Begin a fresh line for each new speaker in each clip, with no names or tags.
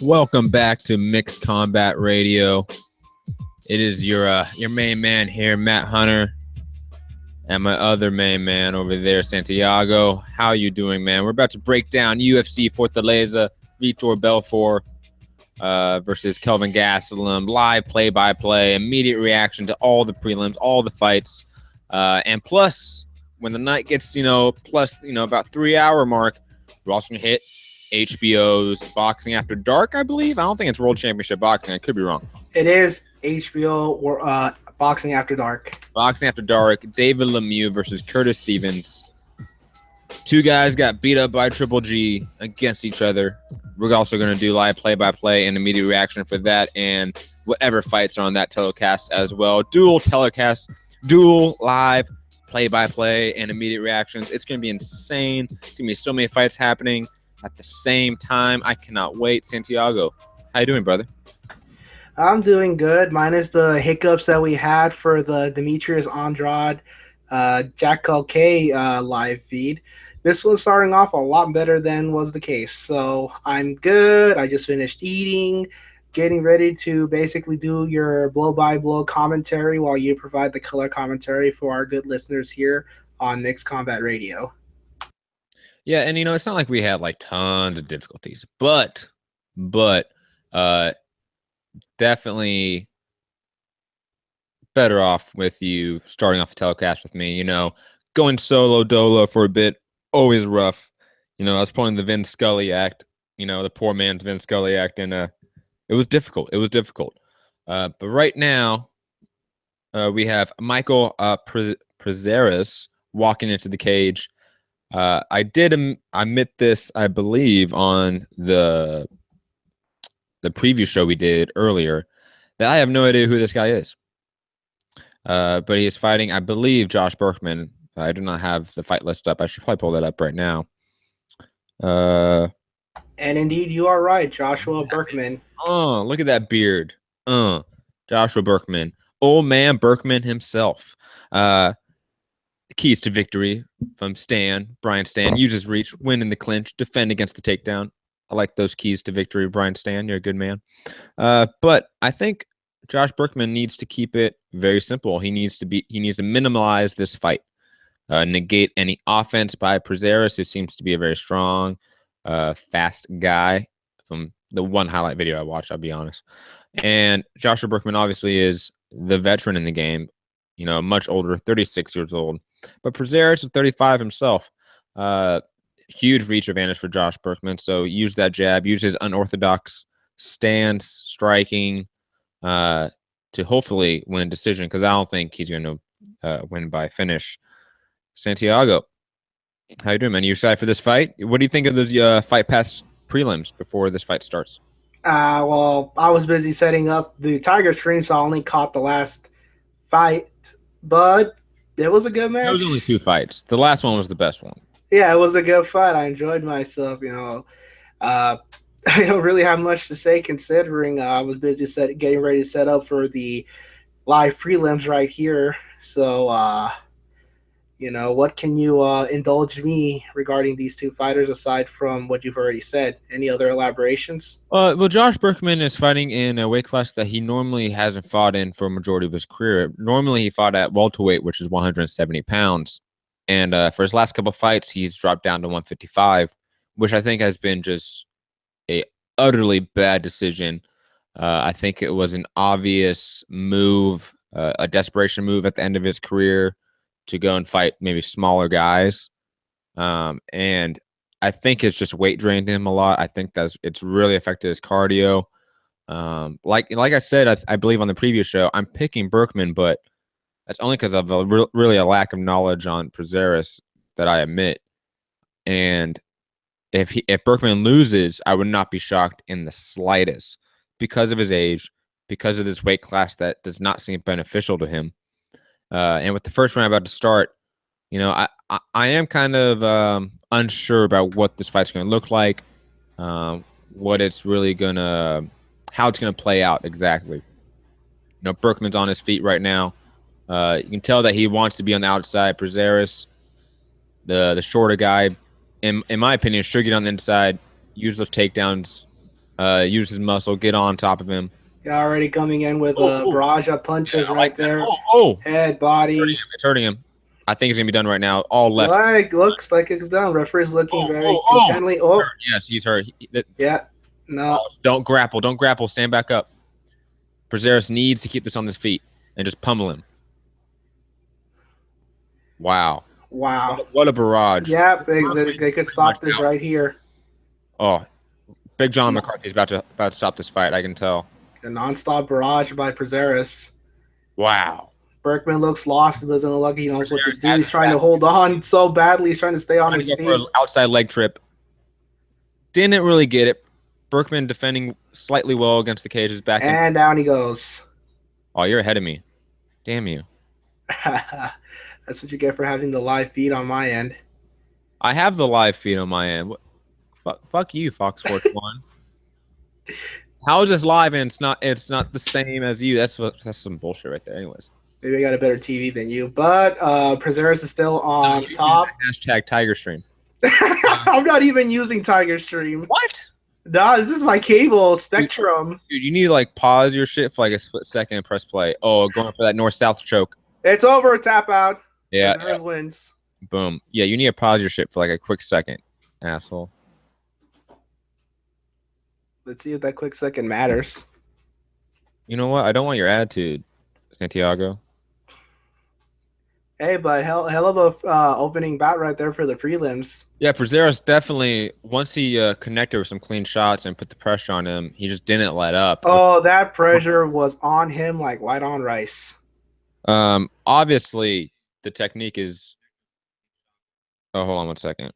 Welcome back to Mixed Combat Radio. It is your main man here, Matt Hunter, and my other main man over there, Santiago. How you doing, man? We're about to break down UFC Fortaleza, Vitor Belfort versus Kelvin Gastelum. Live play-by-play, immediate reaction to all the prelims, all the fights, and plus, when the night gets about 3 hour mark, we're also gonna hit HBO's Boxing After Dark, I believe. I don't think it's World Championship Boxing. I could be wrong.
It is HBO or Boxing After Dark.
Boxing After Dark, David Lemieux versus Curtis Stevens. Two guys got beat up by Triple G against each other. We're also going to do live play-by-play and immediate reaction for that and whatever fights are on that telecast as well. Dual telecast, dual live play-by-play and immediate reactions. It's going to be insane. There's going to be so many fights happening at the same time. I cannot wait. Santiago, how you doing, brother?
I'm doing good, minus the hiccups that we had for the Demetrius Andrade, Jack K live feed. This was starting off a lot better than was the case, so I'm good. I just finished eating, getting ready to basically do your blow-by-blow commentary while you provide the color commentary for our good listeners here on Mixed Combat Radio.
Yeah, and it's not like we had like tons of difficulties, but definitely better off with you starting off the telecast with me. Going solo dolo for a bit, always rough. I was pulling the Vin Scully act, the poor man's Vin Scully act, and it was difficult. But right now, we have Michael Prazeres walking into the cage. I did admit this, I believe, on the preview show we did earlier, that I have no idea who this guy is. But he is fighting, I believe, Josh Berkman. I do not have the fight list up. I should probably pull that up right now.
And indeed, you are right, Joshua Berkman.
Oh, look at that beard. Joshua Berkman. Old man Berkman himself. Keys to victory from Brian Stan. Uses reach, win in the clinch, defend against the takedown. I like those keys to victory, Brian Stan. You're a good man. But I think Josh Berkman needs to keep it very simple. He needs to minimize this fight. Negate any offense by Prazeres, who seems to be a very strong, fast guy from the one highlight video I watched, I'll be honest. And Joshua Berkman obviously is the veteran in the game, much older, 36 years old. But Prazeres is 35 himself. Huge reach advantage for Josh Berkman. So use that jab, use his unorthodox stance, striking to hopefully win decision, because I don't think he's going to win by finish. Santiago, how you doing, man? You excited for this fight? What do you think of those fight pass prelims before this fight starts?
Well, I was busy setting up the Tiger stream, so I only caught the last fight, but it was a good match.
There was only 2 fights. The last one was the best one.
Yeah, it was a good fight. I enjoyed myself. I don't really have much to say considering I was busy getting ready to set up for the live prelims right here. So, what can you indulge me regarding these 2 fighters aside from what you've already said? Any other elaborations?
Well, Josh Berkman is fighting in a weight class that he normally hasn't fought in for a majority of his career. Normally, he fought at welterweight, which is 170 pounds. And for his last couple of fights, he's dropped down to 155, which I think has been just a utterly bad decision. I think it was an obvious move, a desperation move at the end of his career to go and fight maybe smaller guys. And I think it's just weight drained him a lot. I think it's really affected his cardio. Like I said, I believe on the previous show, I'm picking Berkman, but that's only because of really a lack of knowledge on Prazeres that I admit. And if Berkman loses, I would not be shocked in the slightest because of his age, because of this weight class that does not seem beneficial to him. And with the first round about to start, I am kind of unsure about what this fight's going to look like, what it's really how it's going to play out exactly. Berkman's on his feet right now. You can tell that he wants to be on the outside. Prazeres, the shorter guy, in my opinion, should get on the inside, use those takedowns, Use his muscle, get on top of him.
Already coming in with a barrage of punches right there.
Oh,
head, body.
it's hurting him. I think it's gonna be done right now. All left.
Looks like it's done. Referee's looking very intently. Oh,
yes, he's hurt.
Yeah, no.
Don't grapple. Don't grapple. Stand back up. Prazeres needs to keep this on his feet and just pummel him. Wow. What a barrage.
Yeah, they could stop this right here.
Oh, Big John McCarthy's about to stop this fight. I can tell.
A nonstop barrage by Prazeres.
Wow.
Berkman looks lost. It doesn't look like he knows what to do. He's trying to hold on so badly. He's trying to stay on his feet. For an
outside leg trip. Didn't really get it. Berkman defending slightly well against the cages back.
And down he goes.
Oh, you're ahead of me. Damn you.
That's what you get for having the live feed on my end.
I have the live feed on my end. Fuck you, Fox Sports 1. How is this live and it's not the same as you? That's some bullshit right there. Anyways.
Maybe I got a better TV than you, but Prazeres is still on top.
Hashtag TigerStream.
I'm not even using TigerStream.
What?
Nah, this is my cable Spectrum.
Dude, you need to like pause your shit for like a split second and press play. Oh, going for that north-south choke.
It's over. Tap out.
Yeah.
Prazeres wins.
Boom. Yeah, you need to pause your shit for like a quick second, asshole.
Let's see if that quick second matters.
You know what? I don't want your attitude, Santiago.
Hey, but hell of a opening bout right there for the prelims.
Yeah, Prazeres definitely, once he connected with some clean shots and put the pressure on him, he just didn't let up.
Oh, that pressure was on him like white on rice.
Obviously, the technique is... Oh, hold on one second.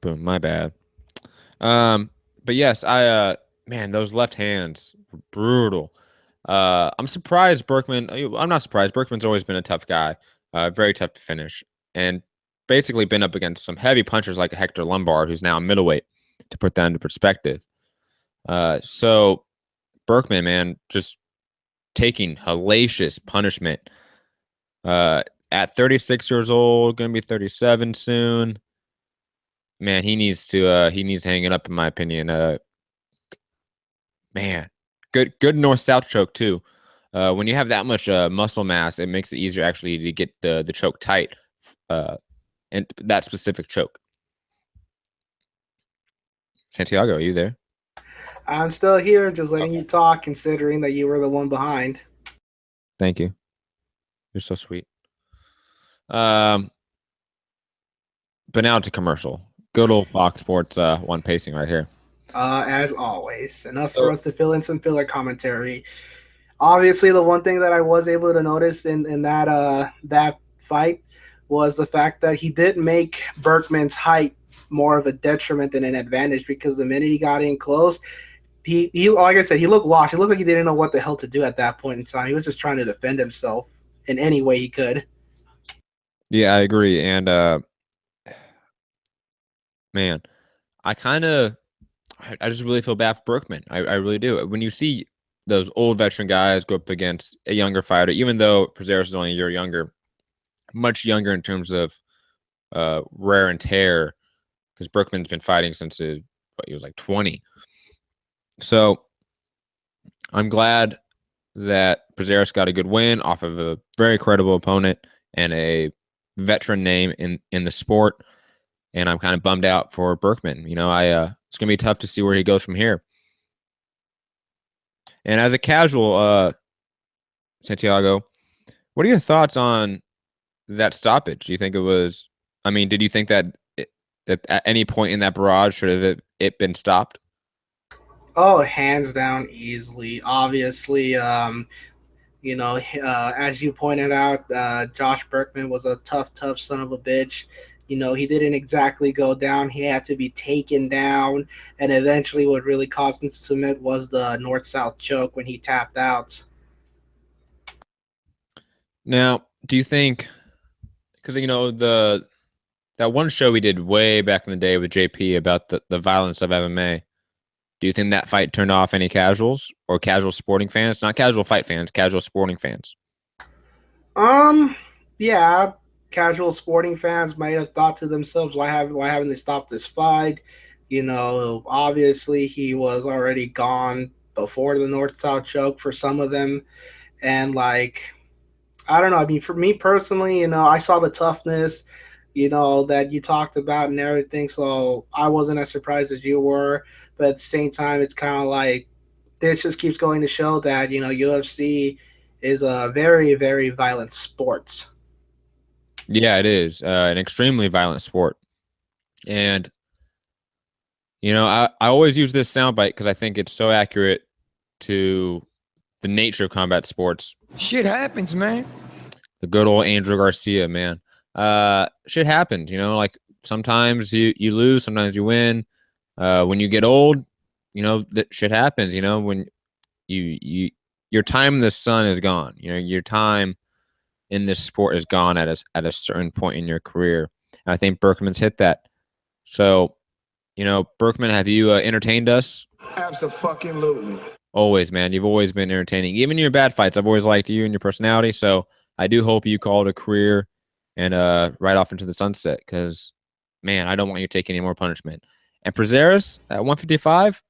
Boom, my bad. But yes, man, those left hands were brutal. I'm surprised Berkman. I'm not surprised. Berkman's always been a tough guy, very tough to finish, and basically been up against some heavy punchers like Hector Lombard, who's now a middleweight, to put that into perspective. So Berkman, man, just taking hellacious punishment. At 36 years old, going to be 37 soon. Man, he needs to hang it up, in my opinion. Man, good north-south choke too. When you have that much muscle mass, it makes it easier actually to get the choke tight, and that specific choke. Santiago, are you there?
I'm still here, just letting you talk, considering that you were the one behind.
Thank you. You're so sweet. But now to commercial. Good old Fox Sports 1 pacing right here.
As always, enough for us to fill in some filler commentary. Obviously, the one thing that I was able to notice in that fight was the fact that he did make Berkman's height more of a detriment than an advantage, because the minute he got in close, he like I said, he looked lost. He looked like he didn't know what the hell to do at that point in time. He was just trying to defend himself in any way he could.
Yeah, I agree. And man, I just really feel bad for Berkman. I really do. When you see those old veteran guys go up against a younger fighter, even though Prazeres is only a year younger, much younger in terms of wear and tear, because Berkman's been fighting since he was like 20. So I'm glad that Prazeres got a good win off of a very credible opponent and a veteran name in the sport. And I'm kind of bummed out for Berkman. You know, it's going to be tough to see where he goes from here. And as a casual, Santiago, what are your thoughts on that stoppage? Do you think it was, did you think that that at any point in that barrage should have it been stopped?
Oh, hands down, easily. Obviously, as you pointed out, Josh Berkman was a tough son of a bitch. You know, he didn't exactly go down. He had to be taken down. And eventually what really caused him to submit was the north-south choke when he tapped out.
Now, do you think, because, that one show we did way back in the day with JP about the violence of MMA, do you think that fight turned off any casuals or casual sporting fans? Not casual fight fans, casual sporting fans.
Yeah. casual sporting fans might have thought to themselves, why haven't they stopped this fight? You know, obviously he was already gone before the North South choke for some of them, and like I don't know. I mean, for me personally, you know, I saw the toughness, you know, that you talked about and everything, so I wasn't as surprised as you were. But at the same time, it's kind of like this just keeps going to show that you know UFC is a very very violent sport.
Yeah, it is an extremely violent sport. And, I always use this soundbite because I think it's so accurate to the nature of combat sports.
Shit happens, man.
The good old Andrew Garcia, man. Shit happens, like sometimes you lose, sometimes you win. When you get old, that shit happens, when your time in the sun is gone. Your time in this sport is gone at a certain point in your career. And I think Berkman's hit that. So, Berkman, have you entertained us?
Absolutely.
Always, man. You've always been entertaining. Even in your bad fights, I've always liked you and your personality. So I do hope you call it a career and right off into the sunset because, man, I don't want you to take any more punishment. And Prazeres at 155,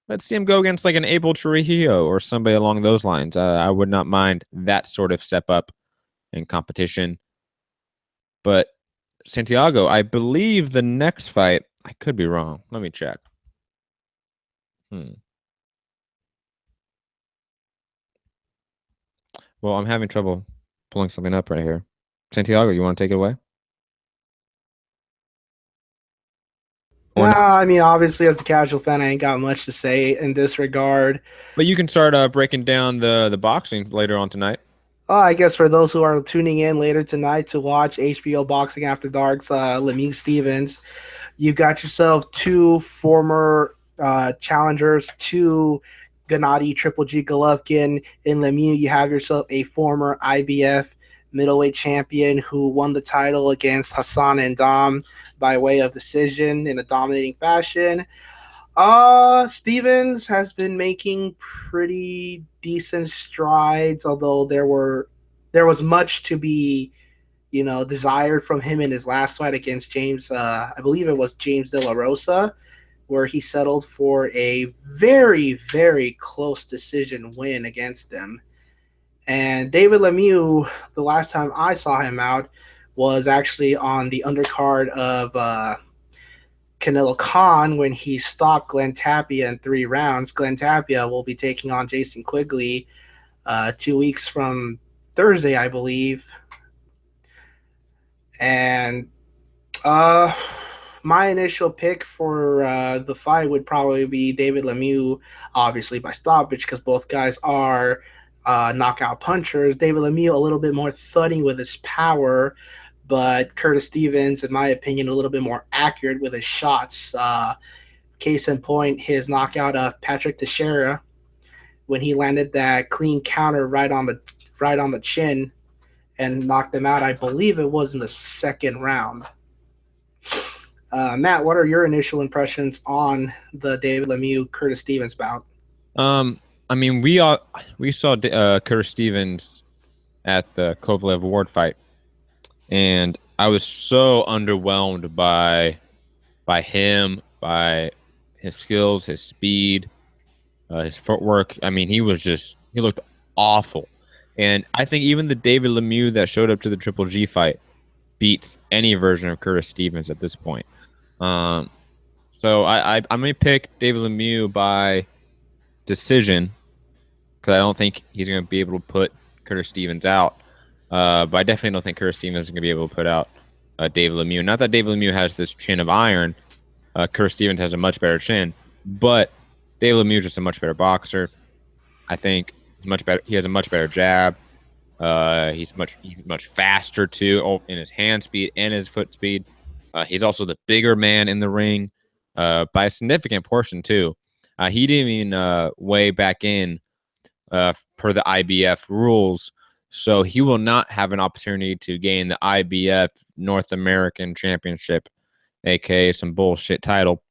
let's see him go against like an Abel Trujillo or somebody along those lines. I would not mind that sort of step up in competition. But Santiago, I believe the next fight, I could be wrong. Let me check. Well, I'm having trouble pulling something up right here. Santiago, you want to take it away?
No, I mean, obviously, as the casual fan, I ain't got much to say in this regard.
But you can start breaking down the boxing later on tonight.
I guess for those who are tuning in later tonight to watch HBO Boxing After Dark's Lemieux Stevens, you've got yourself two former challengers, two Gennady Triple G Golovkin. In Lemieux, you have yourself a former IBF middleweight champion who won the title against Hassan and Dom by way of decision in a dominating fashion. Stevens has been making pretty decent strides, although there was much to be, desired from him in his last fight against James. I believe it was James De La Rosa, where he settled for a very, very close decision win against him. And David Lemieux, the last time I saw him out, was actually on the undercard of Canelo Khan when he stopped Glenn Tapia in 3 rounds. Glenn Tapia will be taking on Jason Quigley 2 weeks from Thursday, I believe. And my initial pick for the fight would probably be David Lemieux, obviously by stoppage, because both guys are knockout punchers. David Lemieux a little bit more thudding with his power, but Curtis Stevens, in my opinion, a little bit more accurate with his shots. Case in point, his knockout of Patrick Teixeira when he landed that clean counter right on the chin and knocked him out. I believe it was in the 2nd round. Matt, what are your initial impressions on the David Lemieux Curtis Stevens bout?
I mean, we saw Curtis Stevens at the Kovalev Award fight, and I was so underwhelmed by him, by his skills, his speed, his footwork. I mean, he looked awful. And I think even the David Lemieux that showed up to the Triple G fight beats any version of Curtis Stevens at this point. So I'm going to pick David Lemieux by decision because I don't think he's going to be able to put Curtis Stevens out. But I definitely don't think Curtis Stevens is going to be able to put out David Lemieux. Not that David Lemieux has this chin of iron. Curtis Stevens has a much better chin. But David Lemieux is just a much better boxer. I think he's much better. He has a much better jab. He's much faster too in his hand speed and his foot speed. He's also the bigger man in the ring by a significant portion too. He didn't even weigh back in per the IBF rules, so he will not have an opportunity to gain the IBF North American Championship, aka some bullshit title.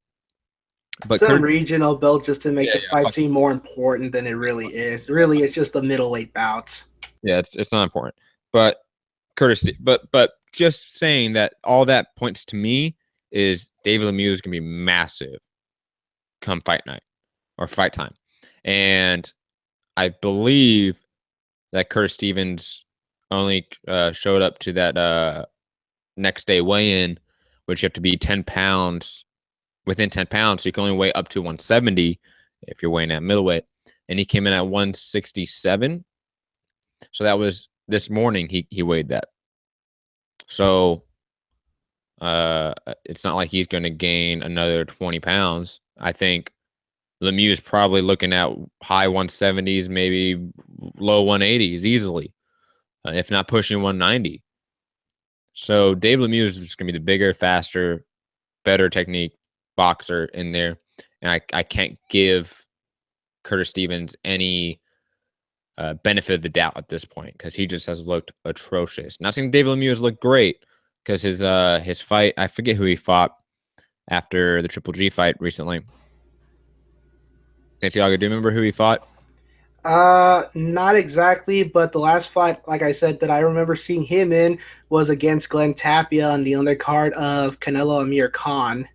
But some regional belt just to make the fight seem more important than it really is. Really, it's just the middleweight bouts.
Yeah, it's not important. But just saying that all that points to me is David Lemieux is going to be massive come fight night or fight time. And I believe that Curtis Stevens only showed up to that next day weigh-in, which you have to be 10 pounds, within 10 pounds. So you can only weigh up to 170 if you're weighing at middleweight. And he came in at 167. So that was this morning he weighed that. So it's not like he's going to gain another 20 pounds. I think Lemieux is probably looking at high 170s, maybe low 180s easily, if not pushing 190. So Dave Lemieux is just going to be the bigger, faster, better technique boxer in there. And I can't give Curtis Stevens any benefit of the doubt at this point because he just has looked atrocious. Not saying Dave Lemieux has looked great because his fight, I forget who he fought after the Triple G fight recently. Santiago, do you remember who he fought?
Not exactly, but the last fight, like I said, that I remember seeing him in was against Glenn Tapia on the undercard of Canelo Amir Khan.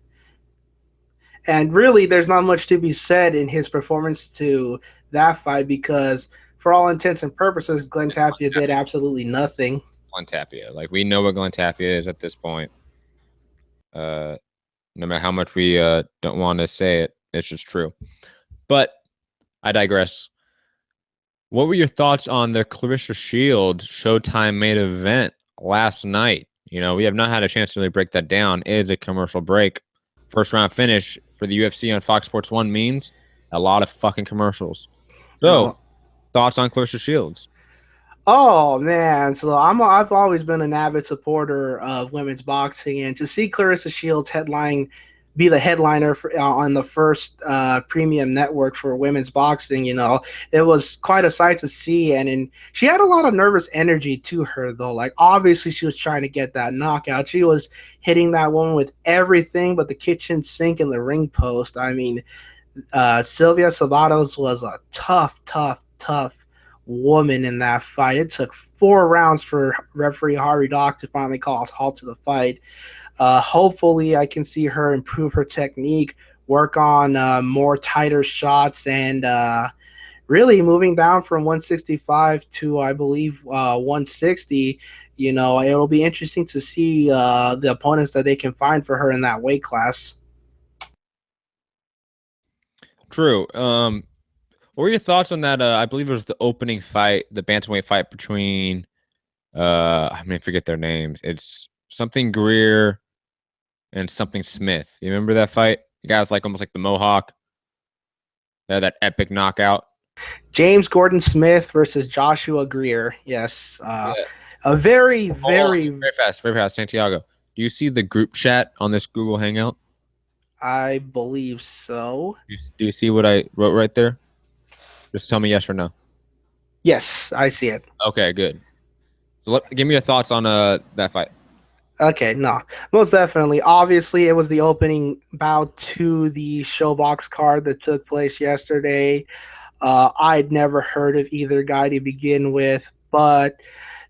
And really, there's not much to be said in his performance to that fight because, for all intents and purposes, Glenn Tapia did absolutely nothing.
Glenn Tapia. Like, we know what Glenn Tapia is at this point. No matter how much we don't want to say it, it's just true. But I digress. What were your thoughts on the Clarissa Shields Showtime main event last night? You know, we have not had a chance to really break that down. It is a commercial break. First round finish for the UFC on Fox Sports 1 means a lot of fucking commercials. So, thoughts on Clarissa Shields?
Oh man, so I've always been an avid supporter of women's boxing, and to see Clarissa Shields be the headliner on the first premium network for women's boxing, you know, it was quite a sight to see. And she had a lot of nervous energy to her, though. Like, obviously, she was trying to get that knockout. She was hitting that woman with everything but the kitchen sink and the ring post. I mean, Sylvia Sabatos was a tough woman in that fight. It took 4 rounds for referee Harvey Dock to finally call a halt to the fight. Hopefully I can see her improve her technique, work on more tighter shots, and really moving down from 165 to, I believe, 160. You know, it'll be interesting to see the opponents that they can find for her in that weight class.
True. What were your thoughts on that? I believe it was the opening fight, the bantamweight fight between, I forget their names. It's something Greer and something Smith. You remember that fight? The guy was almost like the Mohawk. That epic knockout.
James Gordon Smith versus Joshua Greer. Yes. A very
fast. Santiago, do you see the group chat on this Google Hangout?
I believe so.
Do you see what I wrote right there? Just tell me yes or no.
Yes, I see it.
Okay, good. So give me your thoughts on that fight.
Okay, no, most definitely. Obviously, it was the opening bout to the ShowBox card that took place yesterday. I'd never heard of either guy to begin with, but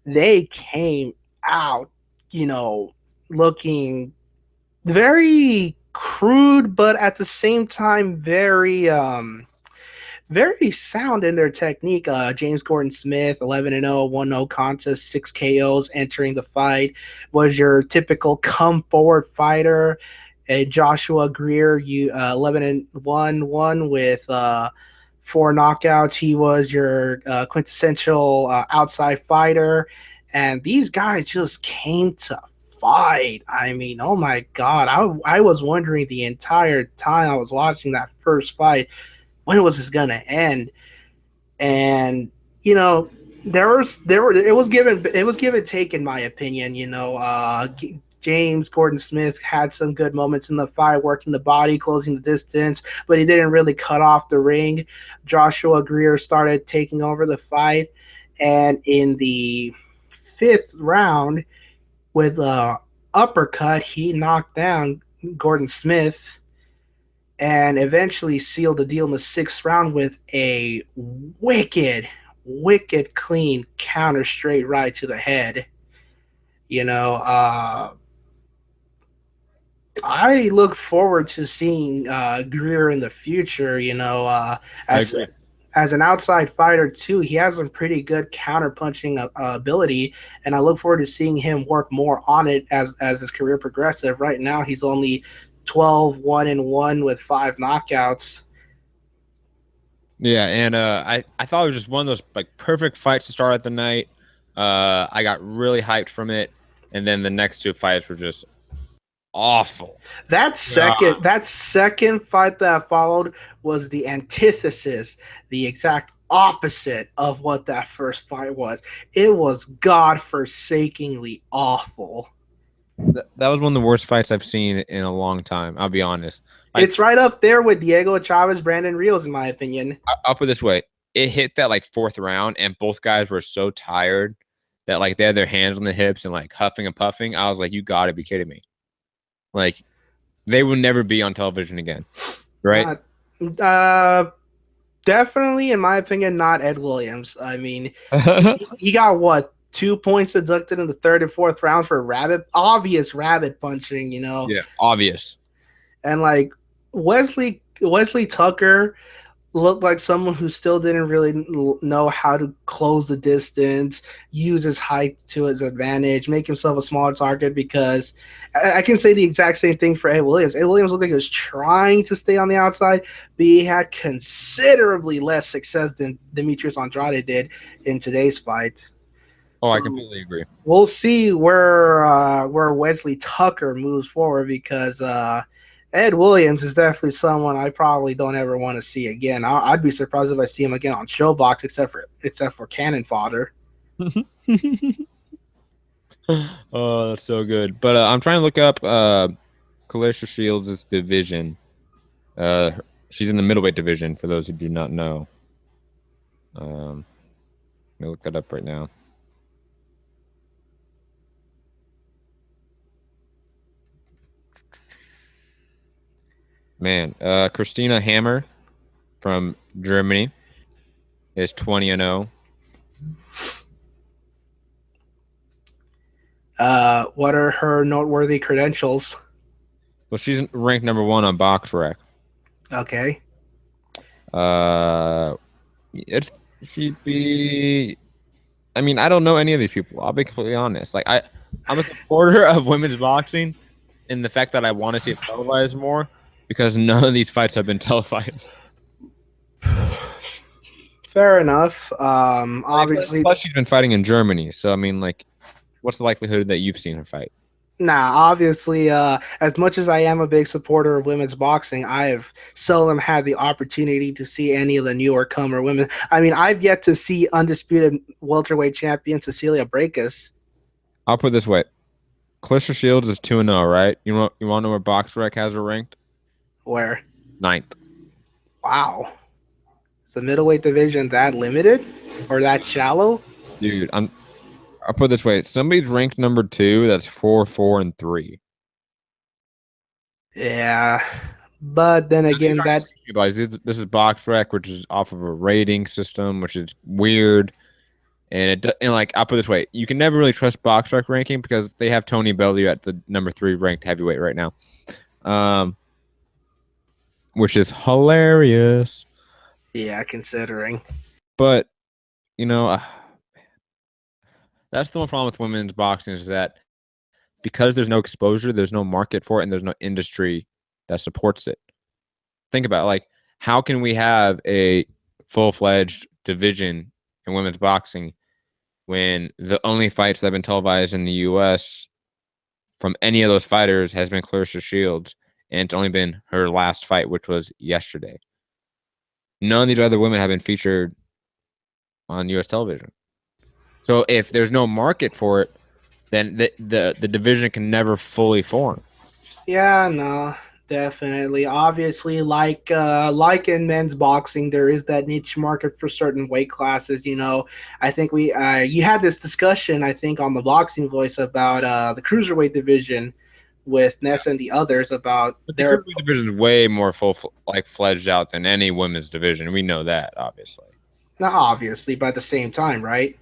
they came out, you know, looking very crude, but at the same time, very sound in their technique. James Gordon Smith, 11-0, 1-0 contest, 6 KOs entering the fight, was your typical come forward fighter. And Joshua Greer, 11-1 with 4 knockouts. He was your quintessential outside fighter. And these guys just came to fight. I mean, oh my God. I was wondering the entire time I was watching that first fight, when was this gonna end? And you know, it was give and take, in my opinion. You know, James Gordon Smith had some good moments in the fight, working the body, closing the distance, but he didn't really cut off the ring. Joshua Greer started taking over the fight, and in the 5th round, with a uppercut, he knocked down Gordon Smith, and eventually sealed the deal in the 6th round with a wicked clean counter straight right to the head. You know, I look forward to seeing Greer in the future. You know,
I
as
agree.
as an outside fighter too, he has some pretty good counterpunching ability, and I look forward to seeing him work more on it as his career progresses. Right now, he's only 12-1-1 with 5 knockouts.
Yeah, and I thought it was just one of those like perfect fights to start out the night. I got really hyped from it, and then the next two fights were just awful. God.
That second fight that followed was the antithesis, the exact opposite of what that first fight was. It was godforsakingly awful.
That was one of the worst fights I've seen in a long time. I'll be honest. Like,
It's right up there with Diego Chavez, Brandon Rios, in my opinion.
I'll put it this way: it hit that like fourth round, and both guys were so tired that like they had their hands on the hips and like huffing and puffing. I was like, you got to be kidding me! Like they will never be on television again, right?
Definitely, in my opinion, not Ed Williams. I mean, he got what, 2 points deducted in the third and fourth round for obvious rabbit punching, you know.
Yeah, obvious.
And like Wesley Tucker looked like someone who still didn't really know how to close the distance, use his height to his advantage, make himself a smaller target. Because I can say the exact same thing for Ed Williams. Ed Williams looked like he was trying to stay on the outside, but he had considerably less success than Demetrius Andrade did in today's fight.
Oh,
So
I completely agree.
we'll see where Wesley Tucker moves forward, because Ed Williams is definitely someone I probably don't ever want to see again. I'd be surprised if I see him again on Showbox, except for cannon fodder.
Oh, that's so good. But I'm trying to look up Clarissa Shields' division. She's in the middleweight division, for those who do not know. Let me look that up right now. Man, Christina Hammer from Germany is 20-0.
What are her noteworthy credentials?
Well, she's ranked number 1 on BoxRec.
Okay.
She'd be. I mean, I don't know any of these people. I'll be completely honest. Like I'm a supporter of women's boxing, and the fact that I want to see it televised more, because none of these fights have been televised.
Fair enough. Obviously,
Plus she's been fighting in Germany, so I mean, like, what's the likelihood that you've seen her fight?
obviously, as much as I am a big supporter of women's boxing, I have seldom had the opportunity to see any of the newer comer women. I mean, I've yet to see undisputed welterweight champion Cecilia Brækhus.
I'll put it this way: Clarissa Shields is 2-0, right? You want to know where BoxRec has her ranked?
Where?
9th.
Wow. Is the middleweight division that limited or that shallow?
Dude, I'll put it this way: somebody's ranked number 2 that's 4, 4, and 3.
Yeah, but then again,
this is BoxRec, which is off of a rating system, which is weird. And like, I'll put it this way: you can never really trust BoxRec ranking, because they have Tony Bellew at the number 3 ranked heavyweight right now, which is hilarious.
Yeah, considering.
But you know, that's the one problem with women's boxing, is that because there's no exposure, there's no market for it, and there's no industry that supports it. Think about it, like, how can we have a full-fledged division in women's boxing when the only fights that have been televised in the U.S. from any of those fighters has been Clarissa Shields, and it's only been her last fight, which was yesterday. None of these other women have been featured on U.S. television. So if there's no market for it, then the division can never fully form.
Yeah, no, definitely. Obviously, like in men's boxing, there is that niche market for certain weight classes. You know, I think you had this discussion, I think, on the Boxing Voice about the cruiserweight division with Ness and the others about
But the cruiserweight division is way more fledged out than any women's division. We know that, obviously.
Not obviously, but at the same time, right?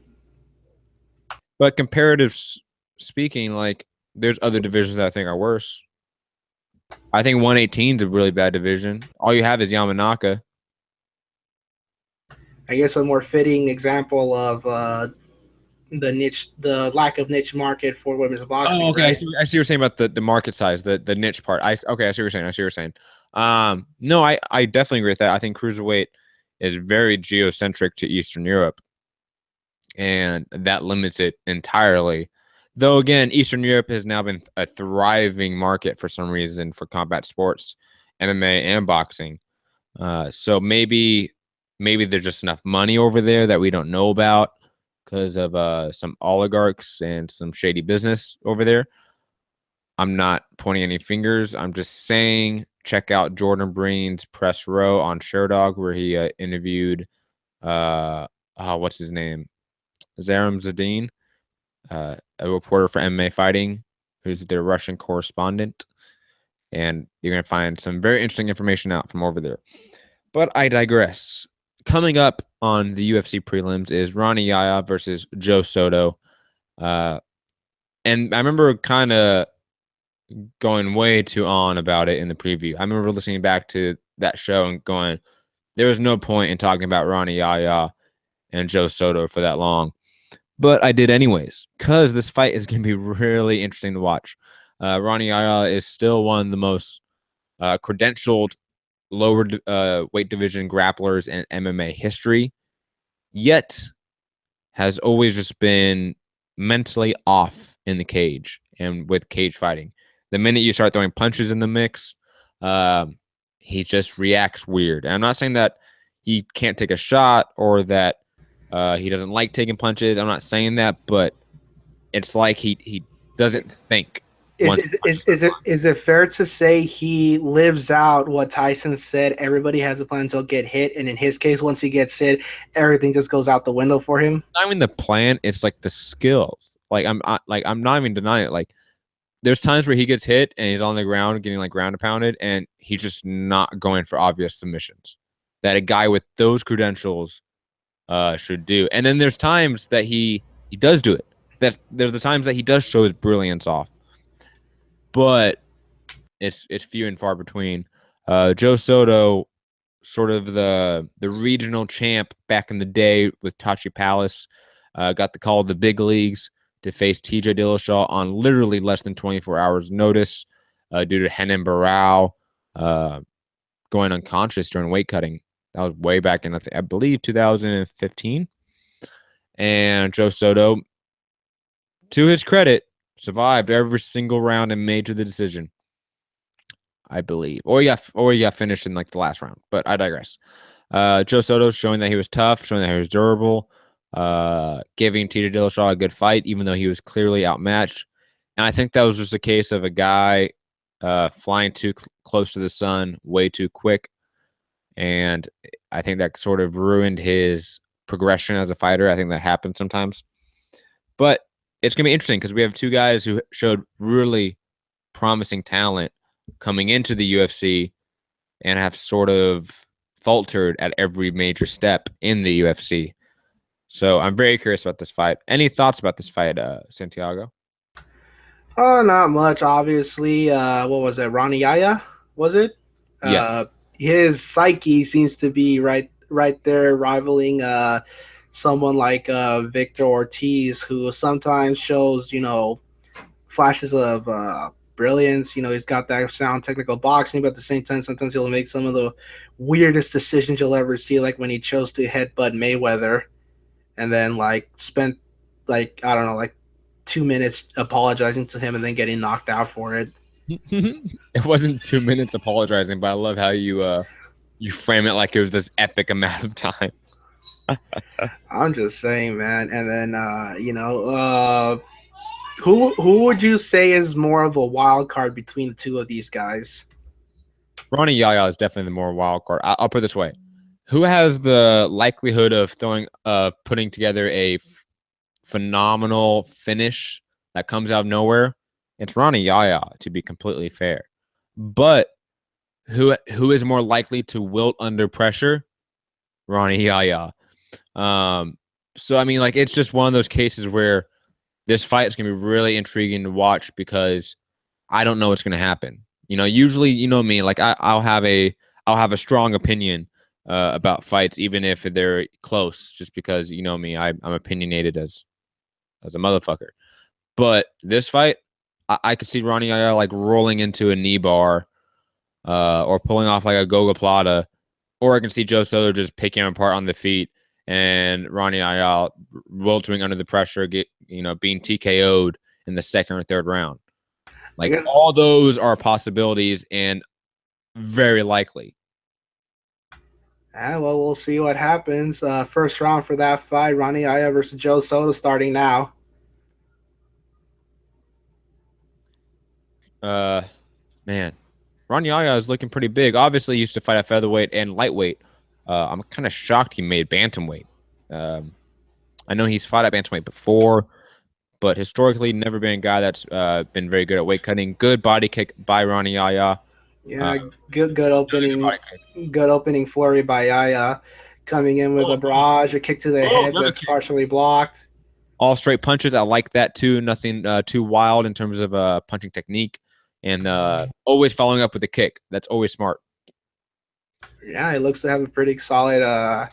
But comparative speaking, like there's other divisions that I think are worse. I think 118 is a really bad division. All you have is Yamanaka.
I guess a more fitting example of the lack of niche market for women's boxing.
Oh, okay.
Right?
I see what you're saying about the market size, the niche part. I see what you're saying. No, I definitely agree with that. I think cruiserweight is very geocentric to Eastern Europe, and that limits it entirely. Though again, Eastern Europe has now been a thriving market for some reason for combat sports, MMA and boxing. So maybe there's just enough money over there that we don't know about because of some oligarchs and some shady business over there. I'm not pointing any fingers. I'm just saying check out Jordan Breen's press row on Sherdog where he interviewed what's his name? Zaram Zadine, a reporter for MMA Fighting, who's their Russian correspondent. And you're going to find some very interesting information out from over there. But I digress. Coming up on the UFC prelims is Ronnie Yaya versus Joe Soto. And I remember kind of going way too on about it in the preview. I remember listening back to that show and going, there was no point in talking about Ronnie Yaya and Joe Soto for that long. But I did anyways, because this fight is going to be really interesting to watch. Ronnie Yaya is still one of the most credentialed lower weight division grapplers in MMA history, yet has always just been mentally off in the cage and with cage fighting. The minute you start throwing punches in the mix, he just reacts weird. And I'm not saying that he can't take a shot or that he doesn't like taking punches. I'm not saying that, but it's like he doesn't think.
Is it fair to say he lives out what Tyson said? Everybody has a plan until get hit, and in his case, once he gets hit, everything just goes out the window for him.
Not even the plan; it's like the skills. I'm not even denying it. Like there's times where he gets hit and he's on the ground getting like ground pounded, and he's just not going for obvious submissions that a guy with those credentials should do. And then there's times that he does do it. There's the times that he does show his brilliance off. But it's few and far between. Joe Soto, sort of the regional champ back in the day with Tachi Palace, got the call of the big leagues to face TJ Dillashaw on literally less than 24 hours notice due to Renan Barao going unconscious during weight cutting. That was way back in, I believe, 2015. And Joe Soto, to his credit, survived every single round and made to the decision, I believe. Or he got finished in like the last round. But I digress. Joe Soto showing that he was tough, showing that he was durable, giving TJ Dillashaw a good fight, even though he was clearly outmatched. And I think that was just a case of a guy flying too close to the sun way too quick. And I think that sort of ruined his progression as a fighter. I think that happens sometimes. But it's going to be interesting because we have two guys who showed really promising talent coming into the UFC and have sort of faltered at every major step in the UFC. So I'm very curious about this fight. Any thoughts about this fight, Santiago?
Oh, not much. Obviously, what was it? Ronnie Yaya, was it?
Yeah.
His psyche seems to be right there, rivaling someone like Victor Ortiz, who sometimes shows flashes of brilliance. He's got that sound technical boxing, but at the same time, sometimes he'll make some of the weirdest decisions you'll ever see, like when he chose to headbutt Mayweather, and then spent I don't know 2 minutes apologizing to him and then getting knocked out for it.
It wasn't 2 minutes apologizing, but I love how you frame it like it was this epic amount of time.
I'm just saying, man. And then who would you say is more of a wild card between the two of these guys?
Ronnie Yaya is definitely the more wild card. I'll put it this way: who has the likelihood of putting together a phenomenal finish that comes out of nowhere? It's Ronnie Yaya, to be completely fair. But who is more likely to wilt under pressure? Ronnie Yaya. So I mean, it's just one of those cases where this fight is going to be really intriguing to watch because I don't know what's going to happen. Usually, me, like I'll have a strong opinion about fights, even if they're close, just because me, I'm opinionated as a motherfucker. But this fight, I could see Ronnie Ayala like rolling into a knee bar, or pulling off like a Goga Plata, or I can see Joe Soto just picking him apart on the feet and Ronnie Ayala weltering under the pressure, being TKO'd in the second or third round. Like all those are possibilities and very likely.
Well, we'll see what happens. First round for that fight, Ronnie Ayala versus Joe Soto starting now.
Man, Ronnie Ayala is looking pretty big. Obviously, he used to fight at featherweight and lightweight. I'm kind of shocked he made bantamweight. I know he's fought at bantamweight before, but historically never been a guy that's been very good at weight cutting. Good body kick by Ronnie Ayala.
Yeah, good opening flurry by Yaya, coming in with a barrage, a kick to the head that's partially blocked.
All straight punches. I like that too. Nothing too wild in terms of punching technique, and always following up with a kick. That's always smart.
Yeah, he looks to have a pretty solid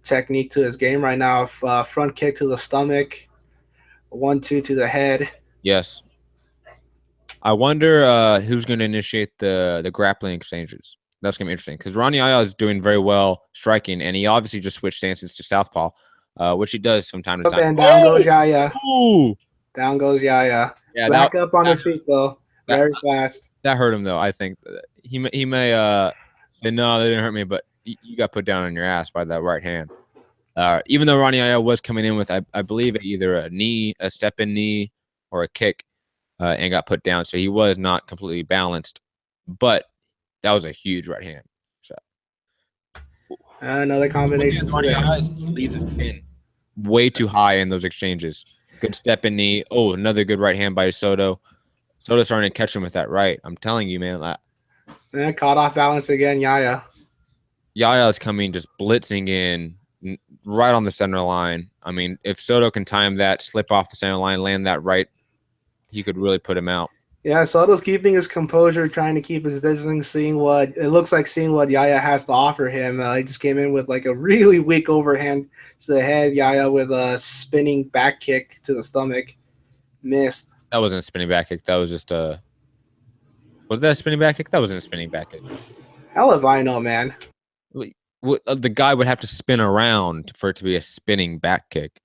technique to his game right now. Front kick to the stomach, 1-2 to the head.
Yes. I wonder who's going to initiate the grappling exchanges. That's going to be interesting because Ronnie Ayala is doing very well striking, and he obviously just switched stances to southpaw, which he does from time to time.
And down goes Yaya.
Ooh!
Down goes Yaya.
Yeah,
back up on his feet, though. Very fast.
That hurt him, though. I think he may say, no, that didn't hurt me, but you got put down on your ass by that right hand. Even though Ronnie Ayala was coming in with, I believe, either a step-in knee or a kick, and got put down. So he was not completely balanced, but that was a huge right hand. So
another combination.
Ronnie Ayala leaves it in way too high in those exchanges. Good step-in knee. Oh, another good right hand by Soto. Soto's starting to catch him with that right. I'm telling you, man.
Caught off balance again, Yaya.
Yaya is coming, just blitzing in right on the center line. I mean, if Soto can time that, slip off the center line, land that right, he could really put him out.
Yeah, Soto's keeping his composure, trying to keep his distance, seeing what Yaya has to offer him. He just came in with like a really weak overhand to the head. Yaya with a spinning back kick to the stomach. Missed.
That wasn't a spinning back kick. That was just a... Was that a spinning back kick? That wasn't a spinning back kick.
Hell if I know, man.
The guy would have to spin around for it to be a spinning back kick.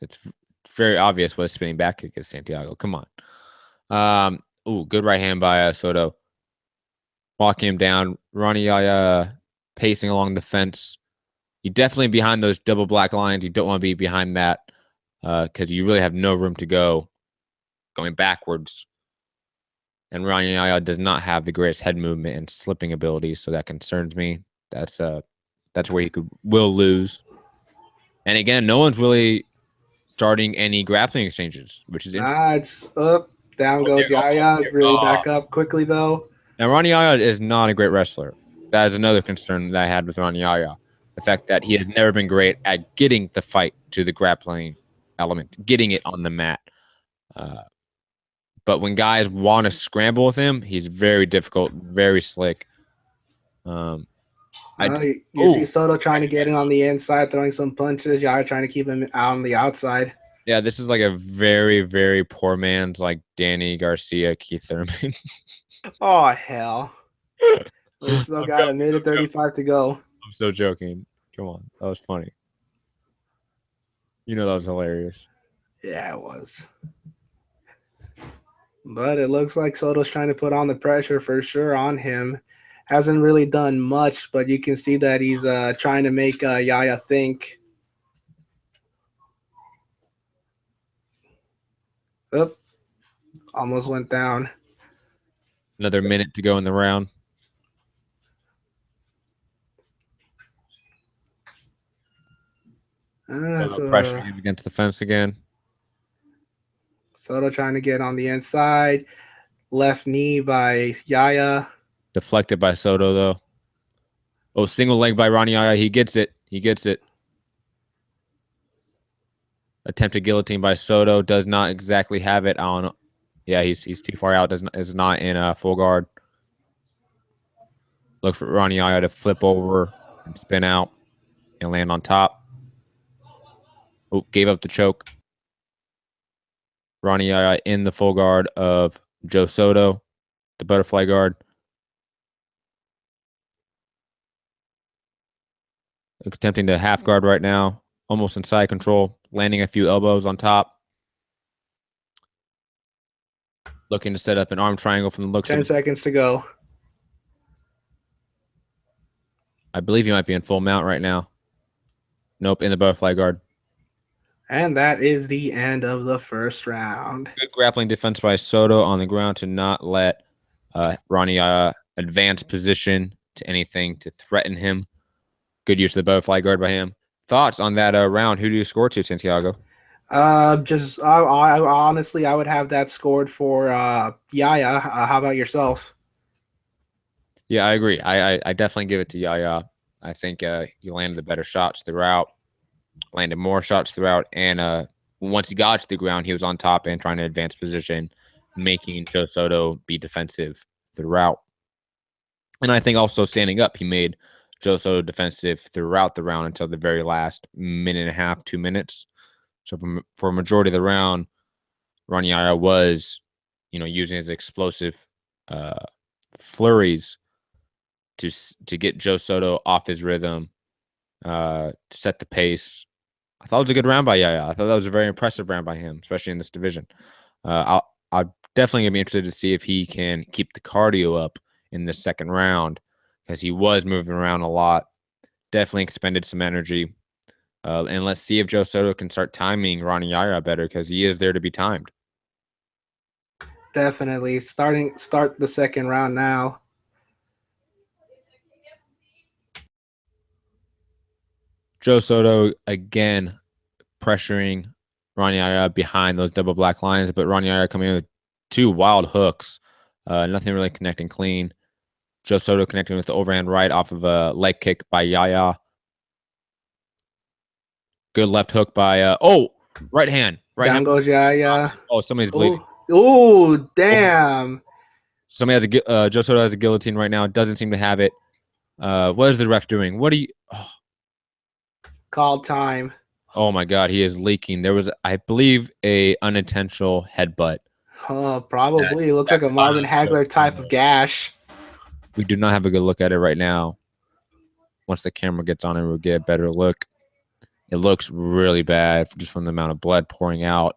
It's very obvious what a spinning back kick is, Santiago. Come on. Good right hand by Soto. Walking him down. Ronnie Yaya pacing along the fence. You're definitely behind those double black lines. You don't want to be behind that because you really have no room to go going backwards. And Ronnie Yaya does not have the greatest head movement and slipping abilities, so that concerns me. That's where he will lose. And again, no one's really starting any grappling exchanges, which is interesting.
It's up. Down goes Yaya. Really back up quickly, though.
Now, Ronnie Yaya is not a great wrestler. That is another concern that I had with Ronnie Yaya. The fact that he has never been great at getting the fight to the grappling element, getting it on the mat. But when guys want to scramble with him, he's very difficult, very slick.
You see Soto trying to get him on the inside, throwing some punches. Yaya trying to keep him out on the outside.
Yeah, this is like a very, very poor man's like Danny Garcia, Keith Thurman.
Oh, hell. We still got a minute 35 to go.
I'm so joking. Come on. That was funny. You know that was hilarious.
Yeah, it was. But it looks like Soto's trying to put on the pressure for sure on him. Hasn't really done much, but you can see that he's trying to make Yaya think. Oop. Almost went down.
Another minute to go in the round. Pressure him against the fence again.
Soto trying to get on the inside. Left knee by Yaya.
Deflected by Soto, though. Oh, single leg by Ronnie Yaya. He gets it. He gets it. Attempted guillotine by Soto. Does not exactly have it on. Yeah, he's too far out. Is not in full guard. Look for Ronnie Yaya to flip over and spin out and land on top. Oh, gave up the choke. Ronnie Yaya in the full guard of Joe Soto, the butterfly guard. Attempting to half guard right now. Almost in side control. Landing a few elbows on top. Looking to set up an arm triangle from the looks
10
of it.
seconds to go.
I believe he might be in full mount right now. Nope, in the butterfly guard.
And that is the end of the first round.
Good grappling defense by Soto on the ground to not let Ronnie advance position to anything to threaten him. Good use of the butterfly guard by him. Thoughts on that round? Who do you score to, Santiago?
I honestly, I would have that scored for Yaya. How about yourself?
Yeah, I agree. I definitely give it to Yaya. I think he landed the better shots throughout, landed more shots throughout, and once he got to the ground, he was on top and trying to advance position, making Joe Soto be defensive throughout. And I think also standing up, he made Joe Soto defensive throughout the round until the very last minute and a half, 2 minutes. So for a majority of the round, Ronnie Yaya was, using his explosive flurries to get Joe Soto off his rhythm, to set the pace. I thought it was a good round by Yaya. I thought that was a very impressive round by him, especially in this division. I'm definitely gonna be interested to see if he can keep the cardio up in the second round, because he was moving around a lot. Definitely expended some energy. And let's see if Joe Soto can start timing Ronnie Yaya better, because he is there to be timed.
Definitely. Start the second round now.
Joe Soto again pressuring Ronnie Yaya behind those double black lines, but Ronnie Yaya coming in with 2 wild hooks. Nothing really connecting clean. Joe Soto connecting with the overhand right off of a leg kick by Yaya. Good left hook by right hand. Right
Down
hand.
goes Yaya.
Oh, somebody's bleeding.
Oh, damn.
Somebody has a Joe Soto has a guillotine right now. Doesn't seem to have it. What is the ref doing? What do you? Oh.
Call time.
Oh my God, he is leaking. There was, I believe, a unintentional headbutt.
Oh, probably. It looks like a Marvin Hagler type of gash.
We do not have a good look at it right now. Once the camera gets on it, we'll get a better look. It looks really bad just from the amount of blood pouring out.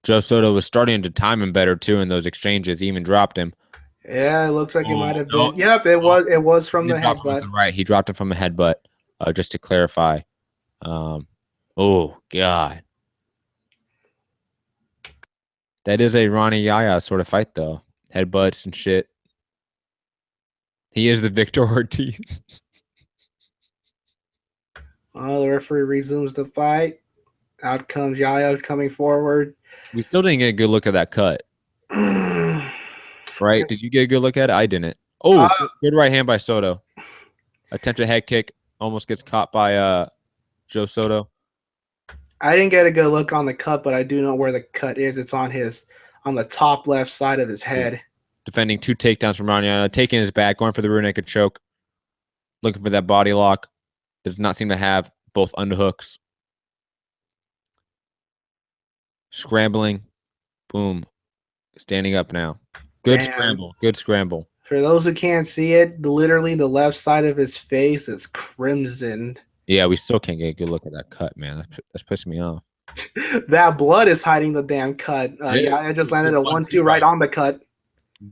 Joe Soto was starting to time him better too in those exchanges. He even dropped him.
Yeah, it looks like it might have been. Yep, it was from the headbutt.
Right, he dropped it from a headbutt. Just to clarify. Oh God, that is a Ronnie Yaya sort of fight though. Headbutts and shit. He is the Victor Ortiz.
Oh, the referee resumes the fight. Out comes Yaya coming forward.
We still didn't get a good look at that cut. Right? Did you get a good look at it? I didn't. Oh, good right hand by Soto. Attempted head kick. Almost gets caught by Joe Soto.
I didn't get a good look on the cut, but I do know where the cut is. It's on the top left side of his head.
Yeah. Defending 2 takedowns from Ronnie, taking his back, going for the rear naked choke. Looking for that body lock. Does not seem to have both underhooks. Scrambling. Boom. Standing up now. Good scramble. Good scramble.
For those who can't see it, literally the left side of his face is crimson.
Yeah, we still can't get a good look at that cut, man. That's pissing me off.
That blood is hiding the damn cut. Yeah, I just landed a 1-2 right on the cut.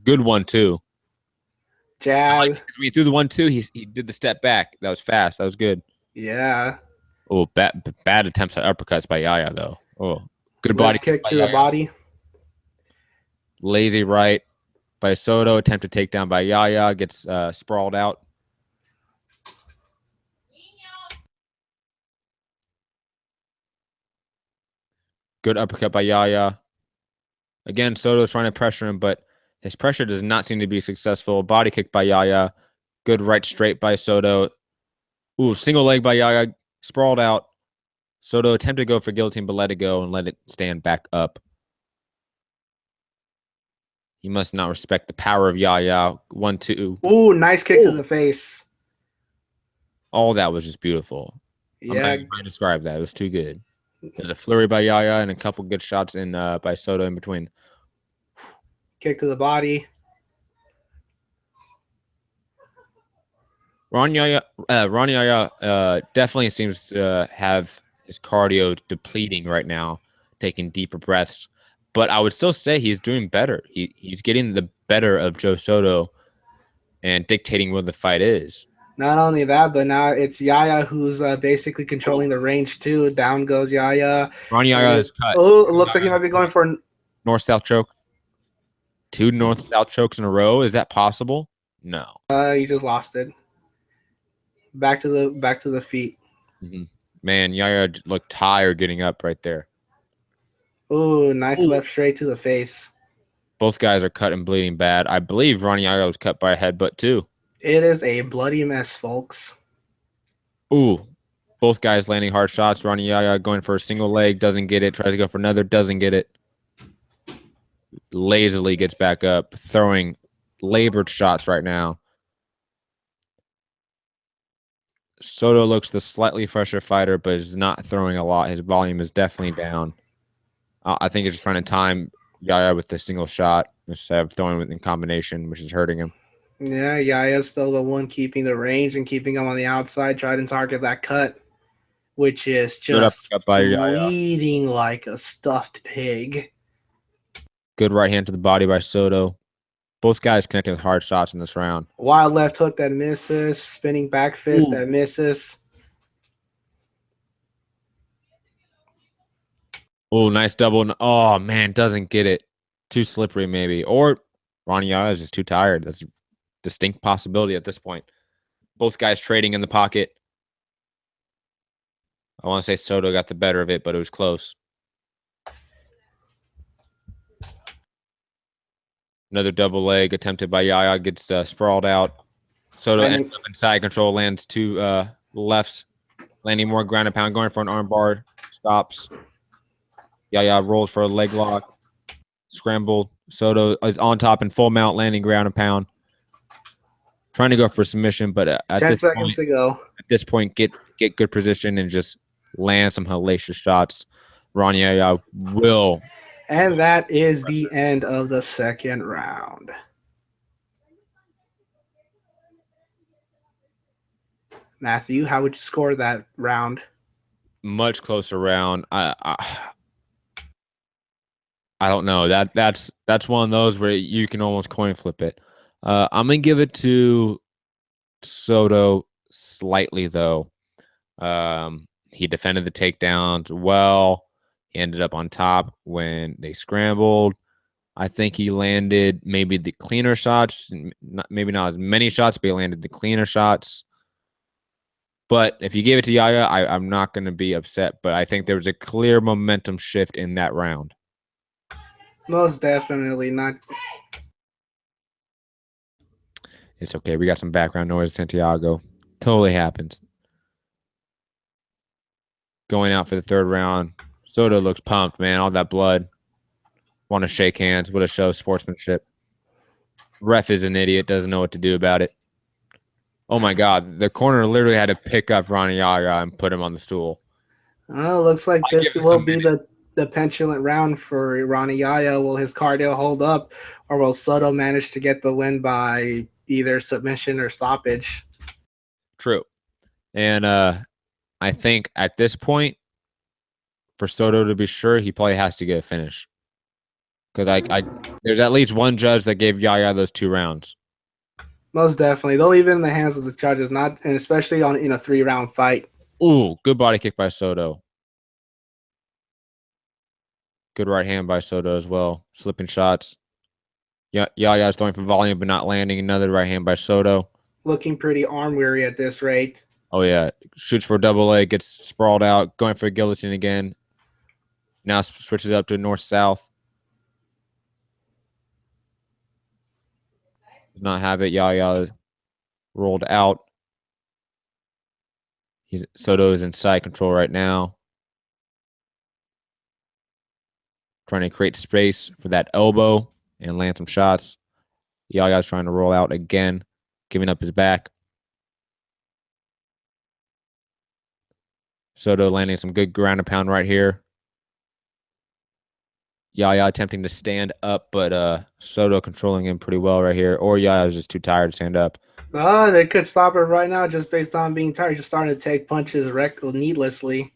Good one, too.
Jab.
When he threw the 1-2, he did the step back. That was fast. That was good.
Yeah.
Oh, bad attempts at uppercuts by Yaya, though. Oh, good body
kick to the body.
Lazy right by Soto. Attempted takedown by Yaya. Gets sprawled out. Good uppercut by Yaya. Again, Soto's trying to pressure him, but his pressure does not seem to be successful. Body kick by Yaya. Good right straight by Soto. Ooh, single leg by Yaya, sprawled out. Soto attempted to go for guillotine, but let it go and let it stand back up. He must not respect the power of Yaya. 1-2.
Ooh, nice kick to the face.
All that was just beautiful. I'm not
Yeah,
even going to describe that. It was too good. There's a flurry by Yaya and a couple good shots in by Soto in between.
kick to the body.
Ron Yaya definitely seems to have his cardio depleting right now, taking deeper breaths. But I would still say he's doing better. He's getting the better of Joe Soto and dictating where the fight is.
Not only that, but now it's Yaya who's basically controlling the range too. Down goes Yaya.
Ron Yaya is cut.
Oh, it looks like he might be going for
North-South choke. 2 north-south chokes in a row. Is that possible? No.
he just lost it. Back to the feet.
Mm-hmm. Man, Yaya looked tired getting up right there.
Ooh, nice left straight to the face.
Both guys are cut and bleeding bad. I believe Ron Yaya was cut by a headbutt too.
It is a bloody mess, folks.
Ooh, both guys landing hard shots. Ron Yaya going for a single leg, doesn't get it. Tries to go for another, doesn't get it. Lazily gets back up, throwing labored shots right now. Soto looks the slightly fresher fighter, but is not throwing a lot. His volume is definitely down. I think he's just trying to time Yaya with a single shot instead of throwing with in combination, which is hurting him.
Yeah, Yaya's still the one keeping the range and keeping him on the outside, trying to target that cut, which is just bleeding like a stuffed pig.
Good right hand to the body by Soto. Both guys connecting with hard shots in this round.
Wild left hook that misses. Spinning back fist that misses.
Oh, nice double. Oh, man, doesn't get it. Too slippery, maybe. Or Ronnie Yaya is just too tired. That's a distinct possibility at this point. Both guys trading in the pocket. I want to say Soto got the better of it, but it was close. Another double leg attempted by Yaya. Gets sprawled out. Soto ends up in side control. Lands 2 lefts. Landing more ground and pound. Going for an arm bar. Stops. Yaya rolls for a leg lock. Scrambled. Soto is on top in full mount, landing ground and pound. Trying to go for submission, but at
10 seconds to go.
At this point, get good position and just land some hellacious shots. Ron Yaya will.
And that is the end of the second round. Matthew, how would you score that round?
Much closer round. I don't know. That's one of those where you can almost coin flip it. I'm gonna give it to Soto slightly though. He defended the takedowns well. He ended up on top when they scrambled. I think he landed maybe the cleaner shots, maybe not as many shots, but he landed the cleaner shots. But if you gave it to Yaya, I'm not going to be upset. But I think there was a clear momentum shift in that round.
Most definitely not.
It's okay. We got some background noise, Santiago. Totally happens. Going out for the third round. Soto looks pumped, man. All that blood. Want to shake hands. What a show. Sportsmanship. Ref is an idiot. Doesn't know what to do about it. Oh, my God. The corner literally had to pick up Ronnie Yaya and put him on the stool.
Looks like this will be the petulant round for Ronnie Yaya. Will his cardio hold up, or will Soto manage to get the win by either submission or stoppage?
True. And I think at this point, for Soto to be sure, he probably has to get a finish. Because there's at least one judge that gave Yaya those 2 rounds.
Most definitely. They'll leave it in the hands of the judges, and especially in a 3-round fight.
Ooh, good body kick by Soto. Good right hand by Soto as well. Slipping shots. Yaya's throwing for volume but not landing. Another right hand by Soto.
Looking pretty arm weary at this rate.
Oh, yeah. Shoots for a double leg. Gets sprawled out. Going for a guillotine again. Now switches up to north-south. Does not have it. Yaya rolled out. Soto is in side control right now, trying to create space for that elbow and land some shots. Yaya's trying to roll out again, giving up his back. Soto landing some good ground and pound right here. Yaya attempting to stand up, but Soto controlling him pretty well right here. Or Yaya's just too tired to stand up.
They could stop it right now just based on being tired. Just starting to take punches needlessly.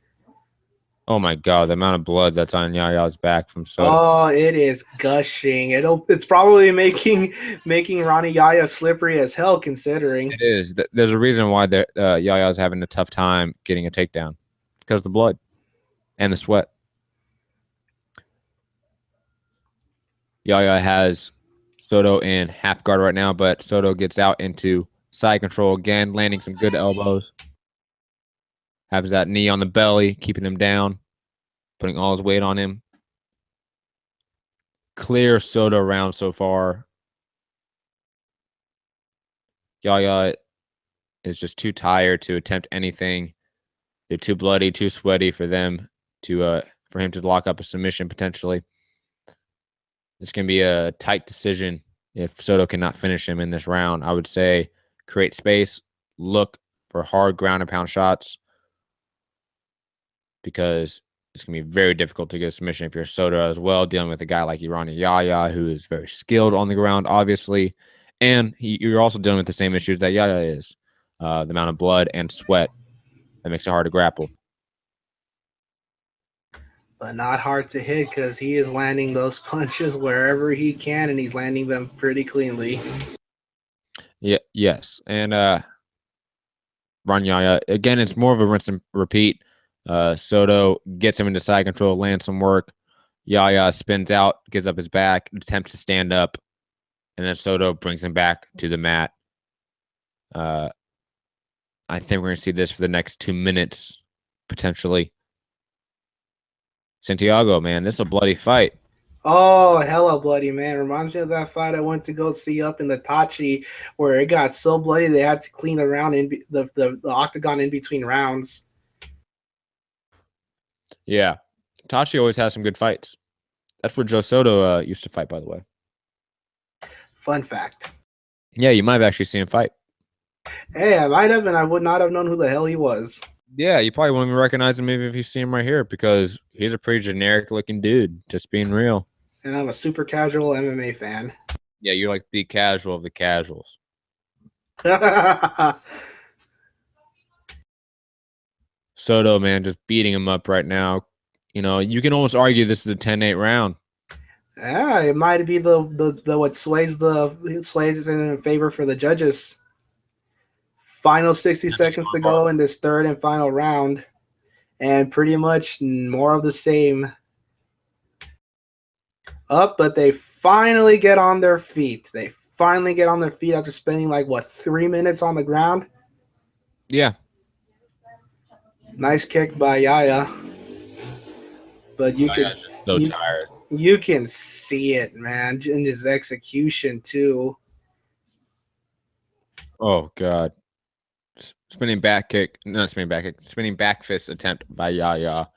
Oh my God, the amount of blood that's on Yaya's back from Soto.
Oh, it is gushing. It's probably making Ronnie Yaya slippery as hell, considering.
It is. There's a reason why Yaya's having a tough time getting a takedown. Because of the blood and the sweat. Yaya has Soto in half guard right now, but Soto gets out into side control again, landing some good elbows. Has that knee on the belly, keeping him down, putting all his weight on him. Clear Soto round so far. Yaya is just too tired to attempt anything. They're too bloody, too sweaty for them for him to lock up a submission potentially. It's going to be a tight decision if Soto cannot finish him in this round. I would say create space, look for hard ground and pound shots, because it's going to be very difficult to get a submission if you're Soto as well, dealing with a guy like Irani Yaya, who is very skilled on the ground, obviously. And you're also dealing with the same issues that Yaya is, the amount of blood and sweat that makes it hard to grapple.
But not hard to hit because he is landing those punches wherever he can, and he's landing them pretty cleanly.
Yeah, yes. And Ron Yaya, again, it's more of a rinse and repeat. Soto gets him into side control, lands some work. Yaya spins out, gives up his back, attempts to stand up, and then Soto brings him back to the mat. I think we're going to see this for the next 2 minutes, potentially. Santiago, man, this is a bloody fight.
Oh, hella bloody, man. Reminds me of that fight I went to go see up in the Tachi, where it got so bloody they had to clean the round the octagon in between rounds.
Yeah. Tachi always has some good fights. That's where Joe Soto used to fight, by the way.
Fun fact.
Yeah, you might have actually seen him fight.
Hey, I might have, and I would not have known who the hell he was.
Yeah, you probably won't even recognize him even if you see him right here, because he's a pretty generic-looking dude, just being real.
And I'm a super casual MMA fan.
Yeah, you're like the casual of the casuals. Soto, man, just beating him up right now. You know, you can almost argue this is a 10-8 round.
Yeah, it might be the what sways in favor for the judges. Final 60 seconds to go in this third and final round, and pretty much more of the same. But they finally get on their feet. They finally get on their feet after spending 3 minutes on the ground.
Yeah.
Nice kick by Yaya. But
tired.
You can see it, man, in his execution too.
Oh God. Spinning back fist attempt by Yaya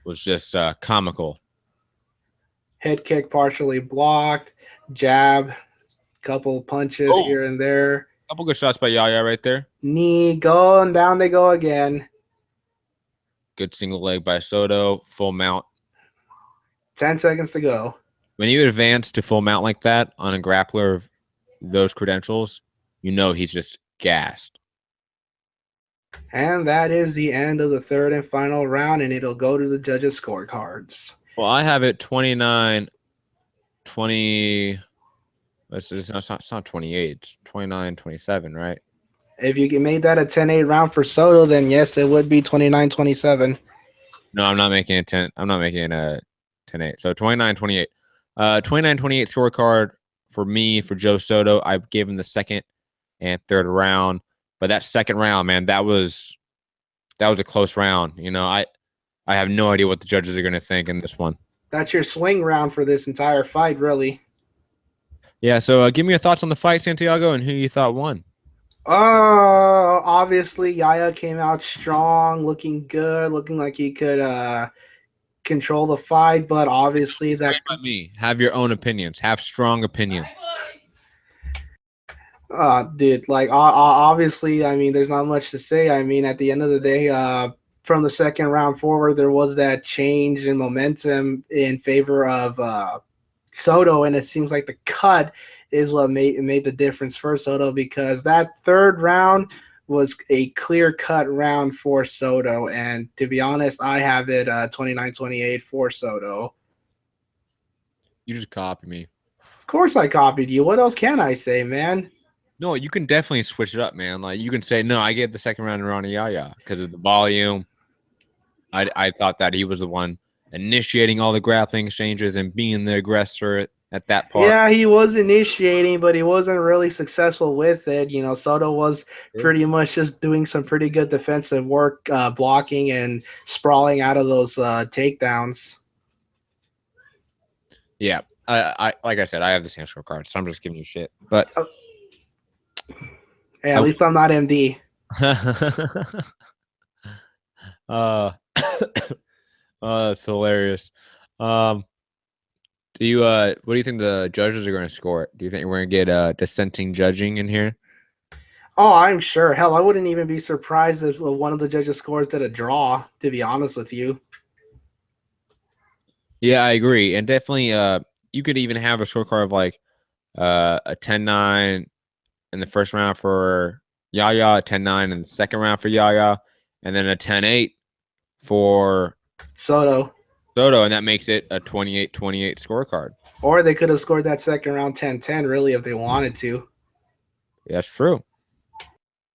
was just comical.
Head kick partially blocked, jab, couple punches here and there.
Couple good shots by Yaya right there.
Knee, go, and down they go again.
Good single leg by Soto, full mount.
10 seconds to go.
When you advance to full mount like that on a grappler of those credentials, you know he's just gassed.
And that is the end of the third and final round, and it'll go to the judges' scorecards.
Well, I have it 29-20. It's not 28. It's 29-27, right?
If you made that a 10-8 round for Soto, then yes, it would be 29-27.
No, I'm not making it 10. I'm not making it a 10-8. So 29-28. 29-28 scorecard for me, for Joe Soto. I gave him the second and third round. But that second round, man, that was a close round. You know, I have no idea what the judges are going to think in this one.
That's your swing round for this entire fight, really.
Yeah, so give me your thoughts on the fight, Santiago, and who you thought won.
Obviously Yaya came out strong, looking good, looking like he could control the fight, but obviously that
Me, have your own opinions. Have strong opinion.
dude, like obviously, I mean, there's not much to say. I mean, at the end of the day, from the second round forward, there was that change in momentum in favor of Soto, and it seems like the cut is what made the difference for Soto, because that third round was a clear cut round for Soto, and to be honest, I have it 29-28 for Soto.
You just copy me.
Of course, I copied you. What else can I say, man?
No, you can definitely switch it up, man. Like you can say, no, I gave the second round to Ronnie Yaya because of the volume. I thought that he was the one initiating all the grappling exchanges and being the aggressor at that part.
Yeah, he was initiating, but he wasn't really successful with it. You know, Soto was pretty much just doing some pretty good defensive work, blocking and sprawling out of those takedowns.
Yeah, I like I said, I have the same scorecard, so I'm just giving you shit. But
hey, at least I'm not MD.
That's hilarious. Do you what do you think the judges are going to score? Do you think we're going to get dissenting judging in here?
Oh, I'm sure. Hell, I wouldn't even be surprised if one of the judges scores at a draw, to be honest with you.
Yeah, I agree. And definitely you could even have a scorecard of like a 10-9 in the first round for Yaya, a 10-9 in the second round for Yaya, and then a 10-8 for
Soto.
And that makes it a 28-28 scorecard.
Or they could have scored that second round 10-10, really, if they wanted to.
Yeah, that's true.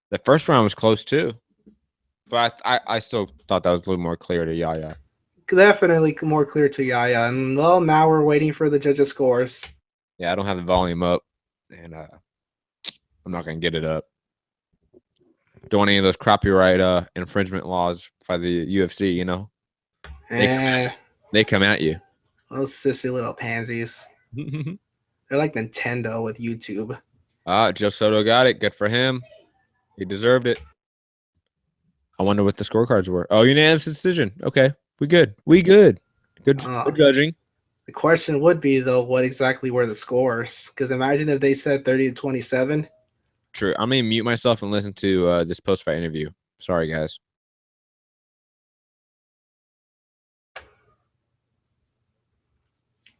The first round was close too, but I still thought that was a little more clear to Yaya.
Definitely more clear to Yaya. And well, now we're waiting for the judges' scores.
Yeah, I don't have the volume up, and I'm not gonna get it up. Don't want any of those copyright infringement laws by the UFC. You know, they come at you.
Those sissy little pansies. They're like Nintendo with YouTube.
Joe Soto got it. Good for him. He deserved it. I wonder what the scorecards were. Oh, unanimous decision. Okay, we good. Good judging.
The question would be, though, what exactly were the scores? Because imagine if they said 30-27.
True. I'm going to mute myself and listen to this post-fight interview. Sorry, guys.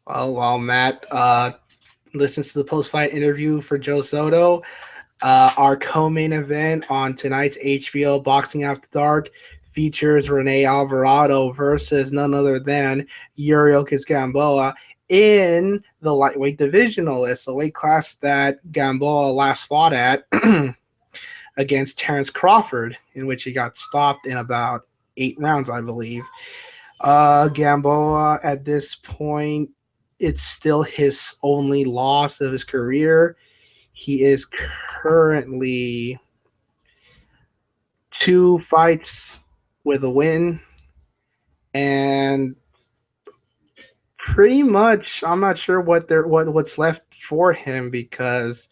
Well, while Matt listens to the post-fight interview for Joe Soto, our co-main event on tonight's HBO Boxing After Dark features Rene Alvarado versus none other than Yuriorkis Gamboa in the lightweight divisional list, the weight class that Gamboa last fought at against Terrence Crawford, in which he got stopped in about 8 rounds, I believe. Gamboa, at this point, it's still his only loss of his career. He is currently 2 fights with a win, and pretty much I'm not sure what's left for him, because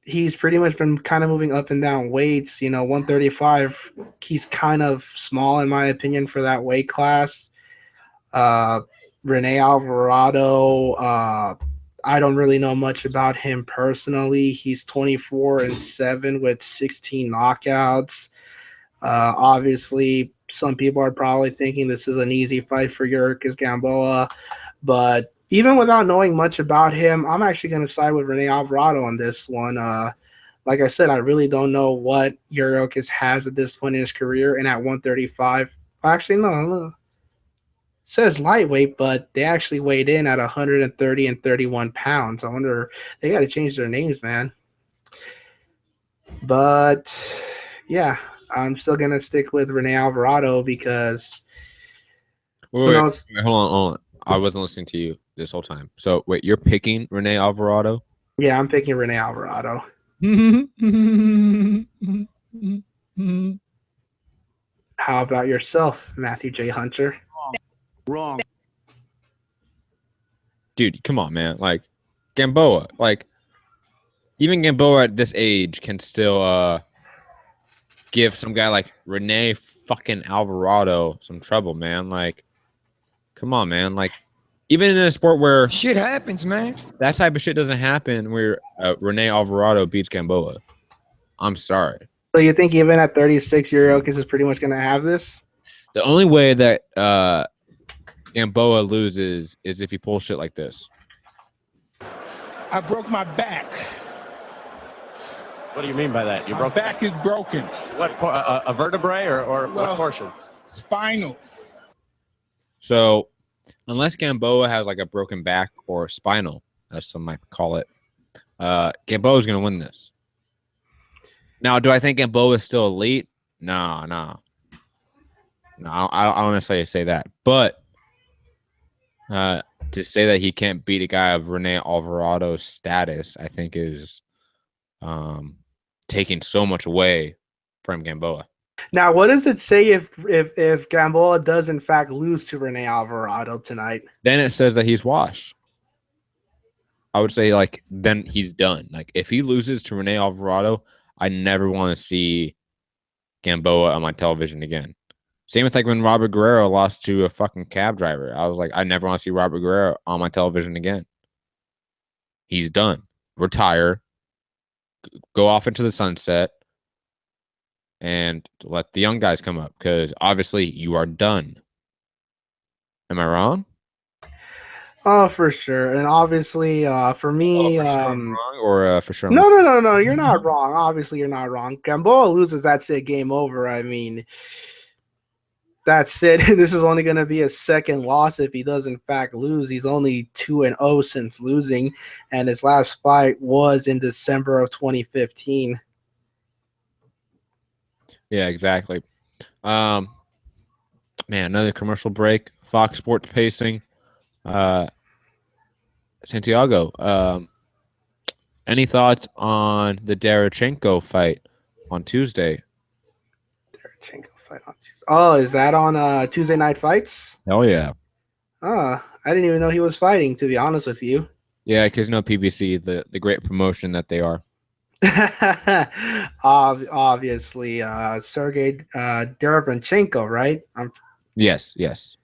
he's pretty much been kind of moving up and down weights. 135, he's kind of small in my opinion for that weight class. Rene Alvarado, I don't really know much about him personally. He's 24-7 with 16 knockouts. Obviously, some people are probably thinking this is an easy fight for Yuriorkis Gamboa, but even without knowing much about him, I'm actually going to side with Rene Alvarado on this one. Like I said, I really don't know what Yuriorkis has at this point in his career, and at 135, actually, no. Says lightweight, but they actually weighed in at 130 and 31 pounds. I wonder, they got to change their names, man. But yeah, I'm still gonna stick with Rene Alvarado because
Wait, hold on. I wasn't listening to you this whole time. So wait, you're picking Rene Alvarado?
Yeah, I'm picking Rene Alvarado. How about yourself, Matthew J. Hunter?
Wrong.
Dude, come on, man. Like, Gamboa, like, even Gamboa at this age can still give some guy like Rene fucking Alvarado some trouble, man. Like, come on, man. Like, even in a sport where
shit happens, man,
that type of shit doesn't happen, where Rene Alvarado beats Gamboa. I'm sorry.
So you think even at 36, Yuriokis is pretty much going to have this?
The only way that Gamboa loses is if he pulls shit like this.
I broke my back.
What do you mean by that?
My back is broken.
What, a vertebrae or
Well,
what portion?
Spinal.
So, unless Gamboa has like a broken back or spinal, as some might call it, Gamboa is going to win this. Now, do I think Gamboa is still elite? No. I don't necessarily say that. But to say that he can't beat a guy of Rene Alvarado's status, I think is taking so much away from Gamboa.
Now, what does it say if Gamboa does in fact lose to Rene Alvarado tonight?
Then it says that he's washed. I would say, like, then he's done. Like, if he loses to Rene Alvarado, I never want to see Gamboa on my television again. Same with like when Robert Guerrero lost to a fucking cab driver. I was like, I never want to see Robert Guerrero on my television again. He's done. Retire. Go off into the sunset. And let the young guys come up. Because obviously you are done. Am I wrong?
Oh, for sure. And obviously, for me...
for sure I'm wrong, or for sure I'm
No,
wrong?
no. You're not wrong. Obviously, you're not wrong. Gamboa loses, that's it. Game over. I mean... That's it. This is only going to be a second loss if he does in fact lose. He's only 2-0 since losing, and his last fight was in December of 2015.
Yeah, exactly. Man, another commercial break. Fox Sports pacing. Santiago, any thoughts on the Derevchenko fight on Tuesday?
Derevchenko fight on Tuesday. Oh, is that on Tuesday Night Fights?
Oh, yeah.
I didn't even know he was fighting, to be honest with you.
Yeah, because PBC, the great promotion that they are.
Obviously, Sergey Derevchenko, right?
Yes.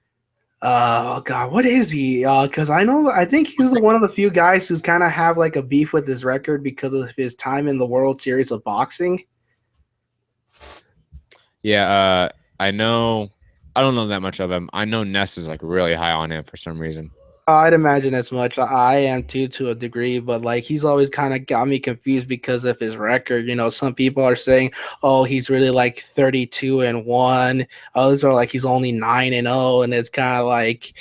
Oh God, what is he? Because I think he's one of the few guys who's kind of have like a beef with his record because of his time in the World Series of Boxing.
Yeah, I know. I don't know that much of him. I know Ness is like really high on him for some reason.
I'd imagine as much. I am too, to a degree, but like he's always kind of got me confused because of his record. You know, some people are saying, "Oh, he's really like 32-1." Others are like he's only 9-0, and it's kind of like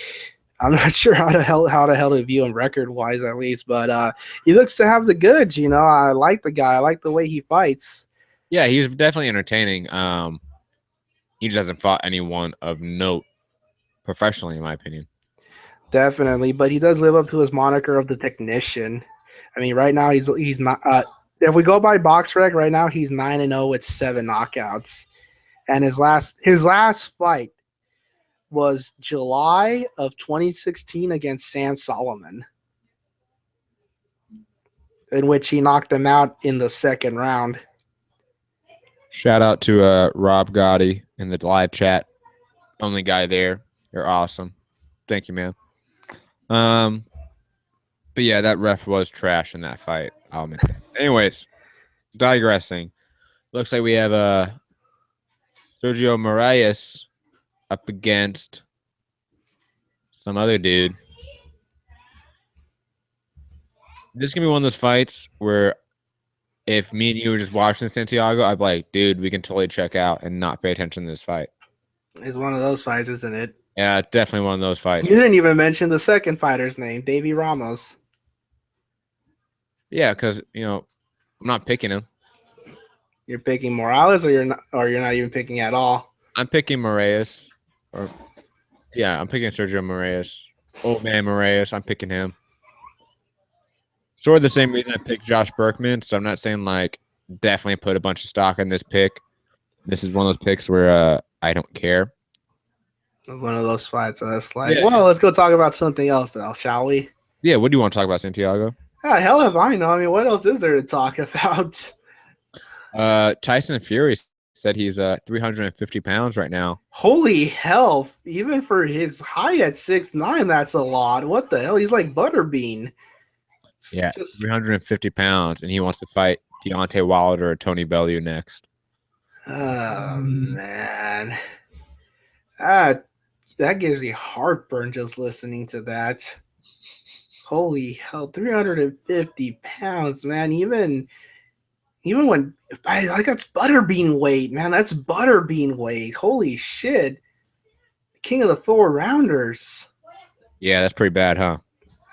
I'm not sure how the hell to view him record wise, at least. But he looks to have the goods. You know, I like the guy. I like the way he fights.
Yeah, he's definitely entertaining. He just hasn't fought anyone of note professionally, in my opinion.
Definitely, but he does live up to his moniker of the technician. I mean, right now he's not. If we go by BoxRec, right now he's 9-0 with 7 knockouts, and his last fight was July of 2016 against Sam Solomon, in which he knocked him out in the second round.
Shout out to Rob Gotti in the live chat. Only guy there. You're awesome. Thank you, man. But yeah, that ref was trash in that fight. I'll admit that. Anyways, digressing. Looks like we have Sergio Moraes up against some other dude. This is gonna be one of those fights where if me and you were just watching Santiago, I'd be like, dude, we can totally check out and not pay attention to this fight.
It's one of those fights, isn't it?
Yeah, definitely one of those fights.
You didn't even mention the second fighter's name, Davy Ramos.
Yeah, because I'm not picking him.
You're picking Morales, or you're not even picking at all.
I'm picking Moraes. I'm picking Sergio Moraes. Old man Moraes. I'm picking him. Sort of the same reason I picked Josh Berkman. So I'm not saying like definitely put a bunch of stock in this pick. This is one of those picks where I don't care.
It's one of those fights. So that's like, well, let's go talk about something else now, shall we?
Yeah, what do you want to talk about, Santiago?
Hell if I know. I mean, what else is there to talk about?
Tyson Fury said he's 350 pounds right now.
Holy hell! Even for his height at 6'9", that's a lot. What the hell? He's like Butterbean.
Yeah, 350 pounds, and he wants to fight Deontay Wilder or Tony Bellew next.
Oh man, that gives me heartburn just listening to that. Holy hell, 350 pounds, man. Even when that's Butterbean weight, man. That's Butterbean weight. Holy shit. King of the 4-rounders.
Yeah, that's pretty bad, huh?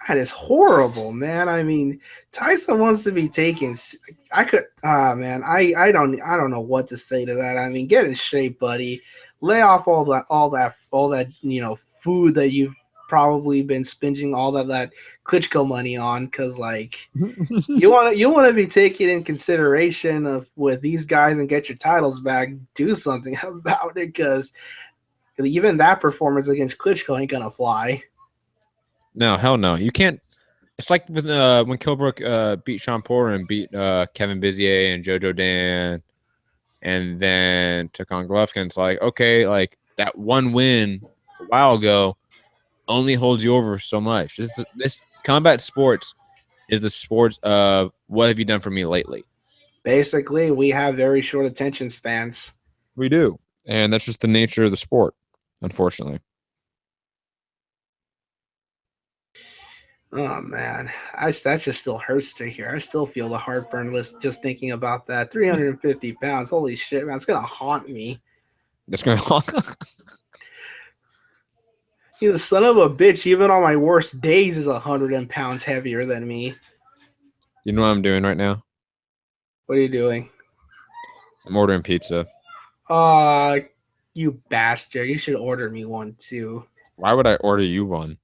That is horrible, man. I mean, Tyson wants to be taken. I don't know what to say to that. I mean, get in shape, buddy. Lay off all that food that you've probably been spending all that Klitschko money on, because like you want to be taken in consideration of with these guys and get your titles back. Do something about it, because even that performance against Klitschko ain't gonna fly.
No, hell no. You can't. It's like with when Kilbrook beat Sean Porter and beat Kevin Bizier and Jojo Dan, and then took on Golovkin. It's like, okay, like that one win a while ago only holds you over so much. This combat sports is the sport of what have you done for me lately?
Basically, we have very short attention spans.
We do, and that's just the nature of the sport, unfortunately.
Oh man, that just still hurts to hear. I still feel the heartburn list just thinking about that. 350 pounds, holy shit, man! It's gonna haunt me.
That's gonna haunt.
You the son of a bitch. Even on my worst days, is 100 pounds heavier than me.
You know what I'm doing right now?
What are you doing?
I'm ordering pizza.
You bastard! You should order me one too.
Why would I order you one?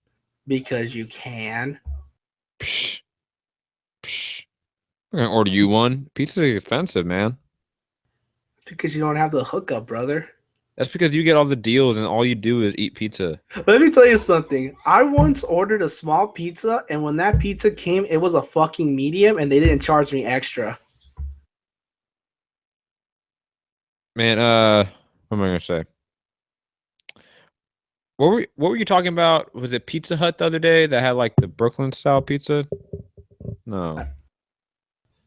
Because you can.
Psh. I'm gonna order you one. Pizza is expensive, man.
Because you don't have the hookup, brother.
That's because you get all the deals and all you do is eat pizza.
Let me tell you something. I once ordered a small pizza, and when that pizza came, it was a fucking medium, and they didn't charge me extra.
Man, what am I gonna say? What were you talking about? Was it Pizza Hut the other day that had like the Brooklyn style pizza? No.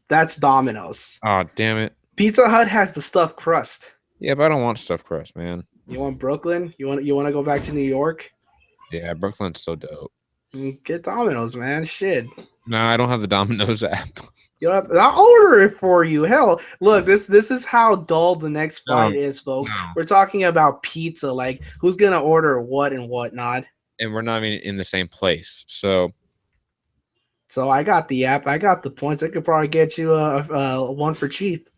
That's Domino's.
Oh, damn it.
Pizza Hut has the stuffed crust.
Yeah, but I don't want stuffed crust, man.
You want Brooklyn? You want to go back to New York?
Yeah, Brooklyn's so dope.
Get Domino's, man. Shit.
No, I don't have the Domino's app.
I'll order it for you. Hell, look, this is how dull the next fight is, folks.
No.
We're talking about pizza, like who's gonna order what and whatnot.
And we're not even in the same place, so
I got the app. I got the points. I could probably get you a one for cheap.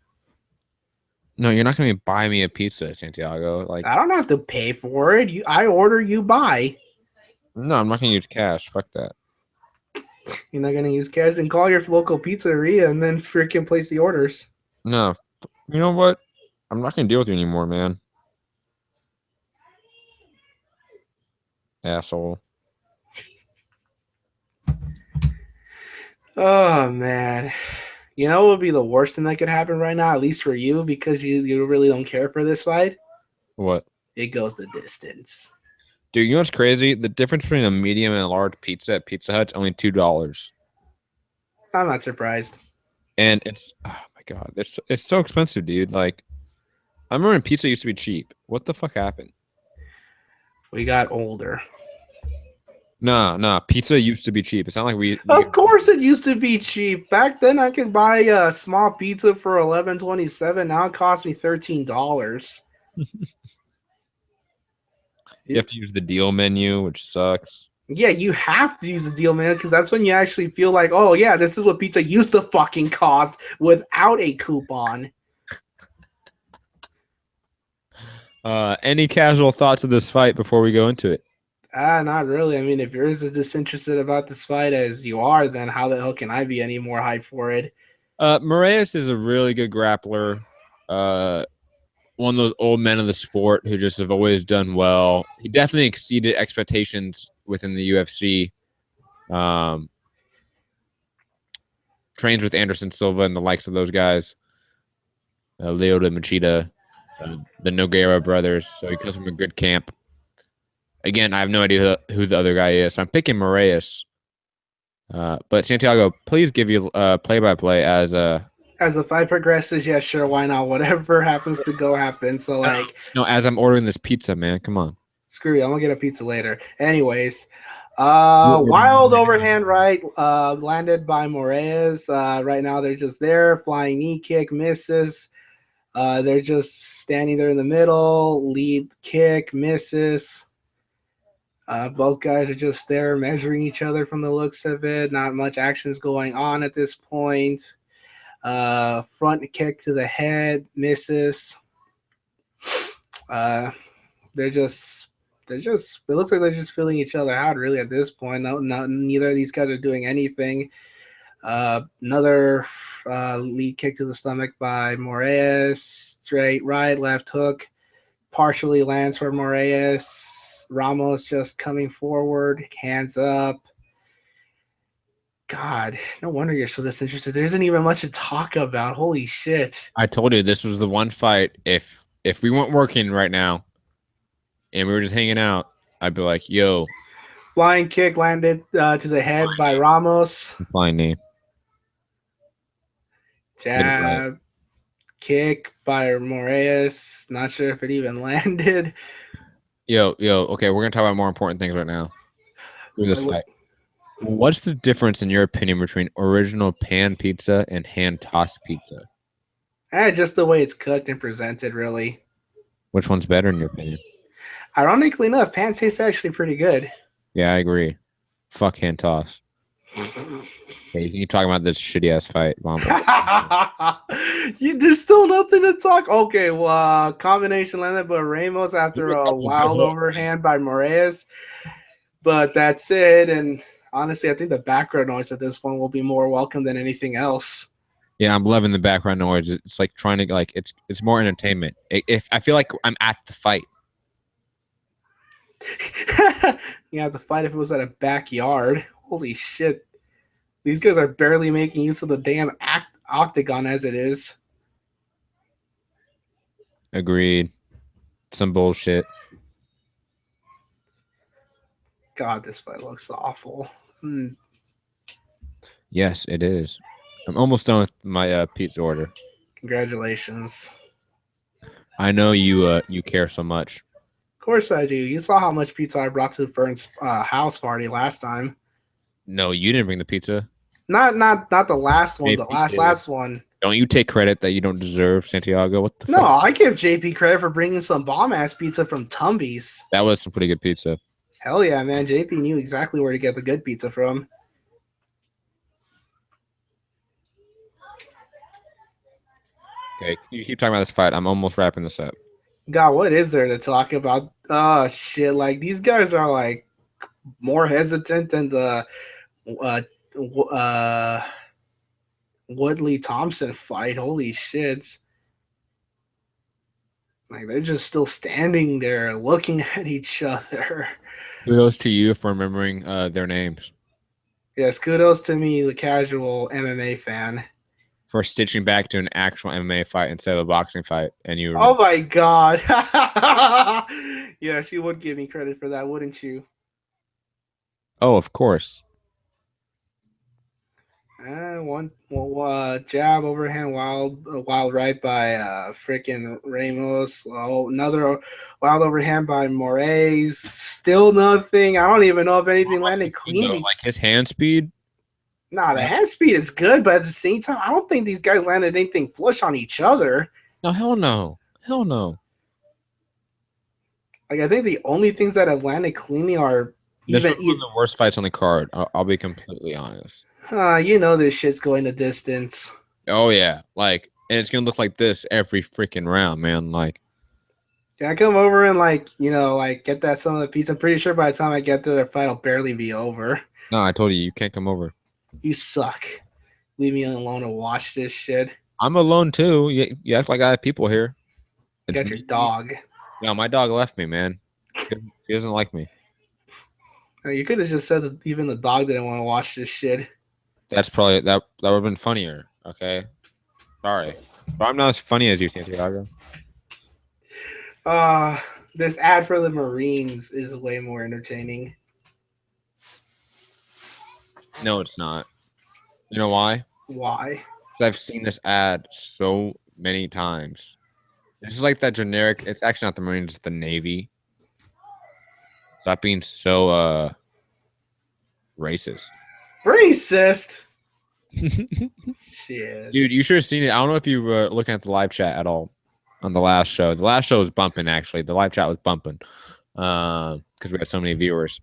no, you're not gonna buy me a pizza, Santiago. Like,
I don't have to pay for it. I order, you buy.
no, I'm not gonna use cash. Fuck that.
You're not gonna use cash, and call your local pizzeria and then freaking place the orders.
No, you know what? I'm not gonna deal with you anymore, man. Asshole.
Oh man, you know what would be the worst thing that could happen right now, at least for you, because you really don't care for this fight?
What?
It goes the distance.
Dude, you know what's crazy? The difference between a medium and a large pizza at Pizza Hut's only $2.
I'm not surprised.
And it's, oh my God, it's so expensive, dude. Like, I remember when pizza used to be cheap. What the fuck happened?
We got older.
No, pizza used to be cheap. It's not like we.
Of course, it used to be cheap. Back then, I could buy a small pizza for $11.27. Now it costs me $13.
You have to use the deal menu, which sucks.
Yeah, you have to use the deal, man, because that's when you actually feel like, oh, yeah, this is what pizza used to fucking cost without a coupon.
Any casual thoughts of this fight before we go into it?
Not really. I mean, if you're as disinterested about this fight as you are, then how the hell can I be any more hyped for it?
Moraes is a really good grappler. One of those old men of the sport who just have always done well. He definitely exceeded expectations within the UFC. trains with Anderson Silva and the likes of those guys. Leo de Machida, the Nogueira brothers. So he comes from a good camp. Again, I have no idea who the other guy is. So I'm picking Moraes. But Santiago, please give you play-by-play as
the fight progresses. Yeah, sure, why not? Whatever happens to go happen. So like,
no, as I'm ordering this pizza, man. Come on.
screw you. I'm gonna get a pizza later. Anyways, wild overhand right landed by Moraes. Right now they're just there. Flying knee kick misses. They're just standing there in the middle. Lead kick misses. Both guys are just there measuring each other from the looks of it. Not much action is going on at this point. Front kick to the head misses. They're just it looks like they're just filling each other out really at this point. Neither of these guys are doing anything. Another lead kick to the stomach by Moraes. Straight right, left hook. Partially lands for Moraes. Ramos just coming forward, hands up. God, no wonder you're so disinterested. There isn't even much to talk about. Holy shit.
I told you this was the one fight. If we weren't working right now and we were just hanging out, I'd be like, yo.
Flying kick landed to the head by Ramos.
Flying knee.
Jab. Kick by Moraes. Not sure if it even landed.
Yo. Okay, we're going to talk about more important things right now through this fight. What's the difference, in your opinion, between original pan pizza and hand-tossed pizza?
Just the way it's cooked and presented, really.
Which one's better, in your opinion?
Ironically enough, pan tastes actually pretty good.
Yeah, I agree. Fuck hand-tossed. Okay, you can talk about this shitty-ass fight.
There's still nothing to talk. Okay, well, combination landed by Ramos after a wild overhand by Moraes. But that's it. And honestly, I think the background noise at this point will be more welcome than anything else.
Yeah, I'm loving the background noise. It's like trying to it's more entertainment. If I feel like I'm at the fight.
Yeah, the fight if it was at a backyard. Holy shit. These guys are barely making use of the damn octagon as it is.
Agreed. Some bullshit.
God, this fight looks awful.
Yes, it is. I'm almost done with my pizza order.
Congratulations.
I know you care so much.
Of course I do. You saw how much pizza I brought to Fern's house party last time.
No, you didn't bring the pizza.
Not the last one.
JP
The last one.
Don't you take credit that you don't deserve, Santiago? What the
No,
fuck?
I give JP credit for bringing some bomb-ass pizza from Tumby's.
That was some pretty good pizza.
Hell yeah, man. JP knew exactly where to get the good pizza from.
Okay, you keep talking about this fight. I'm almost wrapping this up.
God, what is there to talk about? Oh, shit. Like, these guys are, like, more hesitant than the Woodley Thompson fight. Holy shit. Like, they're just still standing there looking at each other.
Kudos to you for remembering their names.
Yes, kudos to me, the casual MMA fan.
For stitching back to an actual MMA fight instead of a boxing fight. And you.
Oh, my God. Yes, you would give me credit for that, wouldn't you?
Oh, of course.
One jab overhand wild right by freaking Ramos. Oh, another wild overhand by Moraes. Still nothing. I don't even know if anything landed clean.
Like his hand speed.
Nah, the hand speed is good, but at the same time, I don't think these guys landed anything flush on each other.
No, hell no. Hell no.
Like, I think the only things that have landed cleanly are
This was one of the worst fights on the card. I'll be completely honest.
You know this shit's going the distance.
Oh yeah, like, and it's gonna look like this every freaking round, man. Like,
can I come over and get that some of the pizza? I'm pretty sure by the time I get there, the fight will barely be over.
no, I told you can't come over.
You suck. Leave me alone to watch this shit.
I'm alone too. You act like I have people here.
You got your dog.
No, my dog left me, man. He doesn't like me.
You could have just said that even the dog didn't want to watch this shit.
That's probably that would have been funnier. Okay, sorry, but I'm not as funny as you, Santiago.
Uh, this ad for the Marines is way more entertaining.
No, it's not. You know why?
Why?
'Cause I've seen this ad so many times. This is like that generic. It's actually not the Marines, it's the Navy. Stop being so racist.
Racist. Shit.
Dude, you should have seen it. I don't know if you were looking at the live chat at all on the last show. The last show was bumping, actually. The live chat was bumping because we had so many viewers.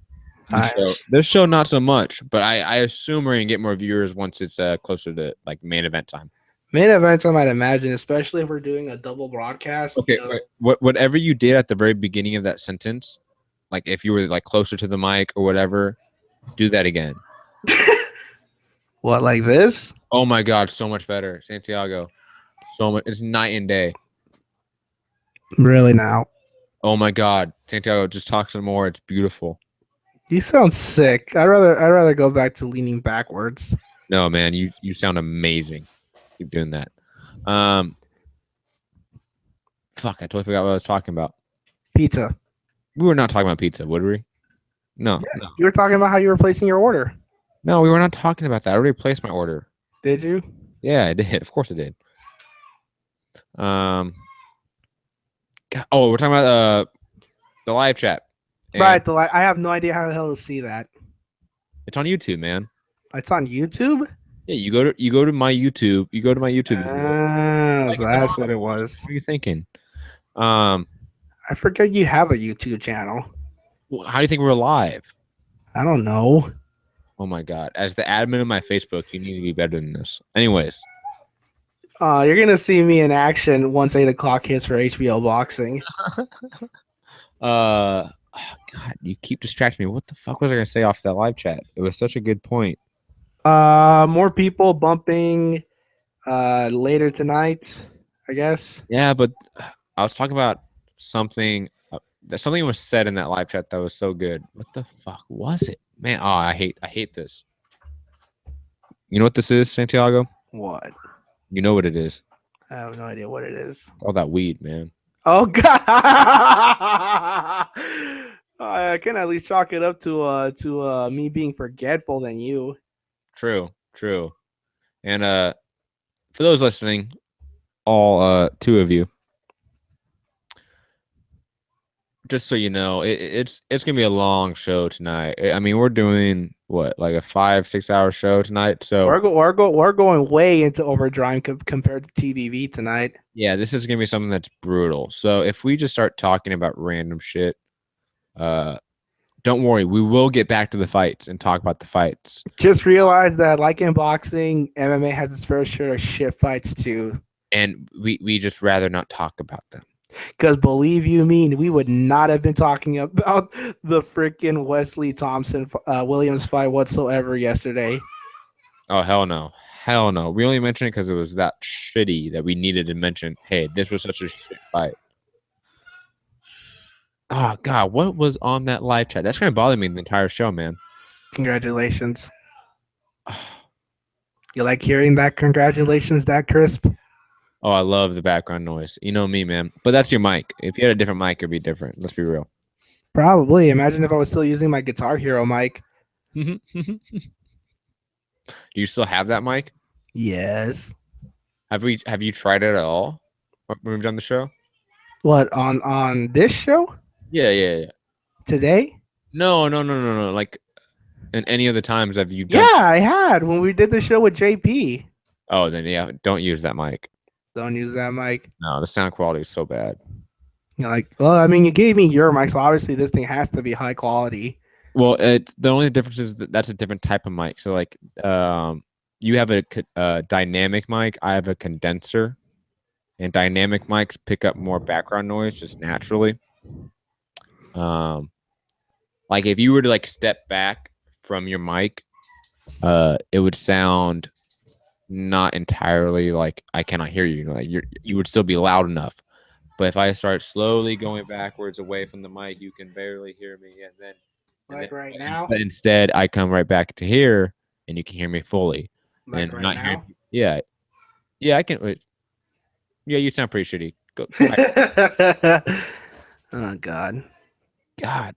This show, not so much, but I assume we're going to get more viewers once it's closer to like main event time.
Main events, I might imagine, especially if we're doing a double broadcast.
Okay, whatever you did at the very beginning of that sentence, like if you were like closer to the mic or whatever, do that again.
What, like this?
Oh my God, so much better, Santiago. So much. It's night and day.
Really now?
Oh my God, Santiago, just talk some more. It's beautiful.
You sound sick. I'd rather go back to leaning backwards.
No, man, you sound amazing. Keep doing that. Fuck, I totally forgot what I was talking about.
Pizza.
We were not talking about pizza, would we? No, no.
You were talking about how you were placing your order.
No, we were not talking about that. I already placed my order.
Did you?
Yeah, I did. Of course I did. God, oh, we're talking about the live chat. And
Right. I have no idea how the hell to see that.
it's on YouTube, man.
It's on YouTube?
Yeah, you go to my YouTube. You go to my YouTube video.
Ah, so that's what it was.
What are you thinking?
I forget you have a YouTube channel.
Well, how do you think we're live?
I don't know.
Oh my God! As the admin of my Facebook, you need to be better than this. Anyways,
You're gonna see me in action once 8 o'clock hits for HBO boxing.
God, you keep distracting me. What the fuck was I gonna say off that live chat? It was such a good point.
More people bumping later tonight, I guess.
Yeah, but I was talking about something. Something was said in that live chat that was so good. What the fuck was it, man? Oh, I hate this. You know what this is, Santiago?
What?
You know what it is.
I have no idea what it is.
All that weed, man.
Oh God! I can at least chalk it up to me being forgetful than you.
True. And for those listening, all two of you, just so you know, it's gonna be a long show tonight. I mean, we're doing what, like a 5-6 hour show tonight. So
we're going way into overdrive compared to TBV tonight.
Yeah, this is gonna be something that's brutal. So if we just start talking about random shit, don't worry, we will get back to the fights and talk about the fights.
Just realize that, like in boxing, MMA has its fair share of shit fights too.
And we just rather not talk about them.
Because believe you me, we would not have been talking about the freaking Wesley Thompson Williams fight whatsoever yesterday.
Oh, hell no. We only mentioned it because it was that shitty that we needed to mention, hey, this was such a shit fight. Oh, God, what was on that live chat? That's going to bother me the entire show, man.
Congratulations. You like hearing that? Congratulations, that crisp?
Oh, I love the background noise. You know me, man. But that's your mic. If you had a different mic, it'd be different. Let's be real.
Probably. Imagine if I was still using my Guitar Hero mic.
Do you still have that mic?
Yes.
Have you tried it at all when we've done the show?
What, on this show?
Yeah.
Today?
No. Like in any of the times have you done?
Yeah, I had when we did the show with JP.
Oh, then yeah, don't use that mic.
Don't use that mic.
No, the sound quality is so bad.
You're like, well, I mean, you gave me your mic, so obviously this thing has to be high quality.
Well, the only difference is that's a different type of mic. So like, you have a dynamic mic. I have a condenser, and dynamic mics pick up more background noise just naturally. Like if you were to like step back from your mic, it would sound not entirely like I cannot hear you. Like you would still be loud enough. But if I start slowly going backwards away from the mic, you can barely hear me. And then
Like right now?
But instead, I come right back to here, and you can hear me fully.
Like
and
right
not hearing.
now.
Yeah, I can. Wait. Yeah, you sound pretty shitty. Go back.
Oh God.
God,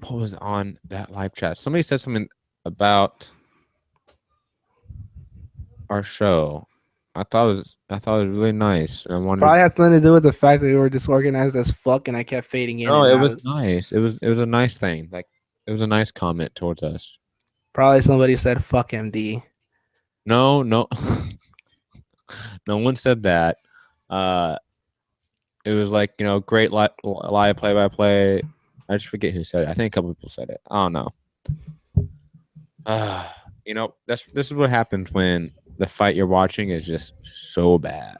what was on that live chat? Somebody said something about our show. I thought it was really nice. And I wanted
Probably
to,
has something to do with the fact that we were disorganized as fuck, and I kept fading in
no,
and
it
out.
was nice. It was a nice thing. Like it was a nice comment towards us.
Probably somebody said "fuck MD."
No, no, no one said that. Uh, it was like great live play by play. I just forget who said it. I think a couple people said it. I don't know. This is what happens when the fight you're watching is just so bad.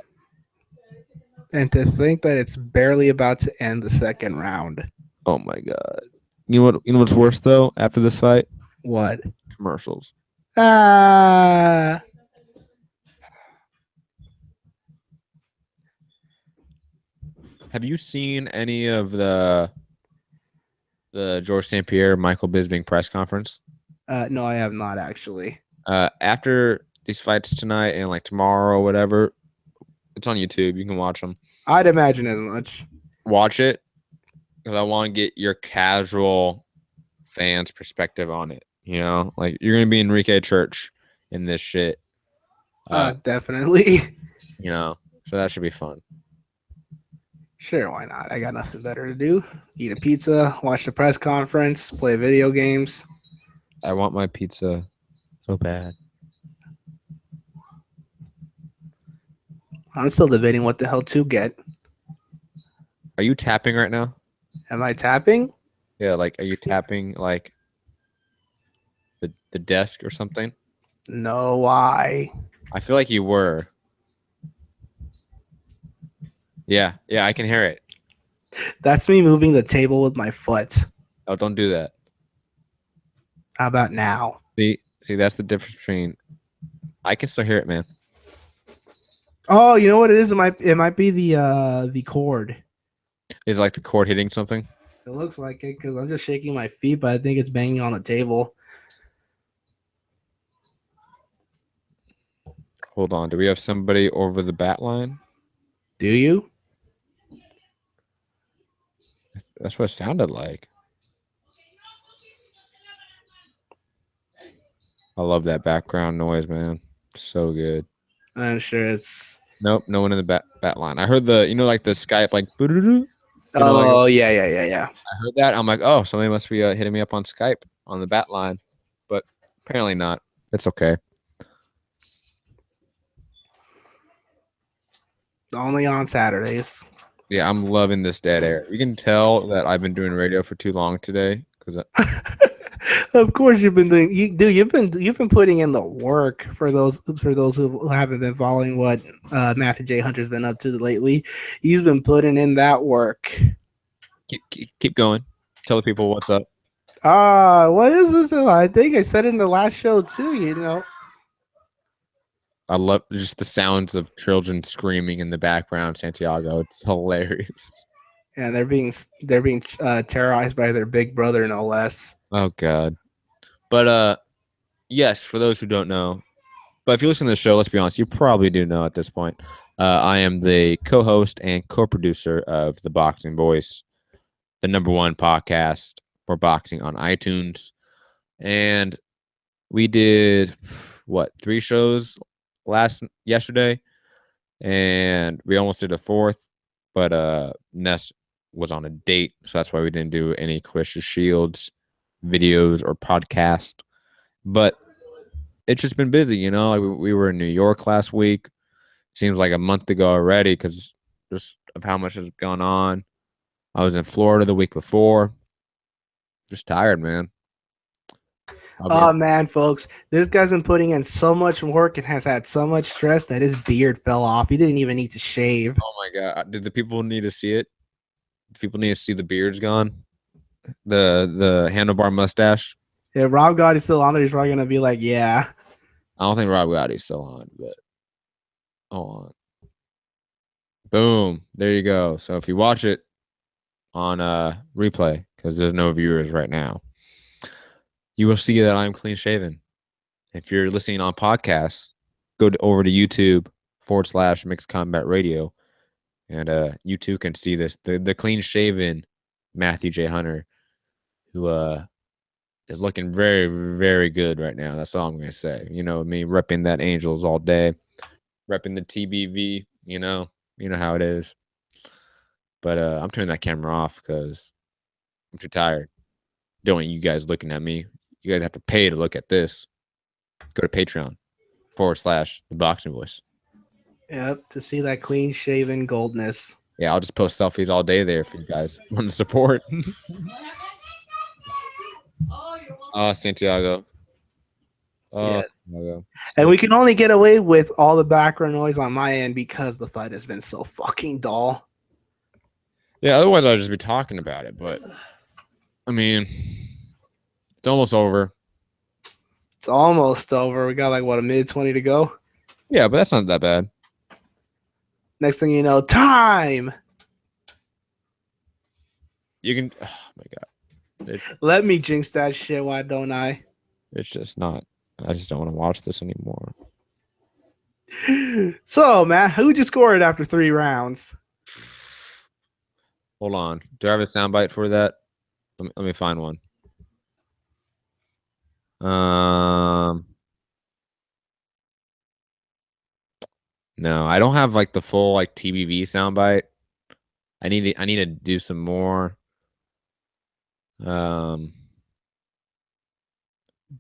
And to think that it's barely about to end the second round.
Oh my god. You know what? You know what's worse though? After this fight,
What?
commercials.
Ah.
Have you seen any of the George St. Pierre Michael Bisping press conference?
No, I have not actually.
After these fights tonight and like tomorrow or whatever, it's on YouTube. You can watch them.
I'd imagine as much.
Watch it because I want to get your casual fans' perspective on it. Like you're gonna be Enrique Church in this shit.
Definitely.
So that should be fun.
Sure, why not? I got nothing better to do. Eat a pizza, watch the press conference, play video games.
I want my pizza so bad.
I'm still debating what the hell to get.
Are you tapping right now?
Am I tapping?
Yeah, like are you tapping like the desk or something?
No, why?
I feel like you were. Yeah, I can hear it.
That's me moving the table with my foot.
Oh, don't do that.
How about now?
See, that's the difference between. I can still hear it, man.
Oh, you know what it is? It might be the cord.
Is it like the cord hitting something?
It looks like it because I'm just shaking my feet, but I think it's banging on the table.
Hold on. Do we have somebody over the bat line?
Do you?
That's what it sounded like. I love that background noise, man. So good.
I'm sure it's.
Nope, no one in the bat line. I heard the like the Skype like.
Oh, yeah.
I heard that. I'm like, oh, somebody must be hitting me up on Skype on the bat line, but apparently not. It's okay.
Only on Saturdays.
Yeah, I'm loving this dead air. You can tell that I've been doing radio for too long today because.
Of course, you've been doing. You've been putting in the work for those who haven't been following what Matthew J. Hunter's been up to lately. He's been putting in that work.
Keep going. Tell the people what's up.
What is this? I think I said it in the last show too.
I love just the sounds of children screaming in the background. Santiago, it's hilarious.
And they're being terrorized by their big brother, no less.
Oh God. But yes, for those who don't know, but if you listen to the show, let's be honest, you probably do know at this point. I am the co-host and co-producer of the Boxing Voice, the #1 podcast for boxing on iTunes. And we did 3 shows yesterday, and we almost did a 4th, but Ness was on a date, so that's why we didn't do any Clarissa Shields videos or podcast. But it's just been busy, like we were in New York last week. Seems like a month ago already because just of how much has gone on. I was in Florida the week before. Just tired, man.
Oh man, folks, this guy's been putting in so much work and has had so much stress that his beard fell off. He didn't even need to shave.
Oh my God! Did the people need to see it? Do people need to see the beard's gone? The handlebar mustache.
If Rob Gotti's still on there, he's probably gonna be like, "Yeah."
I don't think Rob Gotti's still on, but hold on. Boom! There you go. So if you watch it on replay, because there's no viewers right now, you will see that I'm clean shaven. If you're listening on podcasts, over to YouTube /mixed.combat.radio, and you too can see this. The clean shaven Matthew J. Hunter, who is looking very, very good right now. That's all I'm gonna say. You know me, repping that Angels all day, repping the TBV. You know how it is. But I'm turning that camera off because I'm too tired. Don't want you guys looking at me. You guys have to pay to look at this. Go to Patreon /Thaboxingvoice.
Yep, to see that clean shaven goldness.
Yeah, I'll just post selfies all day there if you guys want to support. Santiago.
Yes.
Santiago.
And we can only get away with all the background noise on my end because the fight has been so fucking dull.
Yeah, otherwise I'd just be talking about it. But, I mean, it's almost over.
It's almost over. We got like, what, a minute 20 to go?
Yeah, but that's not that bad.
Next thing you know, time!
You can, oh my God.
Let me jinx that shit, why don't I?
It's just not, I just don't want to watch this anymore.
So, Matt, who just scored after 3 rounds?
Hold on. Do I have a soundbite for that? Let me find one. No, I don't have like the full like TBV soundbite. I need to do some more. But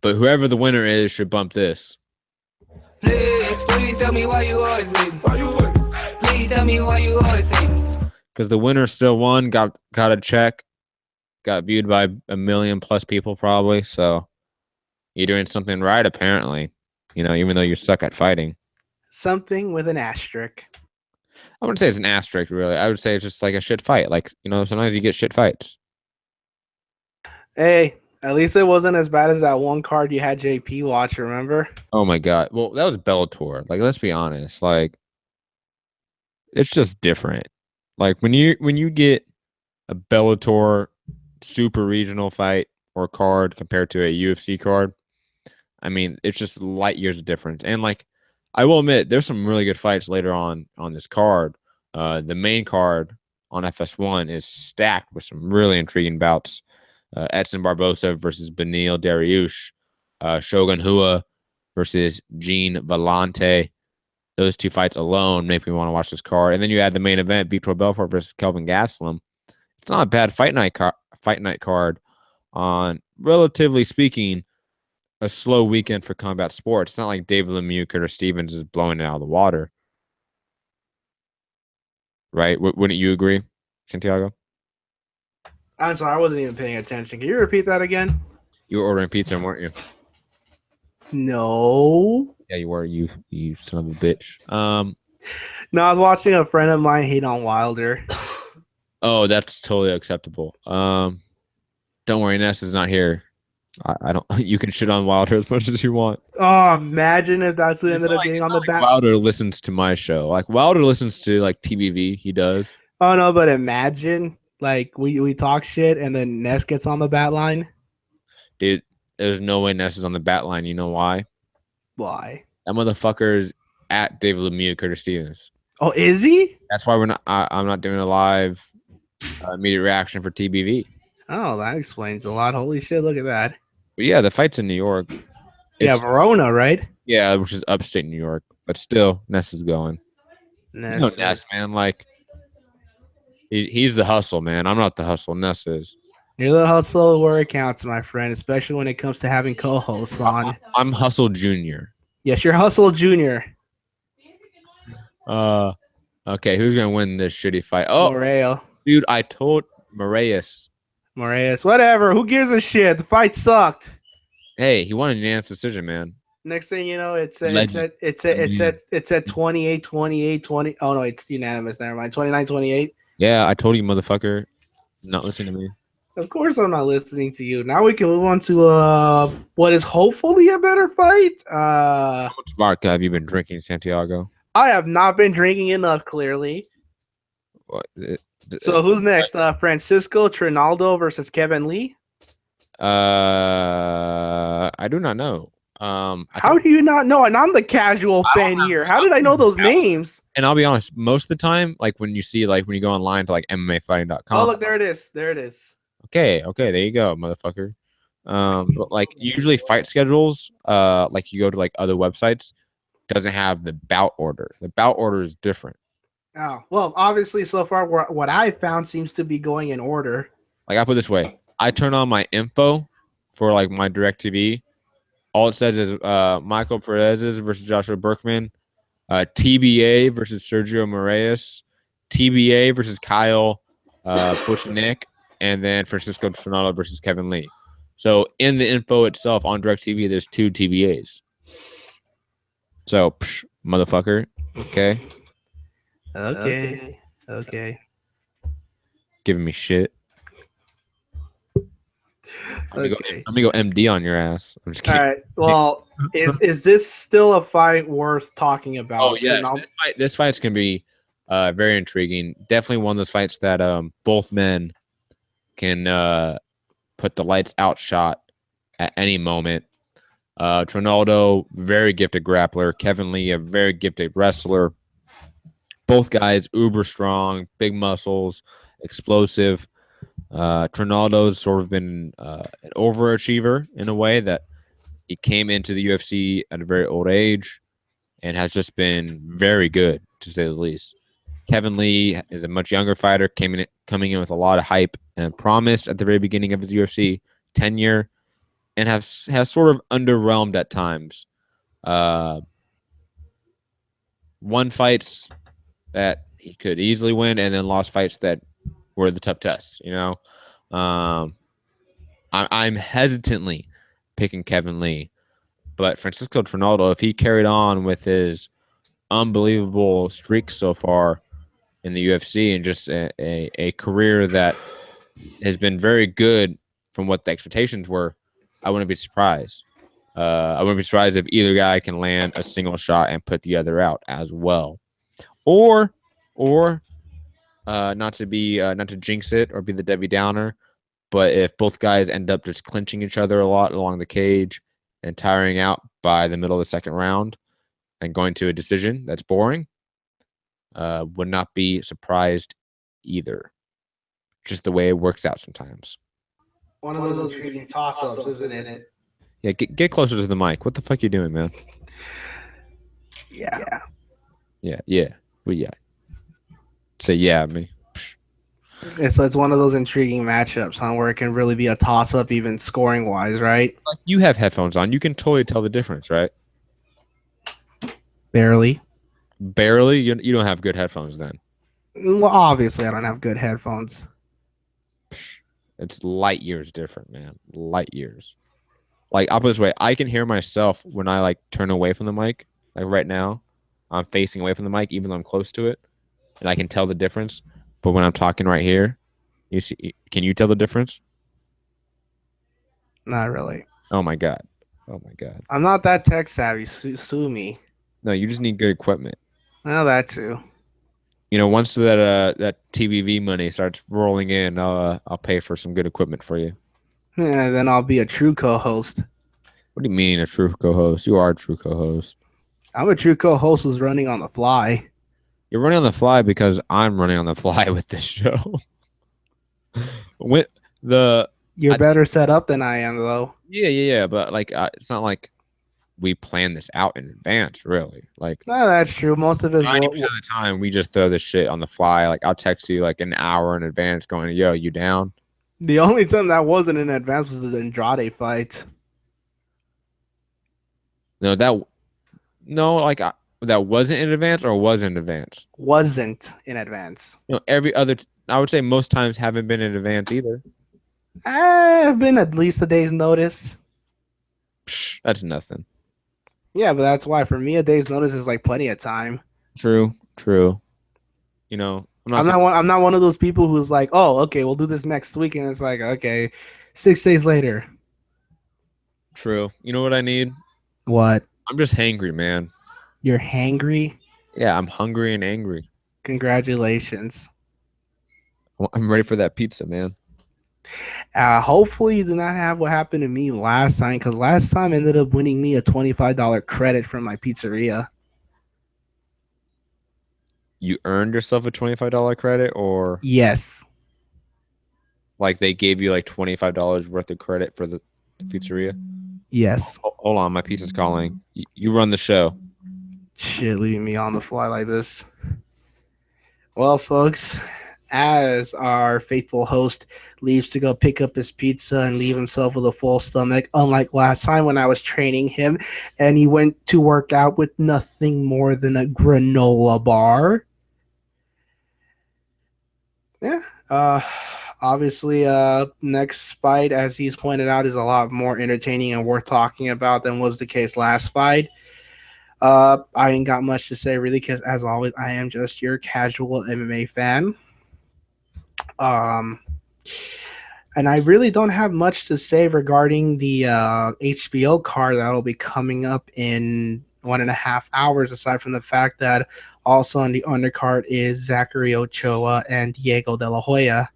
whoever the winner is should bump this.
Please tell me why you always leave. Please tell me why you always leave.
Because the winner still won, got a check, got viewed by 1 million plus people probably. So you're doing something right, apparently. You know, even though you're stuck at fighting.
Something with an asterisk.
I wouldn't say it's an asterisk, really. I would say it's just like a shit fight. Like, you know, sometimes you get shit fights.
Hey, at least it wasn't as bad as that one card you had JP watch, remember?
Oh my God. Well, that was Bellator. Like, let's be honest. Like, it's just different. Like when you get a Bellator super regional fight or card compared to a UFC card, I mean, it's just light years of difference. And like, I will admit, there's some really good fights later on this card. The main card on FS1 is stacked with some really intriguing bouts. Edson Barbosa versus Beneil Dariush. Shogun Hua versus Jean Vellante. Those 2 fights alone make me want to watch this card. And then you add the main event, Vitor Belfort versus Kelvin Gastelum. It's not a bad fight night card on, relatively speaking, a slow weekend for combat sports. It's not like David Lemieux, Curtis Stevens is blowing it out of the water. Right? Wouldn't you agree, Santiago?
I'm sorry, I wasn't even paying attention. Can you repeat that again?
You were ordering pizza, weren't you?
No.
Yeah, you were. You son of a bitch.
No, I was watching a friend of mine hate on Wilder.
Oh, that's totally acceptable. Don't worry, Ness is not here. I don't. You can shit on Wilder as much as you want.
Oh, imagine if that's what ended up being on the back.
Wilder listens to my show. Like Wilder listens to like TBV. He does.
Oh no, but imagine like we talk shit and then Ness gets on the bat line.
Dude, there's no way Ness is on the bat line. You know why?
Why?
That motherfucker's at David Lemieux, Curtis Stevens.
Oh, is he?
That's why we're not. I'm not doing a live immediate reaction for TBV.
Oh, that explains a lot. Holy shit! Look at that.
But yeah, the fight's in New York.
Yeah, Verona, right?
Yeah, which is upstate New York. But still, Ness is going.
Ness,
You know Ness, man. Like he's the hustle, man. I'm not the hustle. Ness is.
You're the hustle where it counts, my friend, especially when it comes to having co-hosts on.
I'm Hustle Junior.
Yes, you're Hustle Junior.
Okay, who's gonna win this shitty fight? Oh,
Moreo.
dude, I told Moraes.
Whatever. Who gives a shit? The fight sucked.
Hey, he won a unanimous decision, man.
Next thing you know, it's at 28, 20. Oh no, it's unanimous. Never mind. 29, 28.
Yeah, I told you, motherfucker. Not listening to me.
Of course, I'm not listening to you. Now we can move on to what is hopefully a better fight.
How much vodka have you been drinking, Santiago?
I have not been drinking enough, clearly.
What?
So who's next? Francisco Trinaldo versus Kevin Lee.
I do not know.
How do you not know? And I'm the casual fan here. How did I know those names?
And I'll be honest, most of the time, like when you see, like when you go online to like MMAfighting.com.
Oh, look, there it is. There it is.
Okay, there you go, motherfucker. But like usually fight schedules, like you go to like other websites, doesn't have the bout order. The bout order is different.
Oh, well, obviously, so far, what I found seems to be going in order.
Like I put it this way, I turn on my info for like my DirecTV. All it says is Michael Perez versus Joshua Berkman, TBA versus Sergio Moraes, TBA versus Kyle Bushnick, and then Francisco Trinaldo versus Kevin Lee. So in the info itself on DirecTV, there's 2 TBAs. So, motherfucker. Okay.
Okay.
Giving me shit. I'm gonna go MD on your ass. I'm just kidding.
All right. Well, is this still a fight worth talking about?
Oh yes, this fight's gonna be very intriguing. Definitely one of those fights that both men can put the lights out shot at any moment. Trinaldo, very gifted grappler. Kevin Lee, a very gifted wrestler. Both guys uber strong, big muscles, explosive. Trinaldo's sort of been an overachiever in a way that he came into the UFC at a very old age and has just been very good, to say the least. Kevin Lee is a much younger fighter, coming in with a lot of hype and promise at the very beginning of his UFC tenure, and has sort of underwhelmed at times. Won fights that he could easily win, and then lost fights that were the tough tests. You know, I'm hesitantly picking Kevin Lee, but Francisco Trinaldo, if he carried on with his unbelievable streak so far in the UFC and just a career that has been very good from what the expectations were, I wouldn't be surprised. I wouldn't be surprised if either guy can land a single shot and put the other out as well. Or not to jinx it or be the Debbie Downer, but if both guys end up just clinching each other a lot along the cage and tiring out by the middle of the second round and going to a decision that's boring, would not be surprised either. Just the way it works out sometimes.
One of those intriguing toss-ups, isn't it?
Yeah, get closer to the mic. What the fuck you doing, man?
Yeah.
Well, yeah. Say yeah, me.
So it's one of those intriguing matchups, huh, where it can really be a toss-up, even scoring-wise, right?
Like you have headphones on. You can totally tell the difference, right?
Barely.
Barely? You don't have good headphones then.
Well, obviously, I don't have good headphones.
It's light years different, man. Light years. Like, I'll put it this way. I can hear myself when I, like, turn away from the mic. Like, right now, I'm facing away from the mic, even though I'm close to it. And I can tell the difference. But when I'm talking right here, can you tell the difference?
Not really.
Oh, my God.
I'm not that tech savvy. Sue me.
No, you just need good equipment.
Well, that too.
You know, once that TVV money starts rolling in, I'll pay for some good equipment for you.
Yeah, then I'll be a true co-host.
What do you mean a true co-host? You are a true co-host.
I'm a true co-host who's running on the fly.
You're running on the fly because I'm running on the fly with this show.
You're better set up than I am, though.
Yeah. But like, it's not like we plan this out in advance, really. Like,
no, that's true. Most of it,
90% of the time, we just throw this shit on the fly. Like, I'll text you like an hour in advance, going, "Yo, you down?"
The only time that wasn't in advance was the Andrade fight.
That wasn't in advance or was in advance?
Wasn't in advance.
You know, I would say most times haven't been in advance either.
I've been at least a day's notice.
Psh, that's nothing.
Yeah, but that's why for me a day's notice is like plenty of time.
True. You know,
I'm not one of those people who's like, oh, okay, we'll do this next week, and it's like, okay, 6 days later.
True. You know what I need?
What?
I'm just hangry, man.
You're hangry?
Yeah, I'm hungry and angry.
Congratulations.
Well, I'm ready for that pizza, man.
Hopefully, you do not have what happened to me last time, because last time ended up winning me a $25 credit from my pizzeria.
You earned yourself a $25 credit, or
Yes.
like they gave you like $25 worth of credit for the pizzeria?
Yes.
Hold on, my pizza's calling. You run the show.
Shit, leaving me on the fly like this. Well, folks, as our faithful host leaves to go pick up his pizza and leave himself with a full stomach, unlike last time when I was training him and he went to work out with nothing more than a granola bar. Yeah. Obviously, next fight, as he's pointed out, is a lot more entertaining and worth talking about than was the case last fight. I ain't got much to say really, because as always, I am just your casual MMA fan. And I really don't have much to say regarding the HBO card that'll be coming up in 1.5 hours, aside from the fact that also on the undercard is Zachary Ochoa and Diego De La Hoya.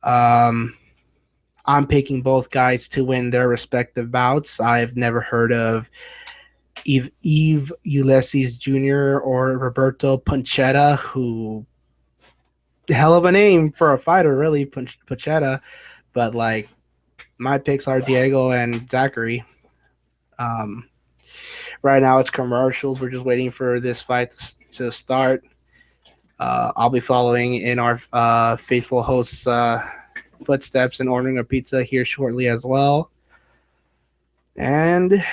I'm picking both guys to win their respective bouts. I've never heard of Eve Ulysses Jr. or Roberto Panchetta, who hell of a name for a fighter, really, Panchetta. But like, my picks are Diego and Zachary. Right now it's commercials. We're just waiting for this fight to start. I'll be following in our faithful host's footsteps and ordering a pizza here shortly as well. And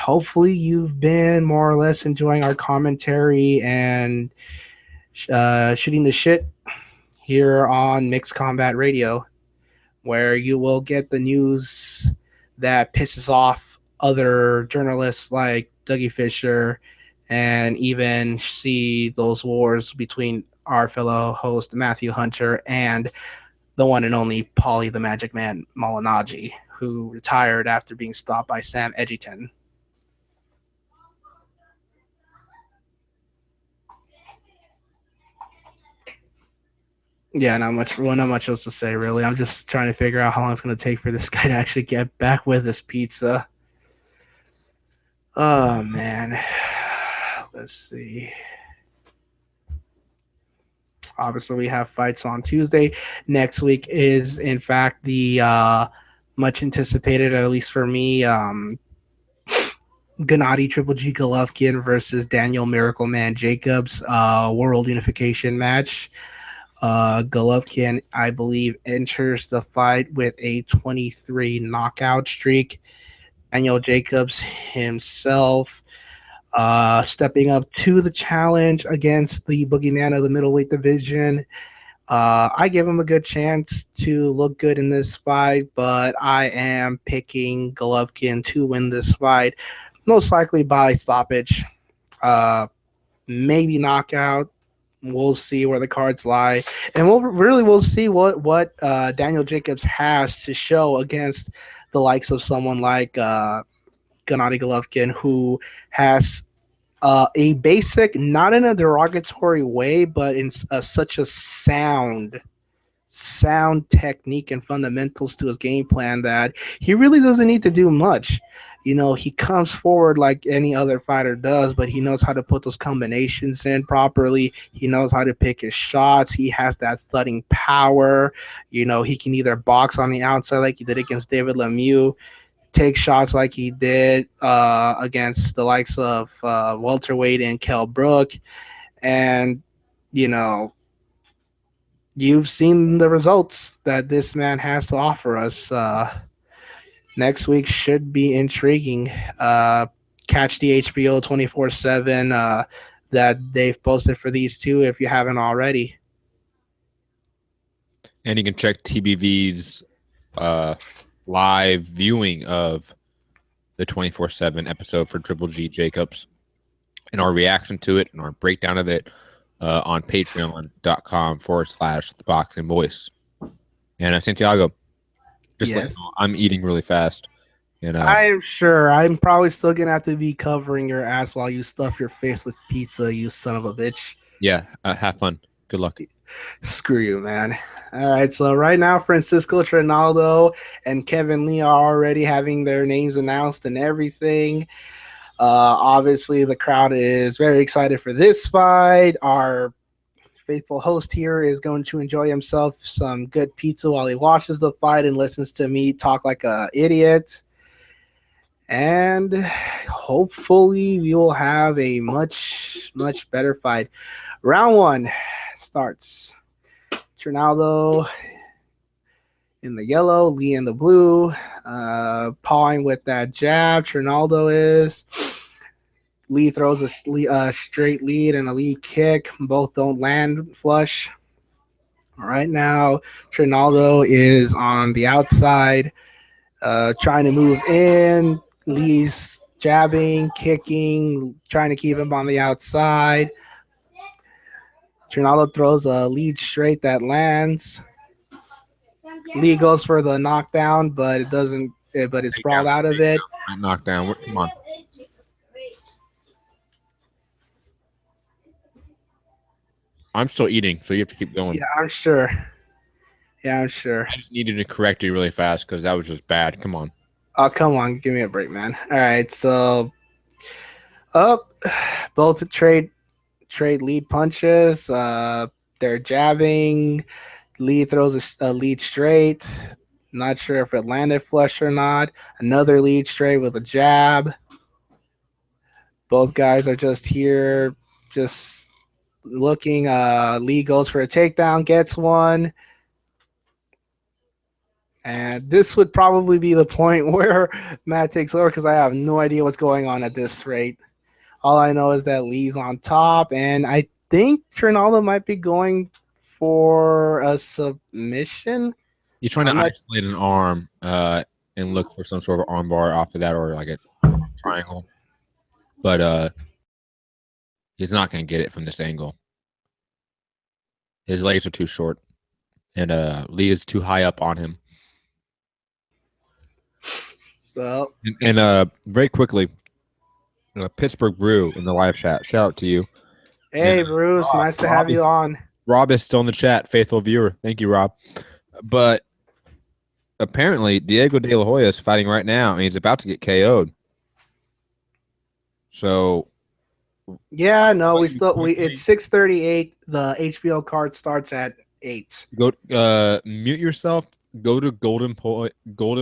hopefully you've been more or less enjoying our commentary and shooting the shit here on Mixed Combat Radio, where you will get the news that pisses off other journalists like Dougie Fisher, and even see those wars between our fellow host Matthew Hunter and the one and only Paulie the Magic Man Malignaggi, who retired after being stopped by Sam Edgerton. Yeah, not much else to say, really. I'm just trying to figure out how long it's going to take for this guy to actually get back with his pizza. Oh, man. Let's see. Obviously, we have fights on Tuesday. Next week is, in fact, the much anticipated, at least for me, Gennady Triple G Golovkin versus Daniel Miracle Man Jacobs world unification match. Golovkin, I believe, enters the fight with a 23 knockout streak. Daniel Jacobs himself stepping up to the challenge against the boogeyman of the middleweight division. I give him a good chance to look good in this fight, but I am picking Golovkin to win this fight, most likely by stoppage, maybe knockout. We'll see where the cards lie, and we'll see what Daniel Jacobs has to show against the likes of someone like Gennady Golovkin, who has a basic, not in a derogatory way, but in such a sound technique and fundamentals to his game plan that he really doesn't need to do much. You know, he comes forward like any other fighter does, but he knows how to put those combinations in properly. He knows how to pick his shots. He has that thudding power. You know, he can either box on the outside like he did against David Lemieux, take shots like he did against the likes of welterweight and Kell Brook. And, you know, you've seen the results that this man has to offer us. Next week should be intriguing. Catch the HBO 24/7 that they've posted for these two if you haven't already.
And you can check TBV's live viewing of the 24/7 episode for Triple G Jacobs and our reaction to it and our breakdown of it on patreon.com/Thaboxingvoice. And Santiago, just
Yes.
like I'm eating really fast. And
I'm sure I'm probably still gonna have to be covering your ass while you stuff your face with pizza, you son of a bitch.
yeah, have fun. Good luck.
Screw you, man. All right, so right now, Francisco Trinaldo and Kevin Lee are already having their names announced and everything. Obviously, the crowd is very excited for this fight. Our faithful host here is going to enjoy himself some good pizza while he watches the fight and listens to me talk like an idiot. And hopefully, we will have a much, much better fight. Round one starts. Trinaldo in the yellow, Lee in the blue, pawing with that jab. Trinaldo is. Lee throws a straight lead and a lead kick. Both don't land flush. Right now, Trinaldo is on the outside, trying to move in. Lee's jabbing, kicking, trying to keep him on the outside. Trinaldo throws a lead straight that lands. Lee goes for the knockdown, but it doesn't. But it's sprawled out of it.
Knockdown. Come on. I'm still eating, so you have to keep going.
Yeah, I'm sure. I
just needed to correct you really fast because that was just bad. Come on.
Oh, come on. Give me a break, man. All right, so up, both trade lead punches. They're jabbing. Lee throws a lead straight. Not sure if it landed flush or not. Another lead straight with a jab. Both guys are just here, just looking. Lee goes for a takedown, gets one. And this would probably be the point where Matt takes over because I have no idea what's going on at this rate. All I know is that Lee's on top, and I think Trinaldo might be going for a submission.
You're trying to isolate an arm and look for some sort of arm bar off of that or like a triangle. But he's not going to get it from this angle. His legs are too short, and Lee is too high up on him.
Well,
and very quickly, Pittsburgh Brew in the live chat. Shout out to you.
Hey, Bruce, nice to have you on.
Rob is still in the chat, faithful viewer. Thank you, Rob. But apparently, Diego De La Hoya is fighting right now, and he's about to get KO'd. So,
yeah, no, it's 6:38. The HBO card starts at 8.
Go mute yourself. Go to Golden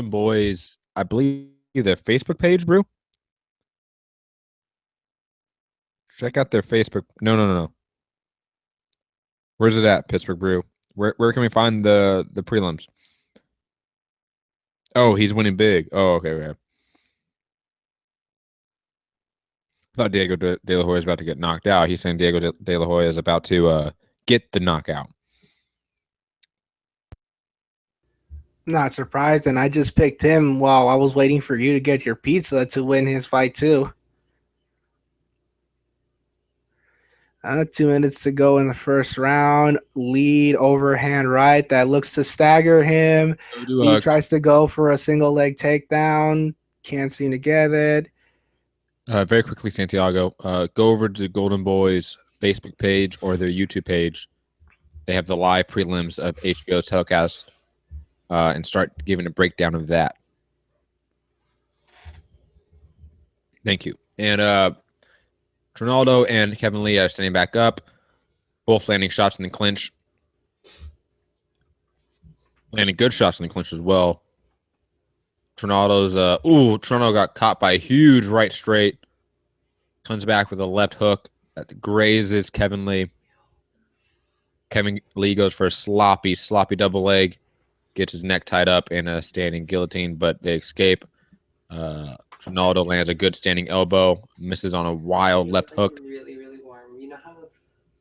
Boys. I believe their Facebook page, Brew. Check out their Facebook. No. Where's it at, Pittsburgh Brew? Where can we find the prelims? Oh, he's winning big. Oh, okay. I thought Diego De La Hoya is about to get knocked out. He's saying Diego De La Hoya is about to get the knockout.
Not surprised, and I just picked him while I was waiting for you to get your pizza to win his fight too. 2 minutes to go in the first round. Lead overhand right that looks to stagger him. He tries to go for a single leg takedown. Can't seem to get it.
Very quickly, Santiago, go over to Golden Boys Facebook page or their YouTube page. They have the live prelims of HBO's telecast and start giving a breakdown of that. Thank you. And Trinaldo and Kevin Lee are standing back up, both landing shots in the clinch. Landing good shots in the clinch as well. Trinaldo got caught by a huge right straight. Comes back with a left hook that grazes Kevin Lee. Kevin Lee goes for a sloppy double leg. Gets his neck tied up in a standing guillotine, but they escape. Trinaldo lands a good standing elbow, misses on a wild left hook.
Really, really warm. You know how it was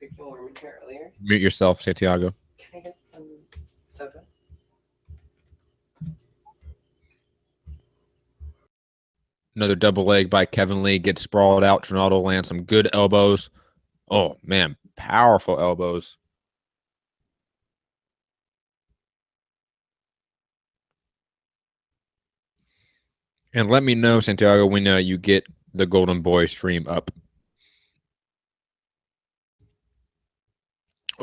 freaking warm in here earlier?
Mute yourself, Santiago.
Can I get some soda?
Another double leg by Kevin Lee, gets sprawled out. Trinaldo lands some good elbows. Oh, man, powerful elbows. And let me know, Santiago, when you get the Golden Boy stream up.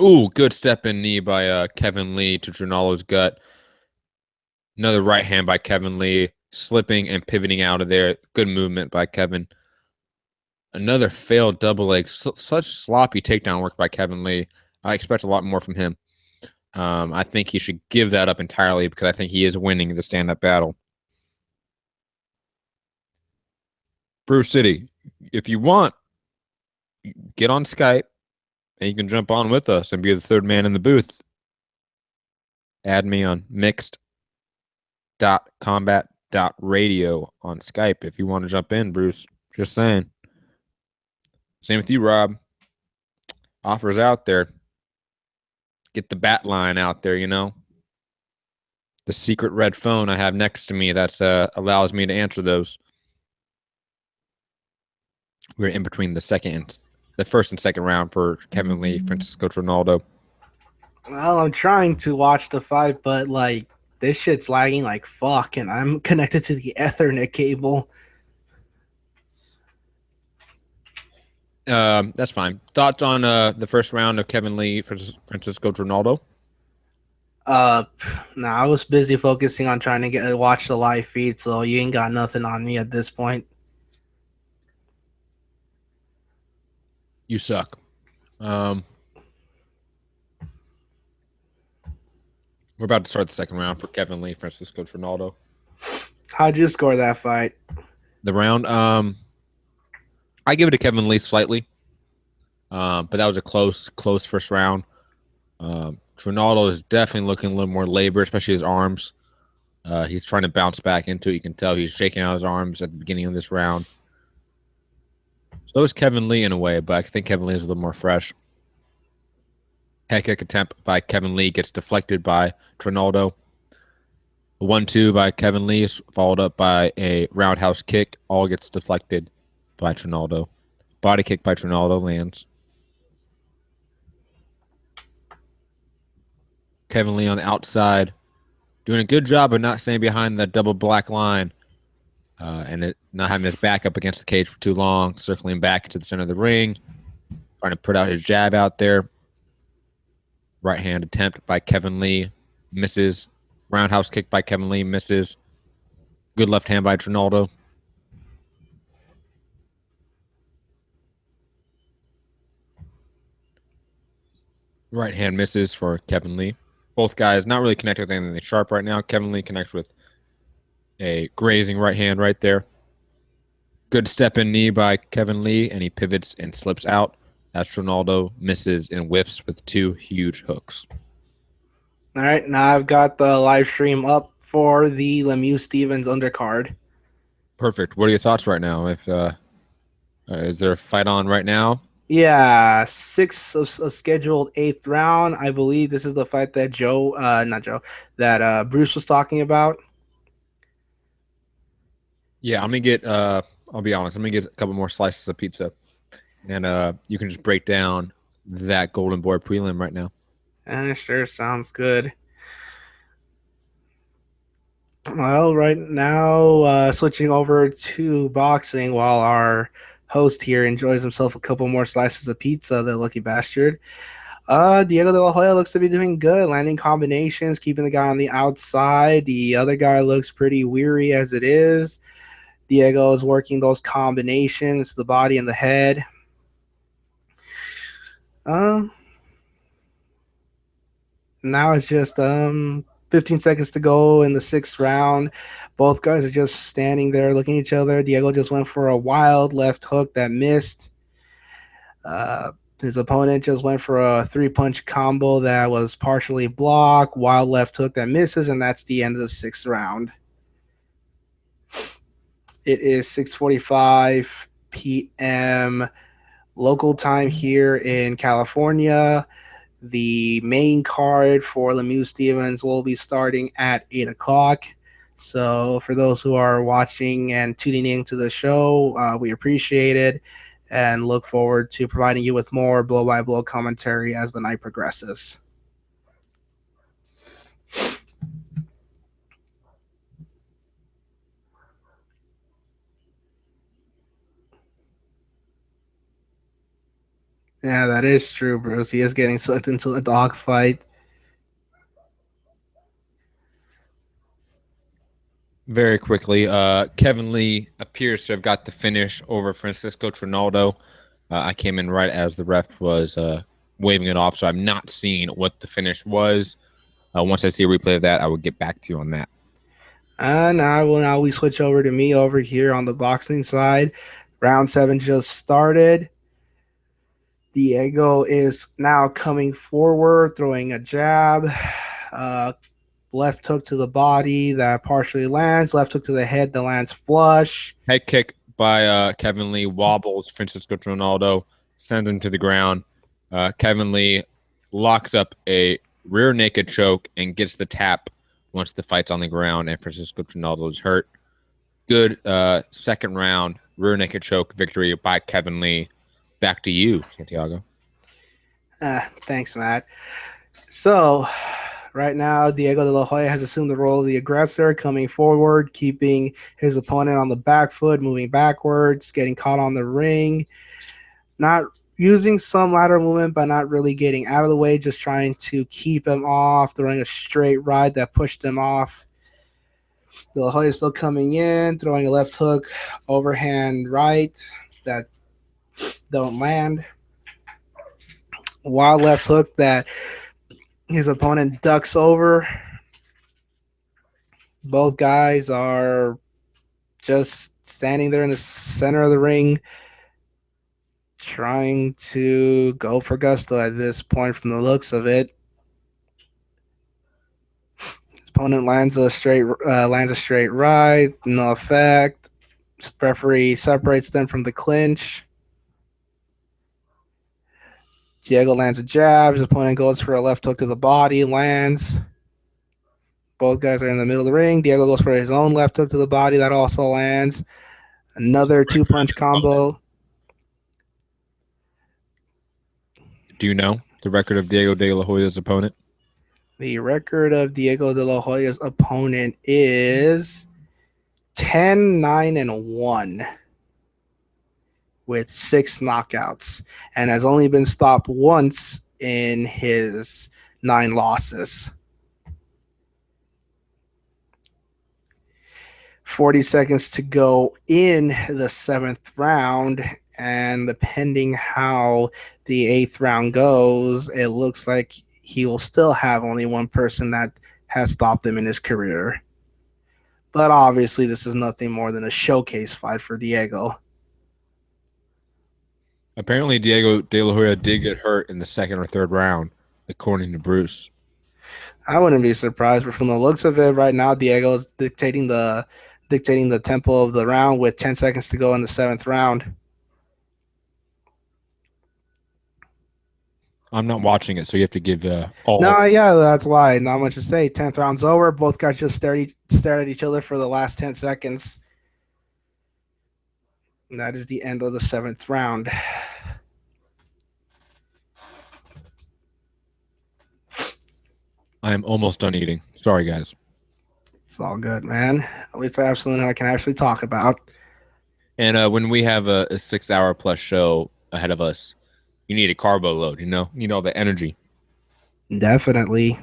Ooh, good step in knee by Kevin Lee to Trinaldo's gut. Another right hand by Kevin Lee, slipping and pivoting out of there. Good movement by Kevin. Another failed double leg. Such sloppy takedown work by Kevin Lee. I expect a lot more from him. I think he should give that up entirely because I think he is winning the stand-up battle. Bruce City, if you want, get on Skype and you can jump on with us and be the third man in the booth. Add me on mixed.combat.radio on Skype if you want to jump in, Bruce. Just saying. Same with you, Rob. Offers out there. Get the bat line out there, you know. The secret red phone I have next to me that allows me to answer those. We're in between the first and second round for Kevin Lee, Francisco Trinaldo.
Well, I'm trying to watch the fight, but like this shit's lagging like fuck, and I'm connected to the Ethernet cable.
That's fine. Thoughts on the first round of Kevin Lee, Francisco Trinaldo?
I was busy focusing on trying to watch the live feed, so you ain't got nothing on me at this point.
You suck. We're about to start the second round for Kevin Lee, Francisco Trinaldo.
How'd you score that fight?
The round, I give it to Kevin Lee slightly, but that was a close first round. Trinaldo is definitely looking a little more labor, especially his arms. He's trying to bounce back into it. You can tell he's shaking out his arms at the beginning of this round. So is Kevin Lee in a way, but I think Kevin Lee is a little more fresh. Head kick attempt by Kevin Lee gets deflected by Trinaldo. A 1-2 by Kevin Lee is followed up by a roundhouse kick. All gets deflected by Trinaldo. Body kick by Trinaldo lands. Kevin Lee on the outside, doing a good job of not staying behind that double black line and not having his back up against the cage for too long, circling back into the center of the ring, trying to put out his jab out there. Right hand attempt by Kevin Lee, misses. Roundhouse kick by Kevin Lee, misses. Good left hand by Trinaldo. Right hand misses for Kevin Lee. Both guys not really connected with anything sharp right now. Kevin Lee connects with a grazing right hand right there. Good step in knee by Kevin Lee, and he pivots and slips out as Trinaldo misses and whiffs with two huge hooks.
All right, now I've got the live stream up for the Lemieux Stevens undercard.
Perfect. What are your thoughts right now? If is there a fight on right now?
Yeah, sixth of scheduled eighth round. I believe this is the fight that Bruce was talking about.
Yeah, I'm gonna get. I'll be honest. I'm gonna get a couple more slices of pizza, and you can just break down that Golden Boy prelim right now.
Sure, sounds good. Well, right now, switching over to boxing while our host here enjoys himself a couple more slices of pizza, the lucky bastard. Diego De La Hoya looks to be doing good, landing combinations, keeping the guy on the outside. The other guy looks pretty weary as it is. Diego is working those combinations, the body and the head. Now it's just 15 seconds to go in the sixth round. Both guys are just standing there looking at each other. Diego just went for a wild left hook that missed. His opponent just went for a three-punch combo that was partially blocked, wild left hook that misses, and that's the end of the sixth round. It is 6:45 p.m. local time here in California. The main card for Lemieux Stevens will be starting at 8 o'clock. So for those who are watching and tuning into the show, we appreciate it and look forward to providing you with more blow-by-blow commentary as the night progresses. Yeah, that is true, Bruce. He is getting sucked into a dogfight.
Very quickly, Kevin Lee appears to have got the finish over Francisco Trinaldo. I came in right as the ref was waving it off, so I'm not seeing what the finish was. Once I see a replay of that, I will get back to you on that.
And now we switch over to me over here on the boxing side. Round 7 just started. Diego is now coming forward, throwing a jab. Left hook to the body that partially lands. Left hook to the head that lands flush.
Head kick by Kevin Lee wobbles Francisco Trinaldo, sends him to the ground. Kevin Lee locks up a rear naked choke and gets the tap once the fight's on the ground and Francisco Trinaldo is hurt. Good second round rear naked choke victory by Kevin Lee. Back to you, Santiago.
Thanks, Matt. So, right now, Diego de la Hoya has assumed the role of the aggressor, coming forward, keeping his opponent on the back foot, moving backwards, getting caught on the ring, not using some lateral movement, but not really getting out of the way, just trying to keep him off, throwing a straight right that pushed him off. De la Hoya is still coming in, throwing a left hook, overhand right that don't land. Wild left hook that his opponent ducks over. Both guys are just standing there in the center of the ring, trying to go for gusto at this point from the looks of it. His opponent lands a straight right, no effect. Referee separates them from the clinch. Diego lands a jab. His opponent goes for a left hook to the body, lands. Both guys are in the middle of the ring. Diego goes for his own left hook to the body. That also lands. Another two-punch combo.
Do you know the record of Diego de la Hoya's opponent?
The record of Diego de la Hoya's opponent is 10-9-1 with 6 knockouts and has only been stopped once in his 9 losses. 40 seconds to go in the 7th round, and depending how the 8th round goes, it looks like he will still have only one person that has stopped him in his career. But obviously, this is nothing more than a showcase fight for Diego.
Apparently, Diego de la Hoya did get hurt in the 2nd or 3rd round, according to Bruce.
I wouldn't be surprised, but from the looks of it right now, Diego is dictating the tempo of the round with 10 seconds to go in the 7th round.
I'm not watching it, so you have to give all.
No, yeah, that's why. Not much to say. 10th round's over. Both guys just stared at each other for the last 10 seconds. And that is the end of the 7th round.
I am almost done eating. Sorry, guys.
It's all good, man. At least I have something I can actually talk about.
And when we have a 6-hour plus show ahead of us, you need a carbo load, you know? You need all the energy.
Definitely.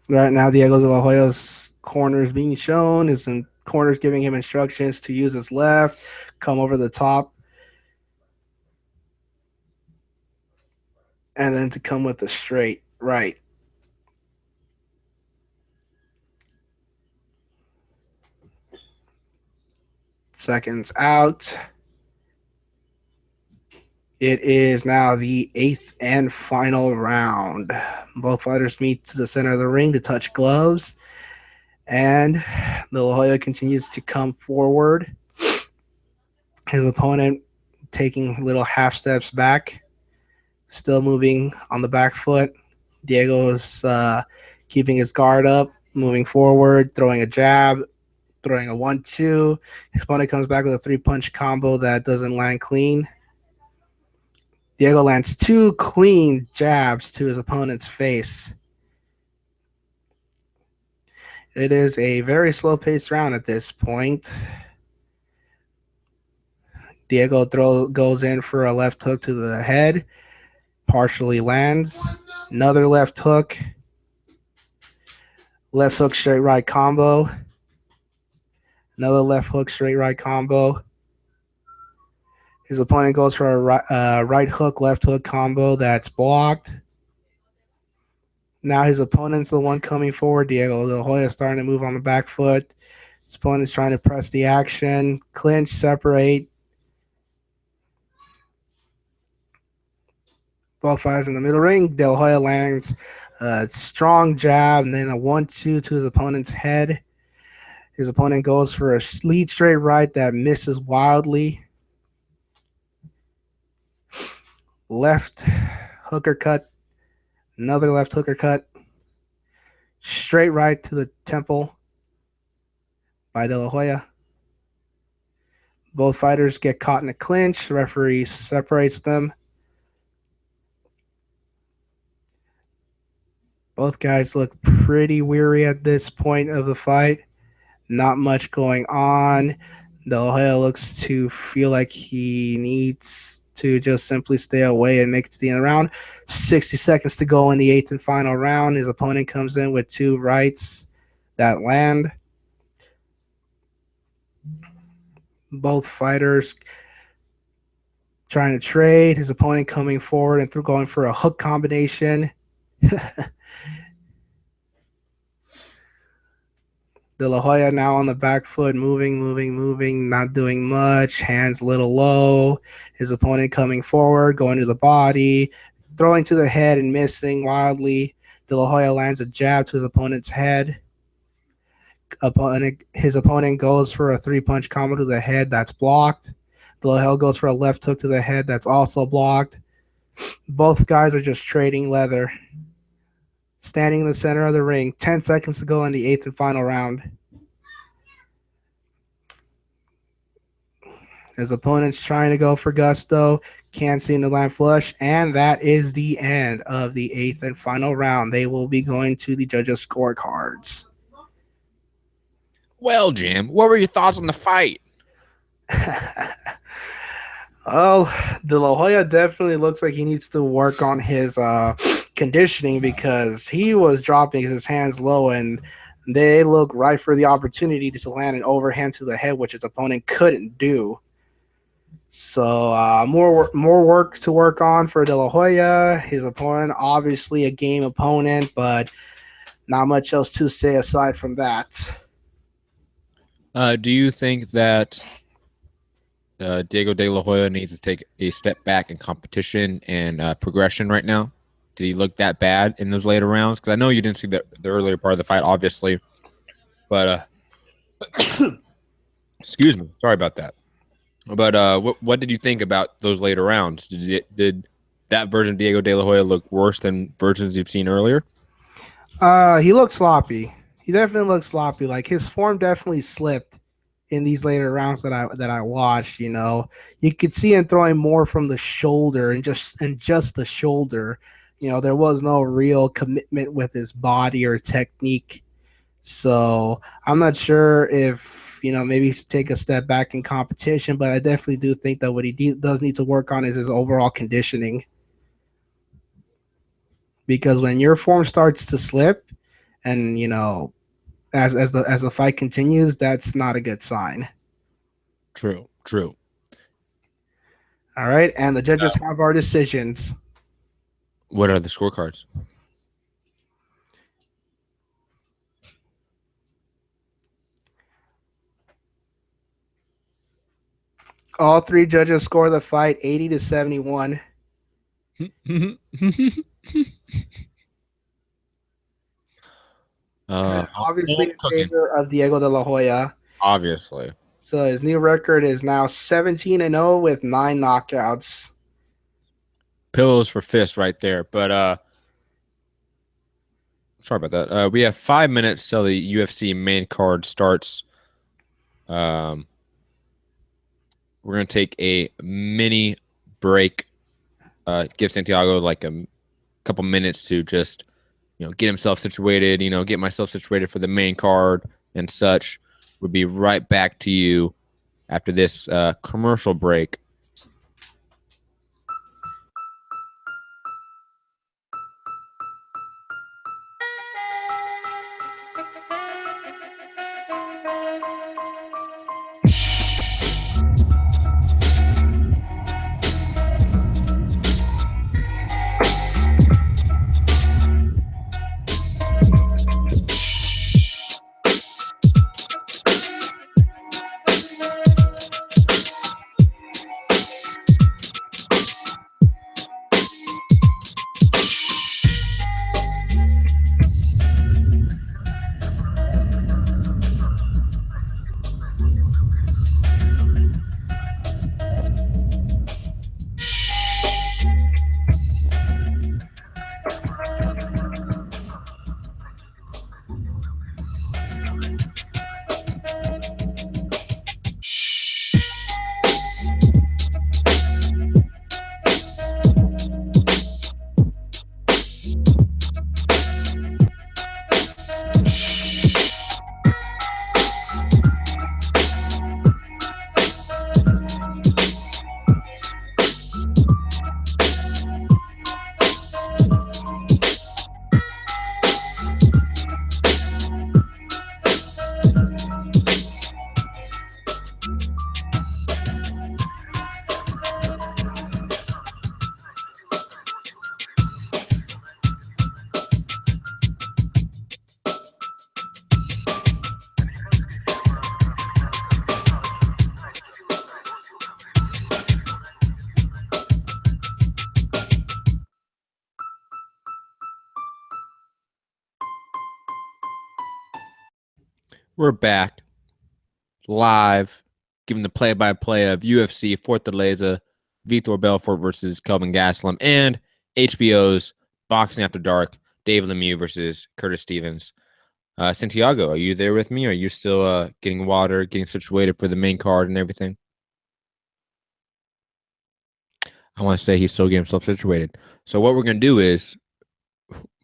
Right now, Diego de la Hoya's corner is being shown. His corner's giving him instructions to use his left, come over the top, and then to come with the straight right. Seconds out. It is now the 8th and final round. Both fighters meet to the center of the ring to touch gloves. And De La Hoya continues to come forward. His opponent taking little half steps back. Still moving on the back foot. Diego is keeping his guard up, moving forward, throwing a jab, throwing a 1-2. His opponent comes back with a 3-punch combo that doesn't land clean. Diego lands 2 clean jabs to his opponent's face. It is a very slow-paced round at this point. Diego goes in for a left hook to the head, partially lands. Another left hook straight right combo. Another left hook straight right combo. His opponent goes for a right hook, left hook combo that's blocked. Now his opponent's the one coming forward. Diego De La Hoya starting to move on the back foot. His opponent's trying to press the action, clinch, separate. Both fighters in the middle ring. De La Hoya lands a strong jab and then a 1-2 to his opponent's head. His opponent goes for a lead straight right that misses wildly. Left hooker cut. Another left hooker cut. Straight right to the temple by De La Hoya. Both fighters get caught in a clinch. The referee separates them. Both guys look pretty weary at this point of the fight. Not much going on. De La Hoya looks to feel like he needs to just simply stay away and make it to the end of the round. 60 seconds to go in the 8th and final round. His opponent comes in with 2 rights that land. Both fighters trying to trade. His opponent coming forward and going for a hook combination. De La Hoya now on the back foot, moving, not doing much. Hands a little low. His opponent coming forward, going to the body, throwing to the head and missing wildly. De La Hoya lands a jab to his opponent's head. His opponent goes for a 3-punch combo to the head that's blocked. De La Hoya goes for a left hook to the head that's also blocked. Both guys are just trading leather. Standing in the center of the ring. 10 seconds to go in the 8th and final round. His opponent's trying to go for gusto. Can't seem to land flush. And that is the end of the 8th and final round. They will be going to the judges' scorecards.
Well, Jim, what were your thoughts on the fight?
Oh, De La Hoya definitely looks like he needs to work on his conditioning because he was dropping his hands low and they look right for the opportunity to land an overhand to the head, which his opponent couldn't do. So more work to work on for De La Hoya. His opponent, obviously a game opponent, but not much else to say aside from that.
Do you think that Diego De La Hoya needs to take a step back in competition and progression right now? Did he look that bad in those later rounds? Because I know you didn't see the earlier part of the fight, obviously. But excuse me, sorry about that. But what did you think about those later rounds? Did that version of Diego De La Hoya look worse than versions you've seen earlier?
He looked sloppy. He definitely looked sloppy. Like his form definitely slipped in these later rounds that I watched. You know, you could see him throwing more from the shoulder and just the shoulder. You know, there was no real commitment with his body or technique. So I'm not sure if, you know, maybe he should take a step back in competition, but I definitely do think that what he does need to work on is his overall conditioning. Because when your form starts to slip and, you know, as the fight continues, that's not a good sign.
True.
All right, and the judges have our decisions.
What are the scorecards?
All 3 judges score the fight 80-71. Obviously in favor of Diego De La Hoya.
Obviously.
So his new record is now 17-0 with 9 knockouts.
Pillows for fists right there. But sorry about that. We have 5 minutes till the UFC main card starts. We're going to take a mini break. Give Santiago like a couple minutes to just, you know, get himself situated, you know, get myself situated for the main card and such. We'll be right back to you after this commercial break. We're back live, giving the play-by-play of UFC Fortaleza, Vitor Belfort versus Kelvin Gastelum, and HBO's Boxing After Dark, Dave Lemieux versus Curtis Stevens. Santiago, are you there with me? Are you still getting water, getting situated for the main card and everything? I want to say he's still getting himself situated. So what we're going to do is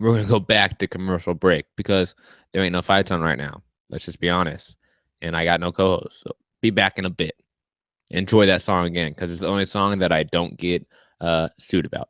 we're going to go back to commercial break because there ain't no fights on right now. Let's just be honest. And I got no co-host. So be back in a bit. Enjoy that song again because it's the only song that I don't get sued about.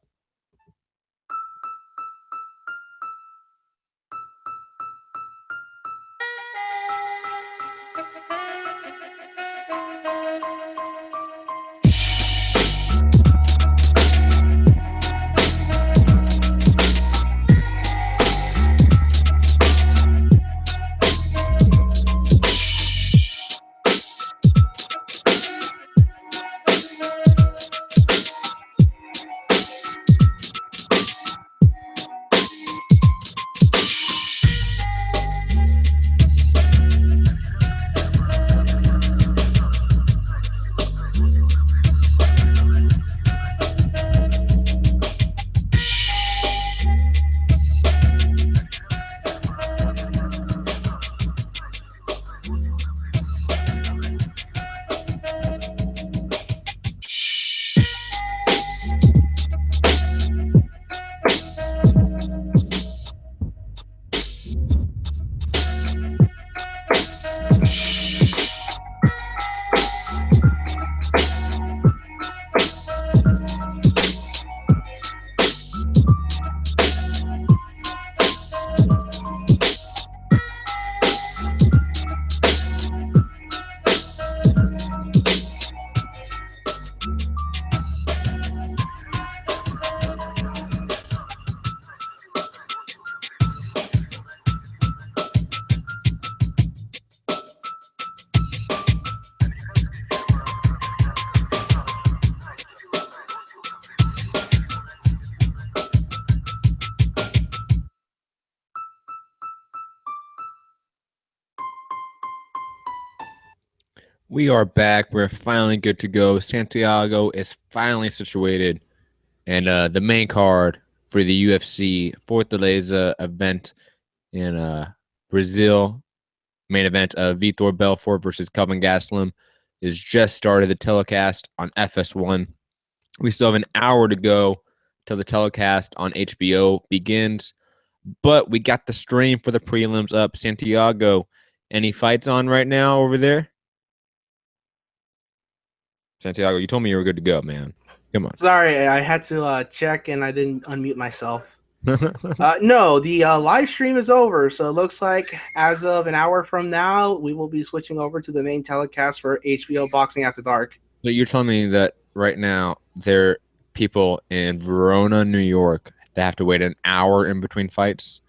We are back. We're finally good to go. Santiago is finally situated. And the main card for the UFC Fortaleza event in Brazil, main event of Vitor Belfort versus Kelvin Gastelum, is just started. The telecast on FS1. We still have an hour to go till the telecast on HBO begins. But we got the stream for the prelims up. Santiago, any fights on right now over there? Santiago, you told me you were good to go, man. Come on.
Sorry, I had to check and I didn't unmute myself. No, the live stream is over, so it looks like as of an hour from now, we will be switching over to the main telecast for HBO Boxing After Dark.
So you're telling me that right now there are people in Verona, New York that have to wait an hour in between fights?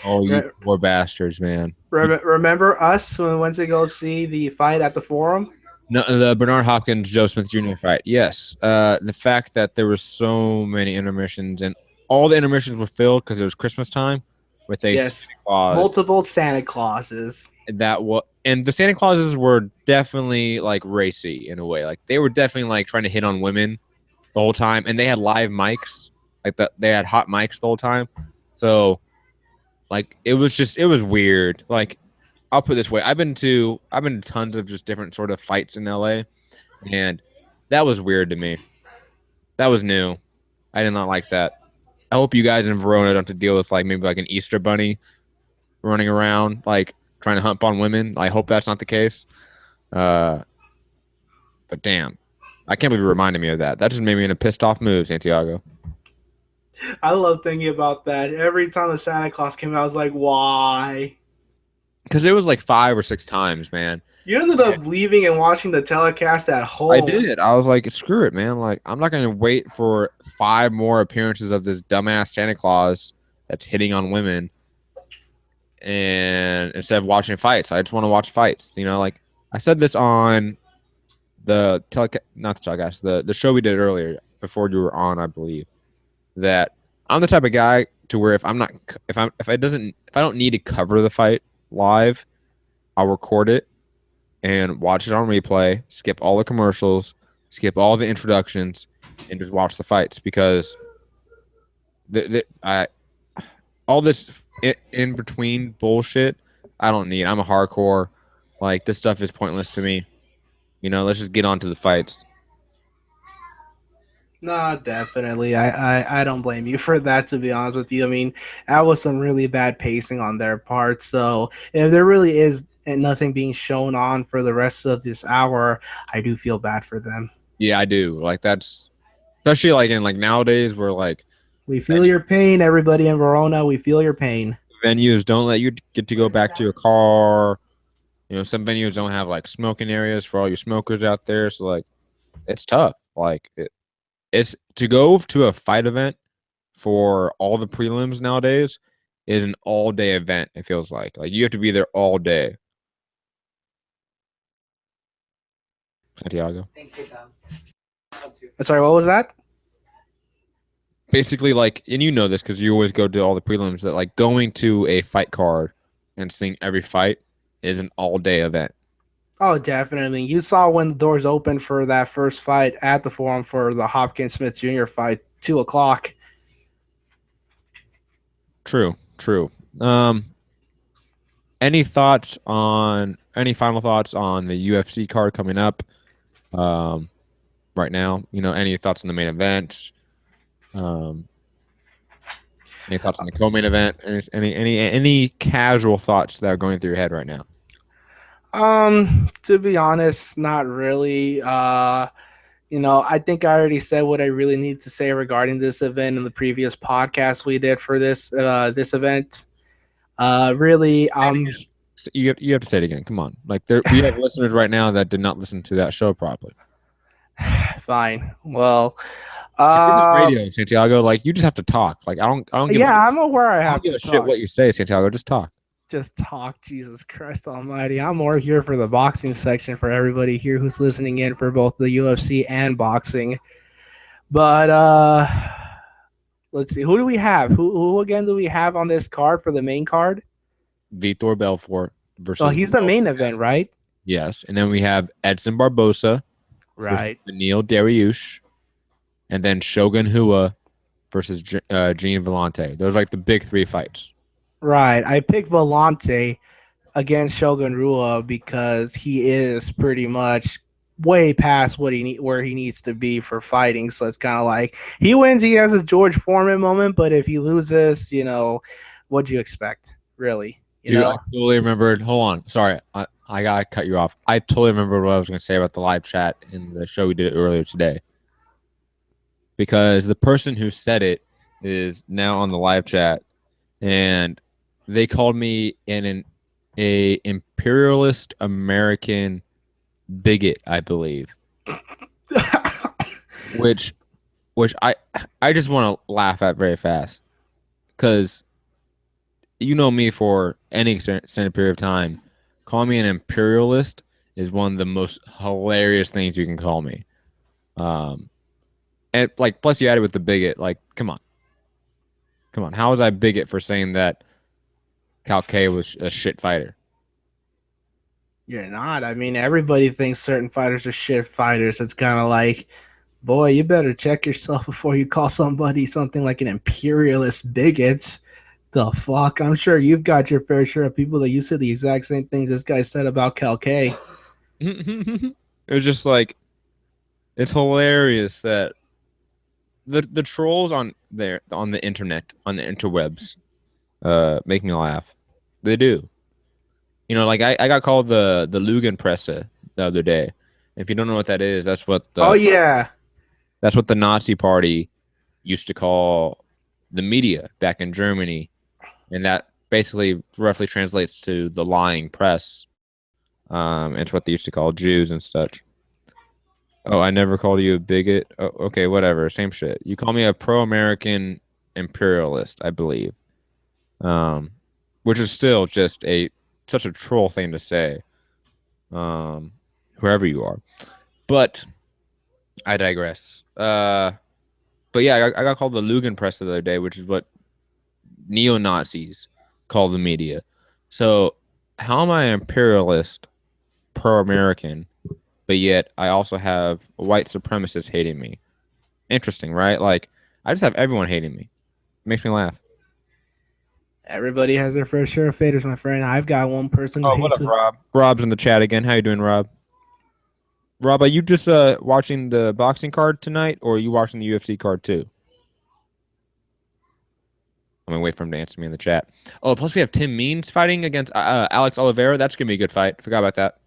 Oh, you poor bastards, man.
Remember us when we went to go see the fight at the Forum?
No, the Bernard Hopkins Joe Smith Jr. fight. Yes, the fact that there were so many intermissions and all the intermissions were filled because it was Christmas time with a
Yes,
Santa Claus.
multiple Santa Clauses.
And the Santa Clauses were definitely like racy in a way. Like they were definitely like trying to hit on women the whole time, and they had live mics, they had hot mics the whole time. So, like it was weird. Like I'll put it this way: I've been to tons of just different sort of fights in LA, and that was weird to me. That was new. I did not like that. I hope you guys in Verona don't have to deal with like maybe like an Easter bunny running around like trying to hump on women. I hope that's not the case. But damn, I can't believe you reminded me of that. That just made me in a pissed off mood, Santiago.
I love thinking about that. Every time the Santa Claus came out, I was like, why?
Because it was like 5 or 6 times, man.
You ended up leaving and watching the telecast at home.
I did. I was like, screw it, man. Like, I'm not going to wait for 5 more appearances of this dumbass Santa Claus that's hitting on women. And instead of watching fights, I just want to watch fights. You know, like I said this on the the show we did earlier before you were on, I believe, that I'm the type of guy to where if I don't need to cover the fight live, I'll record it and watch it on replay, skip all the commercials, skip all the introductions, and just watch the fights because all this in between bullshit I don't need. I'm a hardcore. Like this stuff is pointless to me. You know, let's just get on to the fights.
No, definitely. I don't blame you for that, to be honest with you. I mean, that was some really bad pacing on their part. So if there really is nothing being shown on for the rest of this hour, I do feel bad for them.
Yeah, I do. Like that's especially like in like nowadays where like
we feel your pain, everybody in Verona. We feel your pain.
Venues don't let you get to go back to your car. You know, some venues don't have like smoking areas for all your smokers out there. So like, it's tough. Like it's to go to a fight event for all the prelims nowadays is an all-day event. It feels like you have to be there all day. Santiago.
Thank you, Tom.
Sorry, what was that?
Basically, like, and you know this because you always go to all the prelims, that like going to a fight card and seeing every fight is an all-day event.
Oh, definitely. You saw when the doors opened for that first fight at the Forum for the Hopkins Smith Jr. fight, 2:00.
True. Any final thoughts on the UFC card coming up right now? You know, any thoughts on the main event? Any thoughts on the co-main event? Any casual thoughts that are going through your head right now?
To be honest, not really. You know, I think I already said what I really need to say regarding this event in the previous podcast we did for this event. Really,
So you have to say it again. Come on, like we have listeners right now that did not listen to that show properly.
Fine. Well,
This is radio, Santiago. Like you just have to talk. Like I don't.
I'm aware I
I
have
don't give
to
a shit
talk.
what you say, Santiago. Just talk.
Just talk. Jesus Christ Almighty! I'm more here for the boxing section for everybody here who's listening in for both the UFC and boxing. But let's see. Who do we have? Who again do we have on this card for the main card?
Vitor Belfort versus.
Oh, he's the main event, right?
Yes, and then we have Edson Barbosa,
Right.
Neil Dariush, and then Shogun Hua versus Gene Vellante. Those are like the big 3 fights.
Right. I picked Vellante against Shogun Rua because he is pretty much way past where he needs to be for fighting. So it's kind of like he wins, he has his George Foreman moment, but if he loses, you know, what'd you expect, really? You
Dude,
know,
I totally remembered. Hold on. Sorry. I gotta cut you off. I totally remember what I was gonna say about the live chat in the show we did earlier today. Because the person who said it is now on the live chat, and they called me a imperialist American bigot, I believe. which I just want to laugh at very fast, because you know me for any extended period of time. Call me an imperialist is one of the most hilarious things you can call me. And like, plus you added with the bigot. Like, come on. How was I bigot for saying that Cal K was a shit fighter?
you're not. I mean, everybody thinks certain fighters are shit fighters. It's kind of like, boy, you better check yourself before you call somebody something like an imperialist bigot. The fuck? I'm sure you've got your fair share of people that you said the exact same things this guy said about Cal K.
It was just like, it's hilarious that the trolls on the internet, on the interwebs, make me laugh. They do. You know, like I got called the Lugenpresse the other day. If you don't know what that is, that's what
Oh yeah,
that's what the Nazi Party used to call the media back in Germany, and that basically roughly translates to the lying press. It's what they used to call Jews and such. Oh, I never called you a bigot. Oh, okay, whatever. Same shit. You call me a pro-American imperialist, I believe. Which is still just such a troll thing to say. Whoever you are. But I digress. But yeah, I got called the Lugenpresse the other day, which is what neo-Nazis call the media. So how am I an imperialist, pro-American, but yet I also have white supremacists hating me? Interesting, right? Like, I just have everyone hating me. It makes me laugh.
everybody has their fair share of faders, my friend. I've got one person who
Oh, what
hates
up, Rob? Rob's in the chat again. How you doing, Rob? Rob, are you just watching the boxing card tonight, or are you watching the UFC card too? I'm gonna wait for him to answer me in the chat. Oh, plus we have Tim Means fighting against Alex Oliveira. That's gonna be a good fight. Forgot about that.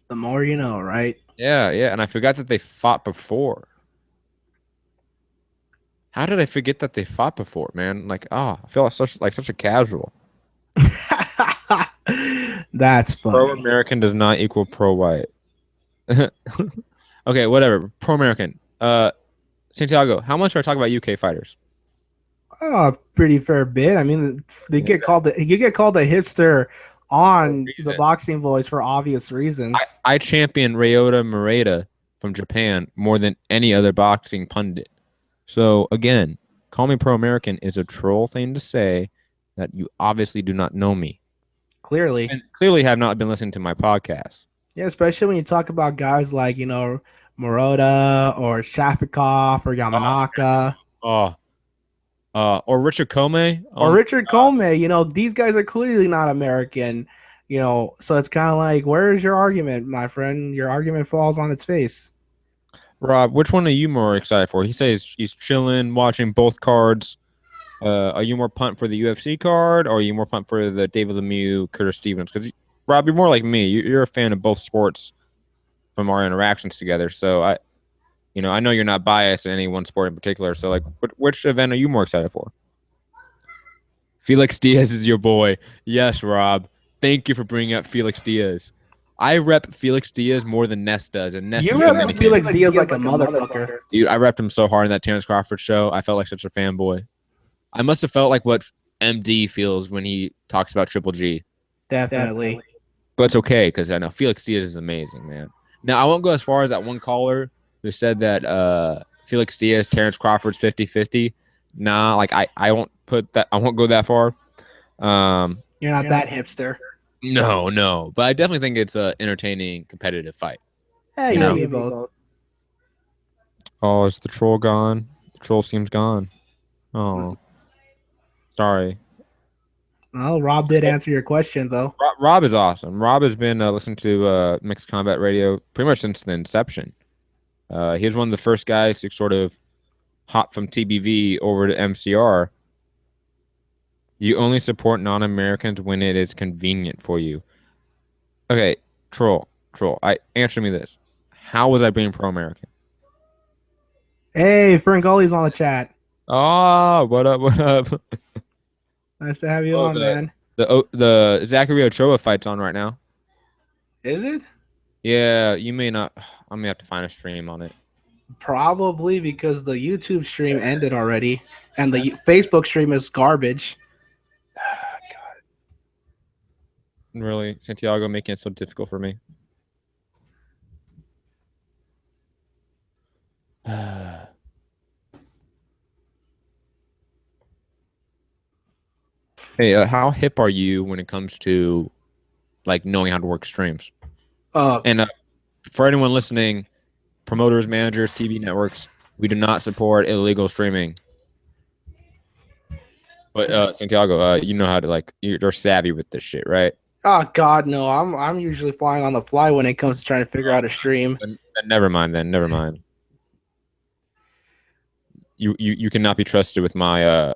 The more you know, right?
Yeah, and I forgot that they fought before. How did I forget that they fought before, man? Like, I feel like such a casual.
That's funny.
Pro-American does not equal pro-white. Okay, whatever. Pro-American. Santiago, how much are I talking about UK fighters?
Oh, pretty fair bit. I mean, you get called a hipster on the Boxing Voice for obvious reasons.
I champion Ryota Maeda from Japan more than any other boxing pundit. So again, call me pro-American is a troll thing to say that you obviously do not know me.
Clearly.
And clearly have not been listening to my podcast.
Yeah, especially when you talk about guys like, Murata or Shafikov or Yamanaka.
Or Richard Comey.
Or Richard Comey. These guys are clearly not American. So it's kind of like, where is your argument, my friend? Your argument falls on its face.
Rob, which one are you more excited for? He says he's chilling, watching both cards. Are you more pumped for the UFC card, or are you more pumped for the David Lemieux, Curtis Stevens? Because, Rob, you're more like me. You're a fan of both sports from our interactions together. So I know you're not biased in any one sport in particular. So, like, which event are you more excited for? Felix Diaz is your boy. Yes, Rob. Thank you for bringing up Felix Diaz. I rep Felix Diaz more than Ness does, and Ness
You
is
rep Felix Diaz like a motherfucker.
Dude, I repped him so hard in that Terrence Crawford show. I felt like such a fanboy. I must have felt like what MD feels when he talks about Triple G.
Definitely.
But it's okay, because I know Felix Diaz is amazing, man. Now, I won't go as far as that one caller who said that Felix Diaz, Terrence Crawford's 50-50. Nah, like I won't go that far.
You're not that hipster.
No. But I definitely think it's an entertaining, competitive fight.
Hey, you both.
Oh, is the troll gone? The troll seems gone. Oh. Sorry.
Well, Rob did answer your question, though.
Rob is awesome. Rob has been listening to Mixed Combat Radio pretty much since the inception. He was one of the first guys to sort of hop from TBV over to MCR. You only support non-Americans when it is convenient for you. Okay, troll. Answer me this. How was I being pro-American?
Hey, Ferngully's on the chat.
Oh, what up?
Nice to have you on, man.
The Zachary Ochoa fight's on right now.
Is it?
Yeah, you may not. I may have to find a stream on it.
Probably because the YouTube stream ended already, and the Facebook stream is garbage.
Really, Santiago making it so difficult for me. Hey, how hip are you when it comes to like knowing how to work streams? And for anyone listening, promoters, managers, TV networks, we do not support illegal streaming. But Santiago, you know how to you're savvy with this shit, right?
Oh God, no! I'm usually flying on the fly when it comes to trying to figure out a stream.
Then never mind. You cannot be trusted with my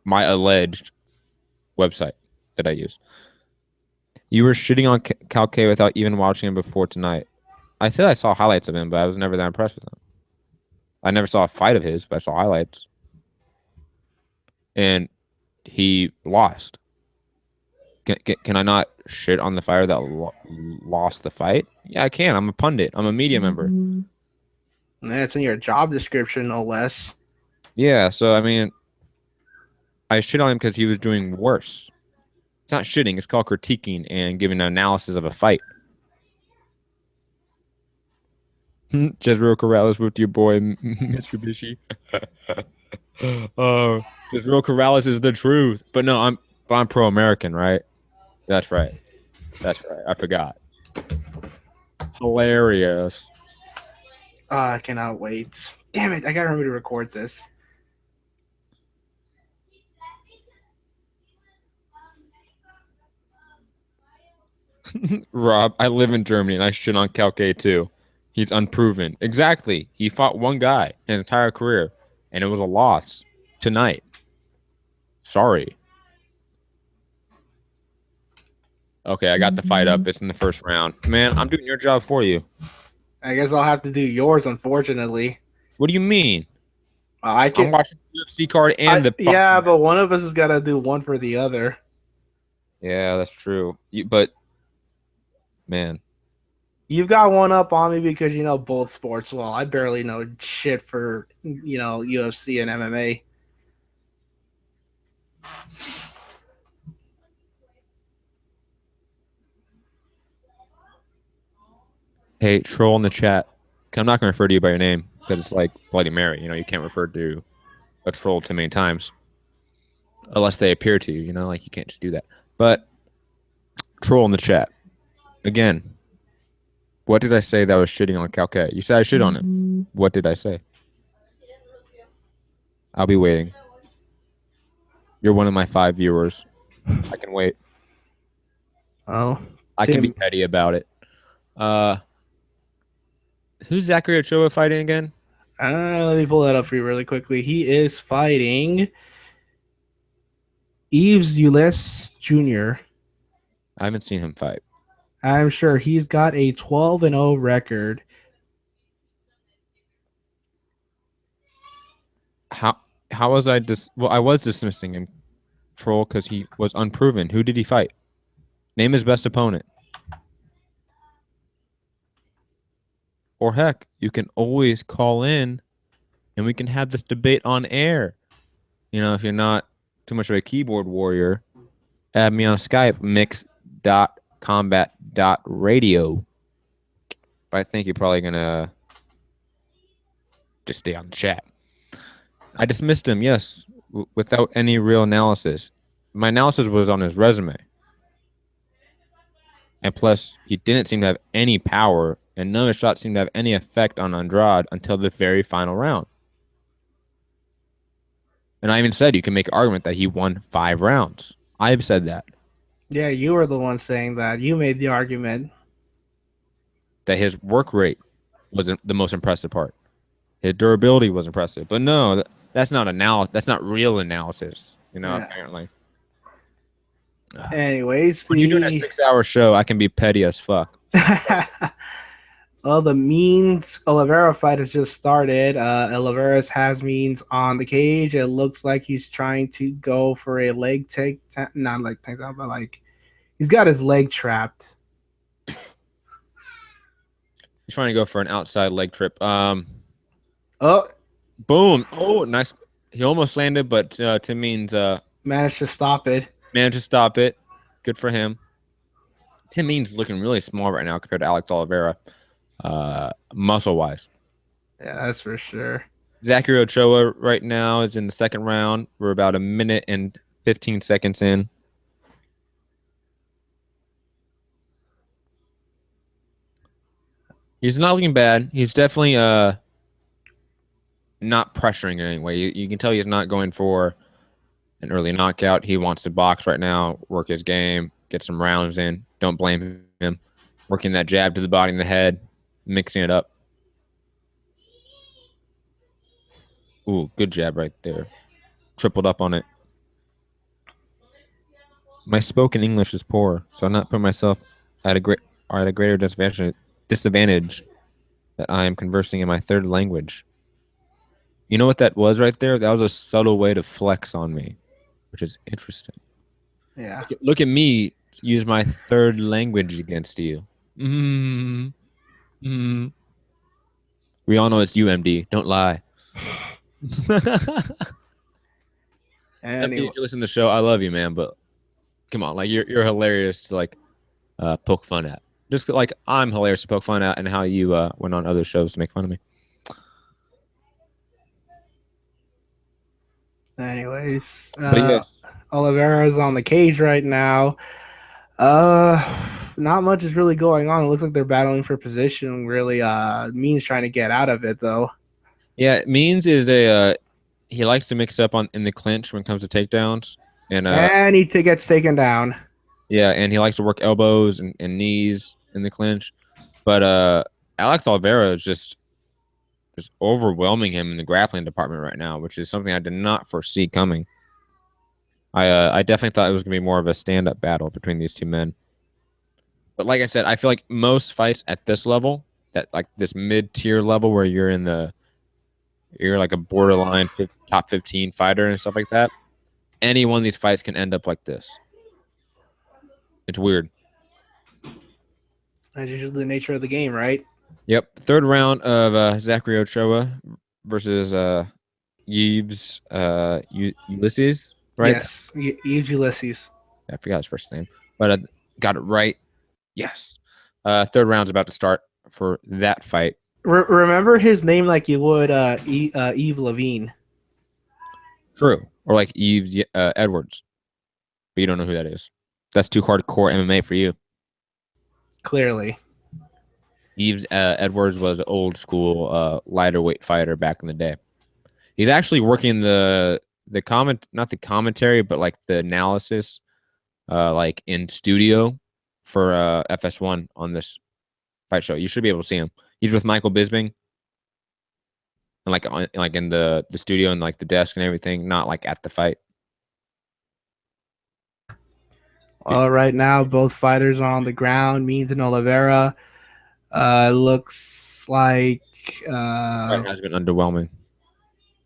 my alleged website that I use. You were shitting on Cal K without even watching him before tonight. I said I saw highlights of him, but I was never that impressed with him. I never saw a fight of his, but I saw highlights. And he lost. Can I not shit on the fighter that lost the fight? Yeah, I can. I'm a pundit. I'm a media member.
It's in your job description, no less.
Yeah, so I mean, I shit on him because he was doing worse. It's not shitting. It's called critiquing and giving an analysis of a fight. Jezreel Corrales with your boy, Mitsubishi. Jezreel Corrales is the truth. But no, I'm pro-American, right? That's right. I forgot. Hilarious.
I cannot wait. Damn it! I gotta remember to record this.
Rob, I live in Germany and I shit on Cal K too. He's unproven. Exactly. He fought one guy his entire career, and it was a loss tonight. Sorry. Okay, I got the fight up. It's in the first round. Man, I'm doing your job for you.
I guess I'll have to do yours, unfortunately.
What do you mean?
I'm
watching the UFC card and
yeah, but one of us has got to do one for the other.
Yeah, that's true. But man,
you've got one up on me because you know both sports well. I barely know shit for UFC and MMA.
Hey, troll in the chat. I'm not going to refer to you by your name because it's like Bloody Mary. You can't refer to a troll too many times unless they appear to you. You can't just do that. But troll in the chat. Again, what did I say that was shitting on Cal K? You said I shit on him. What did I say? I'll be waiting. You're one of my 5 viewers. I can wait.
Oh,
I can be petty about it. Who's Zachary Ochoa fighting again?
Let me pull that up for you really quickly. He is fighting Yves Ulysse Jr.
I haven't seen him fight.
I'm sure he's got a 12-0 record.
How was I I was dismissing him, troll, because he was unproven. Who did he fight? Name his best opponent. Or heck, you can always call in and we can have this debate on air. If you're not too much of a keyboard warrior, add me on Skype, mixed.combat.radio. But I think you're probably going to just stay on the chat. I dismissed him, yes, without any real analysis. My analysis was on his resume. And plus, he didn't seem to have any power, and none of his shots seemed to have any effect on Andrade until the very final round. And I even said you can make an argument that he won 5 rounds. I've said that.
Yeah, you were the one saying that. You made the argument.
That his work rate wasn't the most impressive part. His durability was impressive. But no, that's not real analysis. apparently.
Anyways,
When you're doing a 6-hour show, I can be petty as fuck.
Well, the Means Oliveira fight has just started. Oliveira has Means on the cage. It looks like he's trying to go for a leg take, not like takedown, but like he's got his leg trapped.
He's trying to go for an outside leg trip.
Oh,
Boom. Oh, nice. He almost landed, but Tim Means
managed to stop it.
managed to stop it. Good for him. Tim Means is looking really small right now compared to Alex Oliveira, muscle-wise.
Yeah, that's for sure.
Zachary Ochoa right now is in the second round. We're about a minute and 15 seconds in. He's not looking bad. He's definitely not pressuring in any way. You can tell he's not going for an early knockout. He wants to box right now, work his game, get some rounds in. Don't blame him. Working that jab to the body and the head, mixing it up. Ooh, good jab right there. Tripled up on it. My spoken English is poor, so I'm not putting myself at a greater disadvantage that I am conversing in my third language. You know what that was right there? That was a subtle way to flex on me, which is interesting.
Yeah.
Look at me use my third language against you. We all know it's UMD. Don't lie.
Anyway.
If you listen to the show, I love you, man, but come on, like you're hilarious to like poke fun at. Just like I'm hilarious to poke fun at, and how you went on other shows to make fun of me.
Anyways,
Yes.
Oliveira's on the cage right now. Not much is really going on. It looks like they're battling for position. Really, Means trying to get out of it though.
Yeah, Means is a he likes to mix up in the clinch when it comes to takedowns, and
he gets taken down.
yeah, and he likes to work elbows and knees in the clinch. But Alex Oliveira is just overwhelming him in the grappling department right now, which is something I did not foresee coming. I definitely thought it was going to be more of a stand-up battle between these two men. But like I said, I feel like most fights at this level, that like this mid-tier level where you're like a borderline top 15 fighter and stuff like that, any one of these fights can end up like this. It's weird.
That's usually the nature of the game, right?
Yep. Third round of Zachary Ochoa versus Yves Ulysses, right?
Yes, Yves Ulysses.
I forgot his first name, but I got it right. Yes. Third round's about to start for that fight.
Remember his name like you would Yves Levine.
True. Or like Yves Edwards. But you don't know who that is. That's too hardcore MMA for you.
Clearly.
Yves Edwards was an old school lighter weight fighter back in the day. He's actually working not the commentary, but like the analysis, like in studio for FS1 on this fight show. You should be able to see him. He's with Michael Bisping, and like in the studio and like the desk and everything, not like at the fight.
Well, right now both fighters are on the ground. Means and Oliveira. Looks like
Fight has been underwhelming.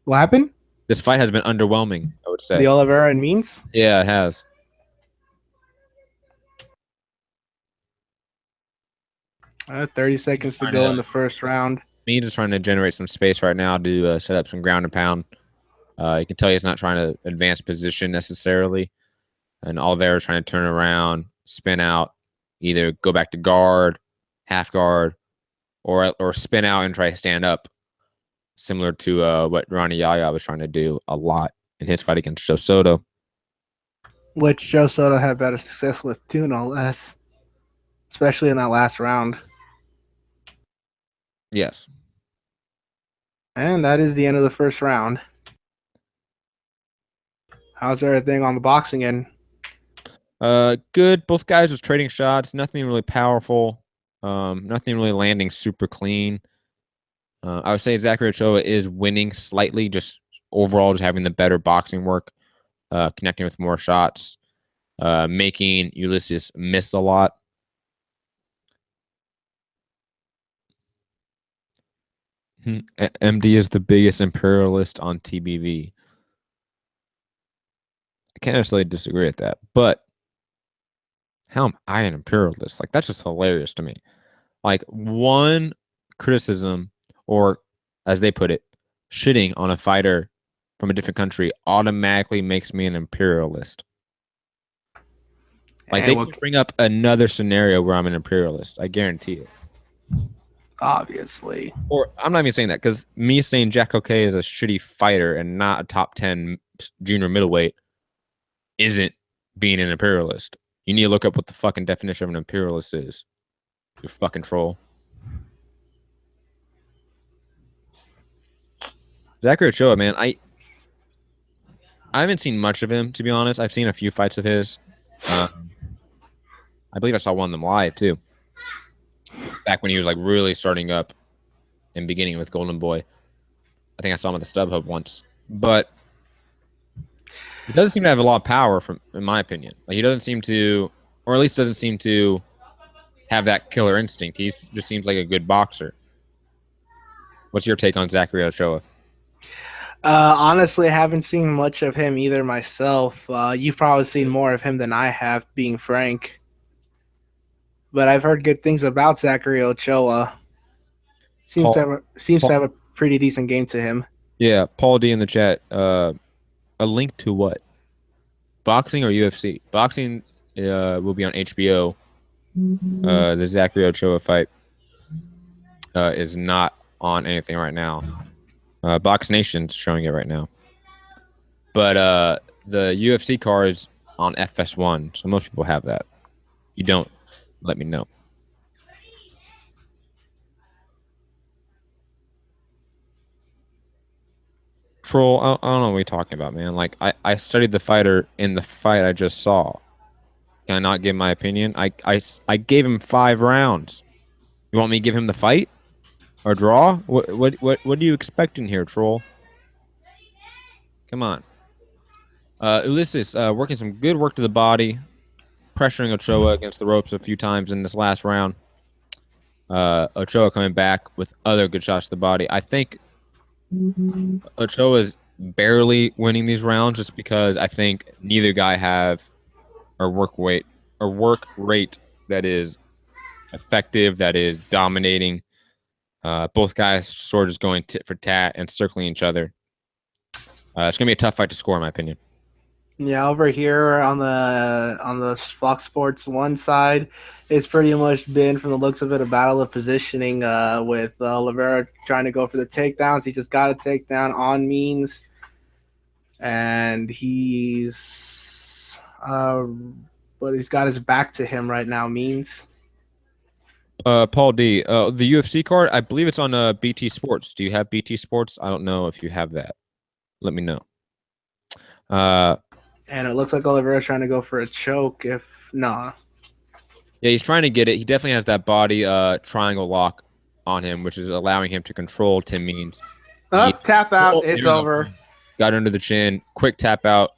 what happened?
This fight has been underwhelming, I would say.
The Oliveira and Means?
Yeah, it has.
30 seconds to go in the first round.
Means is trying to generate some space right now to set up some ground and pound. You can tell he's not trying to advance position necessarily. And Oliveira is trying to turn around, spin out, either go back to guard, half guard, or spin out and try to stand up, similar to what Ronnie Yaya was trying to do a lot in his fight against Joe Soto.
Which Joe Soto had better success with too, no less. Especially in that last round.
Yes.
And that is the end of the first round. How's everything on the boxing end?
Good. Both guys was trading shots. Nothing really powerful. Nothing really landing super clean. I would say Zachary Ochoa is winning slightly, just overall just having the better boxing work. connecting with more shots, making Ulysses miss a lot. MD is the biggest imperialist on TBV. I can't necessarily disagree with that, but how am I an imperialist? Like, that's just hilarious to me. Like, one criticism, or as they put it, shitting on a fighter from a different country automatically makes me an imperialist. Like, they can bring up another scenario where I'm an imperialist. I guarantee it.
Obviously.
Or I'm not even saying that, because me saying Jack OK is a shitty fighter and not a top 10 junior middleweight isn't being an imperialist. You need to look up what the fucking definition of an imperialist is. You fucking troll. Zachary Ochoa, man, I haven't seen much of him, to be honest. I've seen a few fights of his. I believe I saw one of them live, too. Back when he was, like, really starting up and beginning with Golden Boy. I think I saw him at the StubHub once. But he doesn't seem to have a lot of power, in my opinion. Like, he doesn't seem to, or at least doesn't seem to have that killer instinct. He just seems like a good boxer. What's your take on Zachary Ochoa?
Honestly, I haven't seen much of him either myself. You've probably seen more of him than I have, being frank. But I've heard good things about Zachary Ochoa. Seems to have a pretty decent game to him.
Yeah, Paul D in the chat. A link to what? Boxing or UFC? Boxing will be on HBO. The Zachary Ochoa fight is not on anything right now. Box Nation's showing it right now. But the UFC card is on FS1, so most people have that. If you don't, let me know. Troll, I don't know what you're talking about, man. Like, I studied the fighter in the fight I just saw. Can I not give my opinion? I gave him 5 rounds. You want me to give him the fight? Or draw? What are you expecting here, troll? Come on. Ulysses working some good work to the body, pressuring Ochoa against the ropes a few times in this last round. Ochoa coming back with other good shots to the body. I think Ochoa is barely winning these rounds just because I think neither guy have a work rate that is effective, that is dominating. Both guys sort of just going tit for tat and circling each other. It's gonna be a tough fight to score, in my opinion.
Yeah, over here on the Fox Sports 1 side, it's pretty much been, from the looks of it, a battle of positioning with Oliveira trying to go for the takedowns. He just got a takedown on Means, and but he's got his back to him right now, Means.
Paul D, the UFC card, I believe it's on BT Sports. Do you have BT Sports? I don't know if you have that. Let me know.
And it looks like Oliveira's trying to go for a choke. Yeah,
he's trying to get it. He definitely has that body triangle lock on him, which is allowing him to control Tim Means.
Tap out. It's over.
Got under the chin. Quick tap out.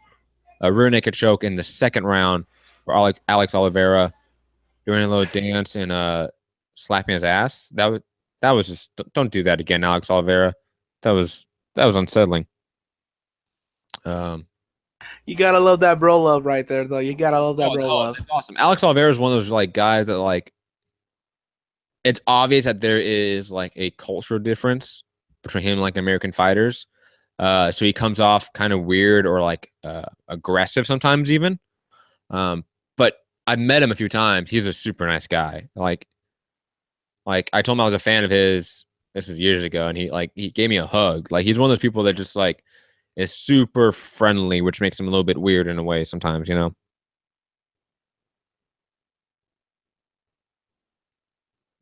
A rear naked choke in the second round for Alex Oliveira, doing a little dance and slapping his ass. That was just, don't do that again, Alex Oliveira. That was unsettling.
You gotta love that bro love right there, though. You gotta love that bro love.
That's awesome. Alex Oliveira is one of those like guys that like. It's obvious that there is like a cultural difference between him and like American fighters. So he comes off kind of weird or like aggressive sometimes even. But I've met him a few times. He's a super nice guy. Like I told him I was a fan of his. This is years ago, and he gave me a hug. Like he's one of those people that just like is super friendly, which makes him a little bit weird in a way sometimes, you know.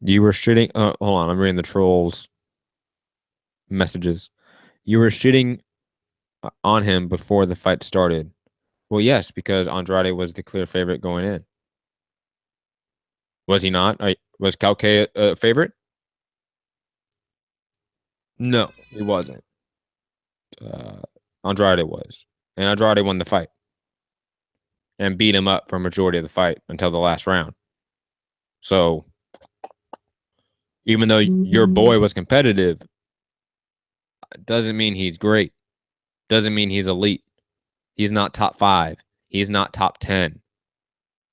You were shitting. Hold on, I'm reading the trolls' messages. You were shitting on him before the fight started. Well, yes, because Andrade was the clear favorite going in. Was he not? Was Calque a favorite? No, he wasn't. Andrade was. And Andrade won the fight. and beat him up for a majority of the fight until the last round. So even though your boy was competitive, doesn't mean he's great. Doesn't mean he's elite. He's not top 5. He's not top 10.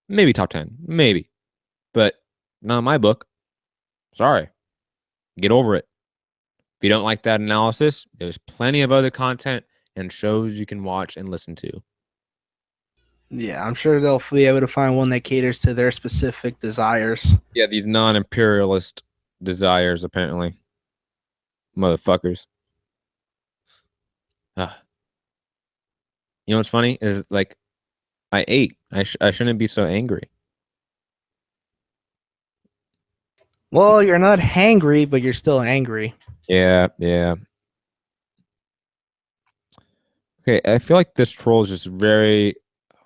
Maybe top 10. Maybe. But not in my book. Sorry. Get over it. If you don't like that analysis, there's plenty of other content and shows you can watch and listen to.
Yeah, I'm sure they'll be able to find one that caters to their specific desires.
Yeah, these non-imperialist desires, apparently. Motherfuckers. You know what's funny? Is like, I ate. I shouldn't be so angry.
Well, you're not hangry, but you're still angry.
Yeah. Okay, I feel like this troll is just very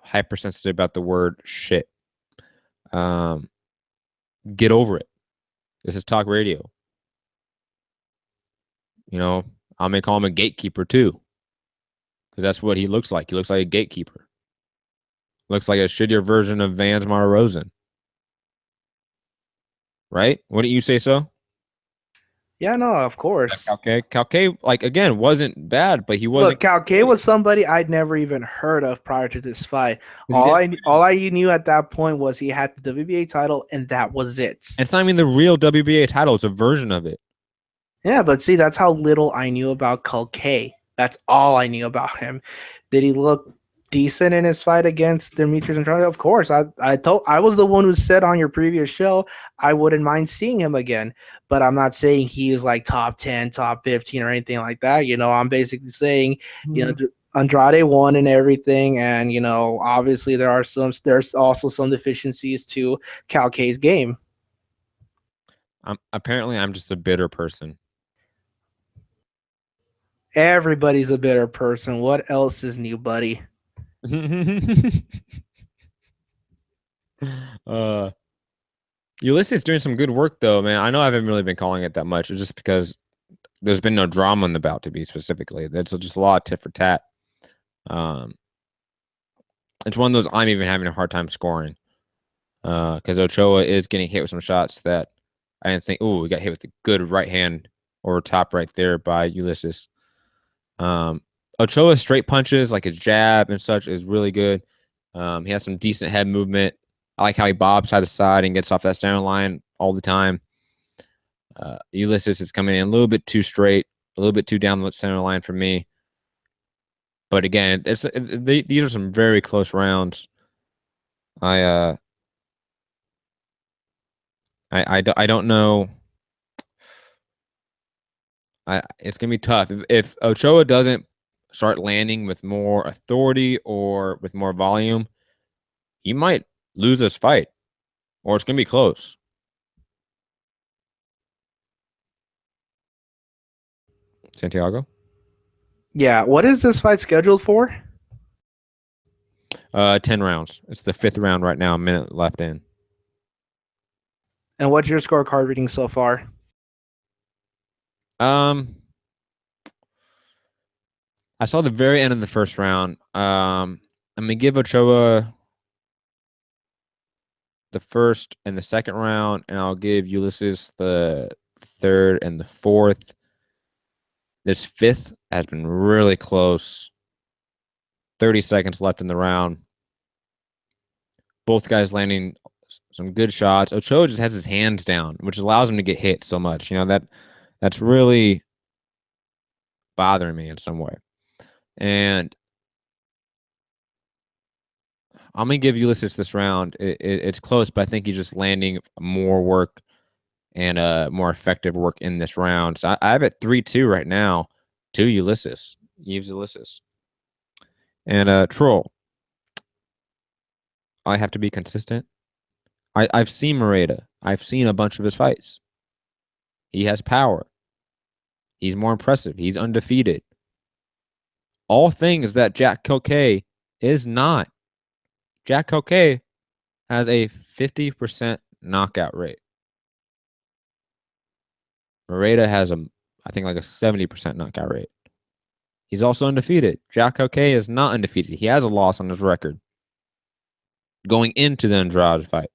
hypersensitive about the word shit. Get over it. This is talk radio. You know, I may call him a gatekeeper too. Because that's what he looks like. He looks like a gatekeeper. Looks like a shittier version of Vans Rosen. Right? Wouldn't you say so?
Yeah, no, of course.
Calque, like, again, wasn't bad, but he wasn't.
Look, Calque was somebody I'd never even heard of prior to this fight. All I knew at that point was he had the WBA title, and that was it.
It's not even the real WBA title. It's a version of it.
Yeah, but see, that's how little I knew about Calque. That's all I knew about him. Did he look decent in his fight against Demetrius Andrade? Of course. I was the one who said on your previous show I wouldn't mind seeing him again, but I'm not saying he is like top 10, top 15 or anything like that. You know, I'm basically saying, you know, Andrade won and everything, and you know, obviously there's also some deficiencies to Calque's game.
Apparently I'm just a bitter person.
Everybody's a bitter person. What else is new, buddy?
Ulysses doing some good work though, man. I know I haven't really been calling it that much. It's just because there's been no drama in the bout, to be specifically. That's just a lot of tit for tat. It's one of those I'm even having a hard time scoring. Because Ochoa is getting hit with some shots that I didn't think. Oh, we got hit with a good right hand or top right there by Ulysses. Ochoa's straight punches, like his jab and such, is really good. He has some decent head movement. I like how he bobs side to side and gets off that center line all the time. Ulysses is coming in a little bit too straight, a little bit too down the center line for me. But again, these are some very close rounds. I don't know. It's gonna be tough if Ochoa doesn't start landing with more authority or with more volume. He might lose this fight, or it's gonna be close. Santiago?
Yeah, what is this fight scheduled for?
10 rounds. It's the 5th round right now, a minute left in.
And what's your scorecard reading so far?
I saw the very end of the first round. I'm gonna give Ochoa the first and the second round, and I'll give Ulysses the third and the fourth. This 5th has been really close. 30 seconds left in the round. Both guys landing some good shots. Ochoa just has his hands down, which allows him to get hit so much. You know, that's really bothering me in some way. And I'm going to give Ulysses this round. It's close, but I think he's just landing more work and more effective work in this round. So I have it 3-2 right now to Ulysses. Ulysses. And Troll. I have to be consistent. I've seen Moreta. I've seen a bunch of his fights. He has power. He's more impressive. He's undefeated. All things that Jack Calque is not. Jack Calque has a 50% knockout rate. Moreta has I think like a 70% knockout rate. He's also undefeated. Jack Calque is not undefeated. He has a loss on his record. going into the Andrade fight.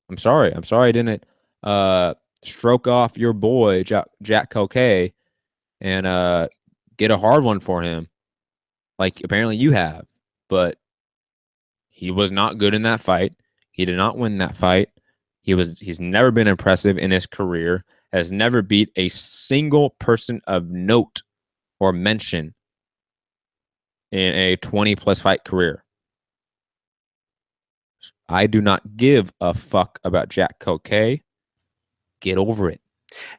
I'm sorry I didn't stroke off your boy Jack Coquet and get a hard one for him, like apparently you have. But he was not good in that fight. He did not win that fight. He's never been impressive in his career. Has never beat a single person of note or mention in a 20-plus fight career. I do not give a fuck about Jack Coquet. Get over it.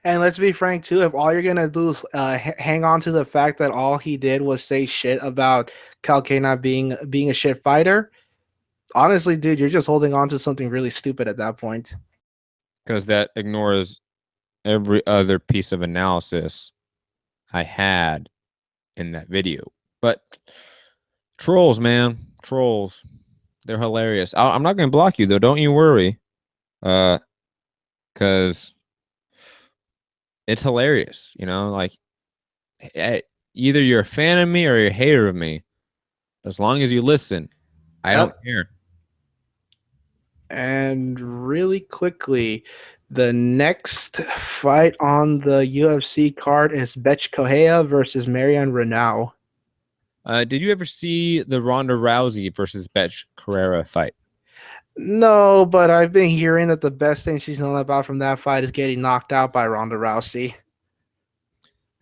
And let's be frank too. If all you're gonna do is hang on to the fact that all he did was say shit about Calcaine not being a shit fighter, honestly, dude, you're just holding on to something really stupid at that point.
Because that ignores every other piece of analysis I had in that video. But trolls, man, trolls, they're hilarious. I'm not gonna block you though. Don't you worry. Because it's hilarious, you know, like either you're a fan of me or you're a hater of me. As long as you listen, I don't care.
And really quickly, the next fight on the UFC card is Betch Correia versus Marion Renaud.
Did you ever see the Ronda Rousey versus Betch Correia fight?
No, but I've been hearing that the best thing she's known about from that fight is getting knocked out by Ronda Rousey.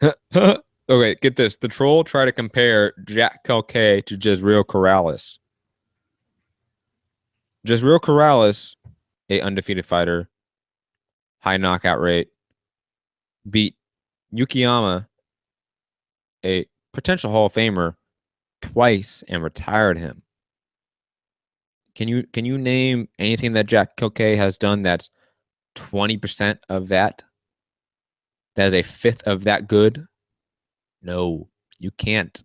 Okay, get this. The troll tried to compare Jack Calcaine to Jezreel Corrales. Jezreel Corrales, a undefeated fighter, high knockout rate, beat Yukiyama, a potential Hall of Famer, twice and retired him. Can you name anything that Jack Calcaine has done that's 20% of that? That is a fifth of that good? No, you can't.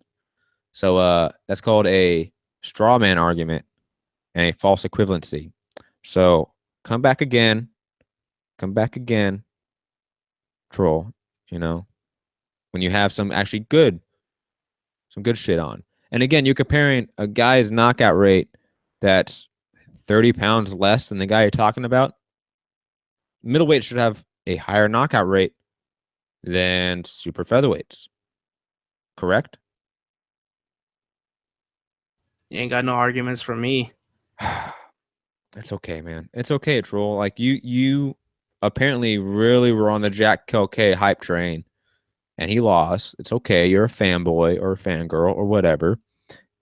So that's called a straw man argument and a false equivalency. So come back again, troll, you know, when you have some good shit on. And again, you're comparing a guy's knockout rate that's 30 pounds less than the guy you're talking about. Middleweight should have a higher knockout rate than super featherweights. Correct?
You ain't got no arguments from me.
It's okay, man. It's okay, troll. Like you apparently really were on the Jack Calcaine hype train and he lost. It's okay. You're a fanboy or a fangirl or whatever.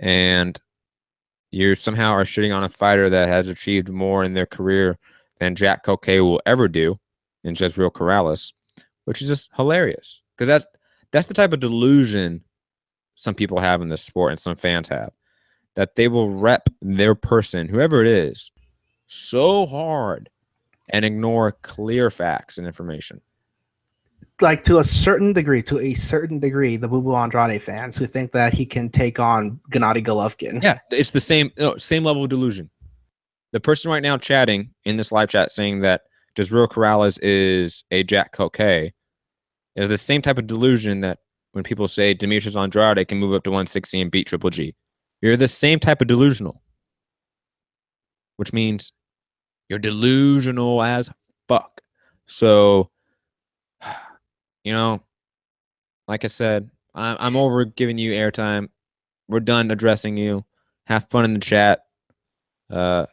And you somehow are shitting on a fighter that has achieved more in their career than Jack Calcaine will ever do in Jezreel Corrales, which is just hilarious. Because that's the type of delusion some people have in this sport and some fans have. That they will rep their person, whoever it is, so hard and ignore clear facts and information.
Like to a certain degree, the Boo Boo Andrade fans who think that he can take on Gennady Golovkin.
Yeah, it's the same level of delusion. The person right now chatting in this live chat saying that Jezreel Corrales is a Jack Calcaine is the same type of delusion that when people say Demetrius Andrade can move up to 160 and beat Triple G. You're the same type of delusional, which means you're delusional as fuck. So, you know, like I said, I'm over giving you airtime. We're done addressing you. Have fun in the chat. Yves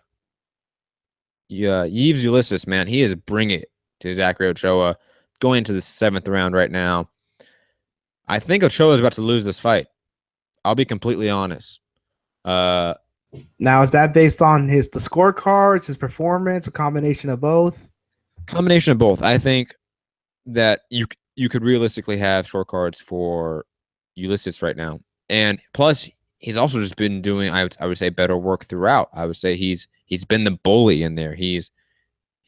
Ulysses, man, he is bringing it to Zachary Ochoa. Going into the 7th round right now. I think Ochoa is about to lose this fight. I'll be completely honest.
Now, is that based on the scorecards, his performance, a combination of both?
Combination of both. I think that you could realistically have scorecards for Ulysses right now, and plus he's also just been doing I would say better work throughout. I would say he's been the bully in there. He's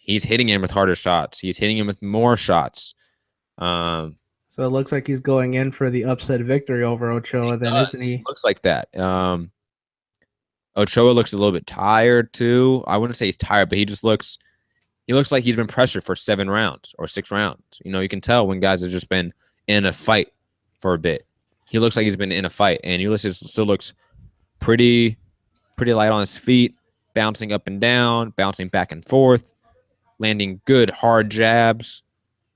hitting him with harder shots. He's hitting him with more shots.
So it looks like he's going in for the upset victory over Ochoa, then, isn't he?
Looks like that. Ochoa looks a little bit tired too. I wouldn't say he's tired, but he looks like he's been pressured for 7 rounds or 6 rounds. You know, you can tell when guys have just been in a fight for a bit. He looks like he's been in a fight, and Ulysses still looks pretty light on his feet, bouncing up and down, bouncing back and forth, landing good hard jabs,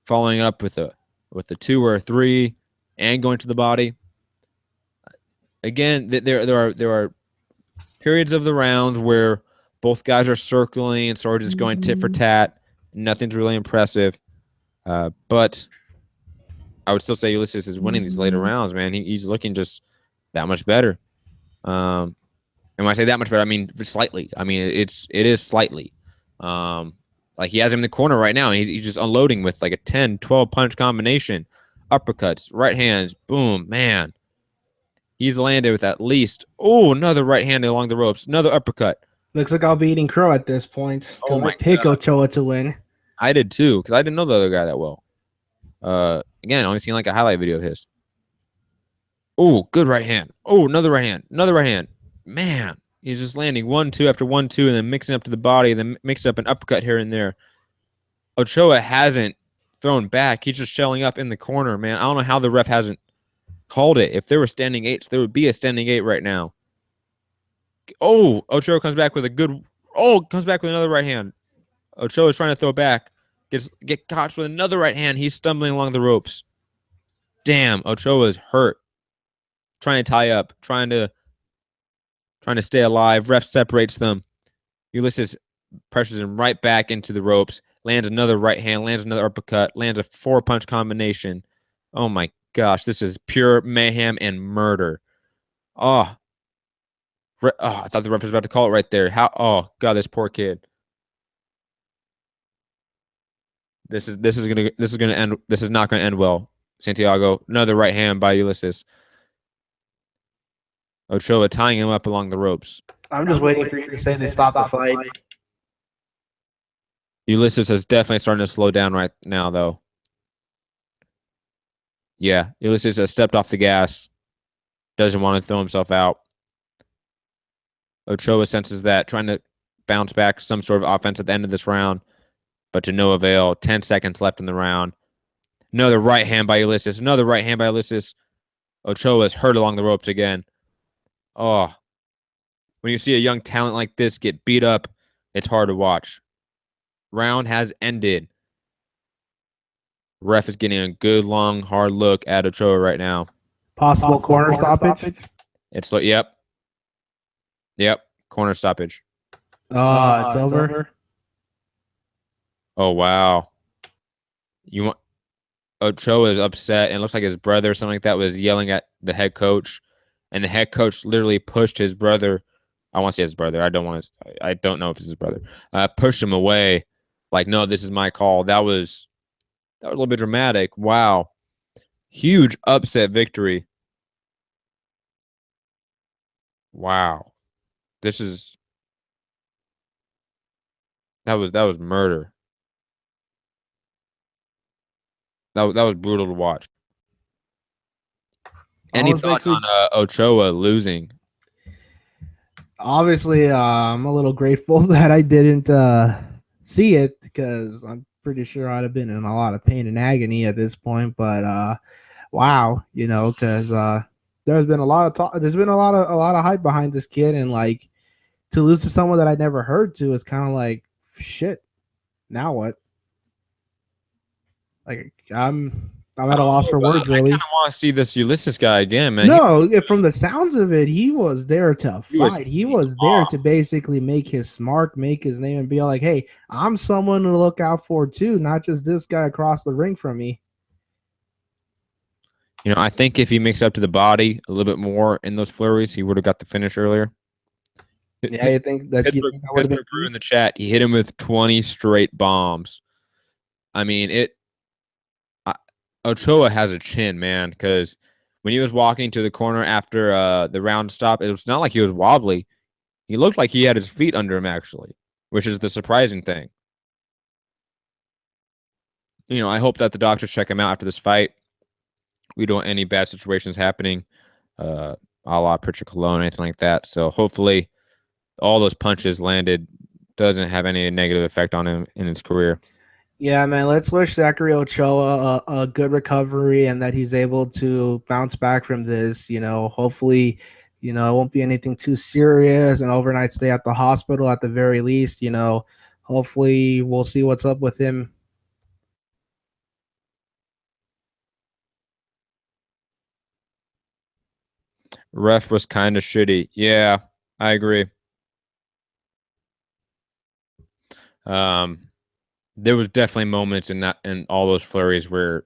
following up with a 2 or a 3, and going to the body. Again, there are periods of the round where both guys are circling and sort of just going tit for tat. Nothing's really impressive. But I would still say Ulysses is winning these later rounds, man. He's looking just that much better. And when I say that much better, I mean slightly. I mean, it is slightly. Like he has him in the corner right now. And he's just unloading with like a 10, 12 punch combination. Uppercuts, right hands, boom, man. He's landed with at least, another right hand along the ropes, another uppercut.
Looks like I'll be eating crow at this point.
Oh my
I pick
God.
Ochoa to win.
I did too, because I didn't know the other guy that well. Again, only seen like a highlight video of his. Oh, good right hand. Oh, another right hand. Man, he's just landing 1-2 after 1-2 and then mixing up to the body, then mixing up an uppercut here and there. Ochoa hasn't thrown back. He's just shelling up in the corner, man. I don't know how the ref hasn't called it. If there were standing 8s, there would be a standing 8 right now. Oh, Ochoa comes back with another right hand. Ochoa is trying to throw back. Get caught with another right hand. He's stumbling along the ropes. Damn, Ochoa is hurt. Trying to tie up, trying to stay alive. Ref separates them. Ulysses pressures him right back into the ropes. Lands another right hand, lands another uppercut, lands a 4-punch combination. Oh my gosh, this is pure mayhem and murder. I thought the ref was about to call it right there. Oh God, this poor kid. This is not gonna end well. Santiago, another right hand by Ulysses. Ochoa tying him up along the ropes.
I'm just waiting for you to say they stopped the fight.
Ulysses is definitely starting to slow down right now, though. Yeah, Ulysses has stepped off the gas. Doesn't want to throw himself out. Ochoa senses that, trying to bounce back some sort of offense at the end of this round, but to no avail. 10 seconds left in the round. Another right hand by Ulysses. Ochoa is hurt along the ropes again. Oh, when you see a young talent like this get beat up, it's hard to watch. Round has ended. Ref is getting a good, long, hard look at Ochoa right now.
Possible corner stoppage?
It's like, yep, corner stoppage.
Oh, it's over.
Oh, wow. Ochoa is upset, and it looks like his brother or something like that was yelling at the head coach, and the head coach literally pushed his brother. I want to say his brother. I don't know if it's his brother. Pushed him away. Like, no, this is my call. That was a little bit dramatic. Wow. Huge upset victory. Wow. That was murder. That was brutal to watch. Any thoughts on Ochoa losing?
Obviously, I'm a little grateful that I didn't see it, because I'm pretty sure I'd have been in a lot of pain and agony at this point. But wow, because there's been a lot of talk. There's been a lot of hype behind this kid, and like to lose to someone that I never heard to is kind of like shit. Now what? Like I'm at a loss for words, really.
I kind of want to see this Ulysses guy again, man.
No, from the sounds of it, he was there to fight. He was there to basically make his mark, make his name, and be like, hey, I'm someone to look out for too, not just this guy across the ring from me.
I think if he mixed up to the body a little bit more in those flurries, he would have got the finish earlier.
Yeah, you think that
Pittsburgh crew in the chat, he hit him with 20 straight bombs. I mean, Ochoa has a chin, man, because when he was walking to the corner after the round stop, it was not like he was wobbly. He looked like he had his feet under him, actually, which is the surprising thing. I hope that the doctors check him out after this fight. We don't want any bad situations happening, a la Pritchard Cologne, anything like that. So hopefully all those punches landed doesn't have any negative effect on him in his career.
Yeah, man, let's wish Zachary Ochoa a good recovery and that he's able to bounce back from this. Hopefully, It won't be anything too serious. An overnight stay at the hospital at the very least. Hopefully we'll see what's up with him.
Ref was kind of shitty. Yeah, I agree. There was definitely moments in all those flurries where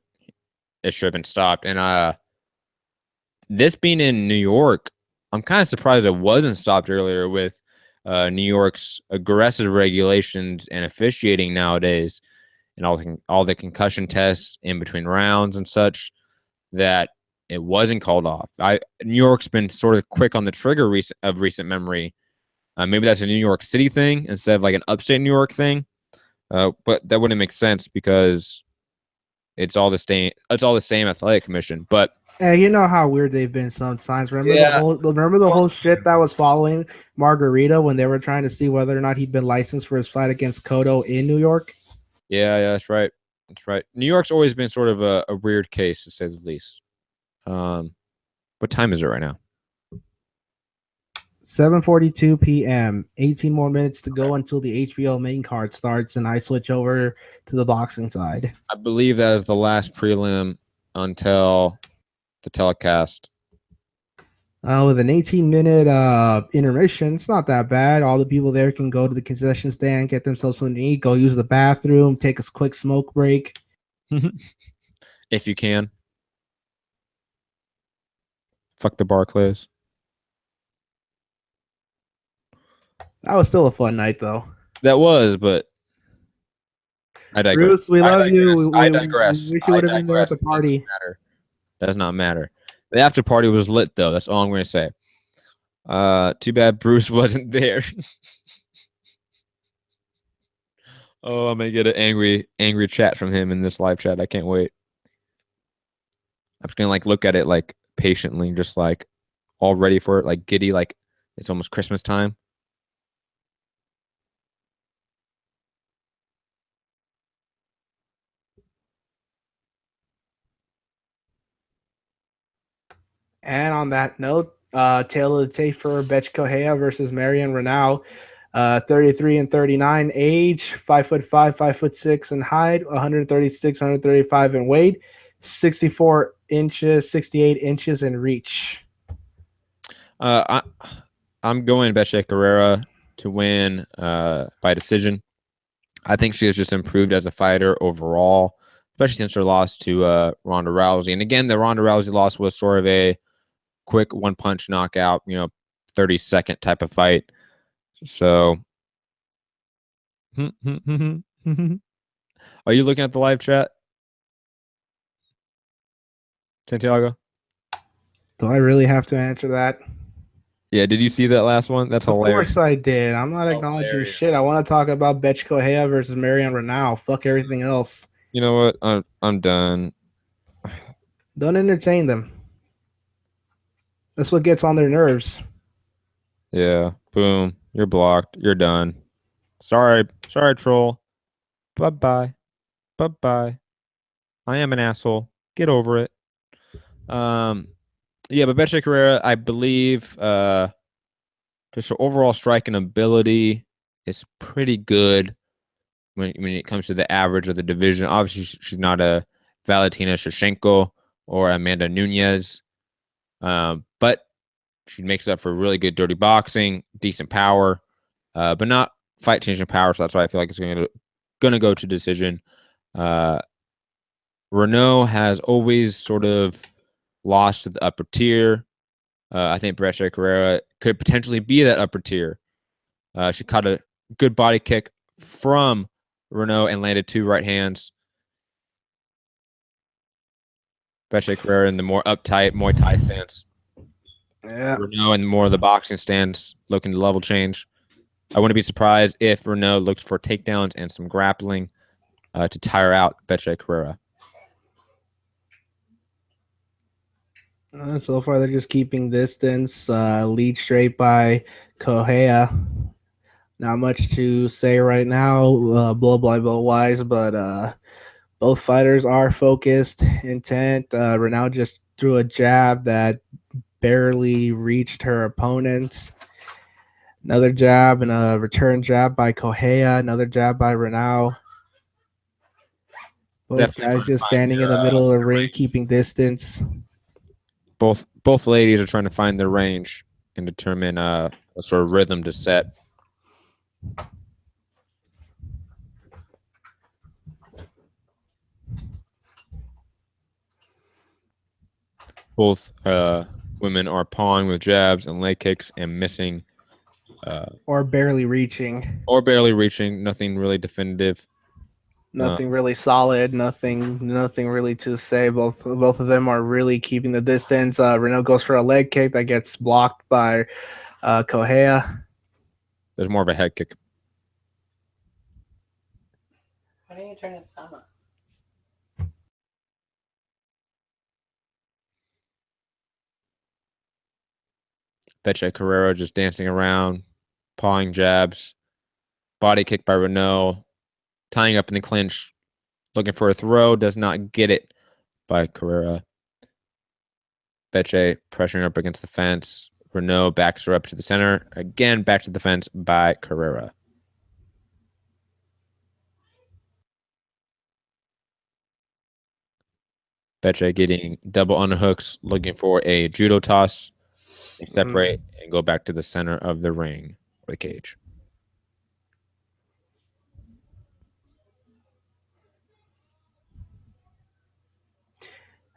it should have been stopped. And this being in New York, I'm kind of surprised it wasn't stopped earlier with New York's aggressive regulations and officiating nowadays, and all the concussion tests in between rounds and such, that it wasn't called off. New York's been sort of quick on the trigger of recent memory. Maybe that's a New York City thing instead of like an upstate New York thing. But that wouldn't make sense because it's all the same. It's all the same athletic commission. But
you know how weird they've been sometimes. Remember
Yeah.
the whole shit that was following Margarita when they were trying to see whether or not he'd been licensed for his fight against Cotto in New York.
yeah, that's right. That's right. New York's always been sort of a weird case, to say the least. What time is it right now?
7:42 p.m. 18 more minutes to go until the HBO main card starts, and I switch over to the boxing side.
I believe that is the last prelim until the telecast.
With an 18-minute intermission, it's not that bad. All the people there can go to the concession stand, get themselves something to eat, go use the bathroom, take a quick smoke break.
If you can. Fuck the Barclays.
That was still a fun night, though.
That was, but I digress.
Bruce, we love you.
I digress.
We wish you would have been there at the party.
Does not matter. The after party was lit, though. That's all I'm going to say. Too bad Bruce wasn't there. Oh, I'm going to get an angry chat from him in this live chat. I can't wait. I'm just going to like look at it like patiently, just like all ready for it, like giddy, like it's almost Christmas time.
And on that note, tail of the tape for Betch Correa versus Marion Renaud. 33 and 39 age, 5'5", 5'6" in height, 136, 135 in weight, 64 inches, 68 inches in reach.
I'm going Betche Carrera to win by decision. I think she has just improved as a fighter overall, especially since her loss to Ronda Rousey. And again, the Ronda Rousey loss was sort of a quick one-punch knockout, 30-second type of fight. So, are you looking at the live chat, Santiago?
Do I really have to answer that?
Yeah, did you see that last one? That's hilarious.
Of course I did. I'm not acknowledging shit. I want to talk about Betch Correa versus Marion Renaud. Fuck everything else.
You know what? I'm done.
Don't entertain them. That's what gets on their nerves.
Yeah. Boom. You're blocked. You're done. Sorry, troll. Bye-bye. Bye-bye. I am an asshole. Get over it. Yeah, but Betche Carrera, I believe, just her overall striking ability is pretty good when it comes to the average of the division. Obviously, she's not a Valentina Shevchenko or Amanda Nunes, but she makes up for really good dirty boxing, decent power, but not fight-changing power. So that's why I feel like it's going to go to decision. Renaud has always sort of lost to the upper tier. I think Betche Carrera could potentially be that upper tier. She caught a good body kick from Renaud and landed 2 right hands. Betche Carrera in the more uptight Muay Thai stance.
Yeah.
Renaud in more of the boxing stance, looking to level change. I wouldn't be surprised if Renaud looks for takedowns and some grappling to tire out Betche Carrera.
So far, they're just keeping distance. Lead straight by Correa. Not much to say right now, blow wise, but both fighters are focused, intent. Renaud just threw a jab that barely reached her opponent. Another jab and a return jab by Correa. Another jab by Renaud. Both
Definitely
guys
trying to
just
find
standing in the middle of the ring, keeping distance.
Both ladies are trying to find their range and determine a sort of rhythm to set. Both women are pawing with jabs and leg kicks and missing.
Or barely reaching.
Or barely reaching. Nothing really definitive.
Nothing really solid. Nothing really to say. Both of them are really keeping the distance. Renaud goes for a leg kick that gets blocked by Correa.
There's more of a head kick.
Why don't you turn the sun on?
Betche Carrera just dancing around, pawing jabs, body kick by Renaud, tying up in the clinch, looking for a throw, does not get it by Carrera. Betche pressuring up against the fence. Renaud backs her up to the center. Again, back to the fence by Carrera. Betche getting double underhooks, looking for a judo toss. They separate and go back to the center of the ring, or the cage.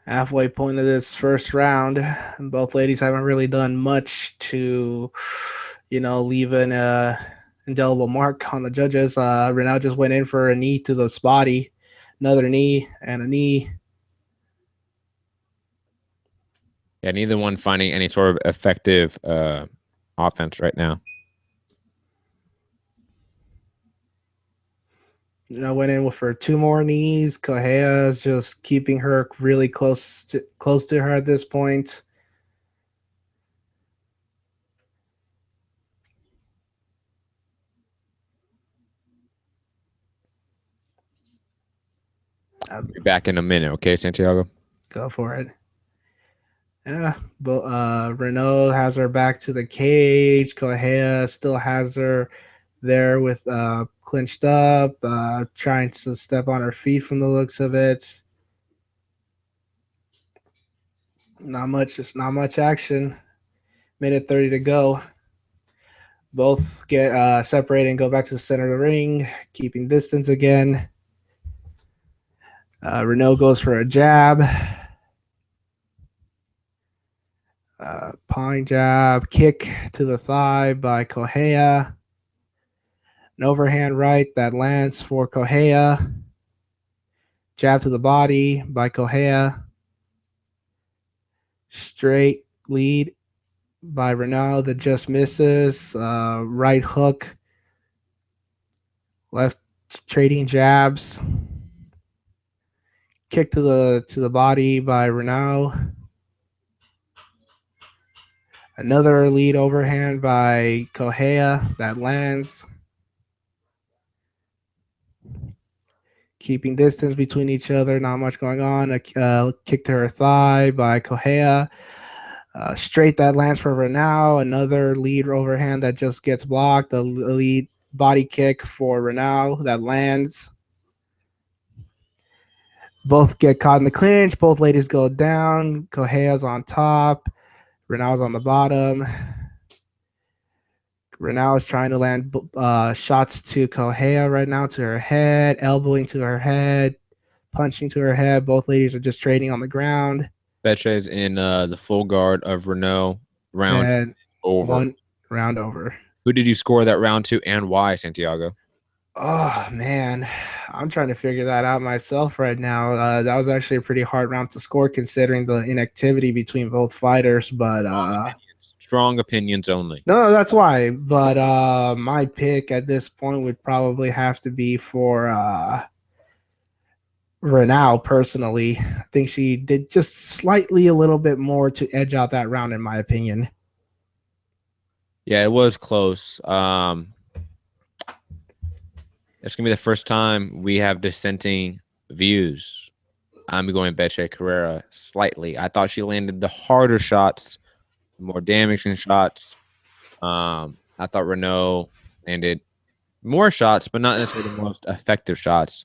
Halfway point of this first round, both ladies haven't really done much to, leave an indelible mark on the judges. Renaud just went in for a knee to the body, another knee, and a knee.
Yeah, neither one finding any sort of effective offense right now.
Went in for two more knees. Correa is just keeping her really close to her at this point.
I'll be back in a minute, okay, Santiago?
Go for it. Yeah, but Renaud has her back to the cage. Correa still has her there with clinched up, trying to step on her feet from the looks of it. Not much action. Minute 30 to go. Both get separated and go back to the center of the ring, keeping distance again. Renaud goes for a jab. Pine jab, kick to the thigh by Correa. An overhand right that lands for Correa. Jab to the body by Correa. Straight lead by Renaud that just misses. Right hook. Left trading jabs. Kick to the body by Renaud. Another lead overhand by Correa that lands. Keeping distance between each other, not much going on. A kick to her thigh by Correa. Straight that lands for Renaud. Another lead overhand that just gets blocked. A lead body kick for Renaud that lands. Both get caught in the clinch. Both ladies go down. Correa's on top. Renaud's on the bottom. Renaud is trying to land shots to Correa right now, to her head, elbowing to her head, punching to her head. Both ladies are just trading on the ground.
Betche is in the full guard of Renaud.
Round over. Who
did you score that round to and why, Santiago?
Oh, man. I'm trying to figure that out myself right now. That was actually a pretty hard round to score considering the inactivity between both fighters, but
strong opinions only.
No, that's why. But my pick at this point would probably have to be for Renaud personally. I think she did just slightly a little bit more to edge out that round, in my opinion.
Yeah, it was close. It's going to be the first time we have dissenting views. I'm going Betche Carrera slightly. I thought she landed the harder shots more damaging shots. I thought Renault landed more shots, but not necessarily the most effective shots.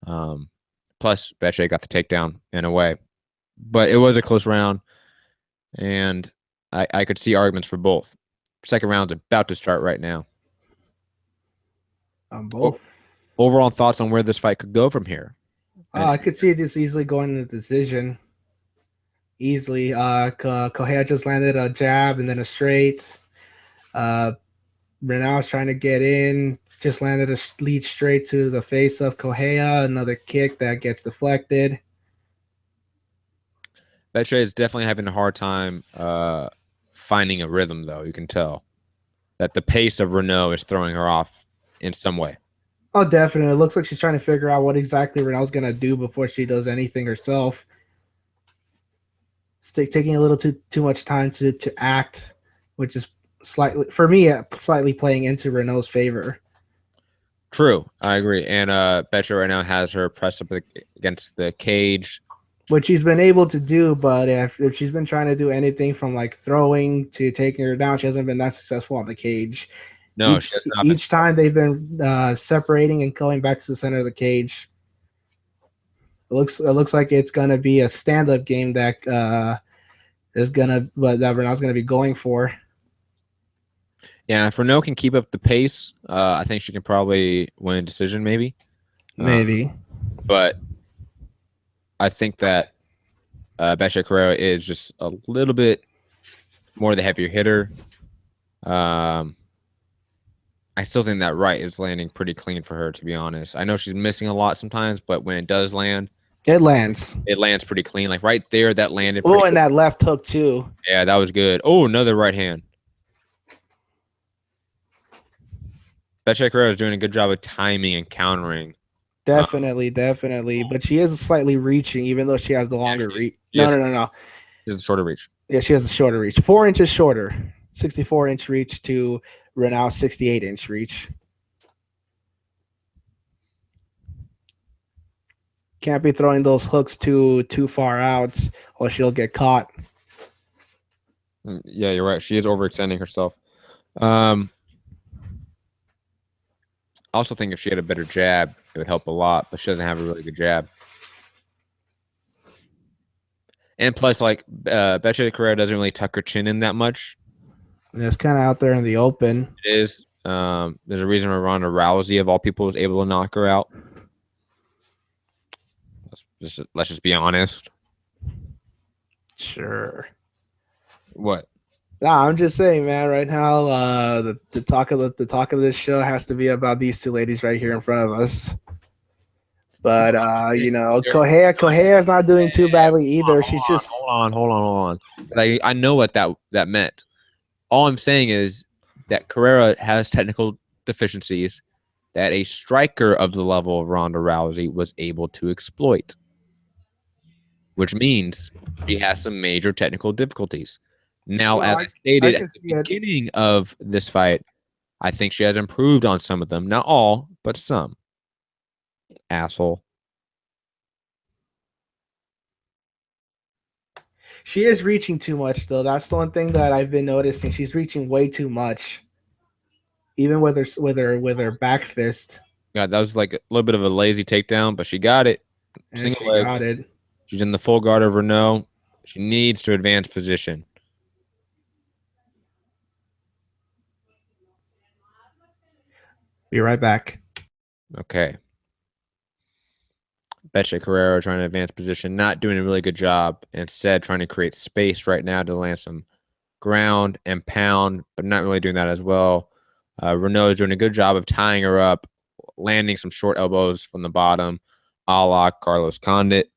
Plus, Betche got the takedown in a way. But it was a close round, and I could see arguments for both. Second round's about to start right now.
Both.
Overall thoughts on where this fight could go from here?
I could see this easily going to decision. Easily. Correa just landed a jab and then a straight. Renault's trying to get in. Just landed a lead straight to the face of Correa. Another kick that gets deflected.
Betche is definitely having a hard time finding a rhythm, though. You can tell that the pace of Renault is throwing her off in some way.
Oh, definitely. It looks like she's trying to figure out what exactly Renault's going to do before she does anything herself. It's taking a little too much time to act, which is slightly, for me, slightly playing into Renault's favor.
True. I agree. And Betche right now has her pressed up against the cage,
which she's been able to do, but if she's been trying to do anything from like throwing to taking her down, she hasn't been that successful on the cage.
No,
each time they've been separating and going back to the center of the cage. It looks like it's gonna be a stand-up game that that Renault's gonna be going for.
Yeah, if Renault can keep up the pace, I think she can probably win a decision, maybe. But I think that Betche Carrera is just a little bit more the heavier hitter. I still think that right is landing pretty clean for her, to be honest. I know she's missing a lot sometimes, but when it does land,
it lands
pretty clean. Like right there, that landed.
Oh, and that left hook too.
Yeah, that was good. Oh, another right hand. Betche Carrera is doing a good job of timing and countering.
Definitely. But she is slightly reaching, even though she has the longer reach. No.
She has a shorter reach.
Yeah, she has a shorter reach. 4 inches shorter. 64-inch reach to Renault's 68-inch reach. Can't be throwing those hooks too far out, or she'll get caught.
Yeah, you're right. She is overextending herself. I also think if she had a better jab, it would help a lot, but she doesn't have a really good jab. And plus, like, Betche Carrera doesn't really tuck her chin in that much.
And it's kind of out there in the open.
It is. There's a reason why Ronda Rousey, of all people, was able to knock her out. Let's just be honest.
Sure.
What?
Nah, I'm just saying, man. Right now, the talk of this show has to be about these two ladies right here in front of us. But Correa is not doing too badly either. She's just
hold on. I know what that meant. All I'm saying is that Carrera has technical deficiencies that a striker of the level of Ronda Rousey was able to exploit, which means she has some major technical difficulties. Now, as I stated at the beginning of this fight, I think she has improved on some of them. Not all, but some. Asshole.
She is reaching too much, though. That's the one thing that I've been noticing. She's reaching way too much, even with her back fist.
Yeah, that was like a little bit of a lazy takedown, but she got it.
Single leg. Got it.
She's in the full guard of Renault. She needs to advance position.
Be right back.
Okay. Betche Carrera trying to advance position, not doing a really good job. Instead, trying to create space right now to land some ground and pound, but not really doing that as well. Renault is doing a good job of tying her up, landing some short elbows from the bottom, a la Carlos Condit.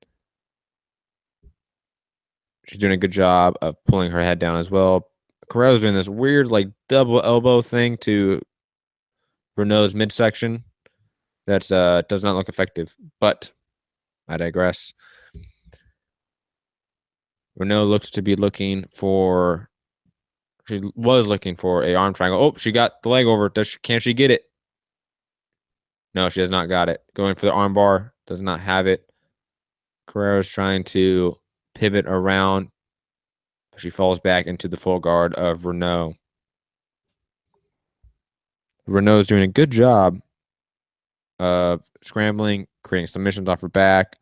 She's doing a good job of pulling her head down as well. Carrera's doing this weird, like, double elbow thing to Renault's midsection. That's does not look effective, but I digress. Renault looks to be looking for. She was looking for a arm triangle. Oh, she got the leg over. Can she get it? No, she has not got it. Going for the arm bar. Does not have it. Carrera's trying to pivot around. She falls back into the full guard of Renault. Renault's doing a good job of scrambling, creating submissions off her back,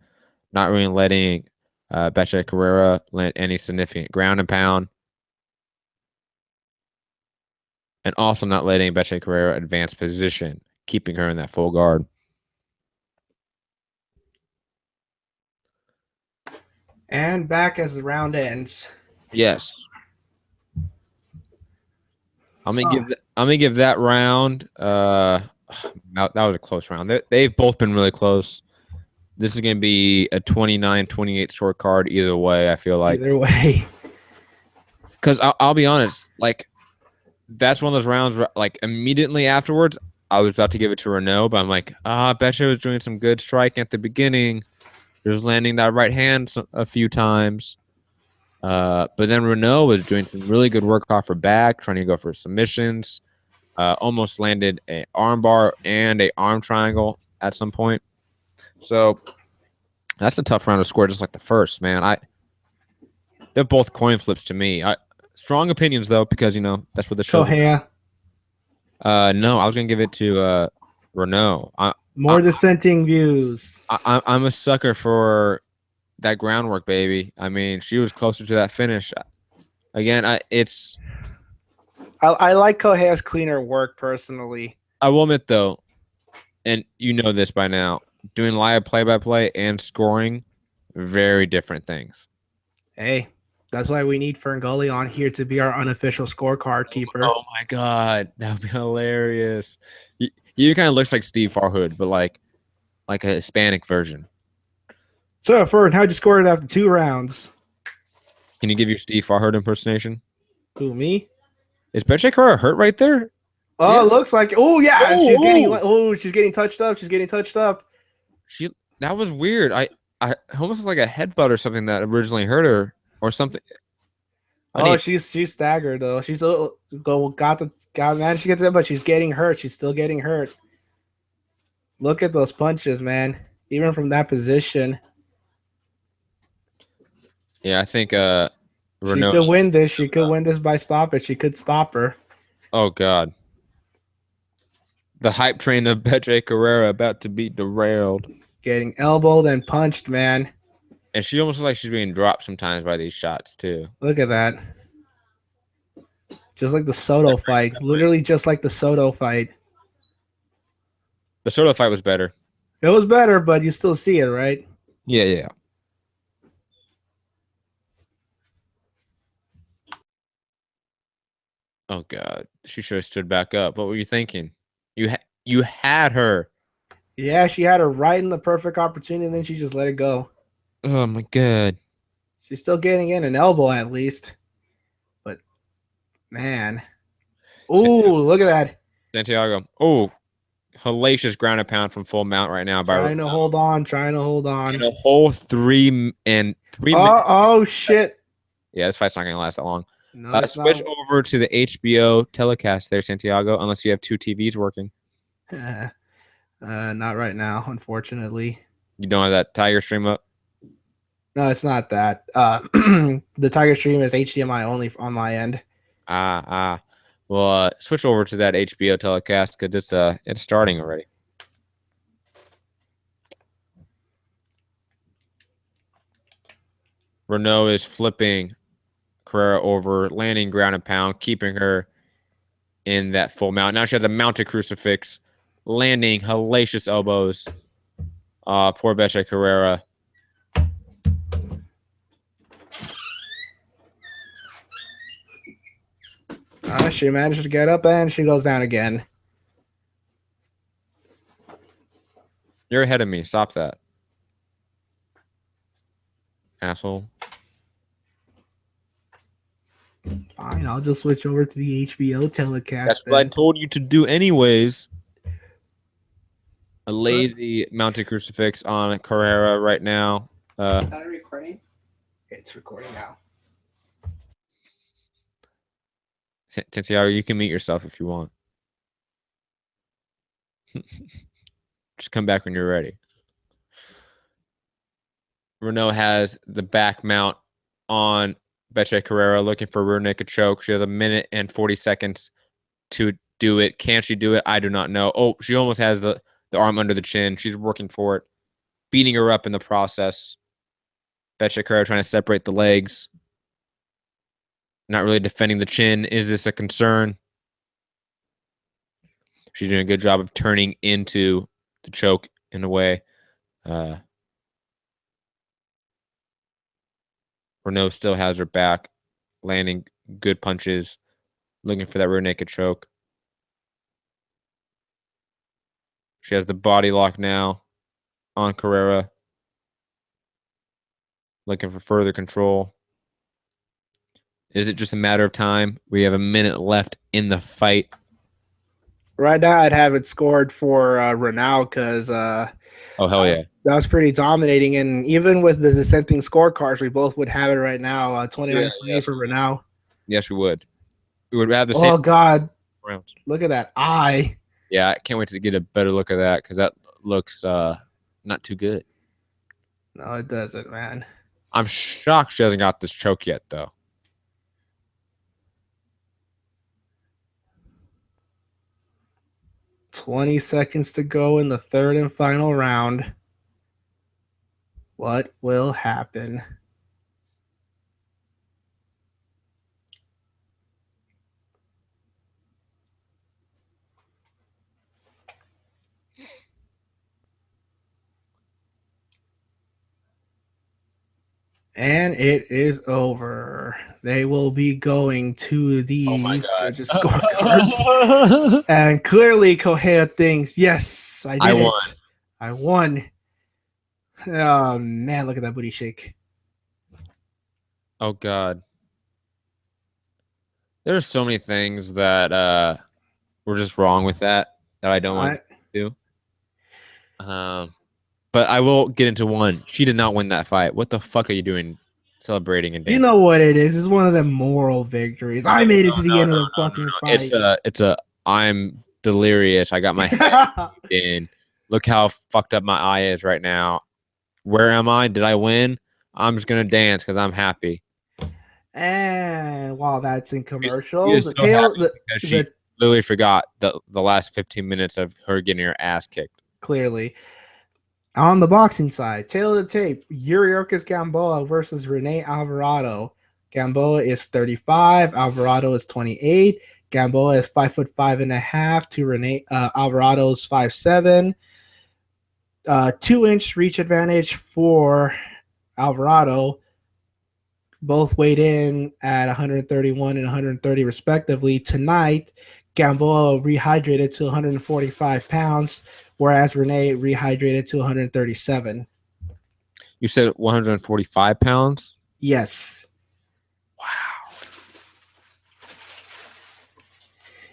not really letting Bethe Carrera land any significant ground and pound, and also not letting Bethe Carrera advance position, keeping her in that full guard.
And back as the round ends.
Yes. I'm gonna give that round. That was a close round. They've both been really close. This is gonna be a 29-28 scorecard either way. I feel like
Either way,
because I'll be honest, like that's one of those rounds where, like, immediately afterwards, I was about to give it to Renault, but I'm like, Bethe was doing some good striking at the beginning. He was landing that right hand a few times. But then Renault was doing some really good work off her back, trying to go for submissions. Almost landed an arm bar and a arm triangle at some point. So that's a tough round to score, just like the first, man. They're both coin flips to me. Strong opinions though, because that's what the show.
Kohea.
No, I was gonna give it to Renault.
More dissenting views.
I'm a sucker for that groundwork, baby. I mean, she was closer to that finish. Again, I
like Kohea's cleaner work personally.
I will admit though, and you know this by now, doing live play-by-play and scoring, very different things.
Hey, that's why we need Ferngully on here to be our unofficial scorecard keeper.
Oh my god, that would be hilarious. He kind of looks like Steve Farhood, but like a Hispanic version.
So, Fern, how'd you score it after 2 rounds?
Can you give your Steve Farhood impersonation?
Who, me?
Is Bethe Carrera hurt right there?
Oh,
Yeah.
It looks like. Oh, yeah.
Oh,
She's getting touched up. She's getting touched up.
That was weird. I almost like a headbutt or something that originally hurt her or something.
She's staggered though. She's managed to get there, but she's getting hurt. She's still getting hurt. Look at those punches, man. Even from that position.
Yeah, I think
Renault, she could win this. She could win this by stoppage. She could stop her.
Oh god. The hype train of Bethe Carrera about to be derailed.
Getting elbowed and punched, man.
And she almost looks like she's being dropped sometimes by these shots too.
Look at that. Just like the Soto fight. Literally just like the Soto fight.
The Soto fight was better.
It was better, but you still see it, right?
Yeah. Oh god, she should have stood back up. What were you thinking? You had her.
Yeah, she had her right in the perfect opportunity, and then she just let it go.
Oh my god.
She's still getting in an elbow at least. But man. Ooh, look at that.
Santiago. Oh, hellacious ground and pound from full mount right now.
Trying to hold on.
In a whole 3 minutes.
Oh shit.
Yeah, this fight's not gonna last that long.
No,
Switch over to the HBO telecast there, Santiago, unless you have 2 TVs working.
Not right now, unfortunately.
You don't have that Tiger Stream up?
No, it's not that. The Tiger Stream is HDMI only on my end.
Well, switch over to that HBO telecast because it's starting already. Renault is flipping Carrera over, landing ground and pound, keeping her in that full mount. Now she has a mounted crucifix, landing hellacious elbows. Poor Bethe Carrera.
She managed to get up and she goes down again.
You're ahead of me. Stop that. Asshole.
Fine, I'll just switch over to the HBO telecast.
That's what I told you to do anyways. A lazy mounted crucifix on Carrera right now.
Is that a recording?
It's recording now.
Santiago, you can mute yourself if you want. Just come back when you're ready. Renault has the back mount on Betche Carrera looking for a rear naked choke. She has 1 minute and 40 seconds to do it. Can she do it? I do not know. Oh, she almost has the arm under the chin. She's working for it, beating her up in the process. Betche Carrera trying to separate the legs. Not really defending the chin. Is this a concern? She's doing a good job of turning into the choke in a way. Renault still has her back, landing good punches, looking for that rear naked choke. She has the body lock now on Carrera, looking for further control. Is it just a matter of time? We have 1 minute left in the fight.
Right now, I'd have it scored for Renault because
oh, hell yeah.
That was pretty dominating. And even with the dissenting scorecards, we both would have it right now 29-28 for Renault.
Yes, we would. We would have the same.
Oh, God.
Rounds.
Look at that eye.
Yeah, I can't wait to get a better look at that because that looks not too good.
No, it doesn't, man.
I'm shocked she hasn't got this choke yet, though.
"20 seconds to go in the third and final round. What will happen?" And it is over. They will be going to the judges' scorecards. And clearly, Correa thinks, yes, I did it. I won. Oh, man, look at that booty shake.
Oh, God. There's so many things that were just wrong with that I don't want to do. But I will get into one. She did not win that fight. What the fuck are you doing celebrating and dancing?
You know what it is. It's one of them moral victories. I made it to the end of the fucking fight.
I'm delirious. I got my head in. Look how fucked up my eye is right now. Where am I? Did I win? I'm just going to dance because I'm happy.
And while that's in commercials,
she literally forgot the last 15 minutes of her getting her ass kicked.
Clearly. On the boxing side, tail of the tape, Yuriorkis Gamboa versus Rene Alvarado. Gamboa is 35, Alvarado is 28. Gamboa is 5'5.5" to Rene Alvarado's 5'7". 2-inch reach advantage for Alvarado. Both weighed in at 131 and 130 respectively. Tonight, Gamboa rehydrated to 145 pounds, whereas Rene rehydrated to 137.
You said 145 pounds?
Yes. Wow.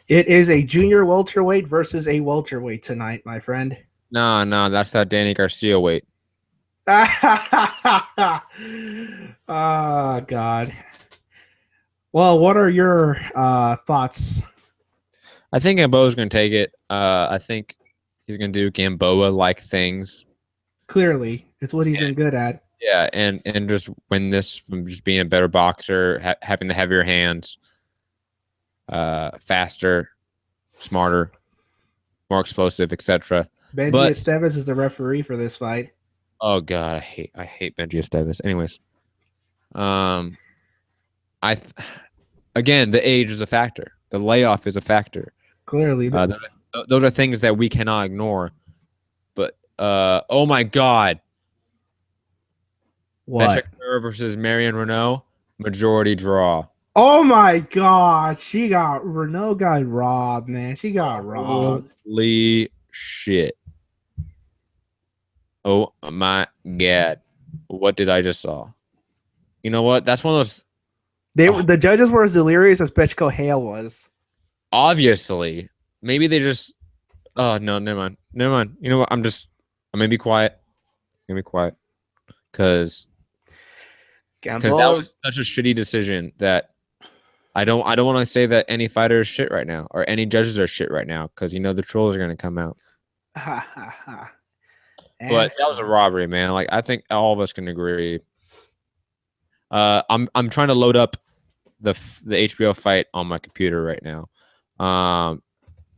It is a junior welterweight versus a welterweight tonight, my friend.
No, that's that Danny Garcia weight.
Oh, God. Well, what are your thoughts?
I think Gamboa's going to take it. I think he's going to do Gamboa-like things.
Clearly, it's what he's been good at.
Yeah, and just win this from just being a better boxer, having the heavier hands, faster, smarter, more explosive, etc.
Benji Estevez is the referee for this fight.
Oh God, I hate Benji Estevez. Anyways, again, the age is a factor. The layoff is a factor.
Clearly,
those are things that we cannot ignore. But oh my God,
what?
Versus Marion Renault, majority draw.
Oh my God, Renault got robbed, man. She got robbed.
Holy shit. Oh my God. What did I just saw? You know what? That's one of those.
The judges were as delirious as Betchko Hale was.
Obviously. Maybe they just. Oh, no, never mind. You know what? I'm going to be quiet. Because that was such a shitty decision that I don't want to say that any fighter is shit right now or any judges are shit right now because, the trolls are going to come out. But that was a robbery, man. Like, I think all of us can agree. I'm trying to load up the HBO fight on my computer right now.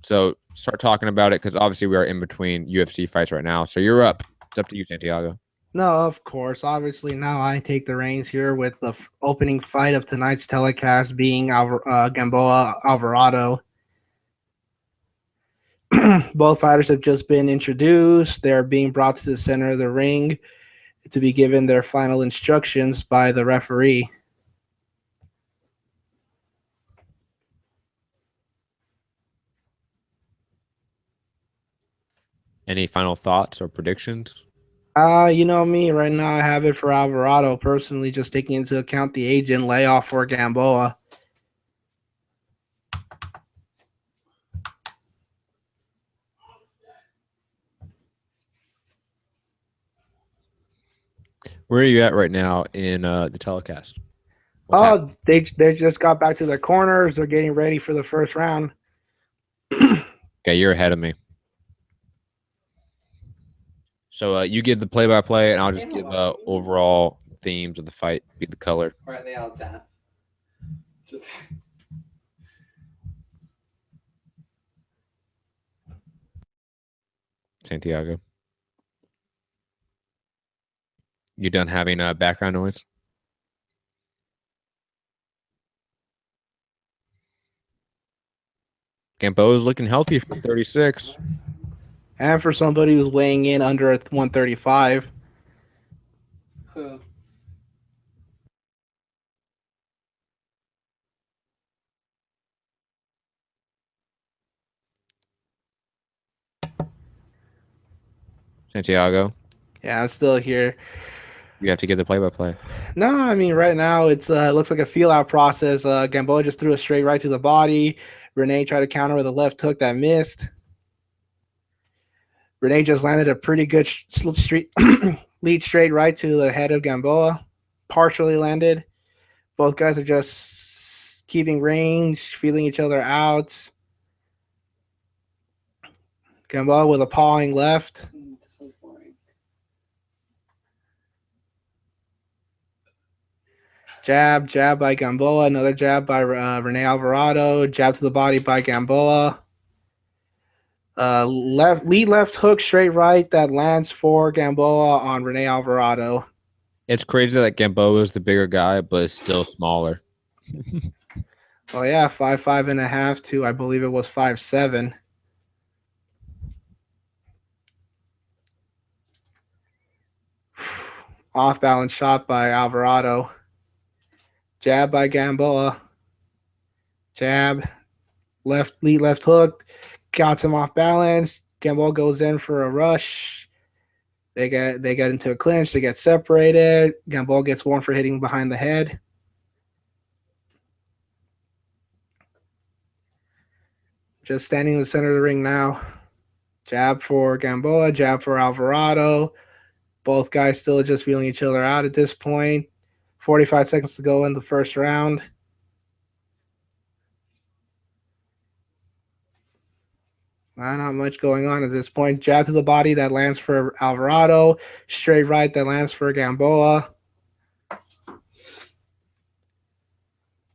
So start talking about it because obviously we are in between UFC fights right now. So you're up. It's up to you, Santiago.
No, of course. Obviously, now I take the reins here with the opening fight of tonight's telecast being Gamboa Alvarado. Both fighters have just been introduced. They're being brought to the center of the ring to be given their final instructions by the referee.
Any final thoughts or predictions?
You know me, right now I have it for Alvarado, personally, just taking into account the agent layoff for Gamboa.
Where are you at right now in the telecast?
They just got back to their corners. They're getting ready for the first round.
Okay, you're ahead of me. So you give the play-by-play, and I'll just give overall themes of the fight. Be the color.
Or are they all tap? Just
Santiago. You done having background noise? Gamboa's looking healthy for 36.
And for somebody who's weighing in under 135.
who?
Santiago,
Yeah, I'm still here.
you have to give the play-by-play.
No, I mean, right now it looks like a feel-out process. Gamboa just threw a straight right to the body. Renee tried to counter with a left hook that missed. Renee just landed a pretty good lead straight right to the head of Gamboa. Partially landed. Both guys are just keeping range, feeling each other out. Gamboa with a pawing left.
This was boring.
Jab by Gamboa. Another jab by Rene Alvarado. Jab to the body by Gamboa. Lead left hook straight right that lands for Gamboa on Rene Alvarado.
It's crazy that Gamboa is the bigger guy, but is still smaller.
Oh yeah, 5'5.5" to I believe it was 5'7". Off balance shot by Alvarado. Jab by Gamboa. Jab. Lead left hook. Got him off balance. Gamboa goes in for a rush. They get into a clinch. They get separated. Gamboa gets warned for hitting behind the head. Just standing in the center of the ring now. Jab for Gamboa. Jab for Alvarado. Both guys still just feeling each other out at this point. 45 seconds to go in the first round. Not much going on at this point. Jab to the body that lands for Alvarado. Straight right that lands for Gamboa.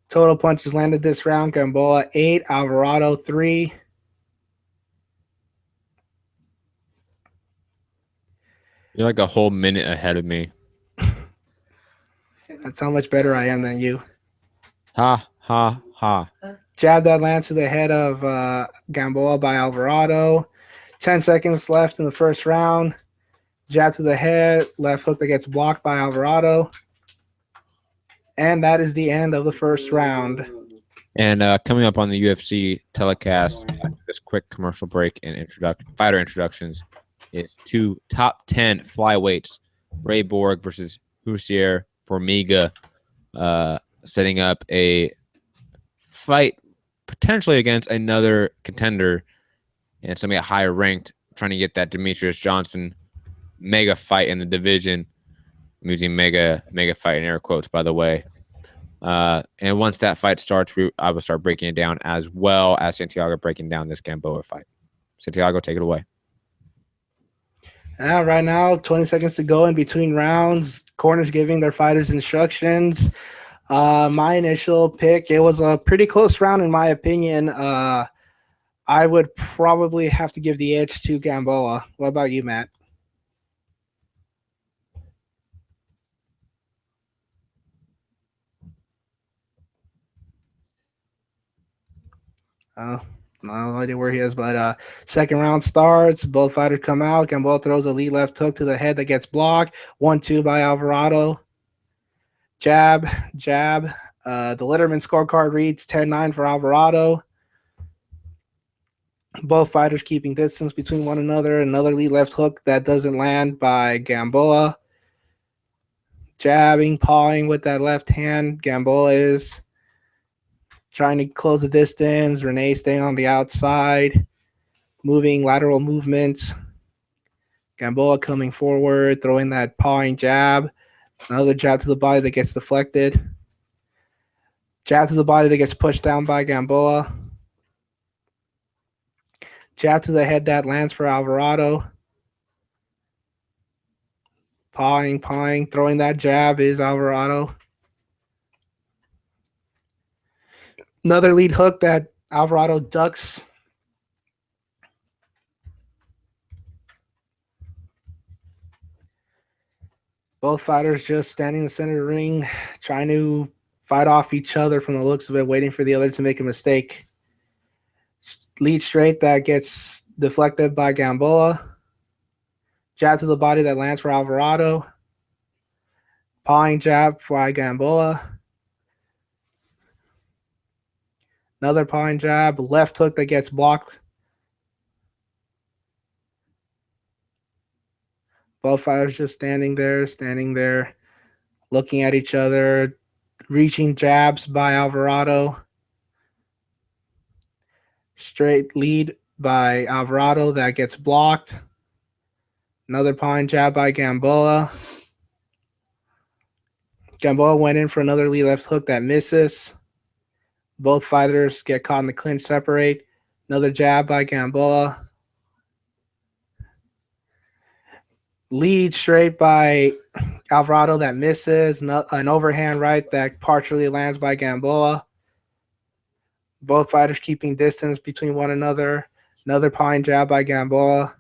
Total punches landed this round. Gamboa 8, Alvarado 3.
You're like a whole minute ahead of me.
That's how much better I am than you.
Ha, ha, ha.
Jab that lands to the head of Gamboa by Alvarado. 10 seconds left in the first round. Jab to the head. Left hook that gets blocked by Alvarado. And that is the end of the first round.
And coming up on the UFC telecast, this quick commercial break and fighter introductions is 2 top 10 flyweights. Ray Borg versus Hussier Formiga, setting up a fight potentially against another contender and somebody higher ranked, trying to get that Demetrius Johnson mega fight in the division. I'm using mega fight in air quotes, by the way. And once that fight starts, I will start breaking it down as well as Santiago breaking down this Gamboa fight. Santiago, take it away.
Right now, 20 seconds to go in between rounds. corners giving their fighters instructions. My initial pick, it was a pretty close round in my opinion. I would probably have to give the edge to Gamboa. What about you, Matt? No idea where he is, but second round starts. Both fighters come out. Gamboa throws a lead left hook to the head that gets blocked. 1-2 by Alvarado. Jab, jab. The Letterman scorecard reads 10-9 for Alvarado. Both fighters keeping distance between one another. Another lead left hook that doesn't land by Gamboa. Jabbing, pawing with that left hand. Gamboa is trying to close the distance. Renee staying on the outside. Moving lateral movements. Gamboa coming forward, throwing that pawing jab. Another jab to the body that gets deflected. Jab to the body that gets pushed down by Gamboa. Jab to the head that lands for Alvarado. Pawing, throwing that jab is Alvarado. Another lead hook that Alvarado ducks. Both fighters just standing in the center of the ring, trying to fight off each other from the looks of it, waiting for the other to make a mistake. Lead straight that gets deflected by Gamboa. Jab to the body that lands for Alvarado. Pawing jab by Gamboa. Another pawing jab. Left hook that gets blocked. Both fighters just standing there, looking at each other, reaching jabs by Alvarado. Straight lead by Alvarado that gets blocked. Another pawing jab by Gamboa. Gamboa went in for another lead left hook that misses. Both fighters get caught in the clinch, separate. Another jab by Gamboa. Lead straight by Alvarado that misses. An overhand right that partially lands by Gamboa. Both fighters keeping distance between one another. Another pawing jab by Gamboa.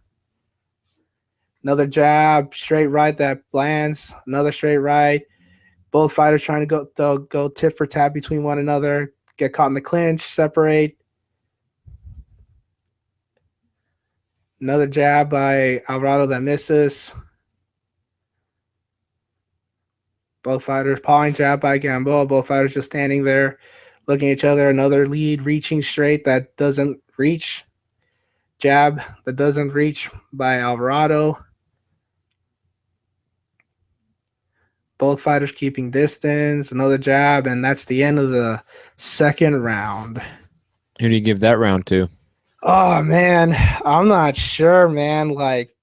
Another jab, straight right that lands. Another straight right. Both fighters trying to go tit for tat between one another. Get caught in the clinch, separate. Another jab by Alvarado that misses. Both fighters pawing jab by Gamboa. Both fighters just standing there, looking at each other. Another lead reaching straight that doesn't reach. Jab that doesn't reach by Alvarado. Both fighters keeping distance. Another jab, and that's the end of the second round.
Who do you give that round to?
Oh man, I'm not sure, man. Like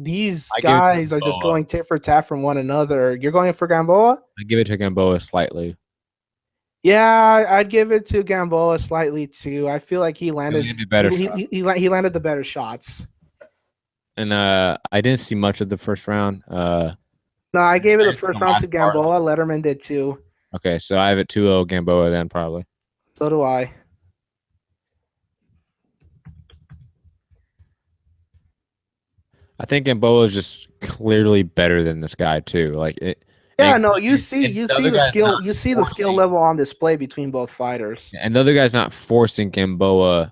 these guys are just going tit for tat from one another. You're going for Gamboa?
I give it to Gamboa slightly.
Yeah, I'd give it to Gamboa slightly too. I feel like he landed
better.
He landed the better shots.
And I didn't see much of the first round.
No, I gave it the first round to Gamboa. Letterman did too.
Okay, so I have it 2-0 Gamboa then probably.
So do I.
I think Gamboa is just clearly better than this guy too. Like it.
Yeah, no, you see the skill level on display between both fighters.
And the other guy's not forcing Gamboa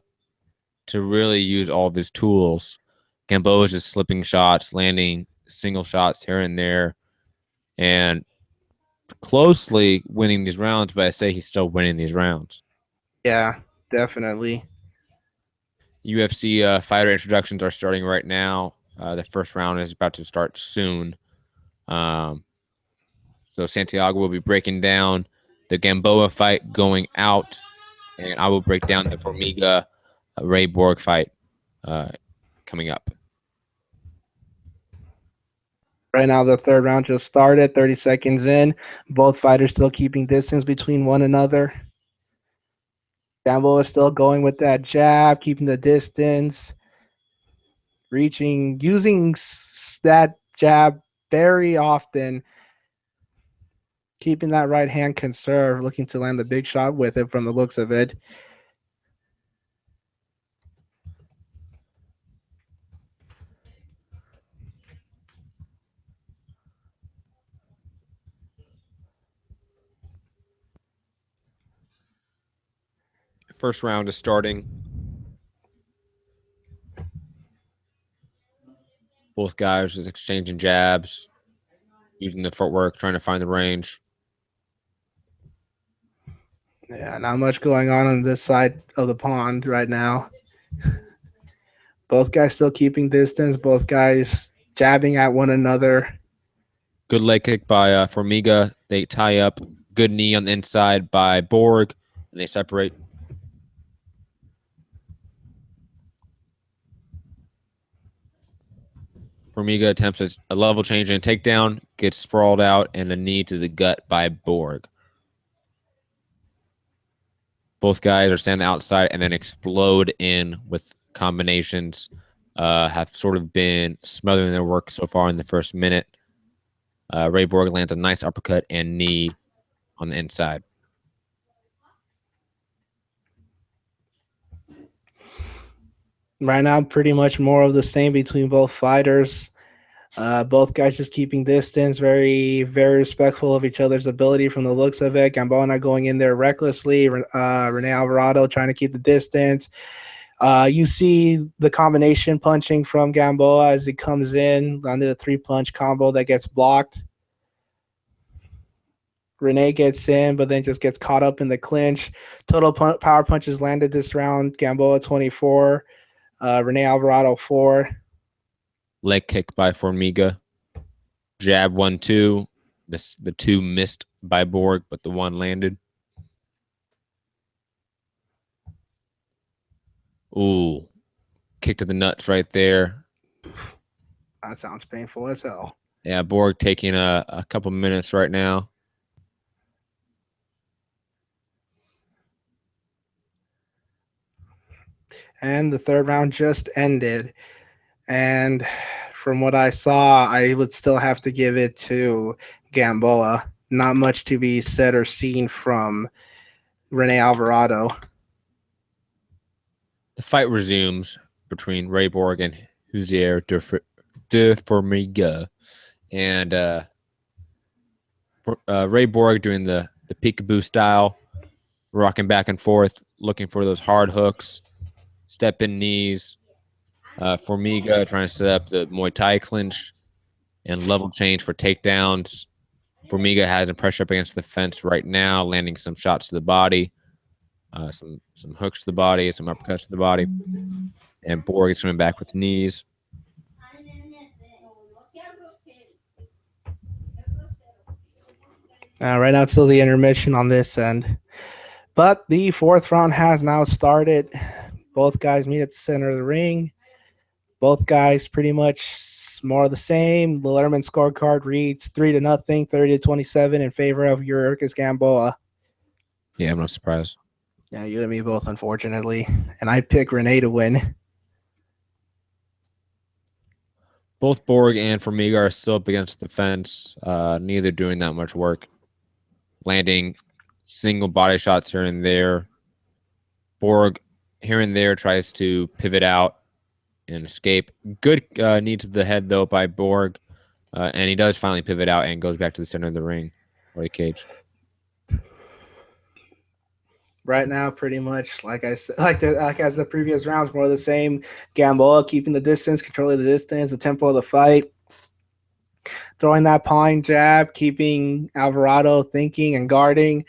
to really use all of his tools. Gamboa is just slipping shots, landing single shots here and there, and closely winning these rounds, but I say he's still winning these rounds.
Yeah, definitely.
UFC fighter introductions are starting right now. The first round is about to start soon. So Santiago will be breaking down the Gamboa fight going out, and I will break down the Formiga Ray Borg fight coming up.
Right now, the third round just started, 30 seconds in. Both fighters still keeping distance between one another. Gamboa is still going with that jab, keeping the distance, using that jab very often keeping that right hand conserved, looking to land the big shot with it from the looks of it.
First round is starting. Both guys just exchanging jabs, using the footwork, trying to find the range.
Yeah, not much going on this side of the pond right now. Both guys still keeping distance. Both guys jabbing at one another.
Good leg kick by Formiga. They tie up. Good knee on the inside by Borg, and they separate. Formiga attempts a level change and takedown, gets sprawled out, and a knee to the gut by Borg. Both guys are standing outside and then explode in with combinations. Have sort of been smothering their work so far in the first minute. Ray Borg lands a nice uppercut and knee on the inside.
Right now, pretty much more of the same between both fighters. Both guys just keeping distance, very, very respectful of each other's ability from the looks of it. Gamboa not going in there recklessly. Rene Alvarado trying to keep the distance. You see the combination punching from Gamboa as he comes in, landed a 3-punch combo that gets blocked. Rene gets in, but then just gets caught up in the clinch. Total power punches landed this round. Gamboa 24, Rene Alvarado 4.
Leg kick by Formiga. Jab 1-2. The 2 missed by Borg, but the 1 landed. Ooh. Kick to the nuts right there.
That sounds painful as hell.
Yeah, Borg taking a couple minutes right now.
And the third round just ended. And from what I saw, I would still have to give it to Gamboa. Not much to be said or seen from Rene Alvarado.
The fight resumes between Ray Borg and Huzier de Formiga. And Ray Borg doing the peekaboo style, rocking back and forth, looking for those hard hooks, step-in knees. Formiga trying to set up the Muay Thai clinch and level change for takedowns. Formiga has him pressure up against the fence right now, landing some shots to the body, some hooks to the body, some uppercuts to the body. And Borg is coming back with knees.
Right now, it's still the intermission on this end. But the fourth round has now started. Both guys meet at the center of the ring. Both guys pretty much more of the same. The Letterman scorecard reads 3-0, 30-27 in favor of Yuriorkis Gamboa.
Yeah, I'm not surprised.
Yeah, you and me both, unfortunately. And I pick Rene to win.
Both Borg and Formiga are still up against the fence, neither doing that much work. Landing single body shots here and there. Borg here and there tries to pivot out and escape. Good knee to the head, though, by Borg. And he does finally pivot out and goes back to the center of the ring or the cage.
Right now, pretty much, like I said, like as the previous rounds, more of the same. Gamboa keeping the distance, controlling the distance, the tempo of the fight. Throwing that pawing jab, keeping Alvarado thinking and guarding.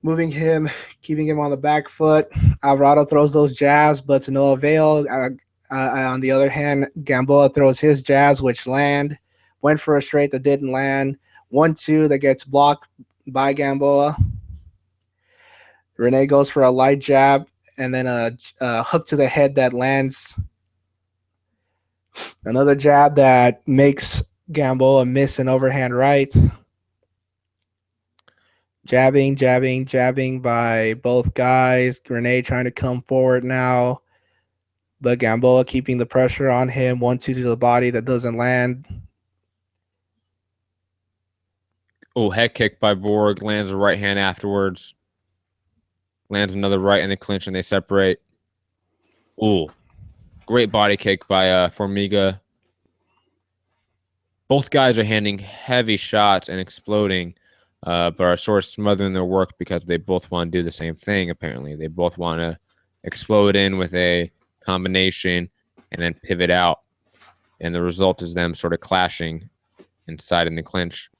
Moving him, keeping him on the back foot. Alvarado throws those jabs, but to no avail. On the other hand, Gamboa throws his jabs, which land. Went for a straight that didn't land. 1-2 that gets blocked by Gamboa. Rene goes for a light jab and then a hook to the head that lands. Another jab that makes Gamboa miss an overhand right. Jabbing by both guys. Rene trying to come forward now, but Gamboa keeping the pressure on him. 1-2 to the body that doesn't land.
Oh, head kick by Borg. Lands a right hand afterwards. Lands another right in the clinch, and they separate. Ooh, great body kick by Formiga. Both guys are handing heavy shots and exploding, but are sort of smothering their work because they both want to do the same thing, apparently. They both want to explode in with a combination and then pivot out. And the result is them sort of clashing inside in the clinch.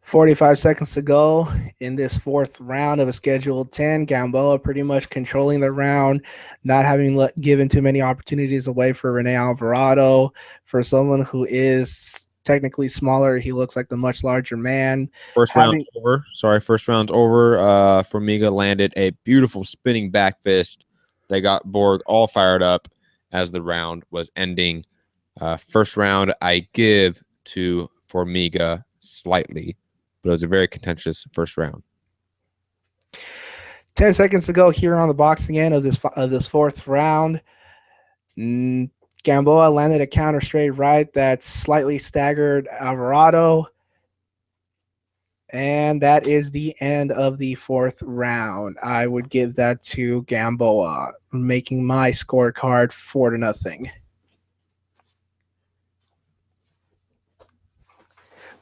45 seconds to go in this fourth round of a scheduled 10. Gamboa pretty much controlling the round, not having given too many opportunities away for Rene Alvarado. For someone who is technically smaller, he looks like the much larger man.
First round's over. Formiga landed a beautiful spinning back fist. They got Borg all fired up as the round was ending. First round, I give to Formiga slightly, but it was a very contentious first round.
10 seconds to go here on the boxing end of this fourth round. Gamboa landed a counter straight right that slightly staggered Alvarado. And that is the end of the fourth round. I would give that to Gamboa, making my scorecard 4-0.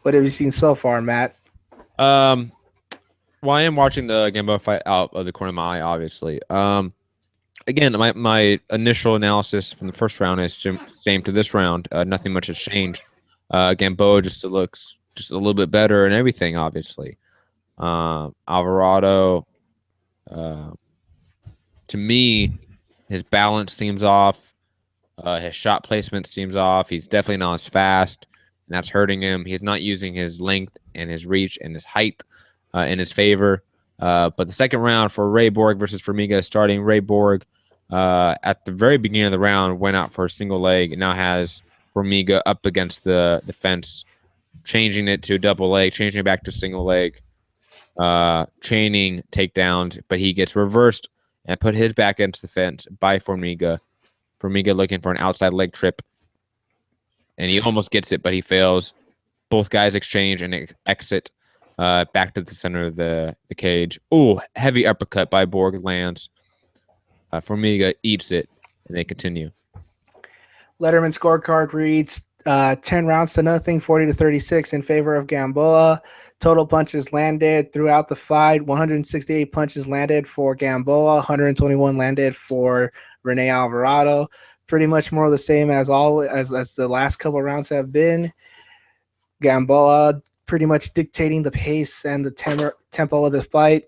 What have you seen so far, Matt?
Well, I am watching the Gamboa fight out of the corner of my eye, obviously. Again, my initial analysis from the first round is same to this round. Nothing much has changed. Gamboa just looks just a little bit better and everything, obviously. Alvarado, to me, his balance seems off. His shot placement seems off. He's definitely not as fast, and that's hurting him. He's not using his length and his reach and his height in his favor. But the second round for Ray Borg versus Formiga starting. Ray Borg, at the very beginning of the round, went out for a single leg and now has Formiga up against the fence, changing it to double leg, changing it back to single leg, chaining takedowns, but he gets reversed and put his back against the fence by Formiga. Formiga looking for an outside leg trip, and he almost gets it, but he fails. Both guys exchange and exit back to the center of the cage. Oh, heavy uppercut by Borg lands. Formiga eats it, and they continue.
Letterman scorecard reads 10 rounds to nothing, 40-36 in favor of Gamboa. Total punches landed throughout the fight, 168 punches landed for Gamboa, 121 landed for Rene Alvarado. Pretty much more of the same as the last couple rounds have been. Gamboa pretty much dictating the pace and the tempo of the fight.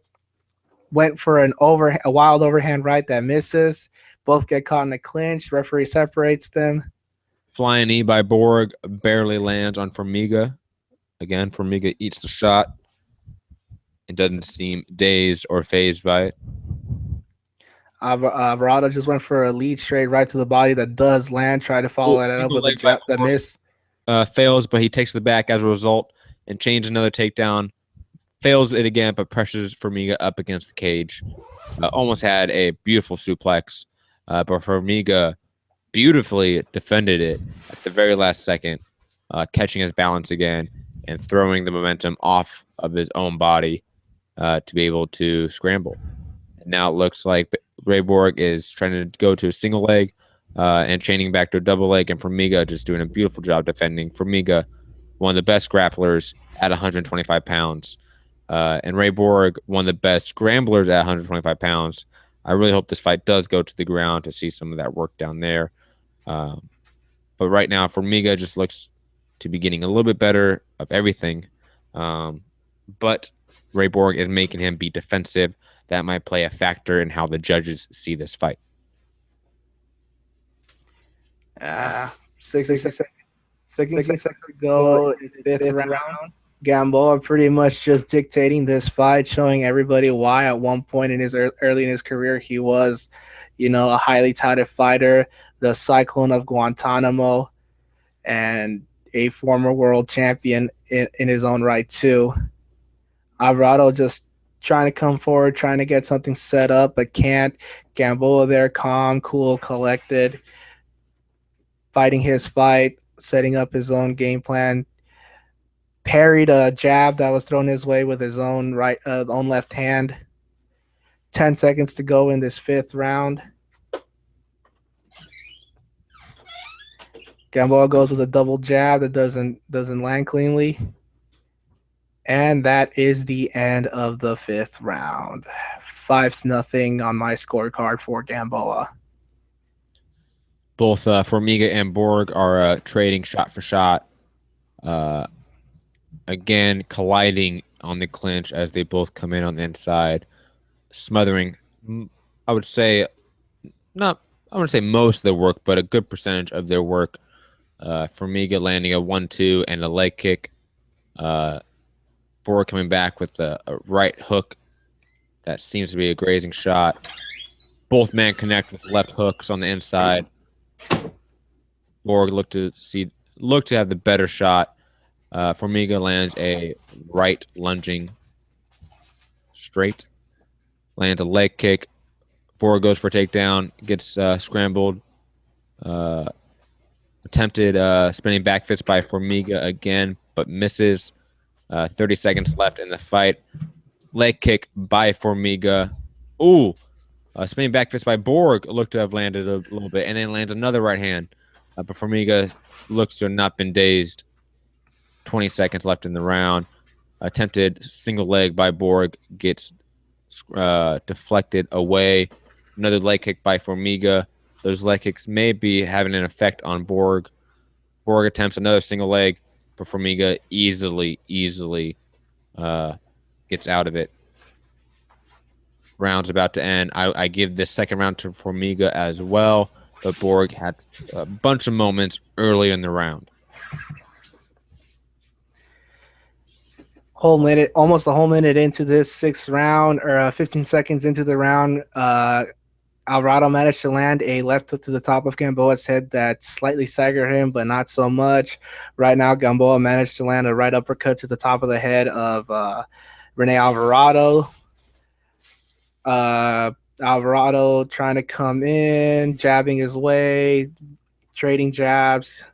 Went for a wild overhand right that misses. Both get caught in a clinch. Referee separates them.
Flying knee by Borg barely lands on Formiga. Again, Formiga eats the shot. It doesn't seem dazed or fazed by it.
Alvarado just went for a lead straight right to the body that does land. Try to follow that up with a jab that miss.
Fails, but he takes the back as a result and chains another takedown. Fails it again, but pressures Formiga up against the cage. Almost had a beautiful suplex, but Formiga beautifully defended it at the very last second, catching his balance again and throwing the momentum off of his own body to be able to scramble. And now it looks like Ray Borg is trying to go to a single leg and chaining back to a double leg, and Formiga just doing a beautiful job defending. Formiga, one of the best grapplers at 125 pounds. And Ray Borg, one of the best scramblers at 125 pounds. I really hope this fight does go to the ground to see some of that work down there. But right now, Formiga just looks to be getting a little bit better of everything. But Ray Borg is making him be defensive. That might play a factor in how the judges see this fight.
60 seconds to go in the fifth round. Gamboa pretty much just dictating this fight, showing everybody why at one point early in his career he was, a highly touted fighter, the Cyclone of Guantanamo, and a former world champion in his own right too. Alvarado just trying to come forward, trying to get something set up, but can't. Gamboa there, calm, cool, collected, fighting his fight, setting up his own game plan. parried a jab that was thrown his way with his own own left hand. 10 seconds to go in this 5th round. Gamboa goes with a double jab that doesn't land cleanly. And that is the end of the 5th round. 5-0 on my scorecard for Gamboa.
Both Formiga and Borg are trading shot for shot. Again, colliding on the clinch as they both come in on the inside, smothering, I would say, I wouldn't say most of their work, but a good percentage of their work. Formiga landing a 1-2 and a leg kick. Borg coming back with a right hook that seems to be a grazing shot. Both men connect with left hooks on the inside. Borg look to have the better shot. Formiga lands a right lunging straight, lands a leg kick. Borg goes for a takedown, gets scrambled. Attempted spinning back fist by Formiga again, but misses. 30 seconds left in the fight. Leg kick by Formiga. Ooh, spinning back fist by Borg looked to have landed a little bit, and then lands another right hand. But Formiga looks to have not been dazed. 20 seconds left in the round. Attempted single leg by Borg gets deflected away. Another leg kick by Formiga. Those leg kicks may be having an effect on Borg. Borg attempts another single leg, but Formiga easily gets out of it. Round's about to end. I give this second round to Formiga as well, but Borg had a bunch of moments early in the round.
Almost a whole minute into this 6th round, or 15 seconds into the round, Alvarado managed to land a left hook to the top of Gamboa's head that slightly staggered him, but not so much. Right now, Gamboa managed to land a right uppercut to the top of the head of Rene Alvarado. Alvarado trying to come in, jabbing his way, trading jabs.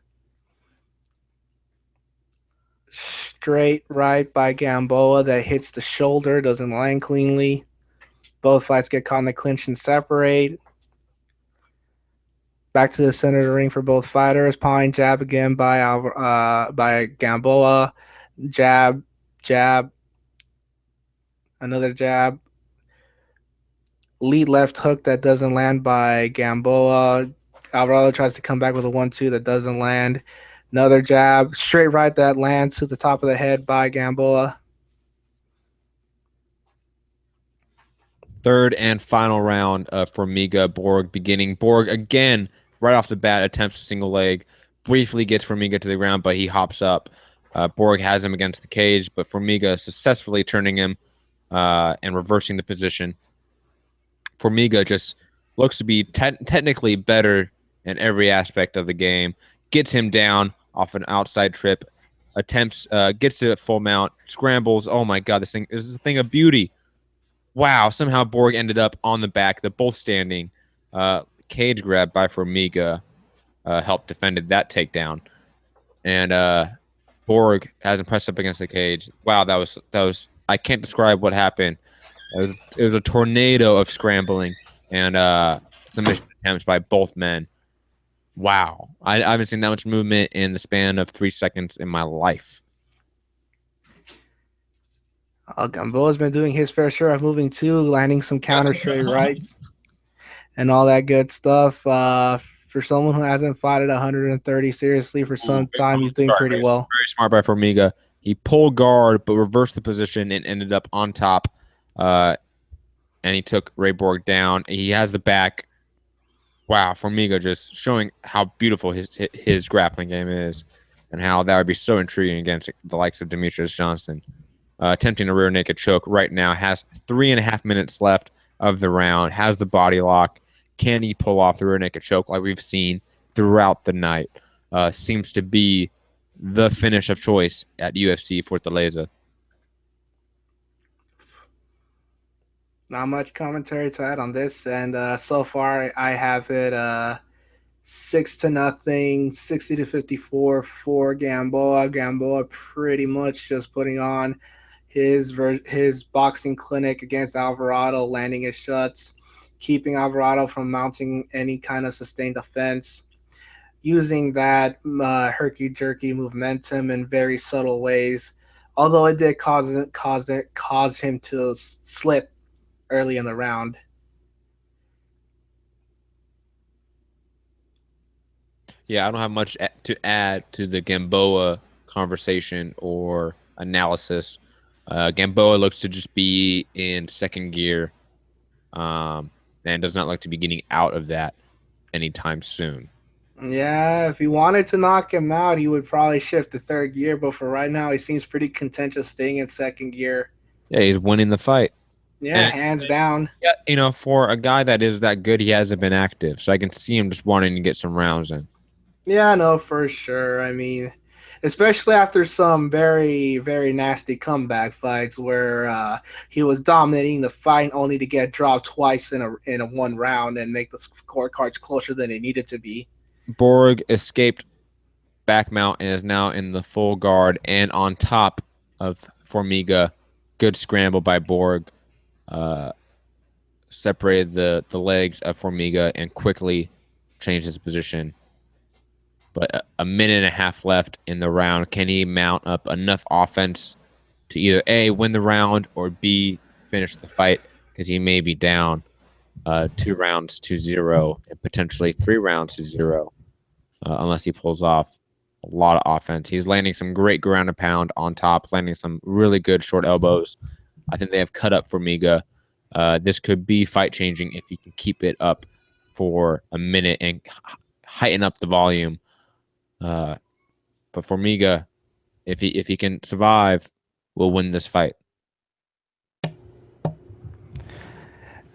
Straight right by Gamboa that hits the shoulder, doesn't land cleanly. Both fights get caught in the clinch and separate. Back to the center of the ring for both fighters. Pawing jab again by Gamboa. Jab, another jab. Lead left hook that doesn't land by Gamboa. Alvarado tries to come back with a 1-2 that doesn't land. Another jab, straight right that lands to the top of the head by Gamboa.
Third and final round of Formiga Borg beginning. Borg again, right off the bat, attempts a single leg. Briefly gets Formiga to the ground, but he hops up. Borg has him against the cage, but Formiga successfully turning him and reversing the position. Formiga just looks to be technically better in every aspect of the game. Gets him down off an outside trip. Gets to full mount. Scrambles. Oh my God, this is a thing of beauty. Wow, somehow Borg ended up on the back. They're both standing. Cage grab by Formiga helped defended that takedown. And Borg hasn't pressed up against the cage. Wow, that was I can't describe what happened. It was a tornado of scrambling and submission attempts by both men. Wow. I haven't seen that much movement in the span of 3 seconds in my life.
Gamboa's been doing his fair share of moving too, landing some counter straight rights and all that good stuff. For someone who hasn't fought at 130 seriously for some time, he's doing pretty well.
Very smart by Formiga. He pulled guard, but reversed the position and ended up on top. And he took Ray Borg down. He has the back. Wow, Formiga just showing how beautiful his grappling game is and how that would be so intriguing against the likes of Demetrius Johnson. Attempting a rear naked choke right now. Has 3.5 minutes left of the round. Has the body lock. Can he pull off the rear naked choke like we've seen throughout the night? Seems to be the finish of choice at UFC Fortaleza.
Not much commentary to add on this, and so far I have it 6-0, 60-54 for Gamboa. Gamboa pretty much just putting on his boxing clinic against Alvarado, landing his shots, keeping Alvarado from mounting any kind of sustained offense, using that herky-jerky momentum in very subtle ways, although it did cause him to slip early in the round.
Yeah, I don't have much to add to the Gamboa conversation or analysis. Gamboa looks to just be in second gear, and does not look to be getting out of that anytime soon.
Yeah, if he wanted to knock him out, he would probably shift to third gear, but for right now, he seems pretty content just staying in second gear.
Yeah, he's winning the fight.
Yeah,
And,
hands down.
yeah, for a guy that is that good, he hasn't been active, so I can see him just wanting to get some rounds in.
Yeah, no, for sure. I mean, especially after some very, very nasty comeback fights where he was dominating the fight only to get dropped twice in a one round and make the scorecards closer than it needed to be.
Borg escaped back mount and is now in the full guard and on top of Formiga. Good scramble by Borg. Separated the legs of Formiga and quickly changed his position. But a minute and a half left in the round. Can he mount up enough offense to either A, win the round, or B, finish the fight? Because he may be down 2 rounds to 0 and potentially 3 rounds to 0 unless he pulls off a lot of offense. He's landing some great ground and pound on top, landing some really good short elbows. I think they have cut up Formiga. This could be fight-changing if he can keep it up for a minute and heighten up the volume. But Formiga, if he can survive, will win this fight.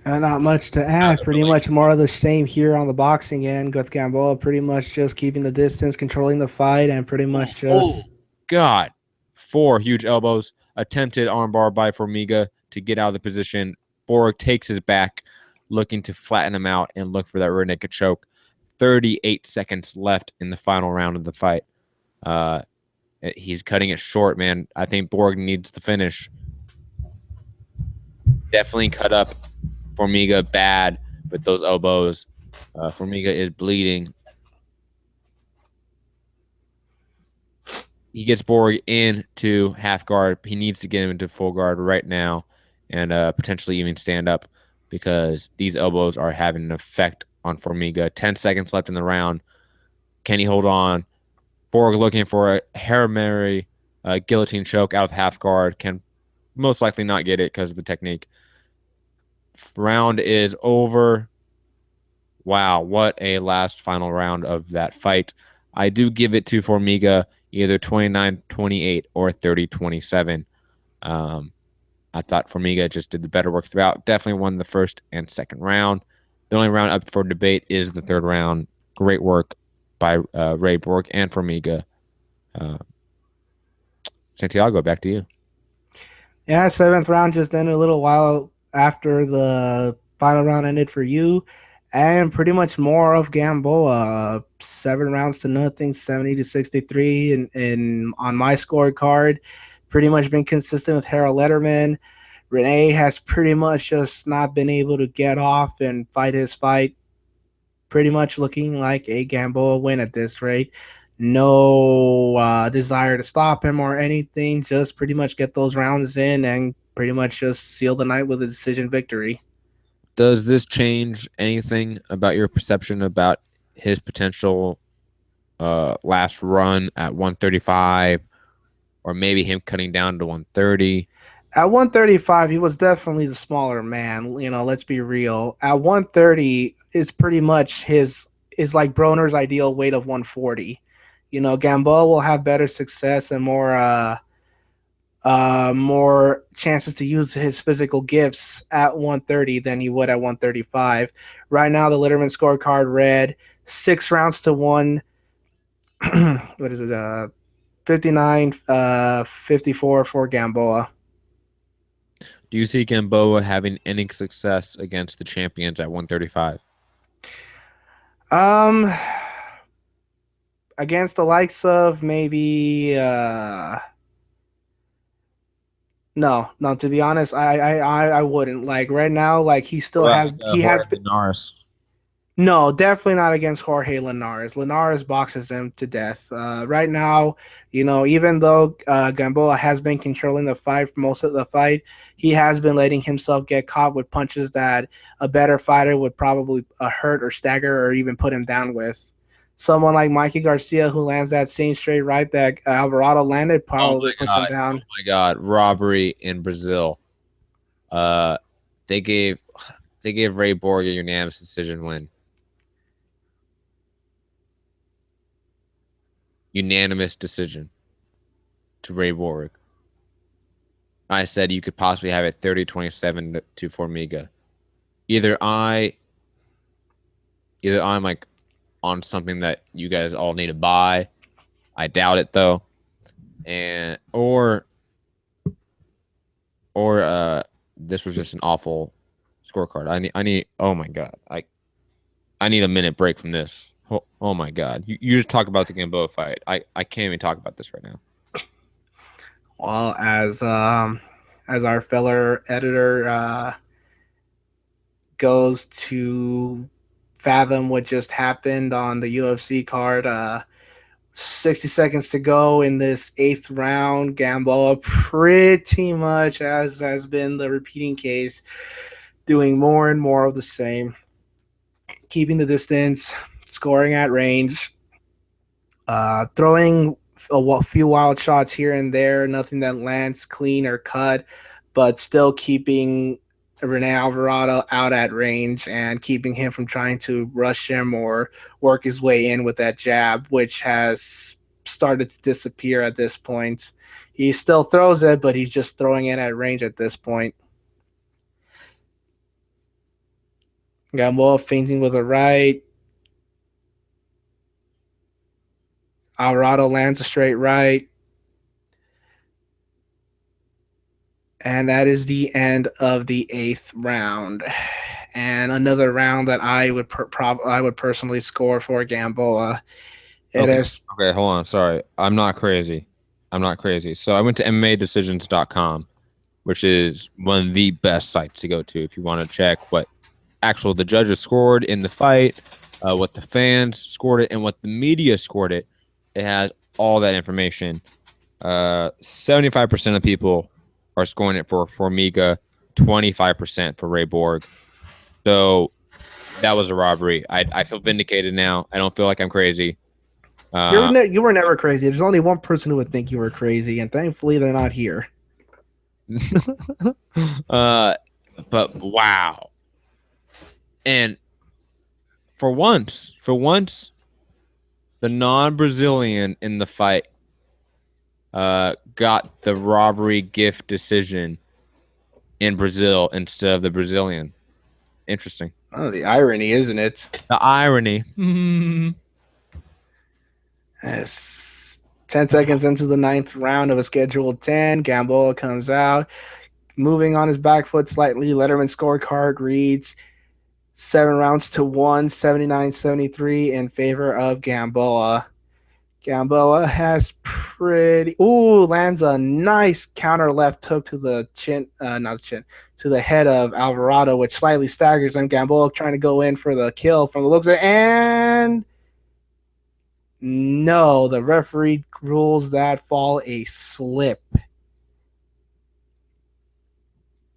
Not much to add. Pretty much more of the same here on the boxing end. With Gamboa pretty much just keeping the distance, controlling the fight, and pretty much just...
God. 4 huge elbows. Attempted armbar by Formiga to get out of the position. Borg takes his back, looking to flatten him out and look for that rear naked choke. 38 seconds left in the final round of the fight. He's cutting it short, man. I think Borg needs the finish. Definitely cut up Formiga bad with those elbows. Formiga is bleeding. He gets Borg into half guard. He needs to get him into full guard right now and potentially even stand up because these elbows are having an effect on Formiga. 10 seconds left in the round. Can he hold on? Borg looking for a Hail Mary guillotine choke out of half guard. Can most likely not get it because of the technique. Round is over. Wow, what a last final round of that fight. I do give it to Formiga either 29-28 or 30-27. I thought Formiga just did the better work throughout. Definitely won the first and second round. The only round up for debate is the third round. Great work by Ray Borg and Formiga. Santiago, back to you.
Yeah, 7th round just ended a little while after the final round ended for you. And pretty much more of Gamboa. 7 rounds to nothing, 70-63 and on my scorecard. Pretty much been consistent with Harold Letterman. Renee has pretty much just not been able to get off and fight his fight. Pretty much looking like a Gamboa win at this rate. No desire to stop him or anything. Just pretty much get those rounds in and pretty much just seal the night with a decision victory.
Does this change anything about your perception about his potential last run at 135 or maybe him cutting down to 130?
At 135, he was definitely the smaller man. You know, let's be real. At 130 is pretty much is like Broner's ideal weight of 140. You know, Gamboa will have better success and more chances to use his physical gifts at 130 than he would at 135. Right now, the Letterman scorecard read 6 rounds to 1. What is it? 59-54 for Gamboa.
Do you see Gamboa having any success against the champions at 135?
against the likes of maybe no, to be honest, I wouldn't. Like right now, like he still
Well,
has he has
Jorge Linares.
no, definitely not against Jorge Linares. Linares boxes him to death. Right now, even though Gamboa has been controlling the fight for most of the fight, he has been letting himself get caught with punches that a better fighter would probably hurt or stagger or even put him down with. Someone like Mikey Garcia, who lands that same straight right that Alvarado landed,
Oh
probably
my
puts him
god!
down.
Oh my god! Robbery in Brazil. They gave Ray Borg a unanimous decision win. Unanimous decision to Ray Borg. I said you could possibly have it 30-27 to Formiga. Either I'm like on something that you guys all need to buy. I doubt it though. And or this was just an awful scorecard. I need oh my god. I need a minute break from this. Oh my god. You just talk about the Gamboa fight. I can't even talk about this right now.
Well, as our fellow editor goes to fathom what just happened on the UFC card, 60 seconds to go in this 8th round. Gamboa pretty much, as has been the repeating case, doing more and more of the same, keeping the distance, scoring at range, throwing a few wild shots here and there, nothing that lands clean or cut, but still keeping Rene Alvarado out at range and keeping him from trying to rush him or work his way in with that jab, which has started to disappear at this point. He still throws it, but he's just throwing it at range at this point. Gamboa feinting with a right. Alvarado lands a straight right. And that is the end of the 8th round. And another round that I would personally score for Gamboa.
Okay, hold on. Sorry. I'm not crazy. So I went to MMAdecisions.com, which is one of the best sites to go to if you want to check what the judges scored in the fight, what the fans scored it, and what the media scored it. It has all that information. 75% of people are scoring it for Formiga, 25% for Ray Borg. So that was a robbery. I feel vindicated now. I don't feel like I'm crazy.
You were never crazy. There's only one person who would think you were crazy, and thankfully they're not here.
But wow. And for once, the non-Brazilian in the fight got the robbery gift decision in Brazil instead of the Brazilian. Interesting.
Oh, the irony, isn't it?
The irony.
Yes. 10 seconds into the 9th round of a scheduled 10, Gamboa comes out, moving on his back foot slightly. Letterman scorecard reads 7 rounds to 1, 79-73 in favor of Gamboa. Gamboa has lands a nice counter left hook to the chin, to the head of Alvarado, which slightly staggers him. Gamboa trying to go in for the kill from the looks of it, and no, the referee rules that fall a slip.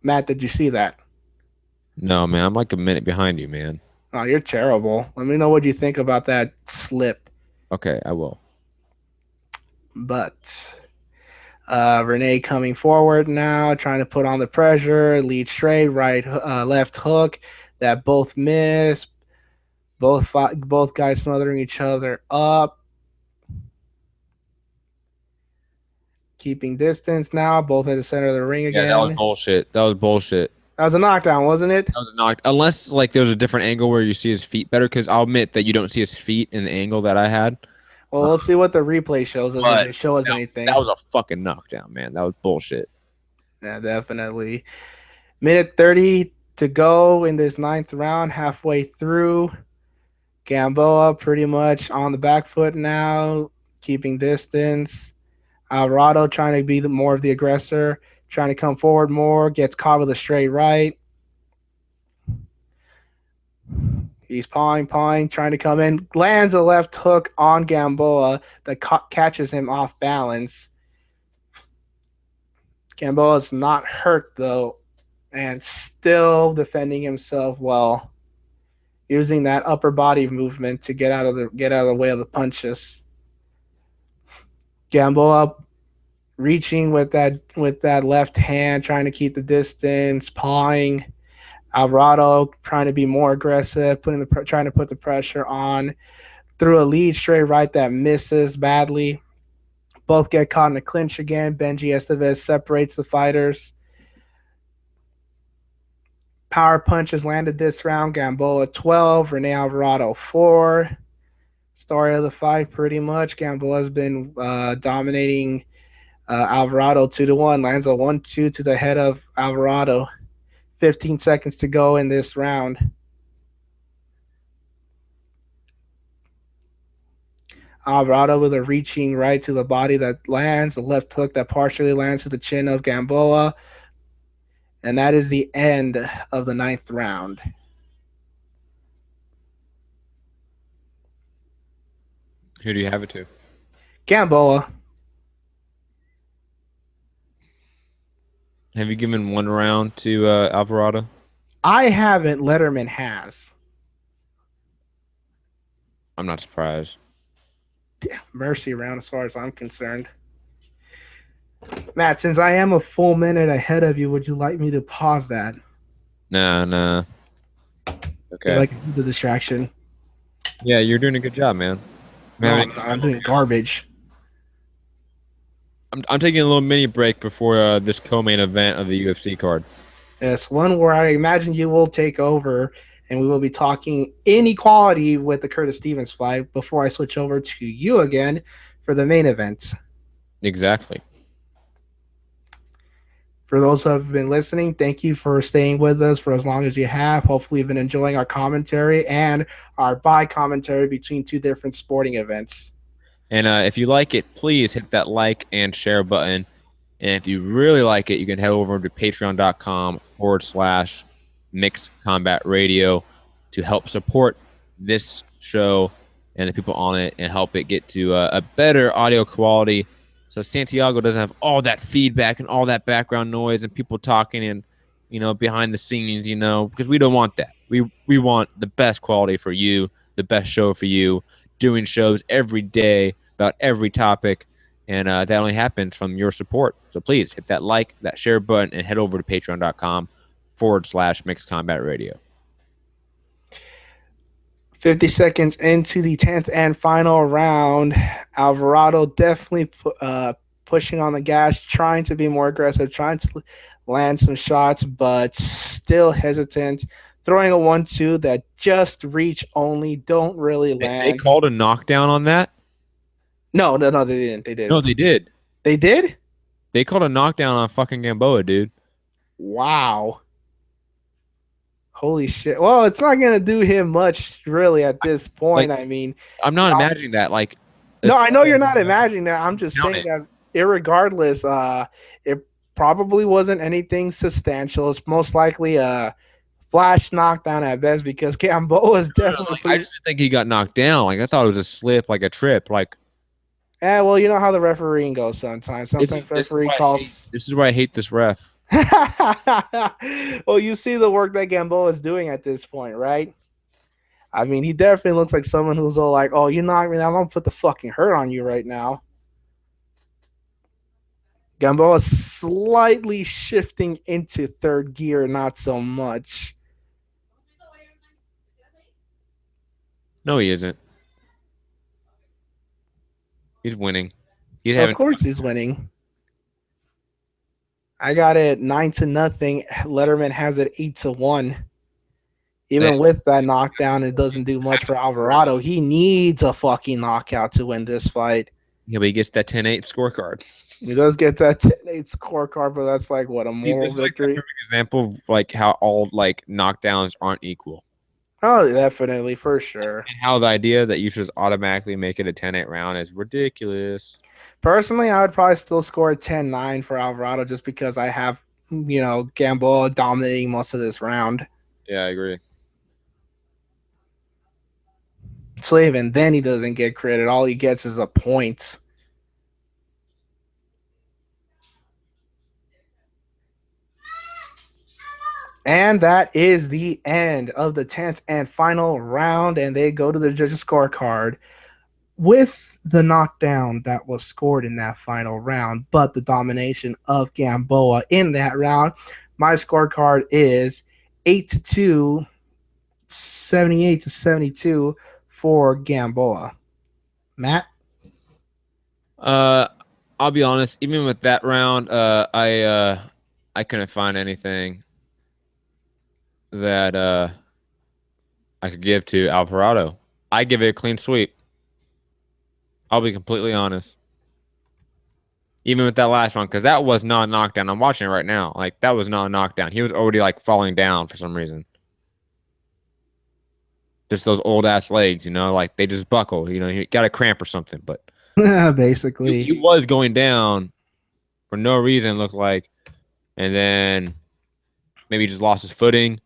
Matt, did you see that?
No, man. I'm like a minute behind you, man.
Oh, you're terrible. Let me know what you think about that slip.
Okay, I will.
But Rene coming forward now, trying to put on the pressure, lead straight, left hook that both miss. Both guys smothering each other up. Keeping distance now, both at the center of the ring again.
Yeah, that was bullshit. That
was a knockdown, wasn't it?
That was a knockdown. Unless like there's a different angle where you see his feet better, because I'll admit that you don't see his feet in the angle that I had.
Well, we'll see what the replay shows us if it shows anything.
That was a fucking knockdown, man. That was bullshit.
Yeah, definitely. Minute 30 to go in this 9th round, halfway through. Gamboa pretty much on the back foot now, keeping distance. Alvarado trying to be more of the aggressor, trying to come forward more, gets caught with a straight right. He's pawing, trying to come in, lands a left hook on Gamboa that catches him off balance. Gamboa's not hurt, though, and still defending himself well, using that upper body movement to get out of the way of the punches. Gamboa reaching with that left hand, trying to keep the distance, pawing. Alvarado trying to be more aggressive, trying to put the pressure on. Through a lead straight right that misses badly. Both get caught in a clinch again. Benji Estevez separates the fighters. Power punches landed this round. Gamboa 12, Rene Alvarado 4. Story of the fight pretty much. Gamboa's been dominating Alvarado 2-1. Lands a 1-2 to the head of Alvarado. 15 seconds to go in this round. Alvarado with a reaching right to the body that lands, the left hook that partially lands to the chin of Gamboa. And that is the end of the 9th round.
Who do you have it to?
Gamboa.
Have you given one round to Alvarado?
I haven't. Letterman has.
I'm not surprised.
Yeah, mercy round as far as I'm concerned. Matt, since I am a full minute ahead of you, would you like me to pause that?
Nah. Okay.
Like the distraction.
Yeah, you're doing a good job, man.
I'm doing garbage.
I'm taking a little mini break before this co-main event of the UFC card.
Yes, one where I imagine you will take over, and we will be talking inequality with the Curtis Stevens fight before I switch over to you again for the main event.
Exactly.
For those who have been listening, thank you for staying with us for as long as you have. Hopefully you've been enjoying our commentary and our commentary between two different sporting events.
And if you like it, please hit that like and share button. And if you really like it, you can head over to patreon.com/mixed.combat.radio to help support this show and the people on it and help it get to a better audio quality. So Santiago doesn't have all that feedback and all that background noise and people talking and, behind the scenes, because we don't want that. We want the best quality for you, the best show for you, doing shows every day about every topic. And that only happens from your support. So please hit that like, that share button, and head over to patreon.com/mixedcombat.radio.
50 seconds into the 10th and final round, Alvarado definitely pushing on the gas, trying to be more aggressive, trying to land some shots, but still hesitant. Throwing a 1-2 that just reach only, don't really land.
They called a knockdown on that?
No, they didn't.
No, they did.
They did?
They called a knockdown on fucking Gamboa, dude.
Wow. Holy shit. Well, it's not going to do him much, really, at this point.
Like,
I mean,
I'm not imagining that.
No, I know you're not imagining that. I'm just saying that irregardless, it probably wasn't anything substantial. It's most likely a flash knockdown at best because Gamboa is definitely.
I just didn't think he got knocked down. I thought it was a slip, like a trip.
Well, you know how the refereeing goes sometimes. Sometimes referee calls.
This is why I hate this ref.
Well, you see the work that Gamboa is doing at this point, right? I mean, he definitely looks like someone who's all like, "Oh, you knocked me down. I'm gonna put the fucking hurt on you right now." Gamboa slightly shifting into third gear, not so much.
No, he isn't. He's winning.
Of course he's winning. I got it 9-0. Letterman has it 8-1. Even with that knockdown, it doesn't do much for Alvarado. He needs a fucking knockout to win this fight.
Yeah, but he gets that 10-8 scorecard.
He does get that 10-8 scorecard, but that's like what, a moral victory?
Like a perfect example of how all knockdowns aren't equal.
Oh, definitely, for sure.
And how the idea that you should just automatically make it a 10-8 round is ridiculous.
Personally, I would probably still score a 10-9 for Alvarado just because I have, Gamboa dominating most of this round.
Yeah, I agree.
So even then, he doesn't get credit. All he gets is a point. And that is the end of the 10th and final round. And they go to the judges' scorecard with the knockdown that was scored in that final round, but the domination of Gamboa in that round. My scorecard is 8-2, 78-72 for Gamboa. Matt?
I'll be honest, even with that round, I couldn't find anything that I could give to Alvarado. I give it a clean sweep. I'll be completely honest. Even with that last one, because that was not a knockdown. I'm watching it right now. Like, that was not a knockdown. He was already, like, falling down for some reason. Just those old-ass legs, like, they just buckle. He got a cramp or something. But
Basically.
he was going down for no reason, looked like. And then maybe he just lost his footing.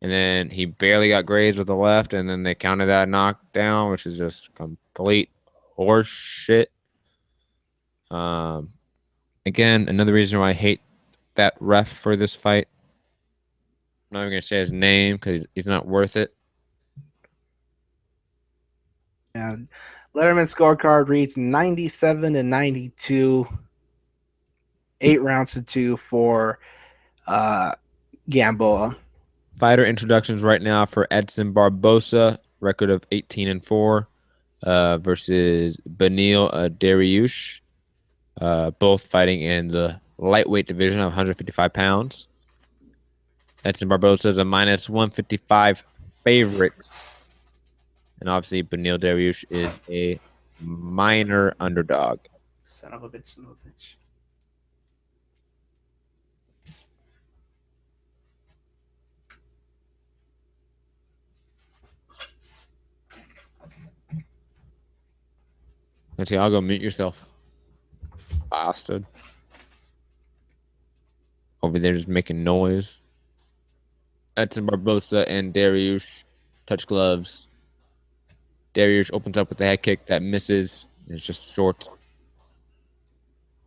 And then he barely got grazed with the left. And then they counted that knockdown, which is just complete horse shit. Again, another reason why I hate that ref for this fight. I'm not even going to say his name because he's not worth it.
Yeah. Letterman's scorecard reads 97-92, 8 rounds to 2 for Gamboa.
Fighter introductions right now for Edson Barbosa, record of 18-4, versus Beneil Dariush, both fighting in the lightweight division of 155 pounds. Edson Barbosa is a minus 155 favorite. And obviously, Beneil Dariush is a minor underdog.
Son of a bitch.
Santiago, mute yourself. Bastard. Over there just making noise. Edson Barbosa and Dariush touch gloves. Dariush opens up with a head kick that misses. It's just short.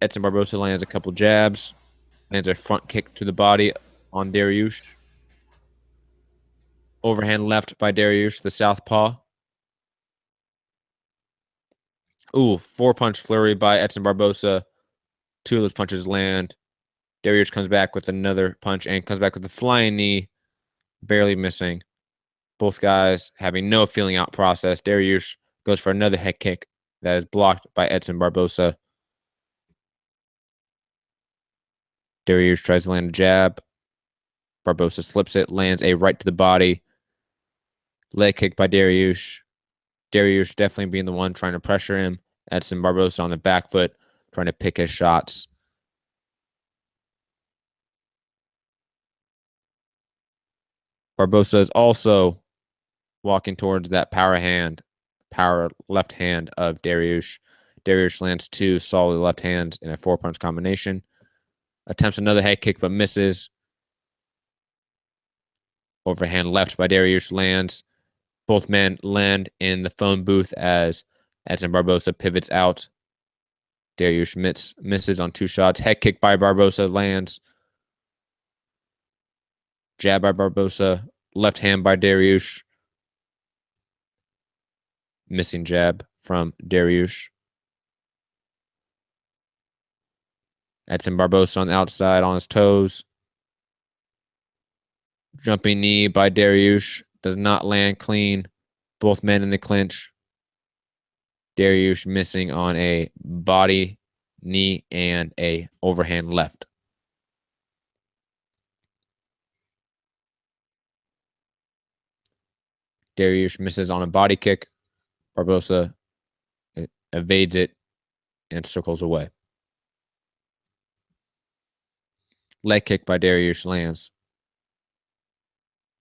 Edson Barbosa lands a couple jabs. Lands a front kick to the body on Dariush. Overhand left by Dariush, the southpaw. Ooh, 4-punch flurry by Edson Barbosa. 2 of those punches land. Dariush comes back with another punch and comes back with a flying knee, barely missing. Both guys having no feeling out process. Dariush goes for another head kick that is blocked by Edson Barbosa. Dariush tries to land a jab. Barbosa slips it, lands a right to the body. Leg kick by Dariush. Dariush definitely being the one trying to pressure him. Edson Barbosa on the back foot, trying to pick his shots. Barbosa is also walking towards that power left hand of Dariush. Dariush lands 2 solid left hands in a 4-punch combination. Attempts another head kick but misses. Overhand left by Dariush lands. Both men land in the phone booth as Edson Barbosa pivots out. Dariush misses on 2 shots. Head kick by Barbosa lands. Jab by Barbosa. Left hand by Dariush. Missing jab from Dariush. Edson Barbosa on the outside on his toes. Jumping knee by Dariush. Does not land clean. Both men in the clinch. Dariush missing on a body, knee, and a overhand left. Dariush misses on a body kick. Barbosa evades it and circles away. Leg kick by Dariush lands.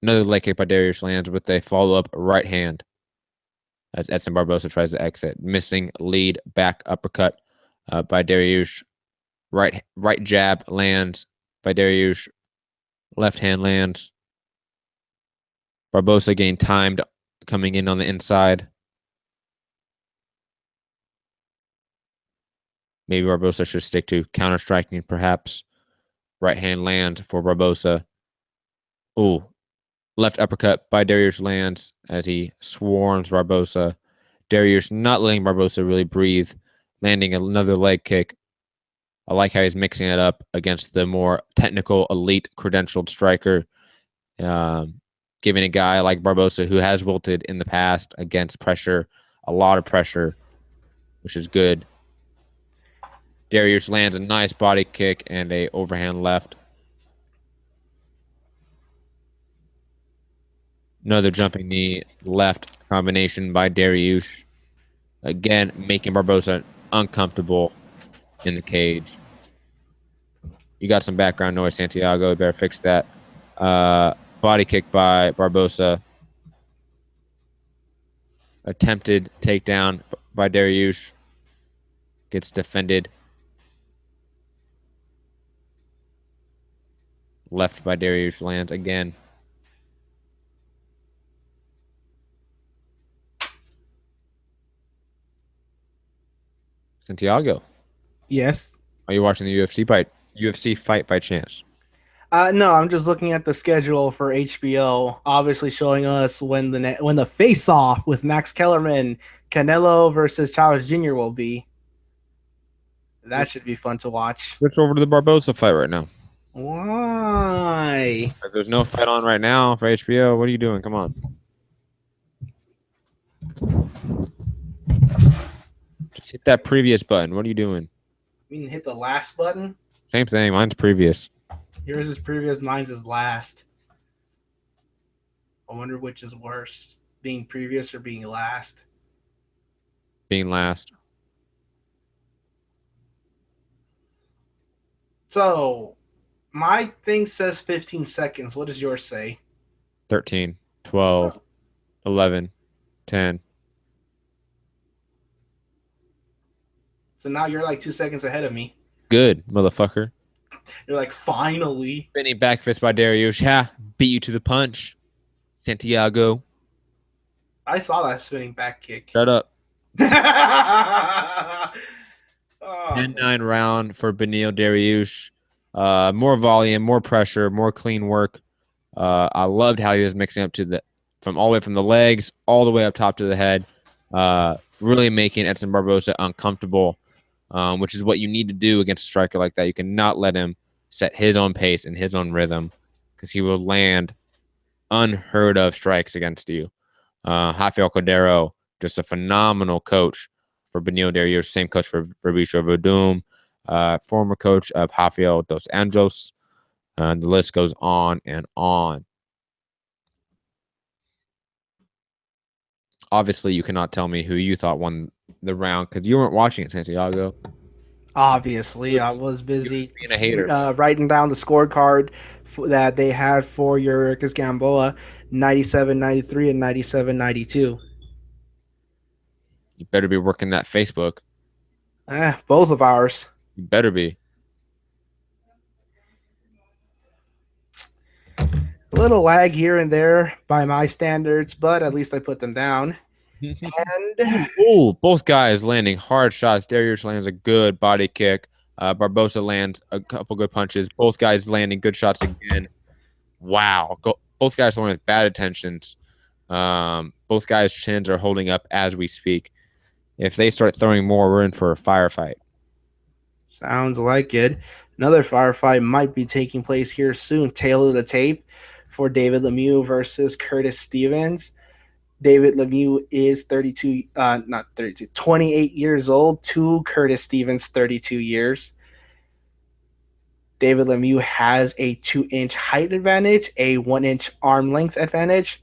Another leg kick by Darius lands with a follow-up right hand as Edson Barbosa tries to exit. Missing lead back uppercut by Darius. Right jab lands by Darius. Left hand lands. Barbosa getting timed coming in on the inside. Maybe Barbosa should stick to counter-striking, perhaps. Right hand lands for Barbosa. Ooh. Left uppercut by Darius lands as he swarms Barbosa. Darius not letting Barbosa really breathe, landing another leg kick. I like how he's mixing it up against the more technical, elite, credentialed striker. Giving a guy like Barbosa, who has wilted in the past against pressure, a lot of pressure, which is good. Darius lands a nice body kick and a overhand left. Another jumping knee left combination by Darius. Again, making Barbosa uncomfortable in the cage. You got some background noise, Santiago. You better fix that. Body kick by Barbosa. Attempted takedown by Darius. Gets defended. Left by Darius lands again. Santiago,
Yes.
are you watching the UFC fight by chance?
No, I'm just looking at the schedule for HBO. Obviously, showing us when the face-off with Max Kellerman, Canelo versus Chavez Jr. will be. That should be fun to watch.
Switch over to the Barbosa fight right now.
Why?
If there's no fight on right now for HBO, what are you doing? Come on. Just hit that previous button. What are you doing?
You can hit the last button.
Same thing. Mine's previous.
Yours is previous, mine's is last. I wonder which is worse, being previous or being last.
Being last.
So, my thing says 15 seconds. What does yours say?
13, 12, 11, 10.
So now you're like 2 seconds ahead of me.
Good, motherfucker.
You're like, finally.
Spinning back fist by Darius. Ha! Beat you to the punch. Santiago.
I saw that spinning back kick.
Shut up.
Oh.
10-9 round for Beneil Dariush. More volume, more pressure, more clean work. I loved how he was mixing up from all the way from the legs all the way up top to the head. Really making Edson Barbosa uncomfortable, which is what you need to do against a striker like that. You cannot let him set his own pace and his own rhythm because he will land unheard of strikes against you. Rafael Cordero, just a phenomenal coach for Beneil Dariush, same coach for Fabricio Verdum, former coach of Rafael dos Anjos. The list goes on and on. Obviously, you cannot tell me who you thought won the round because you weren't watching it, Santiago.
Obviously, I was busy
Being a hater.
writing down the scorecard that they had for Yuriorkis Gamboa, 97-93 and 97-92.
You better be working that Facebook.
Both of ours.
You better be.
A little lag here and there by my standards, but at least I put them down. And
Ooh, both guys landing hard shots. Darius lands a good body kick. Barbosa lands a couple good punches. Both guys landing good shots again. Wow. Both guys throwing with bad intentions. Both guys' chins are holding up as we speak. If they start throwing more, we're in for a firefight.
sounds like it. Another firefight might be taking place here soon. Tail of the tape for David Lemieux versus Curtis Stevens. David Lemieux is 28 years old to Curtis Stevens, 32 years. David Lemieux has a 2-inch height advantage, a 1-inch arm length advantage.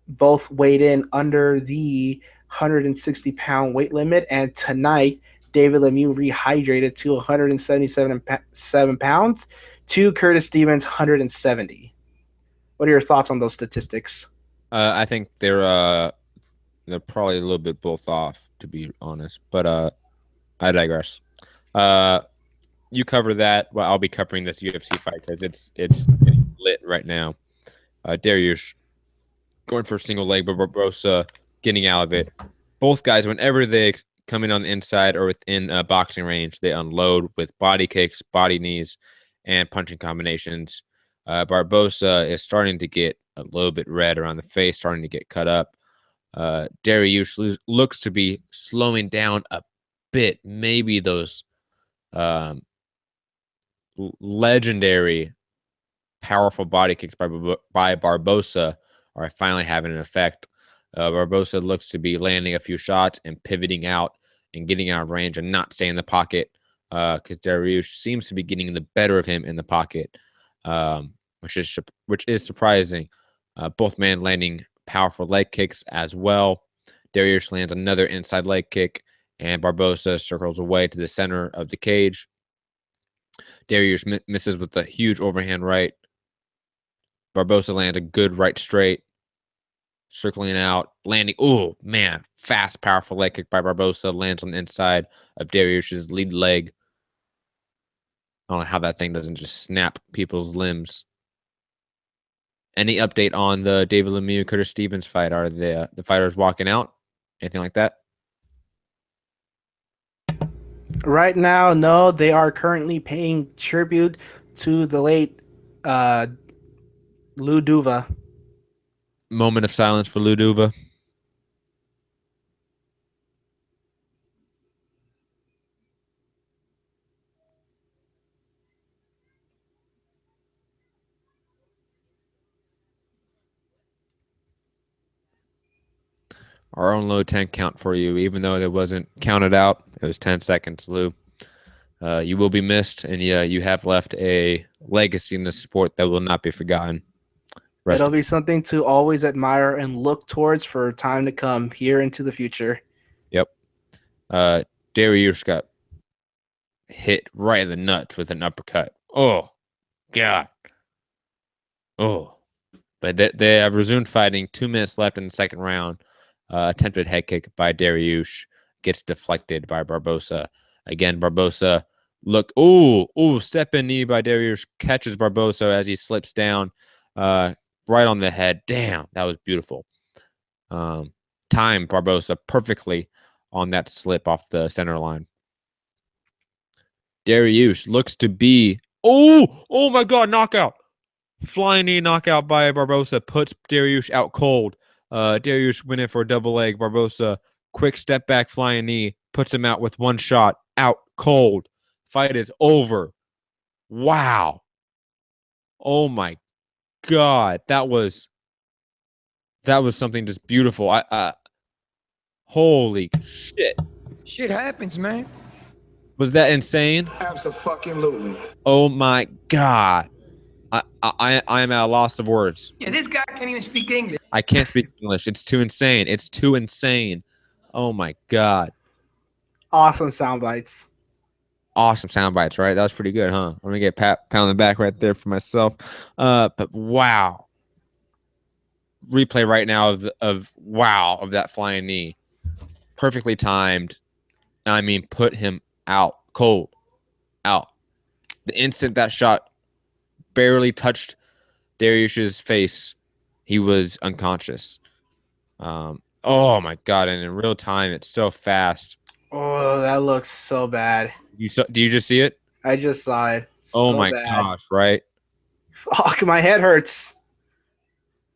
Both weighed in under the 160-pound weight limit, and tonight David Lemieux rehydrated to 177 pounds to Curtis Stevens 170. What are your thoughts on those statistics?
I think they're probably a little bit both off, to be honest. But I digress. You cover that. Well, I'll be covering this UFC fight because it's getting lit right now. Dariush going for a single leg, but Barbosa getting out of it. Both guys, whenever they come in on the inside or within boxing range, they unload with body kicks, body knees, and punching combinations. Barbosa is starting to get a little bit red around the face, starting to get cut up. Dariush looks to be slowing down a bit. Maybe those legendary, powerful body kicks by Barbosa are finally having an effect. Barbosa looks to be landing a few shots and pivoting out and getting out of range and not staying in the pocket because Dariush seems to be getting the better of him in the pocket, which is surprising. Both men landing powerful leg kicks as well. Dariush lands another inside leg kick, and Barbosa circles away to the center of the cage. Dariush misses with a huge overhand right. Barbosa lands a good right straight, circling out, landing. Oh, man. Fast, powerful leg kick by Barbosa. Lands on the inside of Dariush's lead leg. I don't know how that thing doesn't just snap people's limbs. Any update on the David Lemieux, Curtis Stevens fight? Are the fighters walking out? Anything like that?
Right now, no. They are currently paying tribute to the late Lou Duva.
Moment of silence for Lou Duva. Our own low 10 count for you, even though it wasn't counted out. It was 10 seconds, Lou. You will be missed, and yeah, you have left a legacy in this sport that will not be forgotten.
It'll be something to always admire and look towards for time to come here into the future.
Yep. Dariush got hit right in the nuts with an uppercut. Oh, God. Oh. But they have resumed fighting. 2 minutes left in the second round. Attempted head kick by Dariush gets deflected by Barbosa. Again, Barbosa step in knee by Dariush, catches Barbosa as he slips down right on the head. Damn, that was beautiful. Timed Barbosa perfectly on that slip off the center line. Dariush looks to be oh my God, knockout. Flying knee knockout by Barbosa puts Dariush out cold. Dariush went in for a double leg. Barbosa, quick step back, flying knee, puts him out with one shot, out cold. Fight is over. Wow. Oh my God. That was something just beautiful. Holy shit.
Shit happens, man.
Was that insane?
Abso-fucking-lutely.
Oh my God. I am at a loss of words.
Yeah, this guy can't even speak English.
I can't speak English. It's too insane. It's too insane. Oh my God.
Awesome sound bites.
Awesome sound bites, right? That was pretty good, huh? I'm gonna get pound on the back right there for myself. But wow. Replay right now of that flying knee. Perfectly timed. I mean, put him out. Cold. Out. The instant that shot barely touched Dariush's face, he was unconscious. Oh my God! And in real time, it's so fast.
Oh, that looks so bad.
Do you just see it?
I just saw it.
Oh
So
my
bad.
gosh! Right?
Fuck, my head hurts.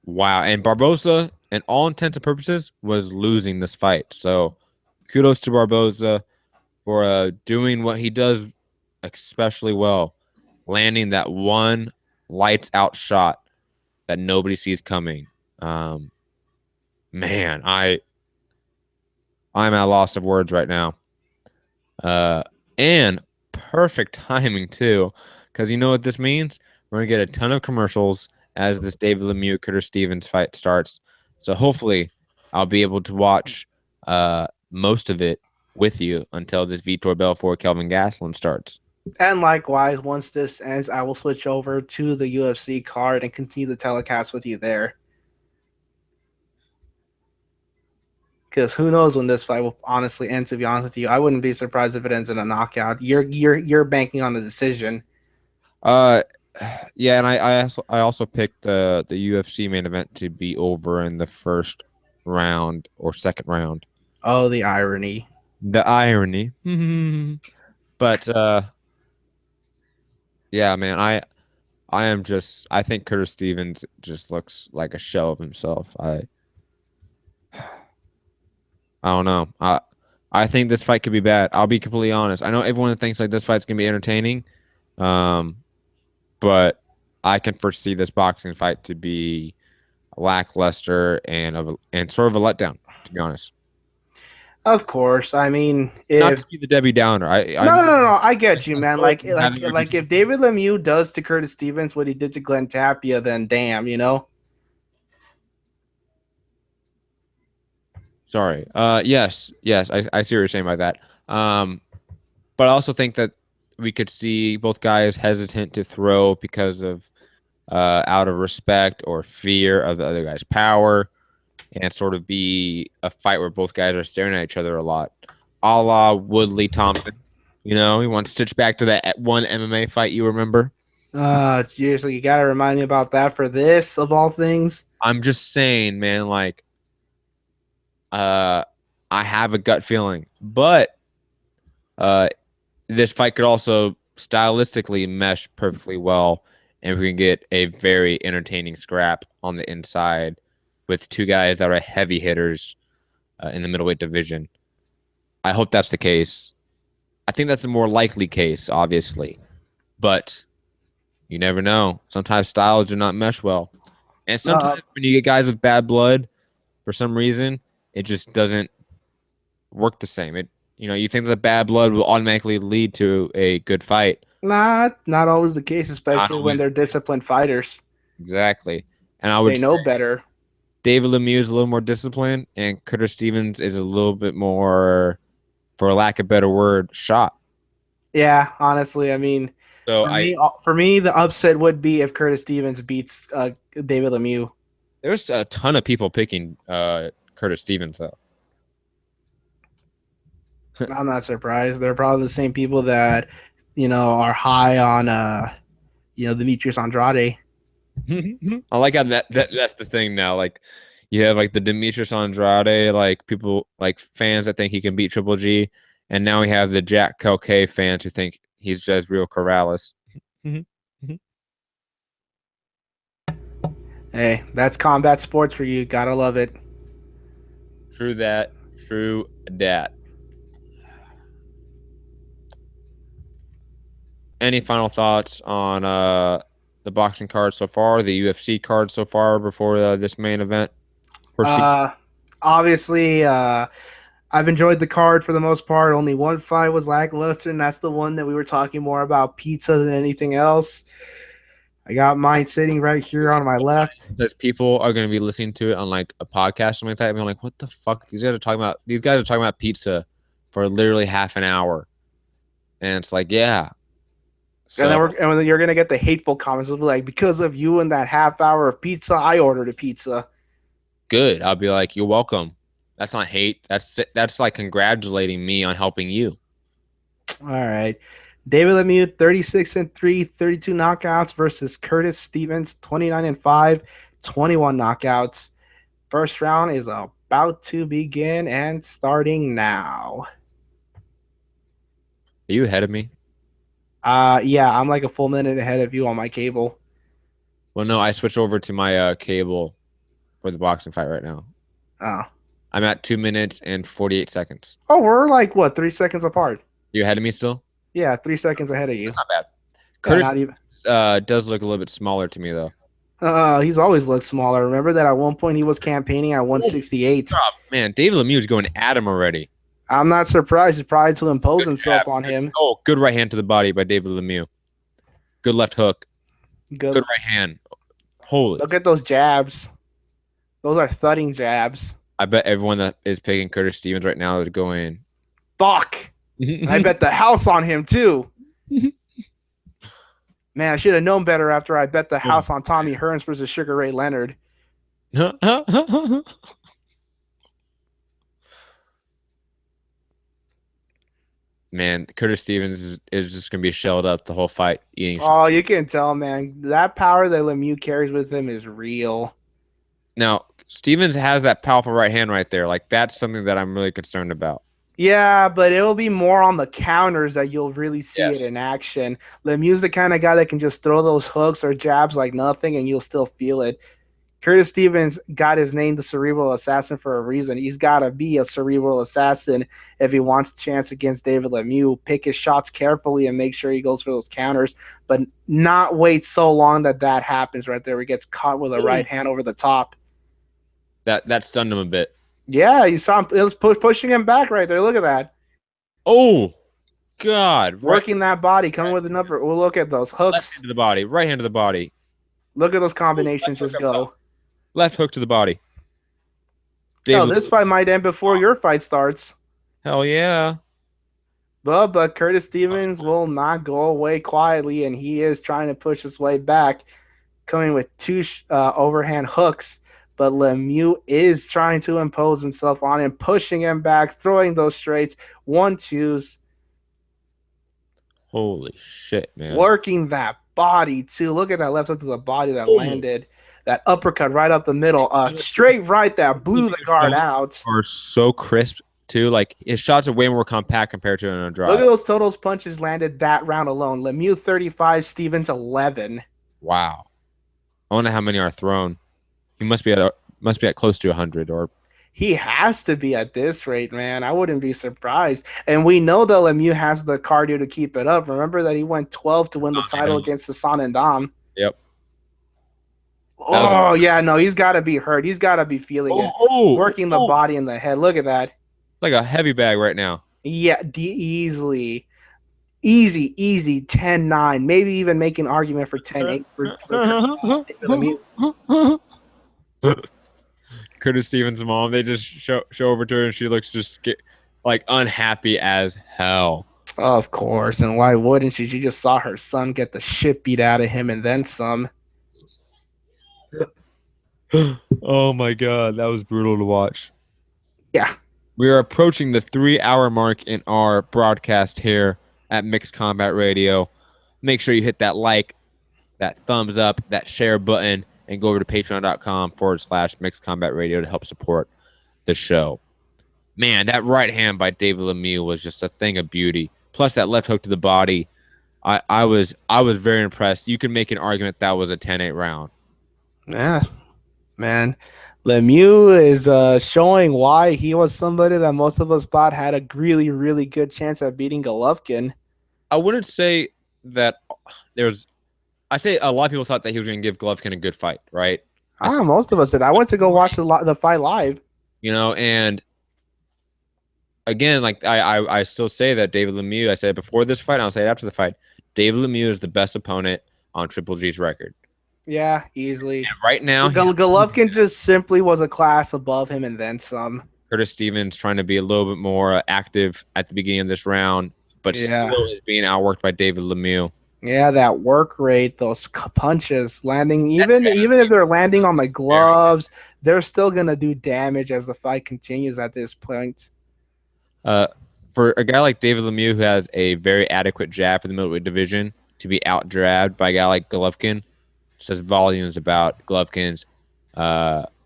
Wow! And Barbosa, in all intents and purposes, was losing this fight. So, kudos to Barbosa for doing what he does especially well, landing that one lights out shot that nobody sees coming. Man, I'm at a loss of words right now. And perfect timing too, because you know what this means? We're gonna get a ton of commercials as this David Lemieux Curtis Stevens fight starts. So hopefully, I'll be able to watch most of it with you until this Vitor Belfort Kelvin Gastelum starts.
And likewise, once this ends, I will switch over to the UFC card and continue the telecast with you there. Because who knows when this fight will honestly end? To be honest with you, I wouldn't be surprised if it ends in a knockout. You're banking on a decision.
Yeah, and I also picked the UFC main event to be over in the first round or second round.
Oh, the irony.
The irony. But yeah, man, I think Curtis Stevens just looks like a shell of himself. I don't know. I think this fight could be bad. I'll be completely honest. I know everyone thinks like this fight's gonna be entertaining, but I can foresee this boxing fight to be lackluster and sort of a letdown, to be honest.
Of course. I mean,
Not
if
to be the Debbie Downer.
no, I get you, man. Like
having a
if David Lemieux does to Curtis Stevens what he did to Glenn Tapia, then damn, you know.
Sorry. Yes. I see what you're saying by that. But I also think that we could see both guys hesitant to throw because of out of respect or fear of the other guy's power, and sort of be a fight where both guys are staring at each other a lot, a la Woodley Thompson. You know, he wants to stitch back to that one MMA fight you remember.
Seriously, you gotta remind me about that for this of all things.
I'm just saying, man. Like, I have a gut feeling, but this fight could also stylistically mesh perfectly well, and we can get a very entertaining scrap on the inside with two guys that are heavy hitters in the middleweight division. I hope that's the case. I think that's the more likely case, obviously, but you never know. Sometimes styles do not mesh well, and sometimes when you get guys with bad blood, for some reason, it just doesn't work the same. You think that the bad blood will automatically lead to a good fight.
Not always the case, especially when they're disciplined fighters.
Exactly. And I would
They know better.
David Lemieux is a little more disciplined, and Curtis Stevens is a little bit more, for lack of a better word, shot.
Yeah, honestly, I mean,
So
for me, the upset would be if Curtis Stevens beats David Lemieux.
There's a ton of people picking Curtis Stevens, though.
I'm not surprised. They're probably the same people that, are high on, Demetrius Andrade.
I like how that's the thing now. Like, you have like the Demetrius Andrade, like people, like fans that think he can beat Triple G, and now we have the Jack Kelkay fans who think he's just real Corrales.
Hey, that's combat sports for you. Gotta love it.
True that. True that. Any final thoughts on the boxing card so far, the UFC card so far before this main event?
Obviously, I've enjoyed the card for the most part. Only one fight was lackluster, and that's the one that we were talking more about pizza than anything else. I got mine sitting right here on my left.
Because people are going to be listening to it on like a podcast or something like that, and being like, "What the fuck? These guys are talking about pizza for literally half an hour," and it's like, yeah. So,
and then you're gonna get the hateful comments. It'll be like, because of you and that half hour of pizza, I ordered a pizza.
Good. I'll be like, you're welcome. That's not hate. That's like congratulating me on helping you.
All right. David Lemieux, 36-3, 32 knockouts versus Curtis Stevens, 29-5, 21 knockouts. First round is about to begin and starting now.
Are you ahead of me?
Yeah, I'm like a full minute ahead of you on my cable.
Well, no, I switched over to my cable for the boxing fight right now.
Oh.
I'm at 2 minutes and 48 seconds.
Oh, we're like, 3 seconds apart?
You ahead of me still?
Yeah, 3 seconds ahead of you.
That's not bad.
Curtis
not even. Does look a little bit smaller to me, though.
He's always looked smaller. Remember that at one point he was campaigning at 168.
Oh, man, David Lemieux is going at him already.
I'm not surprised. He's probably to impose himself on him.
Oh, good right hand to the body by David Lemieux. Good left hook. Good right hand. Holy.
Look at those jabs. Those are thudding jabs.
I bet everyone that is picking Curtis Stevens right now is going,
fuck. I bet the house on him, too. Man, I should have known better after I bet the house on Tommy Hearns versus Sugar Ray Leonard.
Man, Curtis Stevens is just gonna be shelled up the whole fight.
Oh, you can tell, man. That power that Lemieux carries with him is real.
Now, Stevens has that powerful right hand right there. Like, that's something that I'm really concerned about.
Yeah, but it'll be more on the counters that you'll really see it in action. Lemieux's the kind of guy that can just throw those hooks or jabs like nothing, and you'll still feel it. Curtis Stevens got his name the Cerebral Assassin for a reason. He's got to be a Cerebral Assassin if he wants a chance against David Lemieux. Pick his shots carefully and make sure he goes for those counters, but not wait so long that happens right there where he gets caught with a right hand over the top.
That stunned him a bit.
Yeah, you saw him. It was pushing him back right there. Look at that.
Oh, God.
Working that body, coming with a number. Well, look at those hooks.
Left hand to the body. Right hand to the body.
Look at those combinations just go.
Left hook to the body.
This fight might end before your fight starts.
Hell yeah.
But Curtis Stevens will not go away quietly, and he is trying to push his way back, coming with two overhand hooks. But Lemieux is trying to impose himself on him, pushing him back, throwing those straights, 1-2s.
Holy shit, man.
Working that body, too. Look at that left hook to the body that landed. That uppercut right up the middle. Straight right that blew the guard out.
Are so crisp, too. Like, his shots are way more compact compared to an Andrade.
Look at those totals punches landed that round alone. Lemieux 35, Stevens 11.
Wow. I wonder how many are thrown. He must be at close to 100, or
he has to be at this rate, man. I wouldn't be surprised. And we know that Lemieux has the cardio to keep it up. Remember that he went 12 to win the title against Hassan and Dom.
Yep.
Oh, yeah, no, he's got to be hurt. He's got to be feeling it. Working the body and the head. Look at that.
Like a heavy bag right now.
Yeah, easily. Easy, 10-9. Maybe even make an argument for 10-8 for Lemieux.
Curtis Stevens' mom, they just show over to her, and she looks just like unhappy as hell.
Of course, and why wouldn't she? She just saw her son get the shit beat out of him and then some.
Oh my God, that was brutal to watch.
Yeah.
We are approaching the 3-hour mark in our broadcast here at Mixed Combat Radio. Make sure you hit that like, that thumbs up, that share button, and go over to patreon.com/Mixed Combat Radio to help support the show. Man, that right hand by David Lemieux was just a thing of beauty. Plus that left hook to the body. I was very impressed. You can make an argument that was a 10-8 round.
Yeah, man. Lemieux is showing why he was somebody that most of us thought had a really, really good chance at beating Golovkin.
I wouldn't say that I say a lot of people thought that he was going to give Golovkin a good fight, right?
Most of us did. I went to go watch the fight live.
You know, and again, like I still say that David Lemieux, I said it before this fight, and I'll say it after the fight, David Lemieux is the best opponent on Triple G's record.
Yeah, easily.
And right now,
Golovkin just simply was a class above him and then some.
Curtis Stevens trying to be a little bit more active at the beginning of this round, but still is being outworked by David Lemieux.
Yeah, that work rate, those punches landing, even if they're landing on the gloves, they're still gonna do damage as the fight continues at this point.
For a guy like David Lemieux, who has a very adequate jab for the middleweight division, to be out-jabbed by a guy like Golovkin says volumes about Golovkin's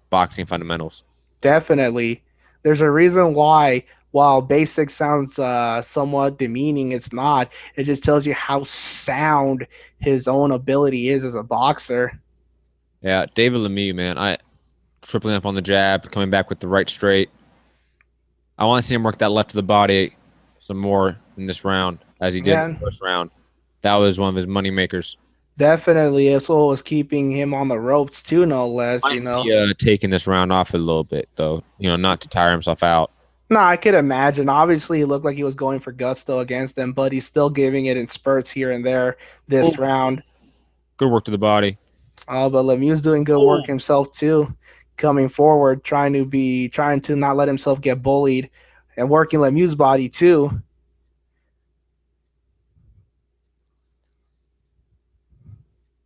boxing fundamentals.
Definitely. There's a reason why, while basic sounds somewhat demeaning, it's not. It just tells you how sound his own ability is as a boxer.
Yeah, David Lemieux, man. Tripling up on the jab, coming back with the right straight. I want to see him work that left to the body some more in this round, as he did in the first round. That was one of his money makers.
Definitely. It's what was keeping him on the ropes, too, no less, you know.
Taking this round off a little bit, though, not to tire himself out.
No, I could imagine. Obviously, it looked like he was going for gusto against him, but he's still giving it in spurts here and there this round.
Good work to the body.
Oh, but Lemieux's doing good work himself, too. Coming forward, trying to not let himself get bullied, and working Lemieux's body too.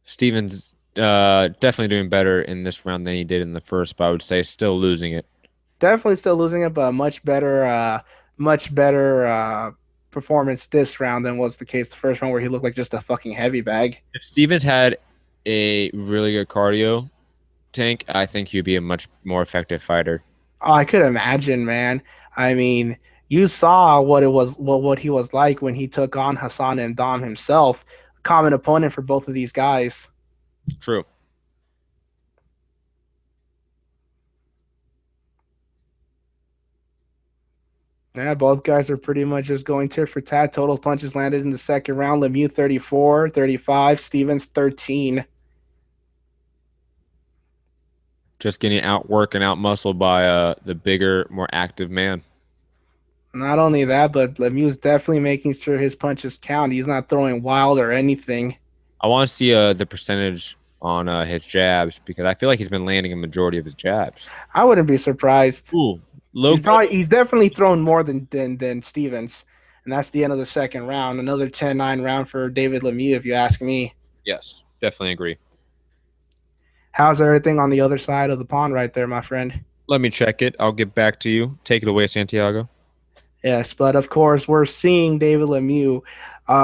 Stevens definitely doing better in this round than he did in the first, but I would say still losing it.
Definitely still losing it, but much better performance this round than was the case the first round where he looked like just a fucking heavy bag.
If Stevens had a really good cardio tank, I think he'd be a much more effective fighter.
Oh, I could imagine, man. I mean, you saw what he was like when he took on Hassan and Dom himself, common opponent for both of these guys.
True.
Yeah, both guys are pretty much just going tit for tat. Total punches landed in the second round. Lemieux 34, 35, Stevens 13.
Just getting outworked and outmuscled by the bigger, more active man.
Not only that, but Lemieux's definitely making sure his punches count. He's not throwing wild or anything.
I want to see the percentage on his jabs because I feel like he's been landing a majority of his jabs.
I wouldn't be surprised.
Ooh,
He's definitely thrown more than Stevens. And that's the end of the second round. Another 10-9 round for David Lemieux, if you ask me.
Yes, definitely agree.
How's everything on the other side of the pond right there, my friend?
Let me check it. I'll get back to you. Take it away, Santiago.
Yes, but of course we're seeing David Lemieux,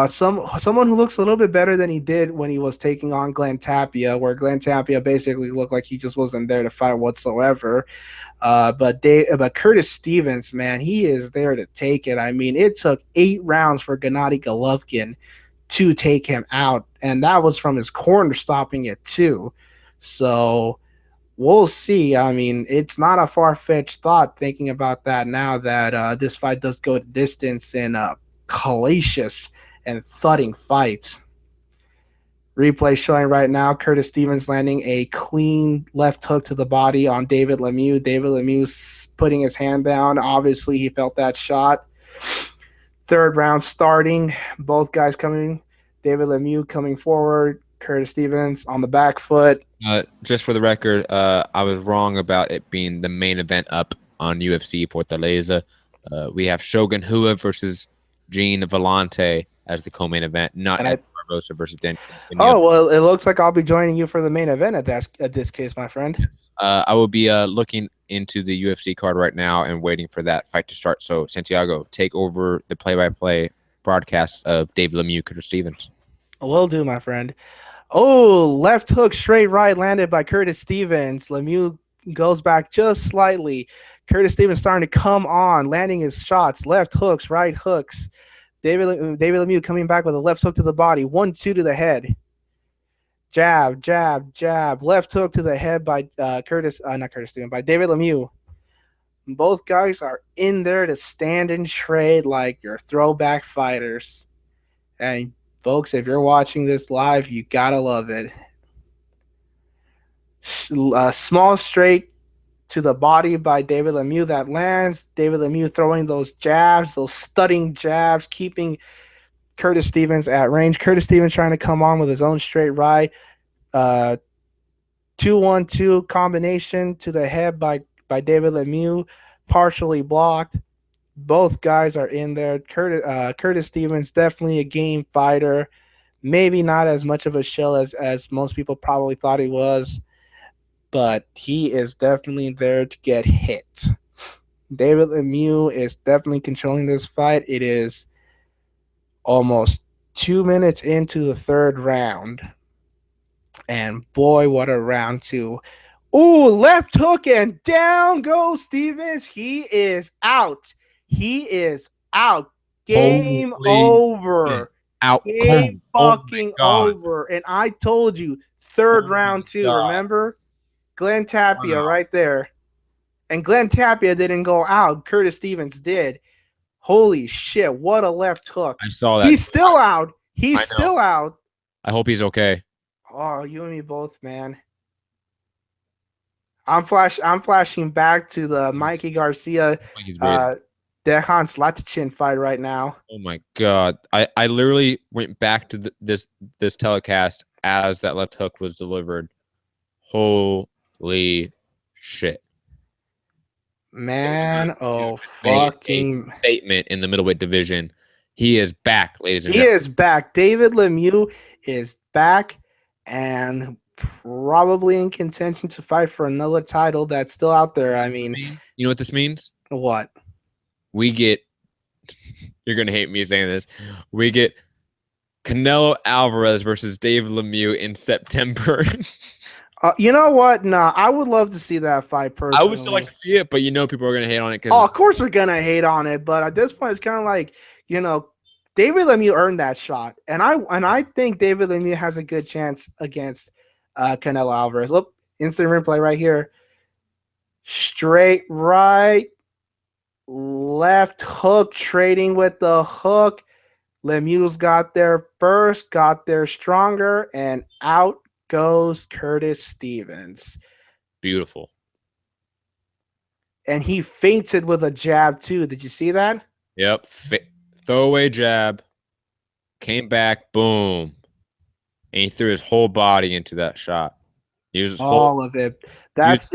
someone who looks a little bit better than he did when he was taking on Glenn Tapia, where Glenn Tapia basically looked like he just wasn't there to fight whatsoever. But Curtis Stevens, man, he is there to take it. I mean, it took 8 rounds for Gennady Golovkin to take him out, and that was from his corner stopping it too. So we'll see. I mean, it's not a far-fetched thought thinking about that now that this fight does go to distance in a hellacious and thudding fight. Replay showing right now Curtis Stevens landing a clean left hook to the body on David Lemieux. David Lemieux putting his hand down. Obviously, he felt that shot. Third round starting. Both guys coming. David Lemieux coming forward. Curtis Stevens on the back foot.
Just for the record, I was wrong about it being the main event up on UFC Fortaleza. We have Shogun Rua versus Gene Vellante as the co-main event, not Ed Barbosa versus Daniel.
Oh, well, it looks like I'll be joining you for the main event at this case, my friend.
I will be looking into the UFC card right now and waiting for that fight to start. So, Santiago, take over the play-by-play broadcast of David Lemieux, Curtis Stevens.
Will do, my friend. Oh, left hook straight right landed by Curtis Stevens. Lemieux goes back just slightly. Curtis Stevens starting to come on, landing his shots, left hooks, right hooks. David Lemieux coming back with a left hook to the body, 1-2 to the head. Jab, jab, jab, left hook to the head by by David Lemieux. Both guys are in there to stand and trade like your throwback fighters. And folks, if you're watching this live, you gotta love it. Small straight to the body by David Lemieux that lands. David Lemieux throwing those jabs, those stunning jabs, keeping Curtis Stevens at range. Curtis Stevens trying to come on with his own straight right. 2-1-2 combination to the head by David Lemieux, partially blocked. Both guys are in there. Curtis Stevens, definitely a game fighter. Maybe not as much of a shell as most people probably thought he was, but he is definitely there to get hit. David Lemieux is definitely controlling this fight. It is almost 2 minutes into the third round. And boy, what a round 2. Ooh, left hook and down goes Stevens. He is out. He is out. Game over.
Out.
Game fucking over. And I told you, third round 2, remember? Glenn Tapia right there. And Glenn Tapia didn't go out. Curtis Stevens did. Holy shit, what a left hook.
I saw that.
He's still out. He's still out.
I hope he's okay.
Oh, you and me both, man. I'm flashing back to the Mikey Garcia Dejan Slatichin fight right now.
Oh my god. I literally went back to this telecast as that left hook was delivered. Holy shit.
Man, oh fucking
statement in the middleweight division. He is back, ladies and
gentlemen. He is back. David Lemieux is back, and probably in contention to fight for another title that's still out there. I mean,
you know what this means?
what?
We get, you're going to hate me saying this, we get Canelo Alvarez versus Dave Lemieux in September.
You know what? Nah, I would love to see that fight personally.
I would still like to see it, but people are going to hate on it.
Oh, of course we're going to hate on it, but at this point, it's kind of like, David Lemieux earned that shot, and I think David Lemieux has a good chance against Canelo Alvarez. Look, instant replay right here. Straight right, left hook, trading with the hook. Lemieux's got there first, got there stronger, and out goes Curtis Stevens.
Beautiful.
And he fainted with a jab too. Did you see that?
Yep. Throwaway jab. Came back. Boom. And he threw his whole body into that shot.
All of it. That's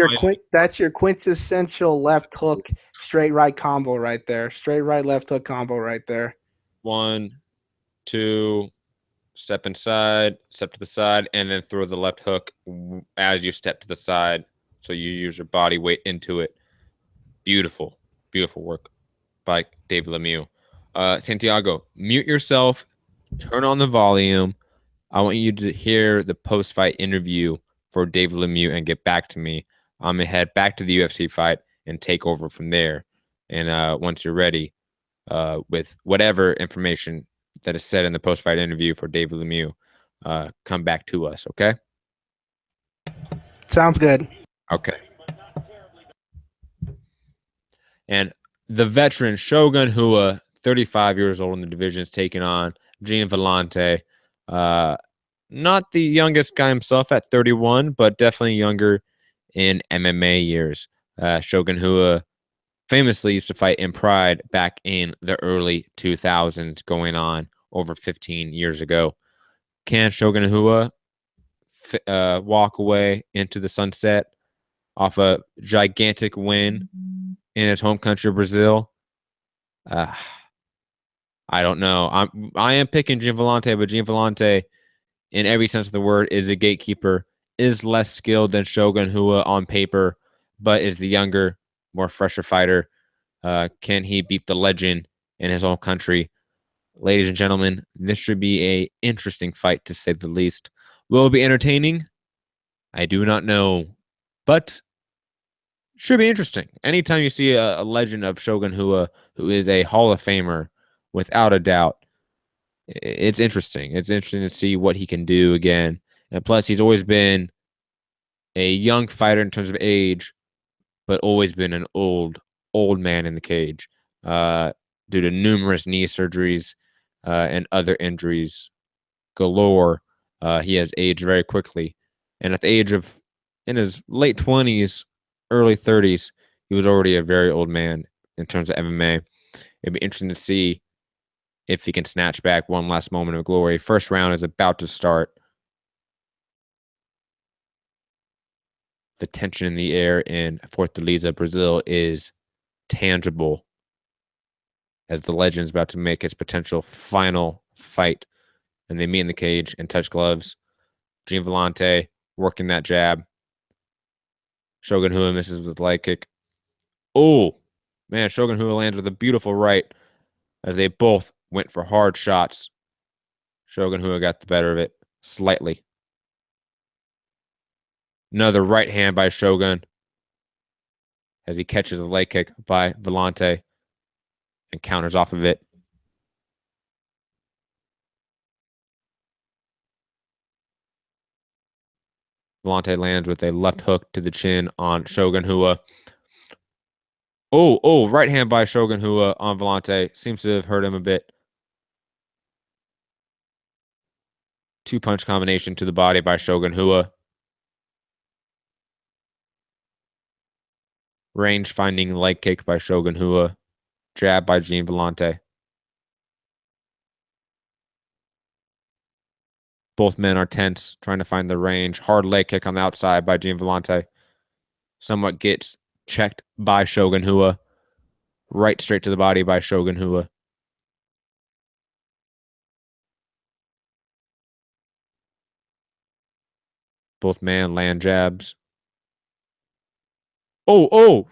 your quintessential left hook, straight right combo right there. Straight right, left hook combo right there.
1, 2, step inside, step to the side, and then throw the left hook as you step to the side. So you use your body weight into it. Beautiful, beautiful work by Dave Lemieux. Santiago, mute yourself, turn on the volume. I want you to hear the post-fight interview for Dave Lemieux and get back to me. I'm going to head back to the UFC fight and take over from there. And once you're ready, with whatever information that is said in the post-fight interview for Dave Lemieux, come back to us, okay?
Sounds good.
Okay. And the veteran Shogun Rua, 35 years old in the division, is taking on Gian Villante. Not the youngest guy himself at 31, but definitely younger in MMA years. Shogun Rua famously used to fight in Pride back in the early 2000s, going on over 15 years ago. Can Shogun Rua walk away into the sunset off a gigantic win in his home country, Brazil? I don't know. I am picking Gian Villante, but Gian Villante, in every sense of the word, is a gatekeeper, is less skilled than Shogun Rua on paper, but is the younger, more fresher fighter. Can he beat the legend in his own country? Ladies and gentlemen, this should be an interesting fight, to say the least. Will it be entertaining? I do not know, but should be interesting. Anytime you see a legend of Shogun Rua, who is a Hall of Famer, without a doubt, it's interesting. It's interesting to see what he can do again. And plus, he's always been a young fighter in terms of age, but always been an old man in the cage due to numerous knee surgeries and other injuries galore. He has aged very quickly. And at the age of, in his late 20s, early 30s, he was already a very old man in terms of MMA. It'd be interesting to see if he can snatch back one last moment of glory. First round is about to start. The tension in the air in Fortaleza, Brazil is tangible as the legend's about to make his potential final fight. And they meet in the cage and touch gloves. Gian Villante working that jab. Shogun Rua misses with the leg kick. Oh, man, Shogun Rua lands with a beautiful right as they both went for hard shots. Shogun Rua got the better of it slightly. Another right hand by Shogun as he catches a leg kick by Villante and counters off of it. Villante lands with a left hook to the chin on Shogun Rua. Oh, right hand by Shogun Rua on Villante. Seems to have hurt him a bit. 2-punch combination to the body by Shogun Rua. Range finding leg kick by Shogun Rua. Jab by Gian Villante. Both men are tense, trying to find the range. Hard leg kick on the outside by Gian Villante. Somewhat gets checked by Shogun Rua. Right straight to the body by Shogun Rua. Both men land jabs. Oh!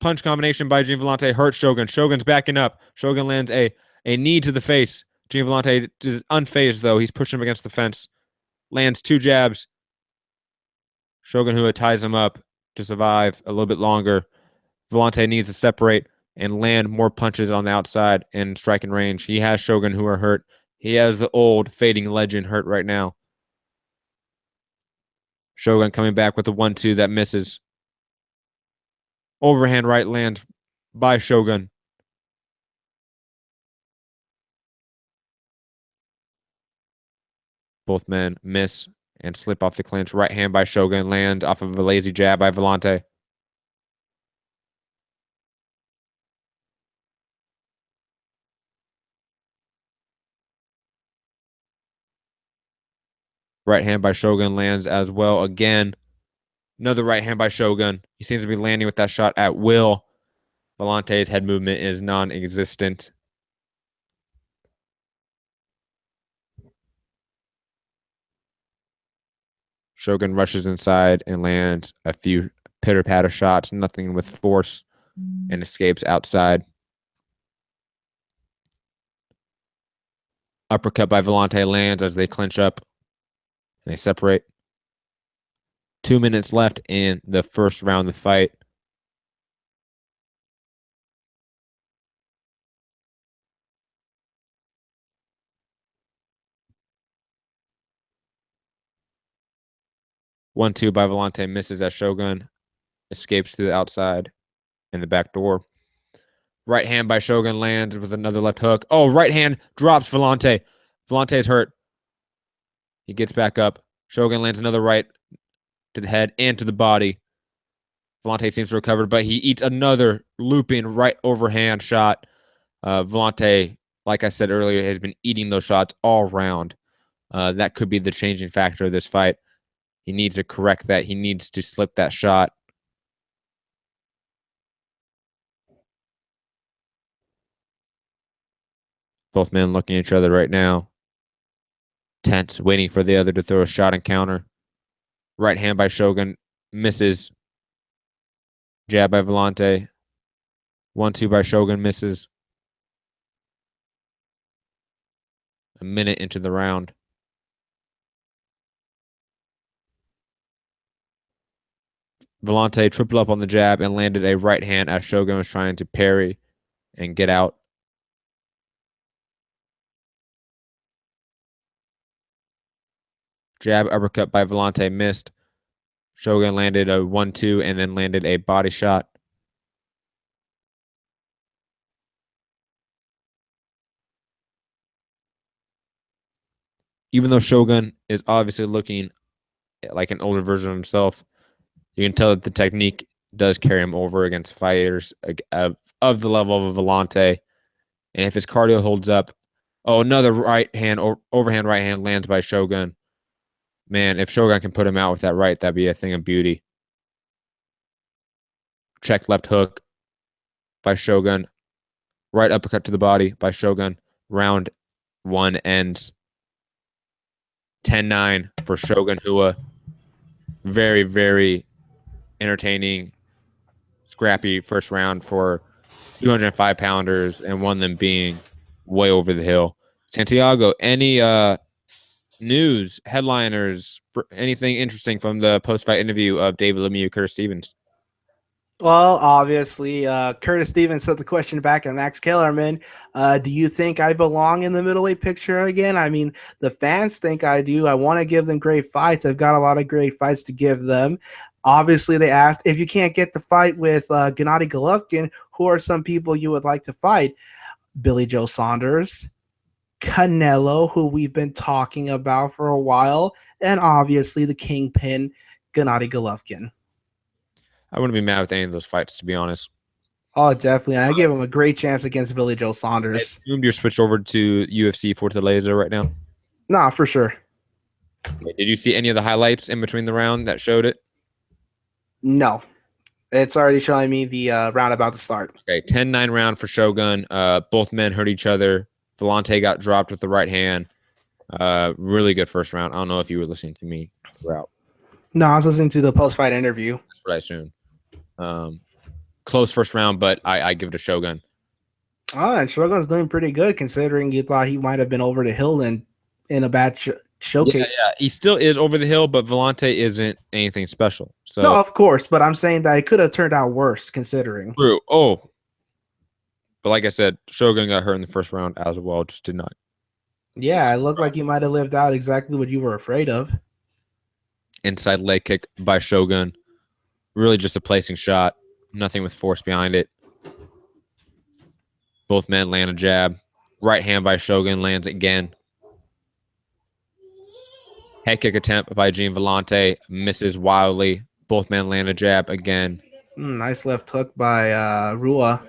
Punch combination by Gene Vellante hurts Shogun. Shogun's backing up. Shogun lands a knee to the face. Gene Vellante is unfazed, though. He's pushing him against the fence. Lands 2 jabs. Shogun Hua ties him up to survive a little bit longer. Vellante needs to separate and land more punches on the outside in striking range. He has Shogun Hua hurt. He has the old fading legend hurt right now. Shogun coming back with a 1-2 that misses. Overhand right lands by Shogun. Both men miss and slip off the clinch. Right hand by Shogun lands off of a lazy jab by Vellante. Right hand by Shogun lands as well again. Another right hand by Shogun. He seems to be landing with that shot at will. Vellante's head movement is non-existent. Shogun rushes inside and lands a few pitter-patter shots, nothing with force, and escapes outside. Uppercut by Vellante lands as they clinch up and they separate. 2 minutes left in the first round of the fight. One, 2 by Vellante misses as Shogun escapes to the outside in the back door. Right hand by Shogun lands with another left hook. Oh, right hand drops Vellante. Vellante's hurt. He gets back up. Shogun lands another right to the head and to the body. Vellante seems to recover, but he eats another looping right overhand shot. Vellante, like I said earlier, has been eating those shots all round. That could be the changing factor of this fight. He needs to correct that. He needs to slip that shot. Both men looking at each other right now. Tense, waiting for the other to throw a shot and counter. Right hand by Shogun misses. Jab by Vellante. 1-2 by Shogun misses. A minute into the round. Vellante tripled up on the jab and landed a right hand as Shogun was trying to parry and get out. Jab uppercut by Vellante missed. Shogun landed a 1-2 and then landed a body shot. Even though Shogun is obviously looking like an older version of himself, you can tell that the technique does carry him over against fighters of the level of Vellante. And if his cardio holds up, another right hand, overhand right hand lands by Shogun. Man, if Shogun can put him out with that right, that'd be a thing of beauty. Check left hook by Shogun. Right uppercut to the body by Shogun. Round 1 ends 10-9 for Shogun Hua. Very, very entertaining, scrappy first round for 205-pounders, and one of them being way over the hill. Santiago, any news, headliners, anything interesting from the post-fight interview of David Lemieux, Curtis Stevens?
Well, obviously, Curtis Stevens set the question back at Max Kellerman. Do you think I belong in the middleweight picture again? I mean, the fans think I do. I want to give them great fights. I've got a lot of great fights to give them. Obviously, they asked, if you can't get the fight with Gennady Golovkin, who are some people you would like to fight? Billy Joe Saunders, Canelo, who we've been talking about for a while, and obviously the kingpin, Gennady Golovkin.
I wouldn't be mad with any of those fights, to be honest.
Oh, definitely. I give him a great chance against Billy Joe Saunders.
I assumed you're switched over to UFC Fortaleza right now.
Nah, for sure.
Okay. Did you see any of the highlights in between the round that showed it?
No. It's already showing me the round about to start.
Okay, 10-9 round for Shogun. Both men hurt each other. Vellante got dropped with the right hand. Really good first round. I don't know if you were listening to me throughout.
No, I was listening to the post-fight interview.
That's what I assume. Close first round, but I give it to Shogun.
Oh, and Shogun's doing pretty good considering you thought he might have been over the hill in a bad showcase.
Yeah, he still is over the hill, but Vellante isn't anything special. So
No, of course, but I'm saying that it could have turned out worse considering.
true. Oh, but like I said, Shogun got hurt in the first round as well. Just did not.
Yeah, it looked like he might have lived out exactly what you were afraid of.
Inside leg kick by Shogun. Really just a placing shot. Nothing with force behind it. Both men land a jab. Right hand by Shogun lands again. Head kick attempt by Gene Vellante misses wildly. Both men land a jab again.
Nice left hook by Rua.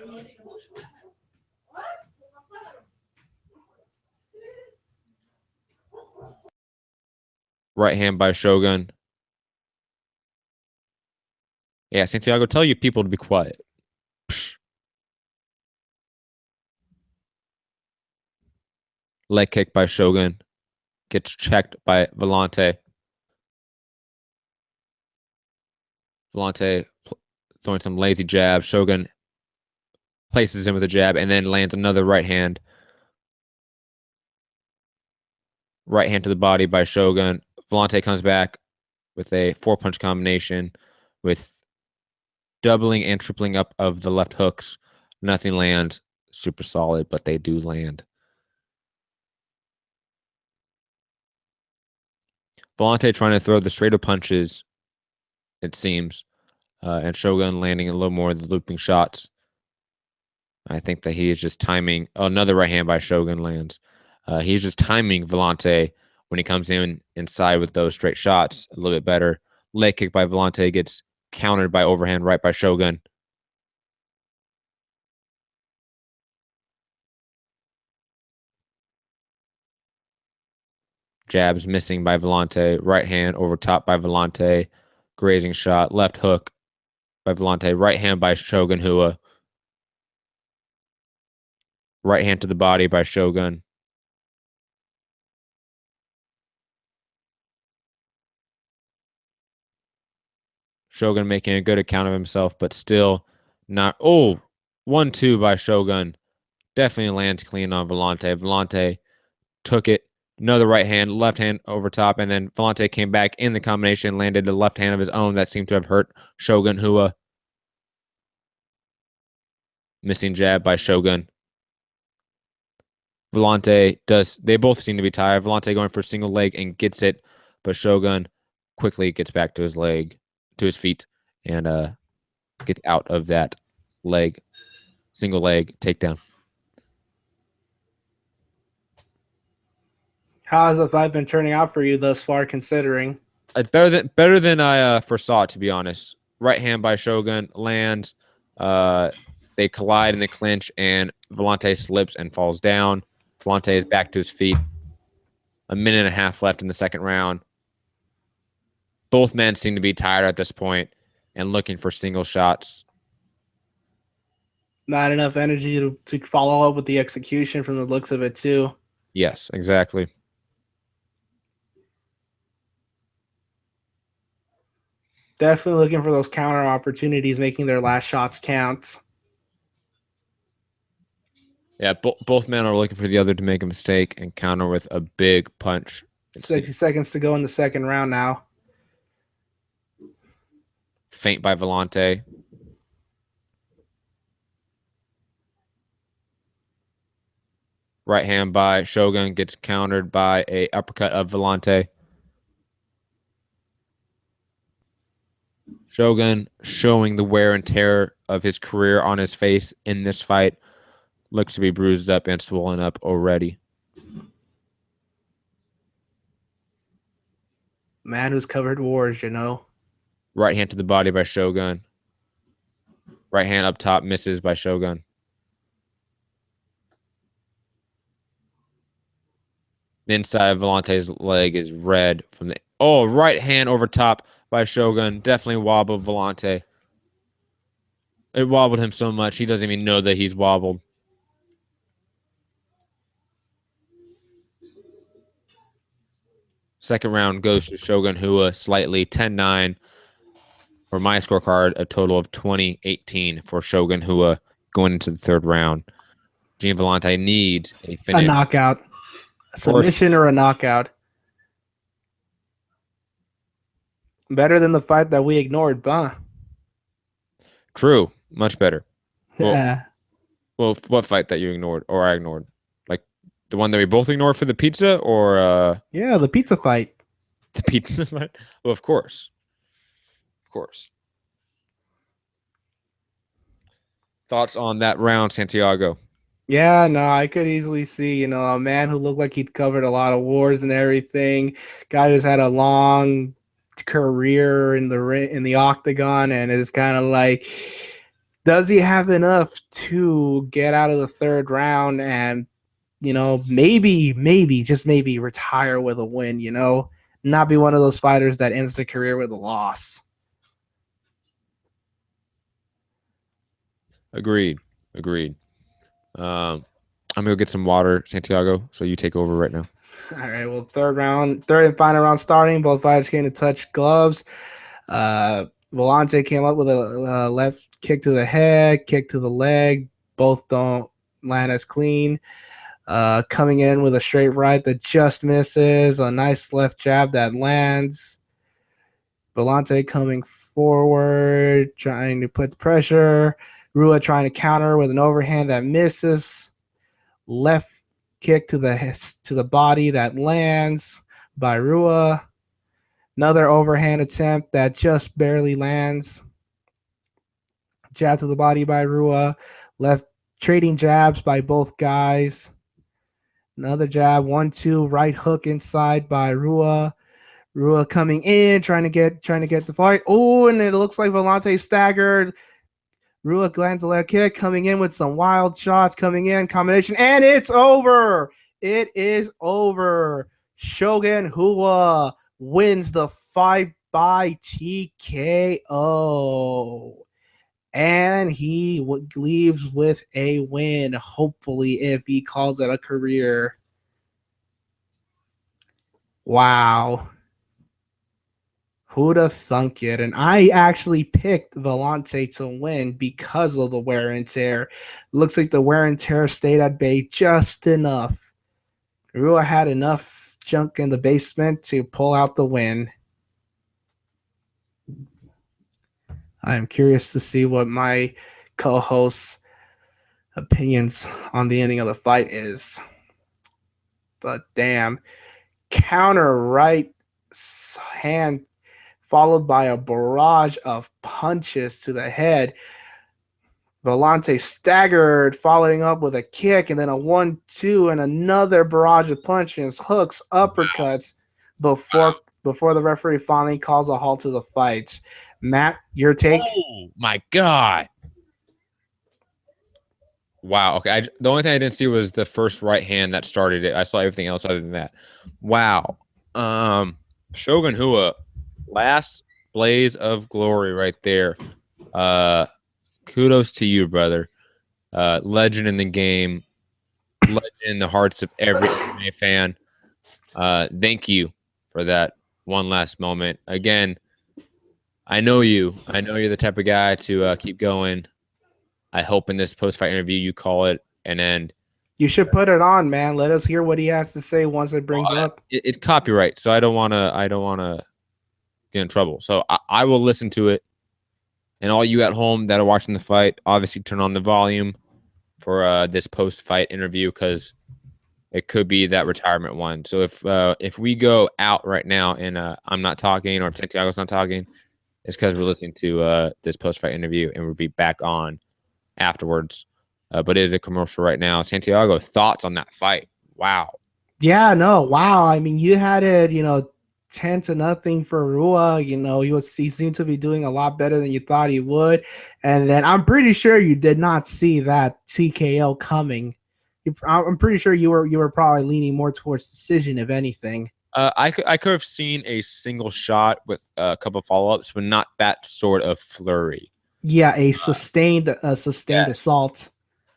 Right hand by Shogun. Yeah, Santiago, tell you people to be quiet. Psh. Leg kick by Shogun. Gets checked by Vellante. Vellante throwing some lazy jab. Shogun places him with a jab and then lands another right hand. Right hand to the body by Shogun. Vellante comes back with a 4-punch combination with doubling and tripling up of the left hooks. Nothing lands. Super solid, but they do land. Vellante trying to throw the straighter punches, it seems, and Shogun landing a little more of the looping shots. I think that he is just timing. Another right hand by Shogun lands. He's just timing Vellante when he comes in inside with those straight shots a little bit better. Leg kick by Vellante gets countered by overhand right by Shogun. Jabs missing by Vellante. Right hand over top by Vellante. Grazing shot. Left hook by Vellante. Right hand by Shogun Hua. Right hand to the body by Shogun. Shogun making a good account of himself, but still not. Oh, 1-2 by Shogun. Definitely lands clean on Vellante. Vellante took it. Another right hand, left hand over top, and then Vellante came back in the combination, landed the left hand of his own that seemed to have hurt Shogun Hua. Missing jab by Shogun. Vellante does. They both seem to be tired. Vellante going for a single leg and gets it, but Shogun quickly gets back to his leg, to his feet, and gets out of that leg, single leg takedown.
How has the fight been turning out for you thus far, considering?
Better than I foresaw, to be honest. Right hand by Shogun lands. They collide in the clinch, and Vellante slips and falls down. Vellante is back to his feet. 1.5 minutes left in the second round. Both men seem to be tired at this point and looking for single shots.
Not enough energy to follow up with the execution from the looks of it, too.
Yes, exactly.
Definitely looking for those counter opportunities, making their last shots count.
Yeah, both men are looking for the other to make a mistake and counter with a big punch.
60 seconds to go in the second round now.
Feint by Vellante. Right hand by Shogun gets countered by a uppercut of Vellante. Shogun showing the wear and tear of his career on his face in this fight. Looks to be bruised up and swollen up already.
Man who's covered wars, you know.
Right hand to the body by Shogun. Right hand up top misses by Shogun. The inside of Vellante's leg is red from the... Oh, right hand over top by Shogun. Definitely wobbled Vellante. It wobbled him so much he doesn't even know that he's wobbled. Second round goes to Shogun Hua, slightly 10-9. For my scorecard, a total of 20-18 for Shogun Hua going into the third round. Gian Villante needs a
A
finish.
knockout. A submission or a knockout. Better than the fight that we ignored, huh?
True. Much better. Well,
Yeah.
well, what fight that you ignored or I ignored? Like the one that we both ignored for the pizza or
Yeah, the pizza fight.
the pizza fight? Well, of course. Of course. Thoughts on that round, Santiago?
Yeah, no, I could easily see, a man who looked like he'd covered a lot of wars and everything, guy who's had a long career in the octagon, and is kind of like, does he have enough to get out of the third round and, maybe, just maybe retire with a win, not be one of those fighters that ends the career with a loss.
Agreed. I'm gonna go get some water, Santiago. So you take over right now.
All right, well, third and final round starting. Both fighters came to touch gloves. Villante came up with a left kick to the head, kick to the leg. Both don't land as clean. Coming in with a straight right that just misses. A nice left jab that lands. Villante coming forward, trying to put pressure. Rua trying to counter with an overhand that misses. Left kick to the body that lands by Rua. Another overhand attempt that just barely lands. Jab to the body by Rua. Left trading jabs by both guys. Another jab, 1-2, right hook inside by Rua. Rua coming in, trying to get the fight. Oh, and it looks like Villante staggered. Rua lands a leg kick, coming in with some wild shots, coming in, combination, and it's over. It is over. Shogun Hua wins the fight by TKO. And he leaves with a win, hopefully, if he calls it a career. Wow. Who'da thunk it? And I actually picked Villante to win because of the wear and tear. Looks like the wear and tear stayed at bay just enough. Rua had enough junk in the basement to pull out the win. I am curious to see what my co-host's opinions on the ending of the fight is. But damn. Counter right hand followed by a barrage of punches to the head. Villante staggered, following up with a kick, and then a 1-2 and another barrage of punches, hooks, uppercuts before the referee finally calls a halt to the fight. Matt, your take?
Oh, my God. Wow. Okay. The only thing I didn't see was the first right hand that started it. I saw everything else other than that. Wow. Shogun Hua, last blaze of glory right there. Kudos to you, brother. Legend in the game. Legend in the hearts of every MMA fan. Thank you for that one last moment. Again, I know you. I know you're the type of guy to keep going. I hope in this post-fight interview you call it an end.
You should put it on, man. Let us hear what he has to say once it brings up.
It's copyright, so I don't want to get in trouble. So I will listen to it. And all you at home that are watching the fight, obviously turn on the volume for this post-fight interview because it could be that retirement one. So if we go out right now and I'm not talking or Santiago's not talking, it's because we're listening to this post-fight interview and we'll be back on afterwards. But it is a commercial right now. Santiago, thoughts on that fight? Wow.
Yeah, no, wow. I mean, you had it, 10-0 for Rua. He seemed to be doing a lot better than you thought he would. And then I'm pretty sure you did not see that TKO coming. I'm pretty sure you were probably leaning more towards decision, if anything.
I could have seen a single shot with a couple of follow-ups, but not that sort of flurry.
Yeah, a sustained assault.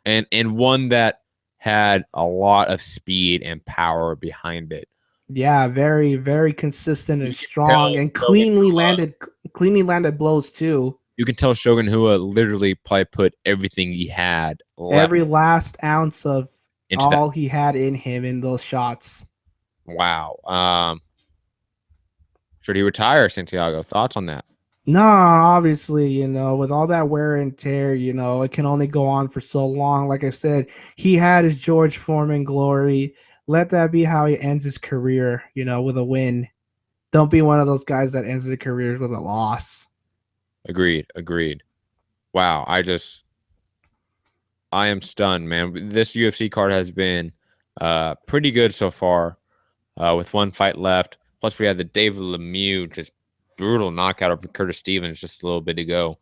And one that had a lot of speed and power behind it.
Yeah, very, very consistent
You
and
can
strong
tell
and
Shogun
cleanly landed blows too.
you can tell Shogun Hua literally probably put everything he had left
Every last ounce of
into that.
all he had in him in those shots.
Wow. Should he retire, Santiago? Thoughts on that?
No, obviously, with all that wear and tear, it can only go on for so long. Like I said, he had his George Foreman glory. Let that be how he ends his career, with a win. Don't be one of those guys that ends their careers with a loss.
Agreed. Wow. I am stunned, man. This UFC card has been pretty good so far, with one fight left. Plus, we had the David Lemieux just brutal knockout of Curtis Stevens just a little bit ago.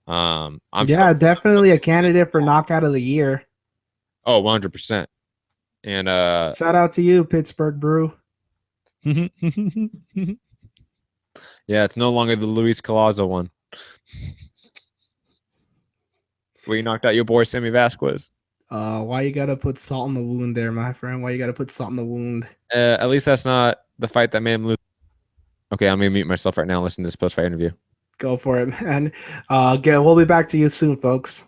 I'm
Yeah, definitely a candidate for knockout of the year.
100%. And
Shout out to you, Pittsburgh Brew.
yeah, it's no longer the Luis Collazo one. Where you knocked out your boy Sammy Vasquez.
Why you gotta put salt in the wound there, my friend? Why you gotta put salt in the wound?
At least that's not the fight that made him lose. Okay, I'm gonna mute myself right now and listen to this post-fight interview.
Go for it, man. We'll be back to you soon, folks.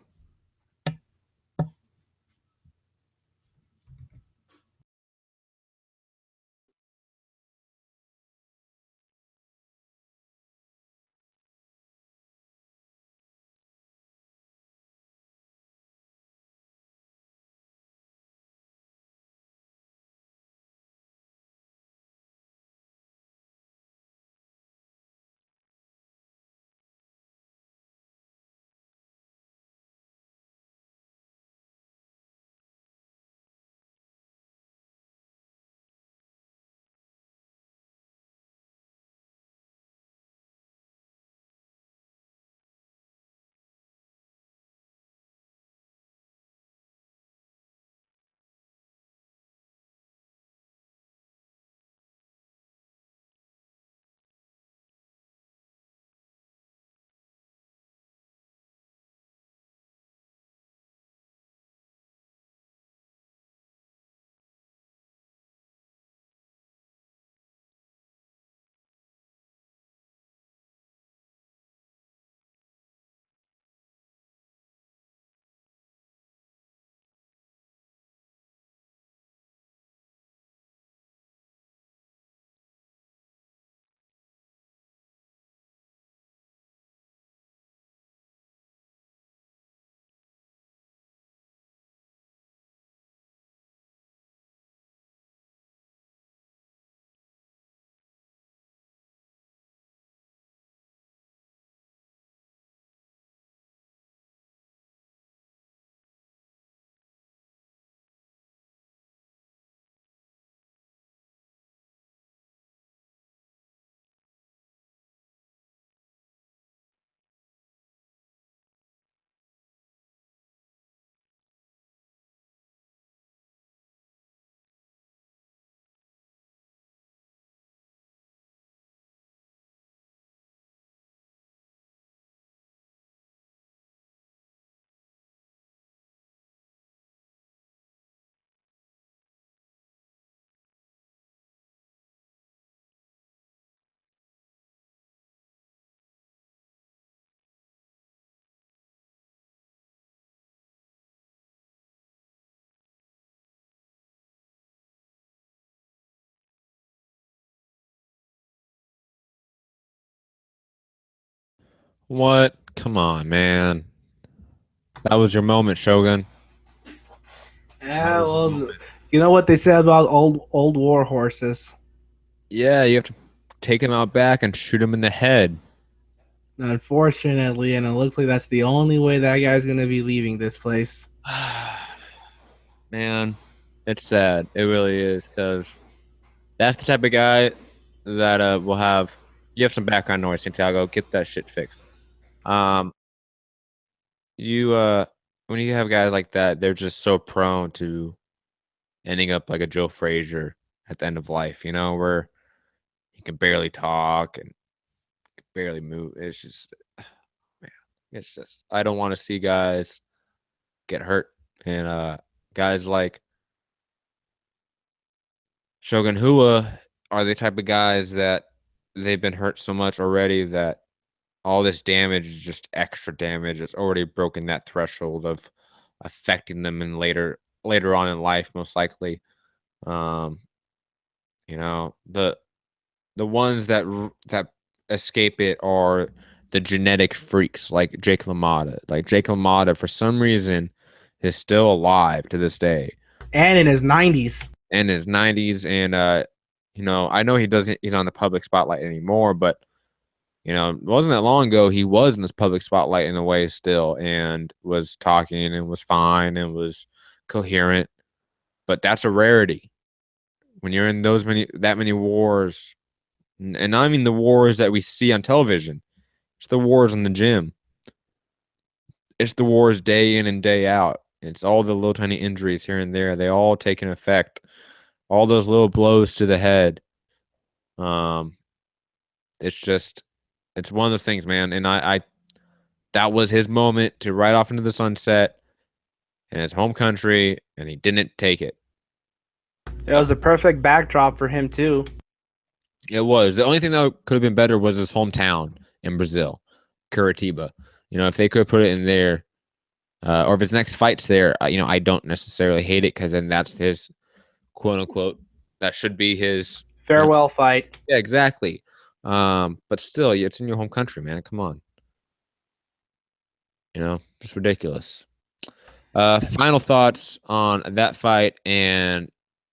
What? Come on, man. That was your moment, Shogun.
Yeah, well, you know what they say about old war horses.
Yeah, you have to take him out back and shoot him in the head.
Unfortunately, and it looks like that's the only way that guy's gonna be leaving this place.
Man, it's sad. It really is, because that's the type of guy that will have. You have some background noise, Santiago. Get that shit fixed. You when you have guys like that, they're just so prone to ending up like a Joe Frazier at the end of life. Where he can barely talk and barely move. It's just, man, it's just. I don't want to see guys get hurt, and guys like Shogun Hua are the type of guys that they've been hurt so much already that all this damage is just extra damage. It's already broken that threshold of affecting them in later on in life, most likely. Um, the ones that escape it are the genetic freaks like Jake LaMotta. Like Jake LaMotta, for some reason, is still alive to this day.
And in his 90s.
And his 90s. And, I know he's on the public spotlight anymore, but, it wasn't that long ago. He was in this public spotlight in a way still and was talking and was fine and was coherent. But that's a rarity. When you're in that many wars, and I mean the wars that we see on television. It's the wars in the gym. It's the wars day in and day out. It's all the little tiny injuries here and there. They all take an effect. All those little blows to the head. It's one of those things, man. And I that was his moment to ride off into the sunset in his home country, and he didn't take it.
It was a perfect backdrop for him too.
It was. The only thing that could have been better was his hometown in Brazil, Curitiba. If they could put it in there, or if his next fight's there, I don't necessarily hate it because then that's his quote unquote. That should be his
farewell fight.
Yeah, exactly. But still, it's in your home country, man. Come on. It's ridiculous. Final thoughts on that fight and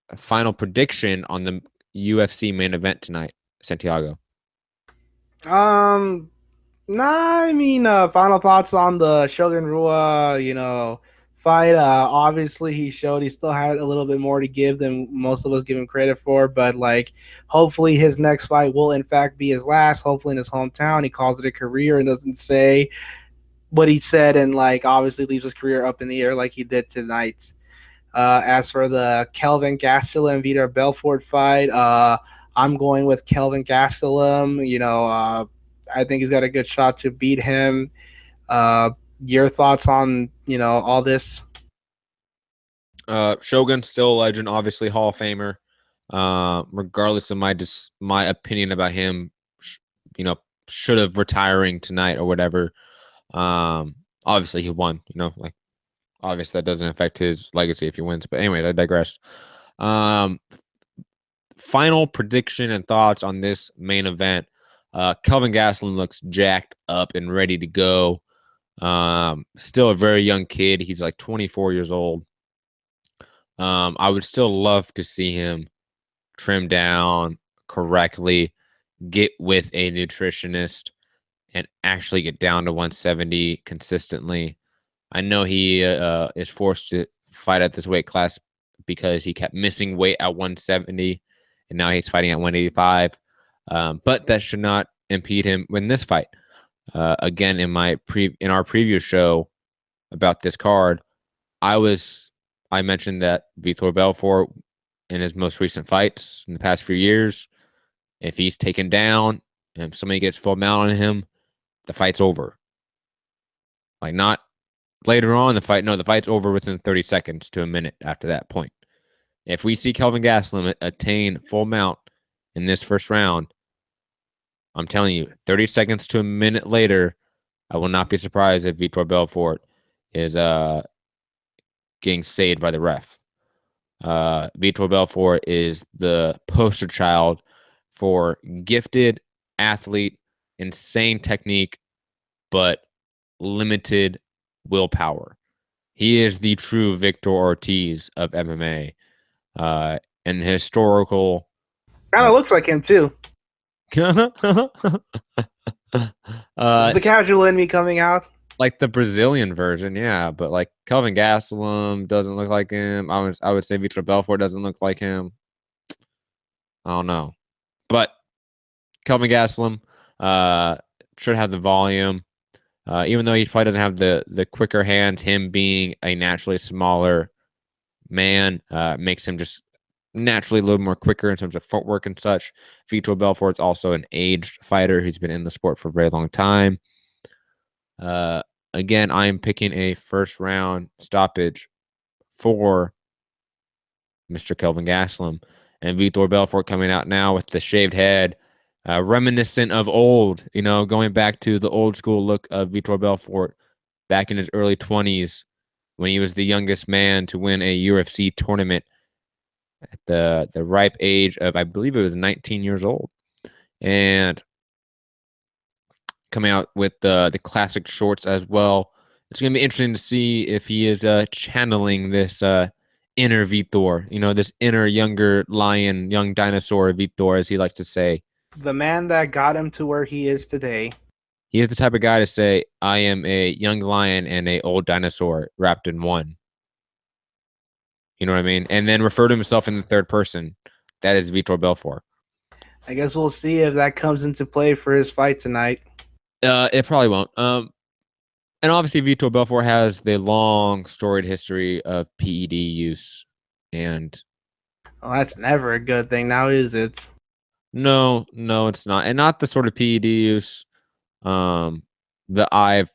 a final prediction on the UFC main event tonight, Santiago.
Final thoughts on the Shogun Rua, fight. Obviously, he showed he still had a little bit more to give than most of us give him credit for. But hopefully, his next fight will in fact be his last. Hopefully, in his hometown, he calls it a career and doesn't say what he said, and obviously leaves his career up in the air like he did tonight. As for the Kelvin Gastelum and Vitor Belfort fight, I'm going with Kelvin Gastelum. I think he's got a good shot to beat him. Your thoughts on all this?
Shogun, still a legend, obviously Hall of Famer. Regardless of my opinion about him, should have retiring tonight or whatever. Obviously he won. Obviously that doesn't affect his legacy if he wins. But anyways, I digress. Final prediction and thoughts on this main event. Kelvin Gastelum looks jacked up and ready to go. Still a very young kid. He's 24 years old. I would still love to see him trim down correctly, get with a nutritionist, and actually get down to 170 consistently. I know he is forced to fight at this weight class because he kept missing weight at 170, and now he's fighting at 185. But that should not impede him in this fight. Again, in our previous show about this card, I mentioned that Vitor Belfort in his most recent fights in the past few years, if he's taken down and somebody gets full mount on him, the fight's over. Not later on the fight. No, the fight's over within 30 seconds to a minute after that point. If we see Kelvin Gastelum attain full mount in this first round, I'm telling you, 30 seconds to a minute later, I will not be surprised if Vitor Belfort is getting saved by the ref. Vitor Belfort is the poster child for gifted athlete, insane technique, but limited willpower. He is the true Victor Ortiz of MMA. And historical.
Kind of looks like him too.
The
casual in me coming out.
Like the Brazilian version, yeah. But Kelvin Gastelum doesn't look like him. I would say Vitor Belfort doesn't look like him. I don't know. But Kelvin Gastelum should have the volume. Even though he probably doesn't have the quicker hands, him being a naturally smaller man makes him just naturally a little more quicker in terms of footwork and such. Vitor Belfort's also an aged fighter who's been in the sport for a very long time. Again, I am picking a first round stoppage for Mr. Kelvin Gastelum. And Vitor Belfort coming out now with the shaved head, reminiscent of old, going back to the old school look of Vitor Belfort back in his early 20s when he was the youngest man to win a UFC tournament at the ripe age of, I believe it was 19 years old. And coming out with the classic shorts as well. It's going to be interesting to see if he is channeling this inner Vitor, this inner younger lion, young dinosaur Vitor, as he likes to say.
The man that got him to where he is today.
He is the type of guy to say, I am a young lion and a old dinosaur wrapped in one. You know what I mean? And then refer to himself in the third person. That is Vitor Belfort.
I guess we'll see if that comes into play for his fight tonight.
It probably won't. And obviously, Vitor Belfort has the long storied history of PED use. And
well, that's never a good thing now, is it?
No, it's not. And not the sort of PED use that I've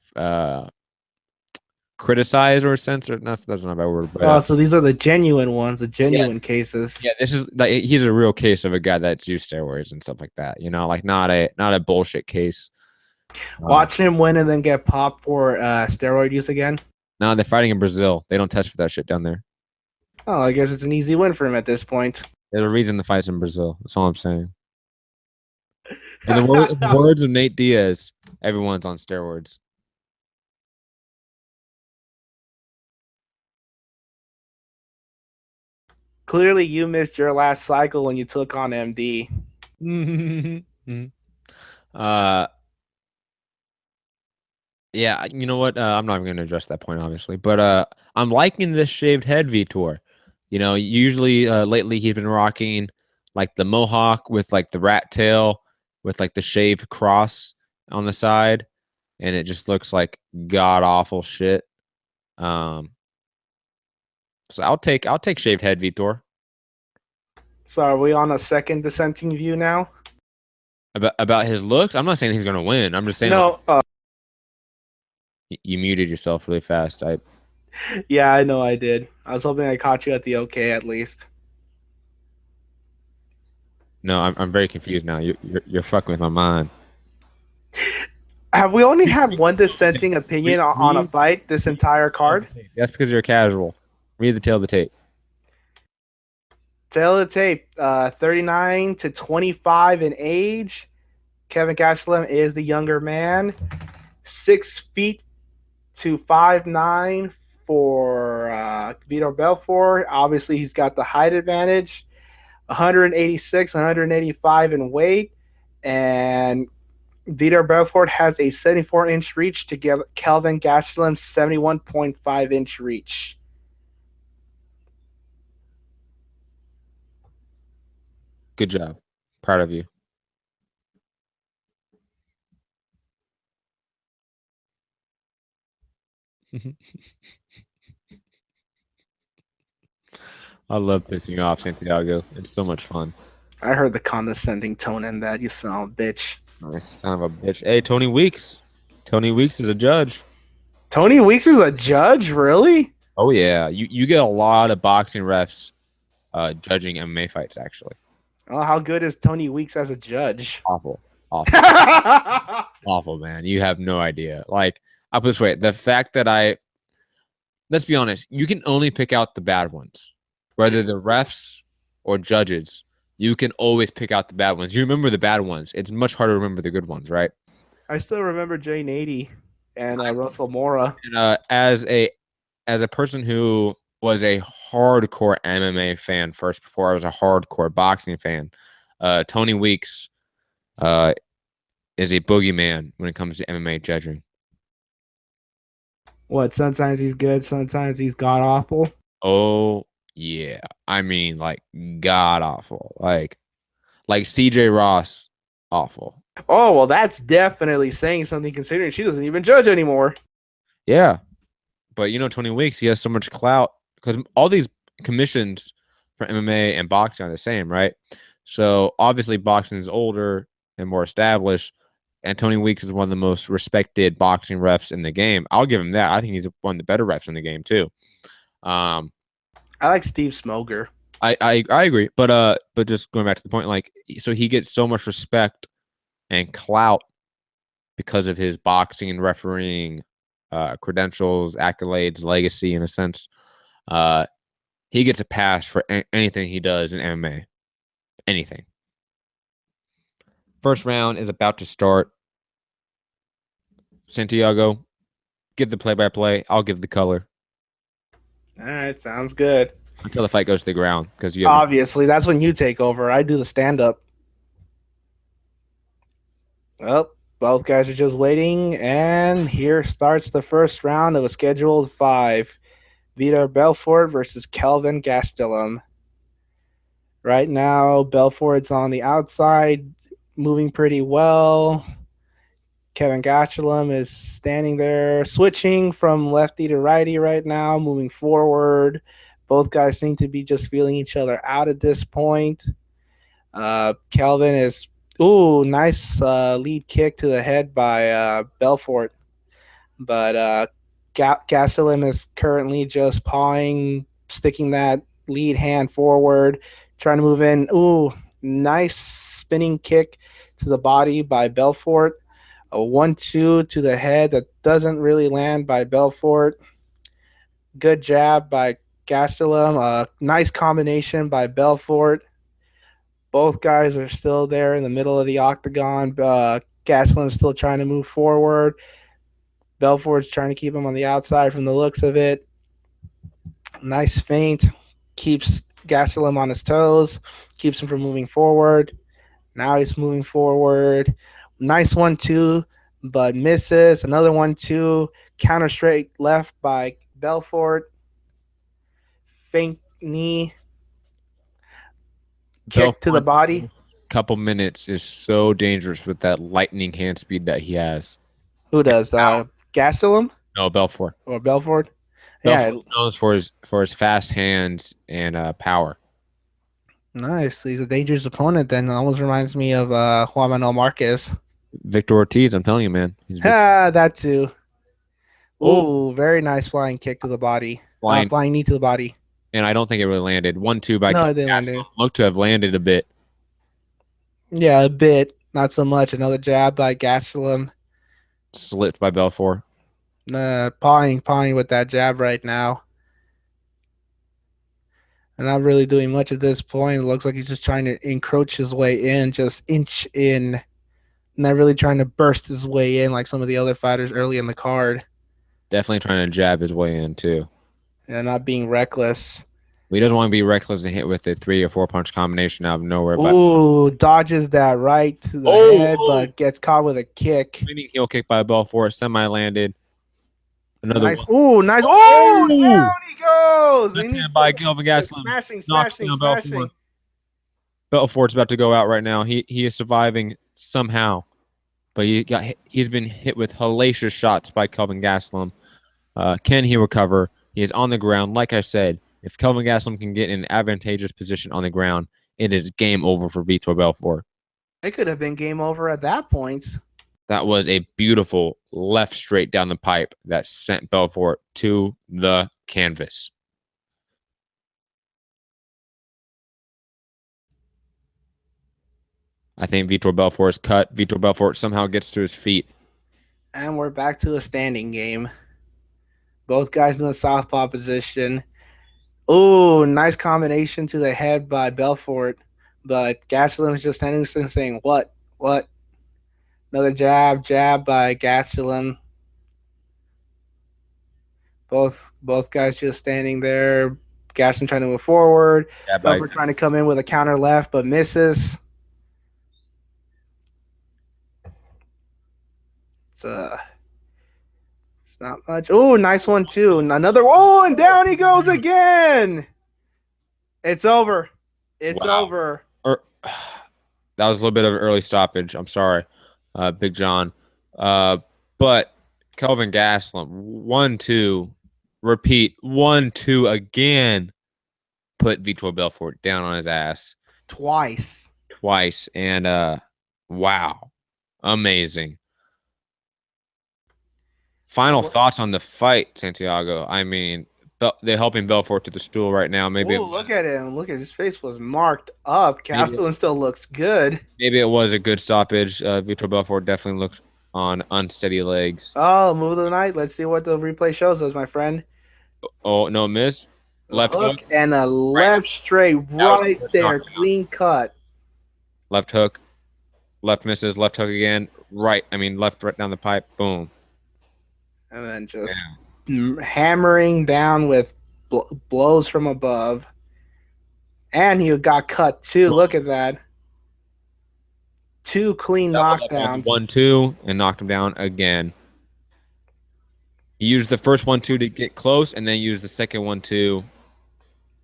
criticized or censored. That's not a bad word. But,
so these are the genuine ones, the genuine cases.
Yeah, this is like he's a real case of a guy that's used steroids and stuff like that. Like not a bullshit case.
Watch him win and then get popped for steroid use again.
No, they're fighting in Brazil. They don't test for that shit down there.
Oh, I guess it's an easy win for him at this point.
There's a reason the fight's in Brazil. That's all I'm saying. In the words of Nate Diaz, everyone's on steroids.
Clearly, you missed your last cycle when you took on MD.
Yeah, you know what? I'm not even going to address that point, obviously. But I'm liking this shaved head Vitor. Usually lately he's been rocking like the mohawk with like the rat tail with like the shaved cross on the side, and it just looks like god awful shit. So I'll take shaved head Vitor.
So are we on a second dissenting view now?
About his looks? I'm not saying he's going to win. I'm just saying.
No.
You muted yourself really fast.
Yeah, I know I did. I was hoping I caught you at the okay at least.
No, I'm very confused now. You're fucking with my mind.
Have we only had one dissenting opinion on a fight this entire card?
That's because you're a casual. Read the tail of the tape.
Tail of the tape, 39 to 25 in age. Kelvin Gastelum is the younger man. 6 feet to 5'9" for Vitor Belfort. Obviously, he's got the height advantage. 186, 185 in weight. And Vitor Belfort has a 74-inch reach to give Kelvin Gastelum 71.5-inch reach.
Good job. Proud of you. I love pissing you off, Santiago. It's so much fun.
I heard the condescending tone in that, you son of a bitch.
Nice. Son of a bitch. Hey, Tony Weeks. Tony Weeks is a judge.
Tony Weeks is a judge? Really?
Oh, yeah. You get a lot of boxing refs judging MMA fights, actually.
Oh, how good is Tony Weeks as a judge?
Awful. Awful, man. You have no idea. Like, I'll put it this way. The fact that let's be honest, you can only pick out the bad ones. Whether the refs or judges, you can always pick out the bad ones. You remember the bad ones. It's much harder to remember the good ones, right?
I still remember Jay Nady and Russell Mora.
And, as a person who was a hardcore MMA fan first before I was a hardcore boxing fan, Tony Weeks is a boogeyman when it comes to MMA judging.
What? Sometimes he's good, sometimes he's god awful.
Oh yeah, I mean like god awful, like CJ Ross awful.
Oh well, that's definitely saying something considering she doesn't even judge anymore.
Yeah, but Tony Weeks, he has so much clout because all these commissions for MMA and boxing are the same, right? So obviously boxing is older and more established, and Tony Weeks is one of the most respected boxing refs in the game. I'll give him that. I think he's one of the better refs in the game too.
I like Steve Smoger.
I agree, but just going back to the point, like, so he gets so much respect and clout because of his boxing and refereeing credentials, accolades, legacy, in a sense. He gets a pass for anything he does in MMA. Anything. First round is about to start. Santiago, give the play-by-play. I'll give the color
All right, sounds good.
until the fight goes to the ground, because you have
Obviously, that's when you take over. I do the stand-up. Oh, both guys are just waiting, and here starts the first round of a scheduled 5. Vitor Belfort versus Kelvin Gastelum. Right now, Belfort's on the outside, moving pretty well. Kelvin Gastelum is standing there, switching from lefty to righty right now, moving forward. Both guys seem to be just feeling each other out at this point. Kelvin is, nice lead kick to the head by Belfort. But Gastelum is currently just pawing, sticking that lead hand forward, trying to move in. Nice spinning kick to the body by Belfort. A 1-2 to the head that doesn't really land by Belfort. Good jab by Gastelum. A nice combination by Belfort. Both guys are still there in the middle of the octagon. Gastelum is still trying to move forward. Belfort's trying to keep him on the outside from the looks of it. Nice feint. Keeps Gastelum on his toes. Keeps him from moving forward. Now he's moving forward. Nice 1-2, but misses. Another 1-2. Counter straight left by Belfort. Feint knee. Kick to the body.
Couple minutes is so dangerous with that lightning hand speed that he has.
Who does? Gastelum?
No, Belfort.
Or Belfort?
Belfort knows for his fast hands and power.
Nice. He's a dangerous opponent then. Almost reminds me of Juan Manuel Marquez.
Victor Ortiz, I'm telling you, man.
That too. Very nice flying kick to the body. Flying knee to the body.
And I don't think it really landed. 1-2 by
No, it didn't land.
Looked to have landed a bit.
Yeah, a bit. Not so much. Another jab by Gastelum.
Slipped by Belfort.
Pawing with that jab right now. And not really doing much at this point. It looks like he's just trying to encroach his way in, just inch in. Not really trying to burst his way in like some of the other fighters early in the card.
Definitely trying to jab his way in, too.
And not being reckless.
He doesn't want to be reckless and hit with a 3 or 4 punch combination out of nowhere.
Dodges that right to the head, but gets caught with a kick.
Spinning heel kick by Belfort, semi-landed. Another
nice. Nice. Down he goes.
By Kelvin Gastelum.
Smashing.
Belfort's about to go out right now. He is surviving somehow, but he's been hit with hellacious shots by Kelvin Gastelum. Can he recover? He is on the ground. Like I said, if Kelvin Gastelum can get in an advantageous position on the ground, it is game over for Vitor Belfort.
It could have been game over at that point.
That was a beautiful left straight down the pipe that sent Belfort to the canvas. I think Vitor Belfort is cut. Vitor Belfort somehow gets to his feet.
And we're back to a standing game. Both guys in the southpaw position. Nice combination to the head by Belfort. But Gastelum is just standing there saying, what? Another jab by Gastelum. Both guys just standing there. Gastelum trying to move forward. Belfort trying to come in with a counter left, but misses. It's not much. Nice one too. Another. And down he goes again. It's over. It's over.
That was a little bit of an early stoppage. I'm sorry, Big John. But Kelvin Gastelum, 1-2, repeat, 1-2 again, put Vitor Belfort down on his ass.
Twice.
And wow. Amazing. Final thoughts on the fight, Santiago. I mean, they're helping Belfort to the stool right now. Maybe
Ooh, look at him. Look at his face was marked up.
Maybe-
Gastelum still looks good.
it was a good stoppage. Vitor Belfort definitely looked on unsteady legs.
Oh, move of the night. Let's see what the replay shows us, my friend.
Oh, no miss. Left hook.
And a left straight right
the first
there.
knockdown.
Clean cut.
Left hook. Left misses. Left hook again. Left right down the pipe. Boom.
And then just hammering down with blows from above. And he got cut too. Look at that. 2 clean knockdowns.
1-2 and knocked him down again. He used the first 1-2 to get close, and then used the second 1-2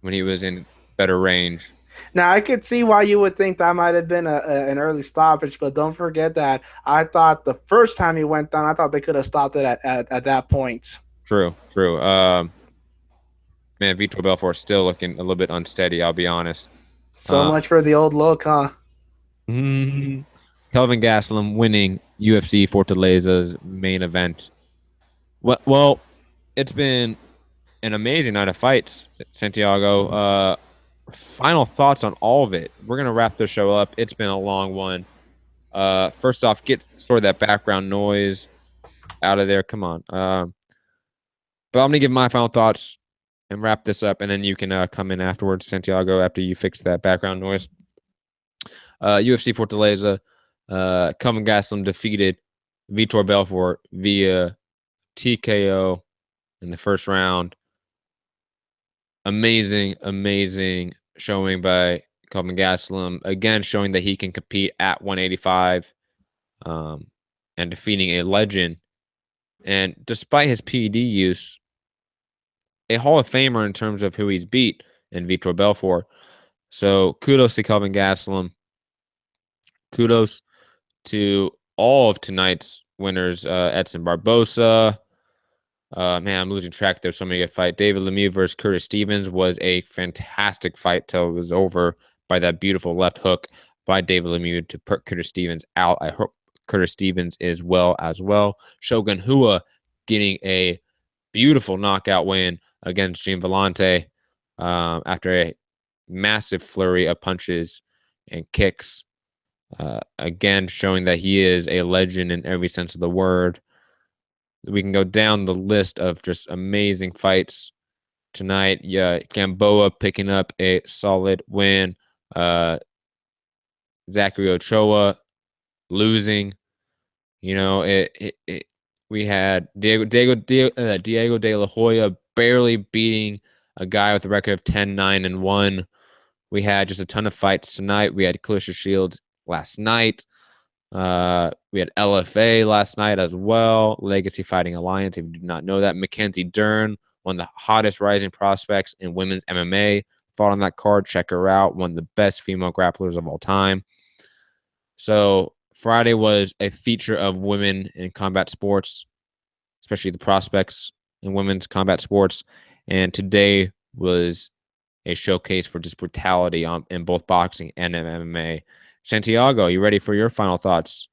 when he was in better range.
Now, I could see why you would think that might have been an early stoppage, but don't forget that I thought the first time he went down, I thought they could have stopped it at that point.
True. Man, Vitor Belfort still looking a little bit unsteady, I'll be honest.
So much for the old look, huh?
Kelvin Gastelum winning UFC Fortaleza's main event. Well, it's been an amazing night of fights, Santiago. Final thoughts on all of it. We're going to wrap the show up. It's been a long one. First off, get sort of that background noise out of there. Come on. But I'm going to give my final thoughts and wrap this up, and then you can come in afterwards, Santiago, after you fix that background noise. UFC Fortaleza, Kelvin Gastelum defeated Vitor Belfort via TKO in the first round. Amazing showing by Kelvin Gastelum. Again, showing that he can compete at 185 and defeating a legend. And despite his PED use, a Hall of Famer in terms of who he's beat in Vitor Belfort. So kudos to Kelvin Gastelum. Kudos to all of tonight's winners. Edson Barbosa. Man, I'm losing track. There's so many good fights. David Lemieux versus Curtis Stevens was a fantastic fight till it was over by that beautiful left hook by David Lemieux to put Curtis Stevens out. I hope Curtis Stevens is well as well. Shogun Hua getting a beautiful knockout win against Jean Vellante after a massive flurry of punches and kicks. Again, showing that he is a legend in every sense of the word. We can go down the list of just amazing fights tonight. Yeah, Gamboa picking up a solid win. Zachary Ochoa losing. You know, we had Diego de la Hoya barely beating a guy with a record of 10-9-1. We had just a ton of fights tonight. We had Clarissa Shields last night. We had LFA last night as well. Legacy Fighting Alliance, if you did not know that. Mackenzie Dern, one of the hottest rising prospects in women's MMA, fought on that card. Check her out. One of the best female grapplers of all time. So Friday was a feature of women in combat sports, especially the prospects in women's combat sports. And today was a showcase for just brutality in both boxing and MMA. Santiago, you ready for your final thoughts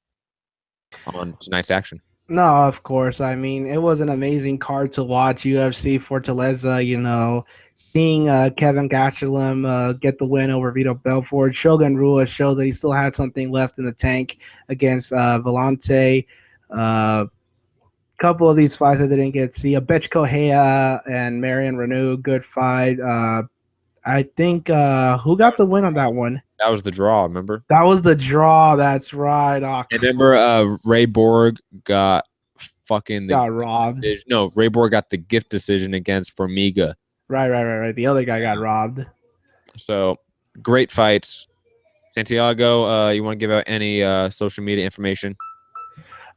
on tonight's action?
No, of course. I mean, it was an amazing card to watch. UFC Fortaleza, you know, seeing Kelvin Gastelum get the win over Vitor Belfort. Shogun Rua showed that he still had something left in the tank against Vellante. Couple of these fights I didn't get to see. Betch Correa and Marion Reneau, good fight. I think who got the win on that one?
That was the draw, remember?
That was the draw. That's right. Oh,
and remember, Ray Borg got
robbed.
No, Ray Borg got the gift decision against Formiga.
Right. The other guy got robbed.
So, great fights. Santiago, you want to give out any social media information?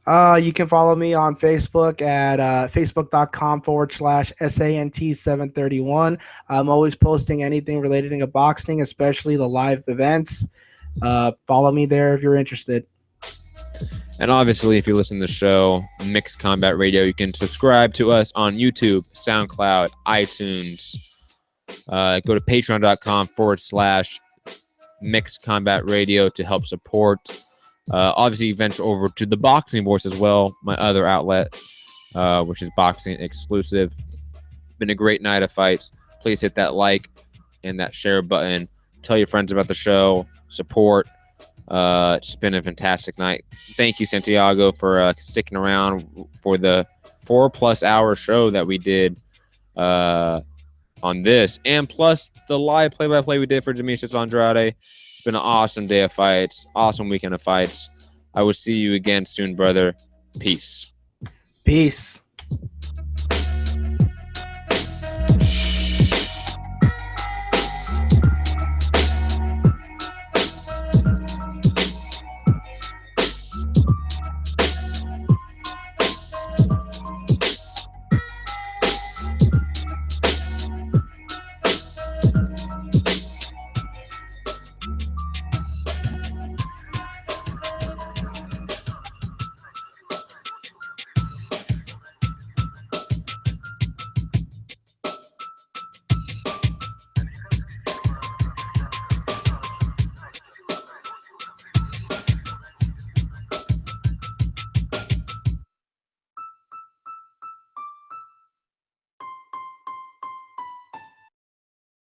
You can follow me on Facebook at facebook.com/SANT731. I'm always posting anything related to boxing, especially the live events. Follow me there if you're interested.
And obviously, if you listen to the show, Mixed Combat Radio, you can subscribe to us on YouTube, SoundCloud, iTunes. Go to patreon.com/Mixed Combat Radio to help support. Obviously, venture over to the Boxing Voice as well, my other outlet, which is boxing exclusive. been a great night of fights. Please hit that like and that share button. Tell your friends about the show. Support. It's been a fantastic night. Thank you, Santiago, for sticking around for the 4+ hour show that we did on this, and plus the live play-by-play we did for Demetrius Andrade. It's been an awesome day of fights, awesome weekend of fights. I will see you again soon, brother. Peace.
Peace.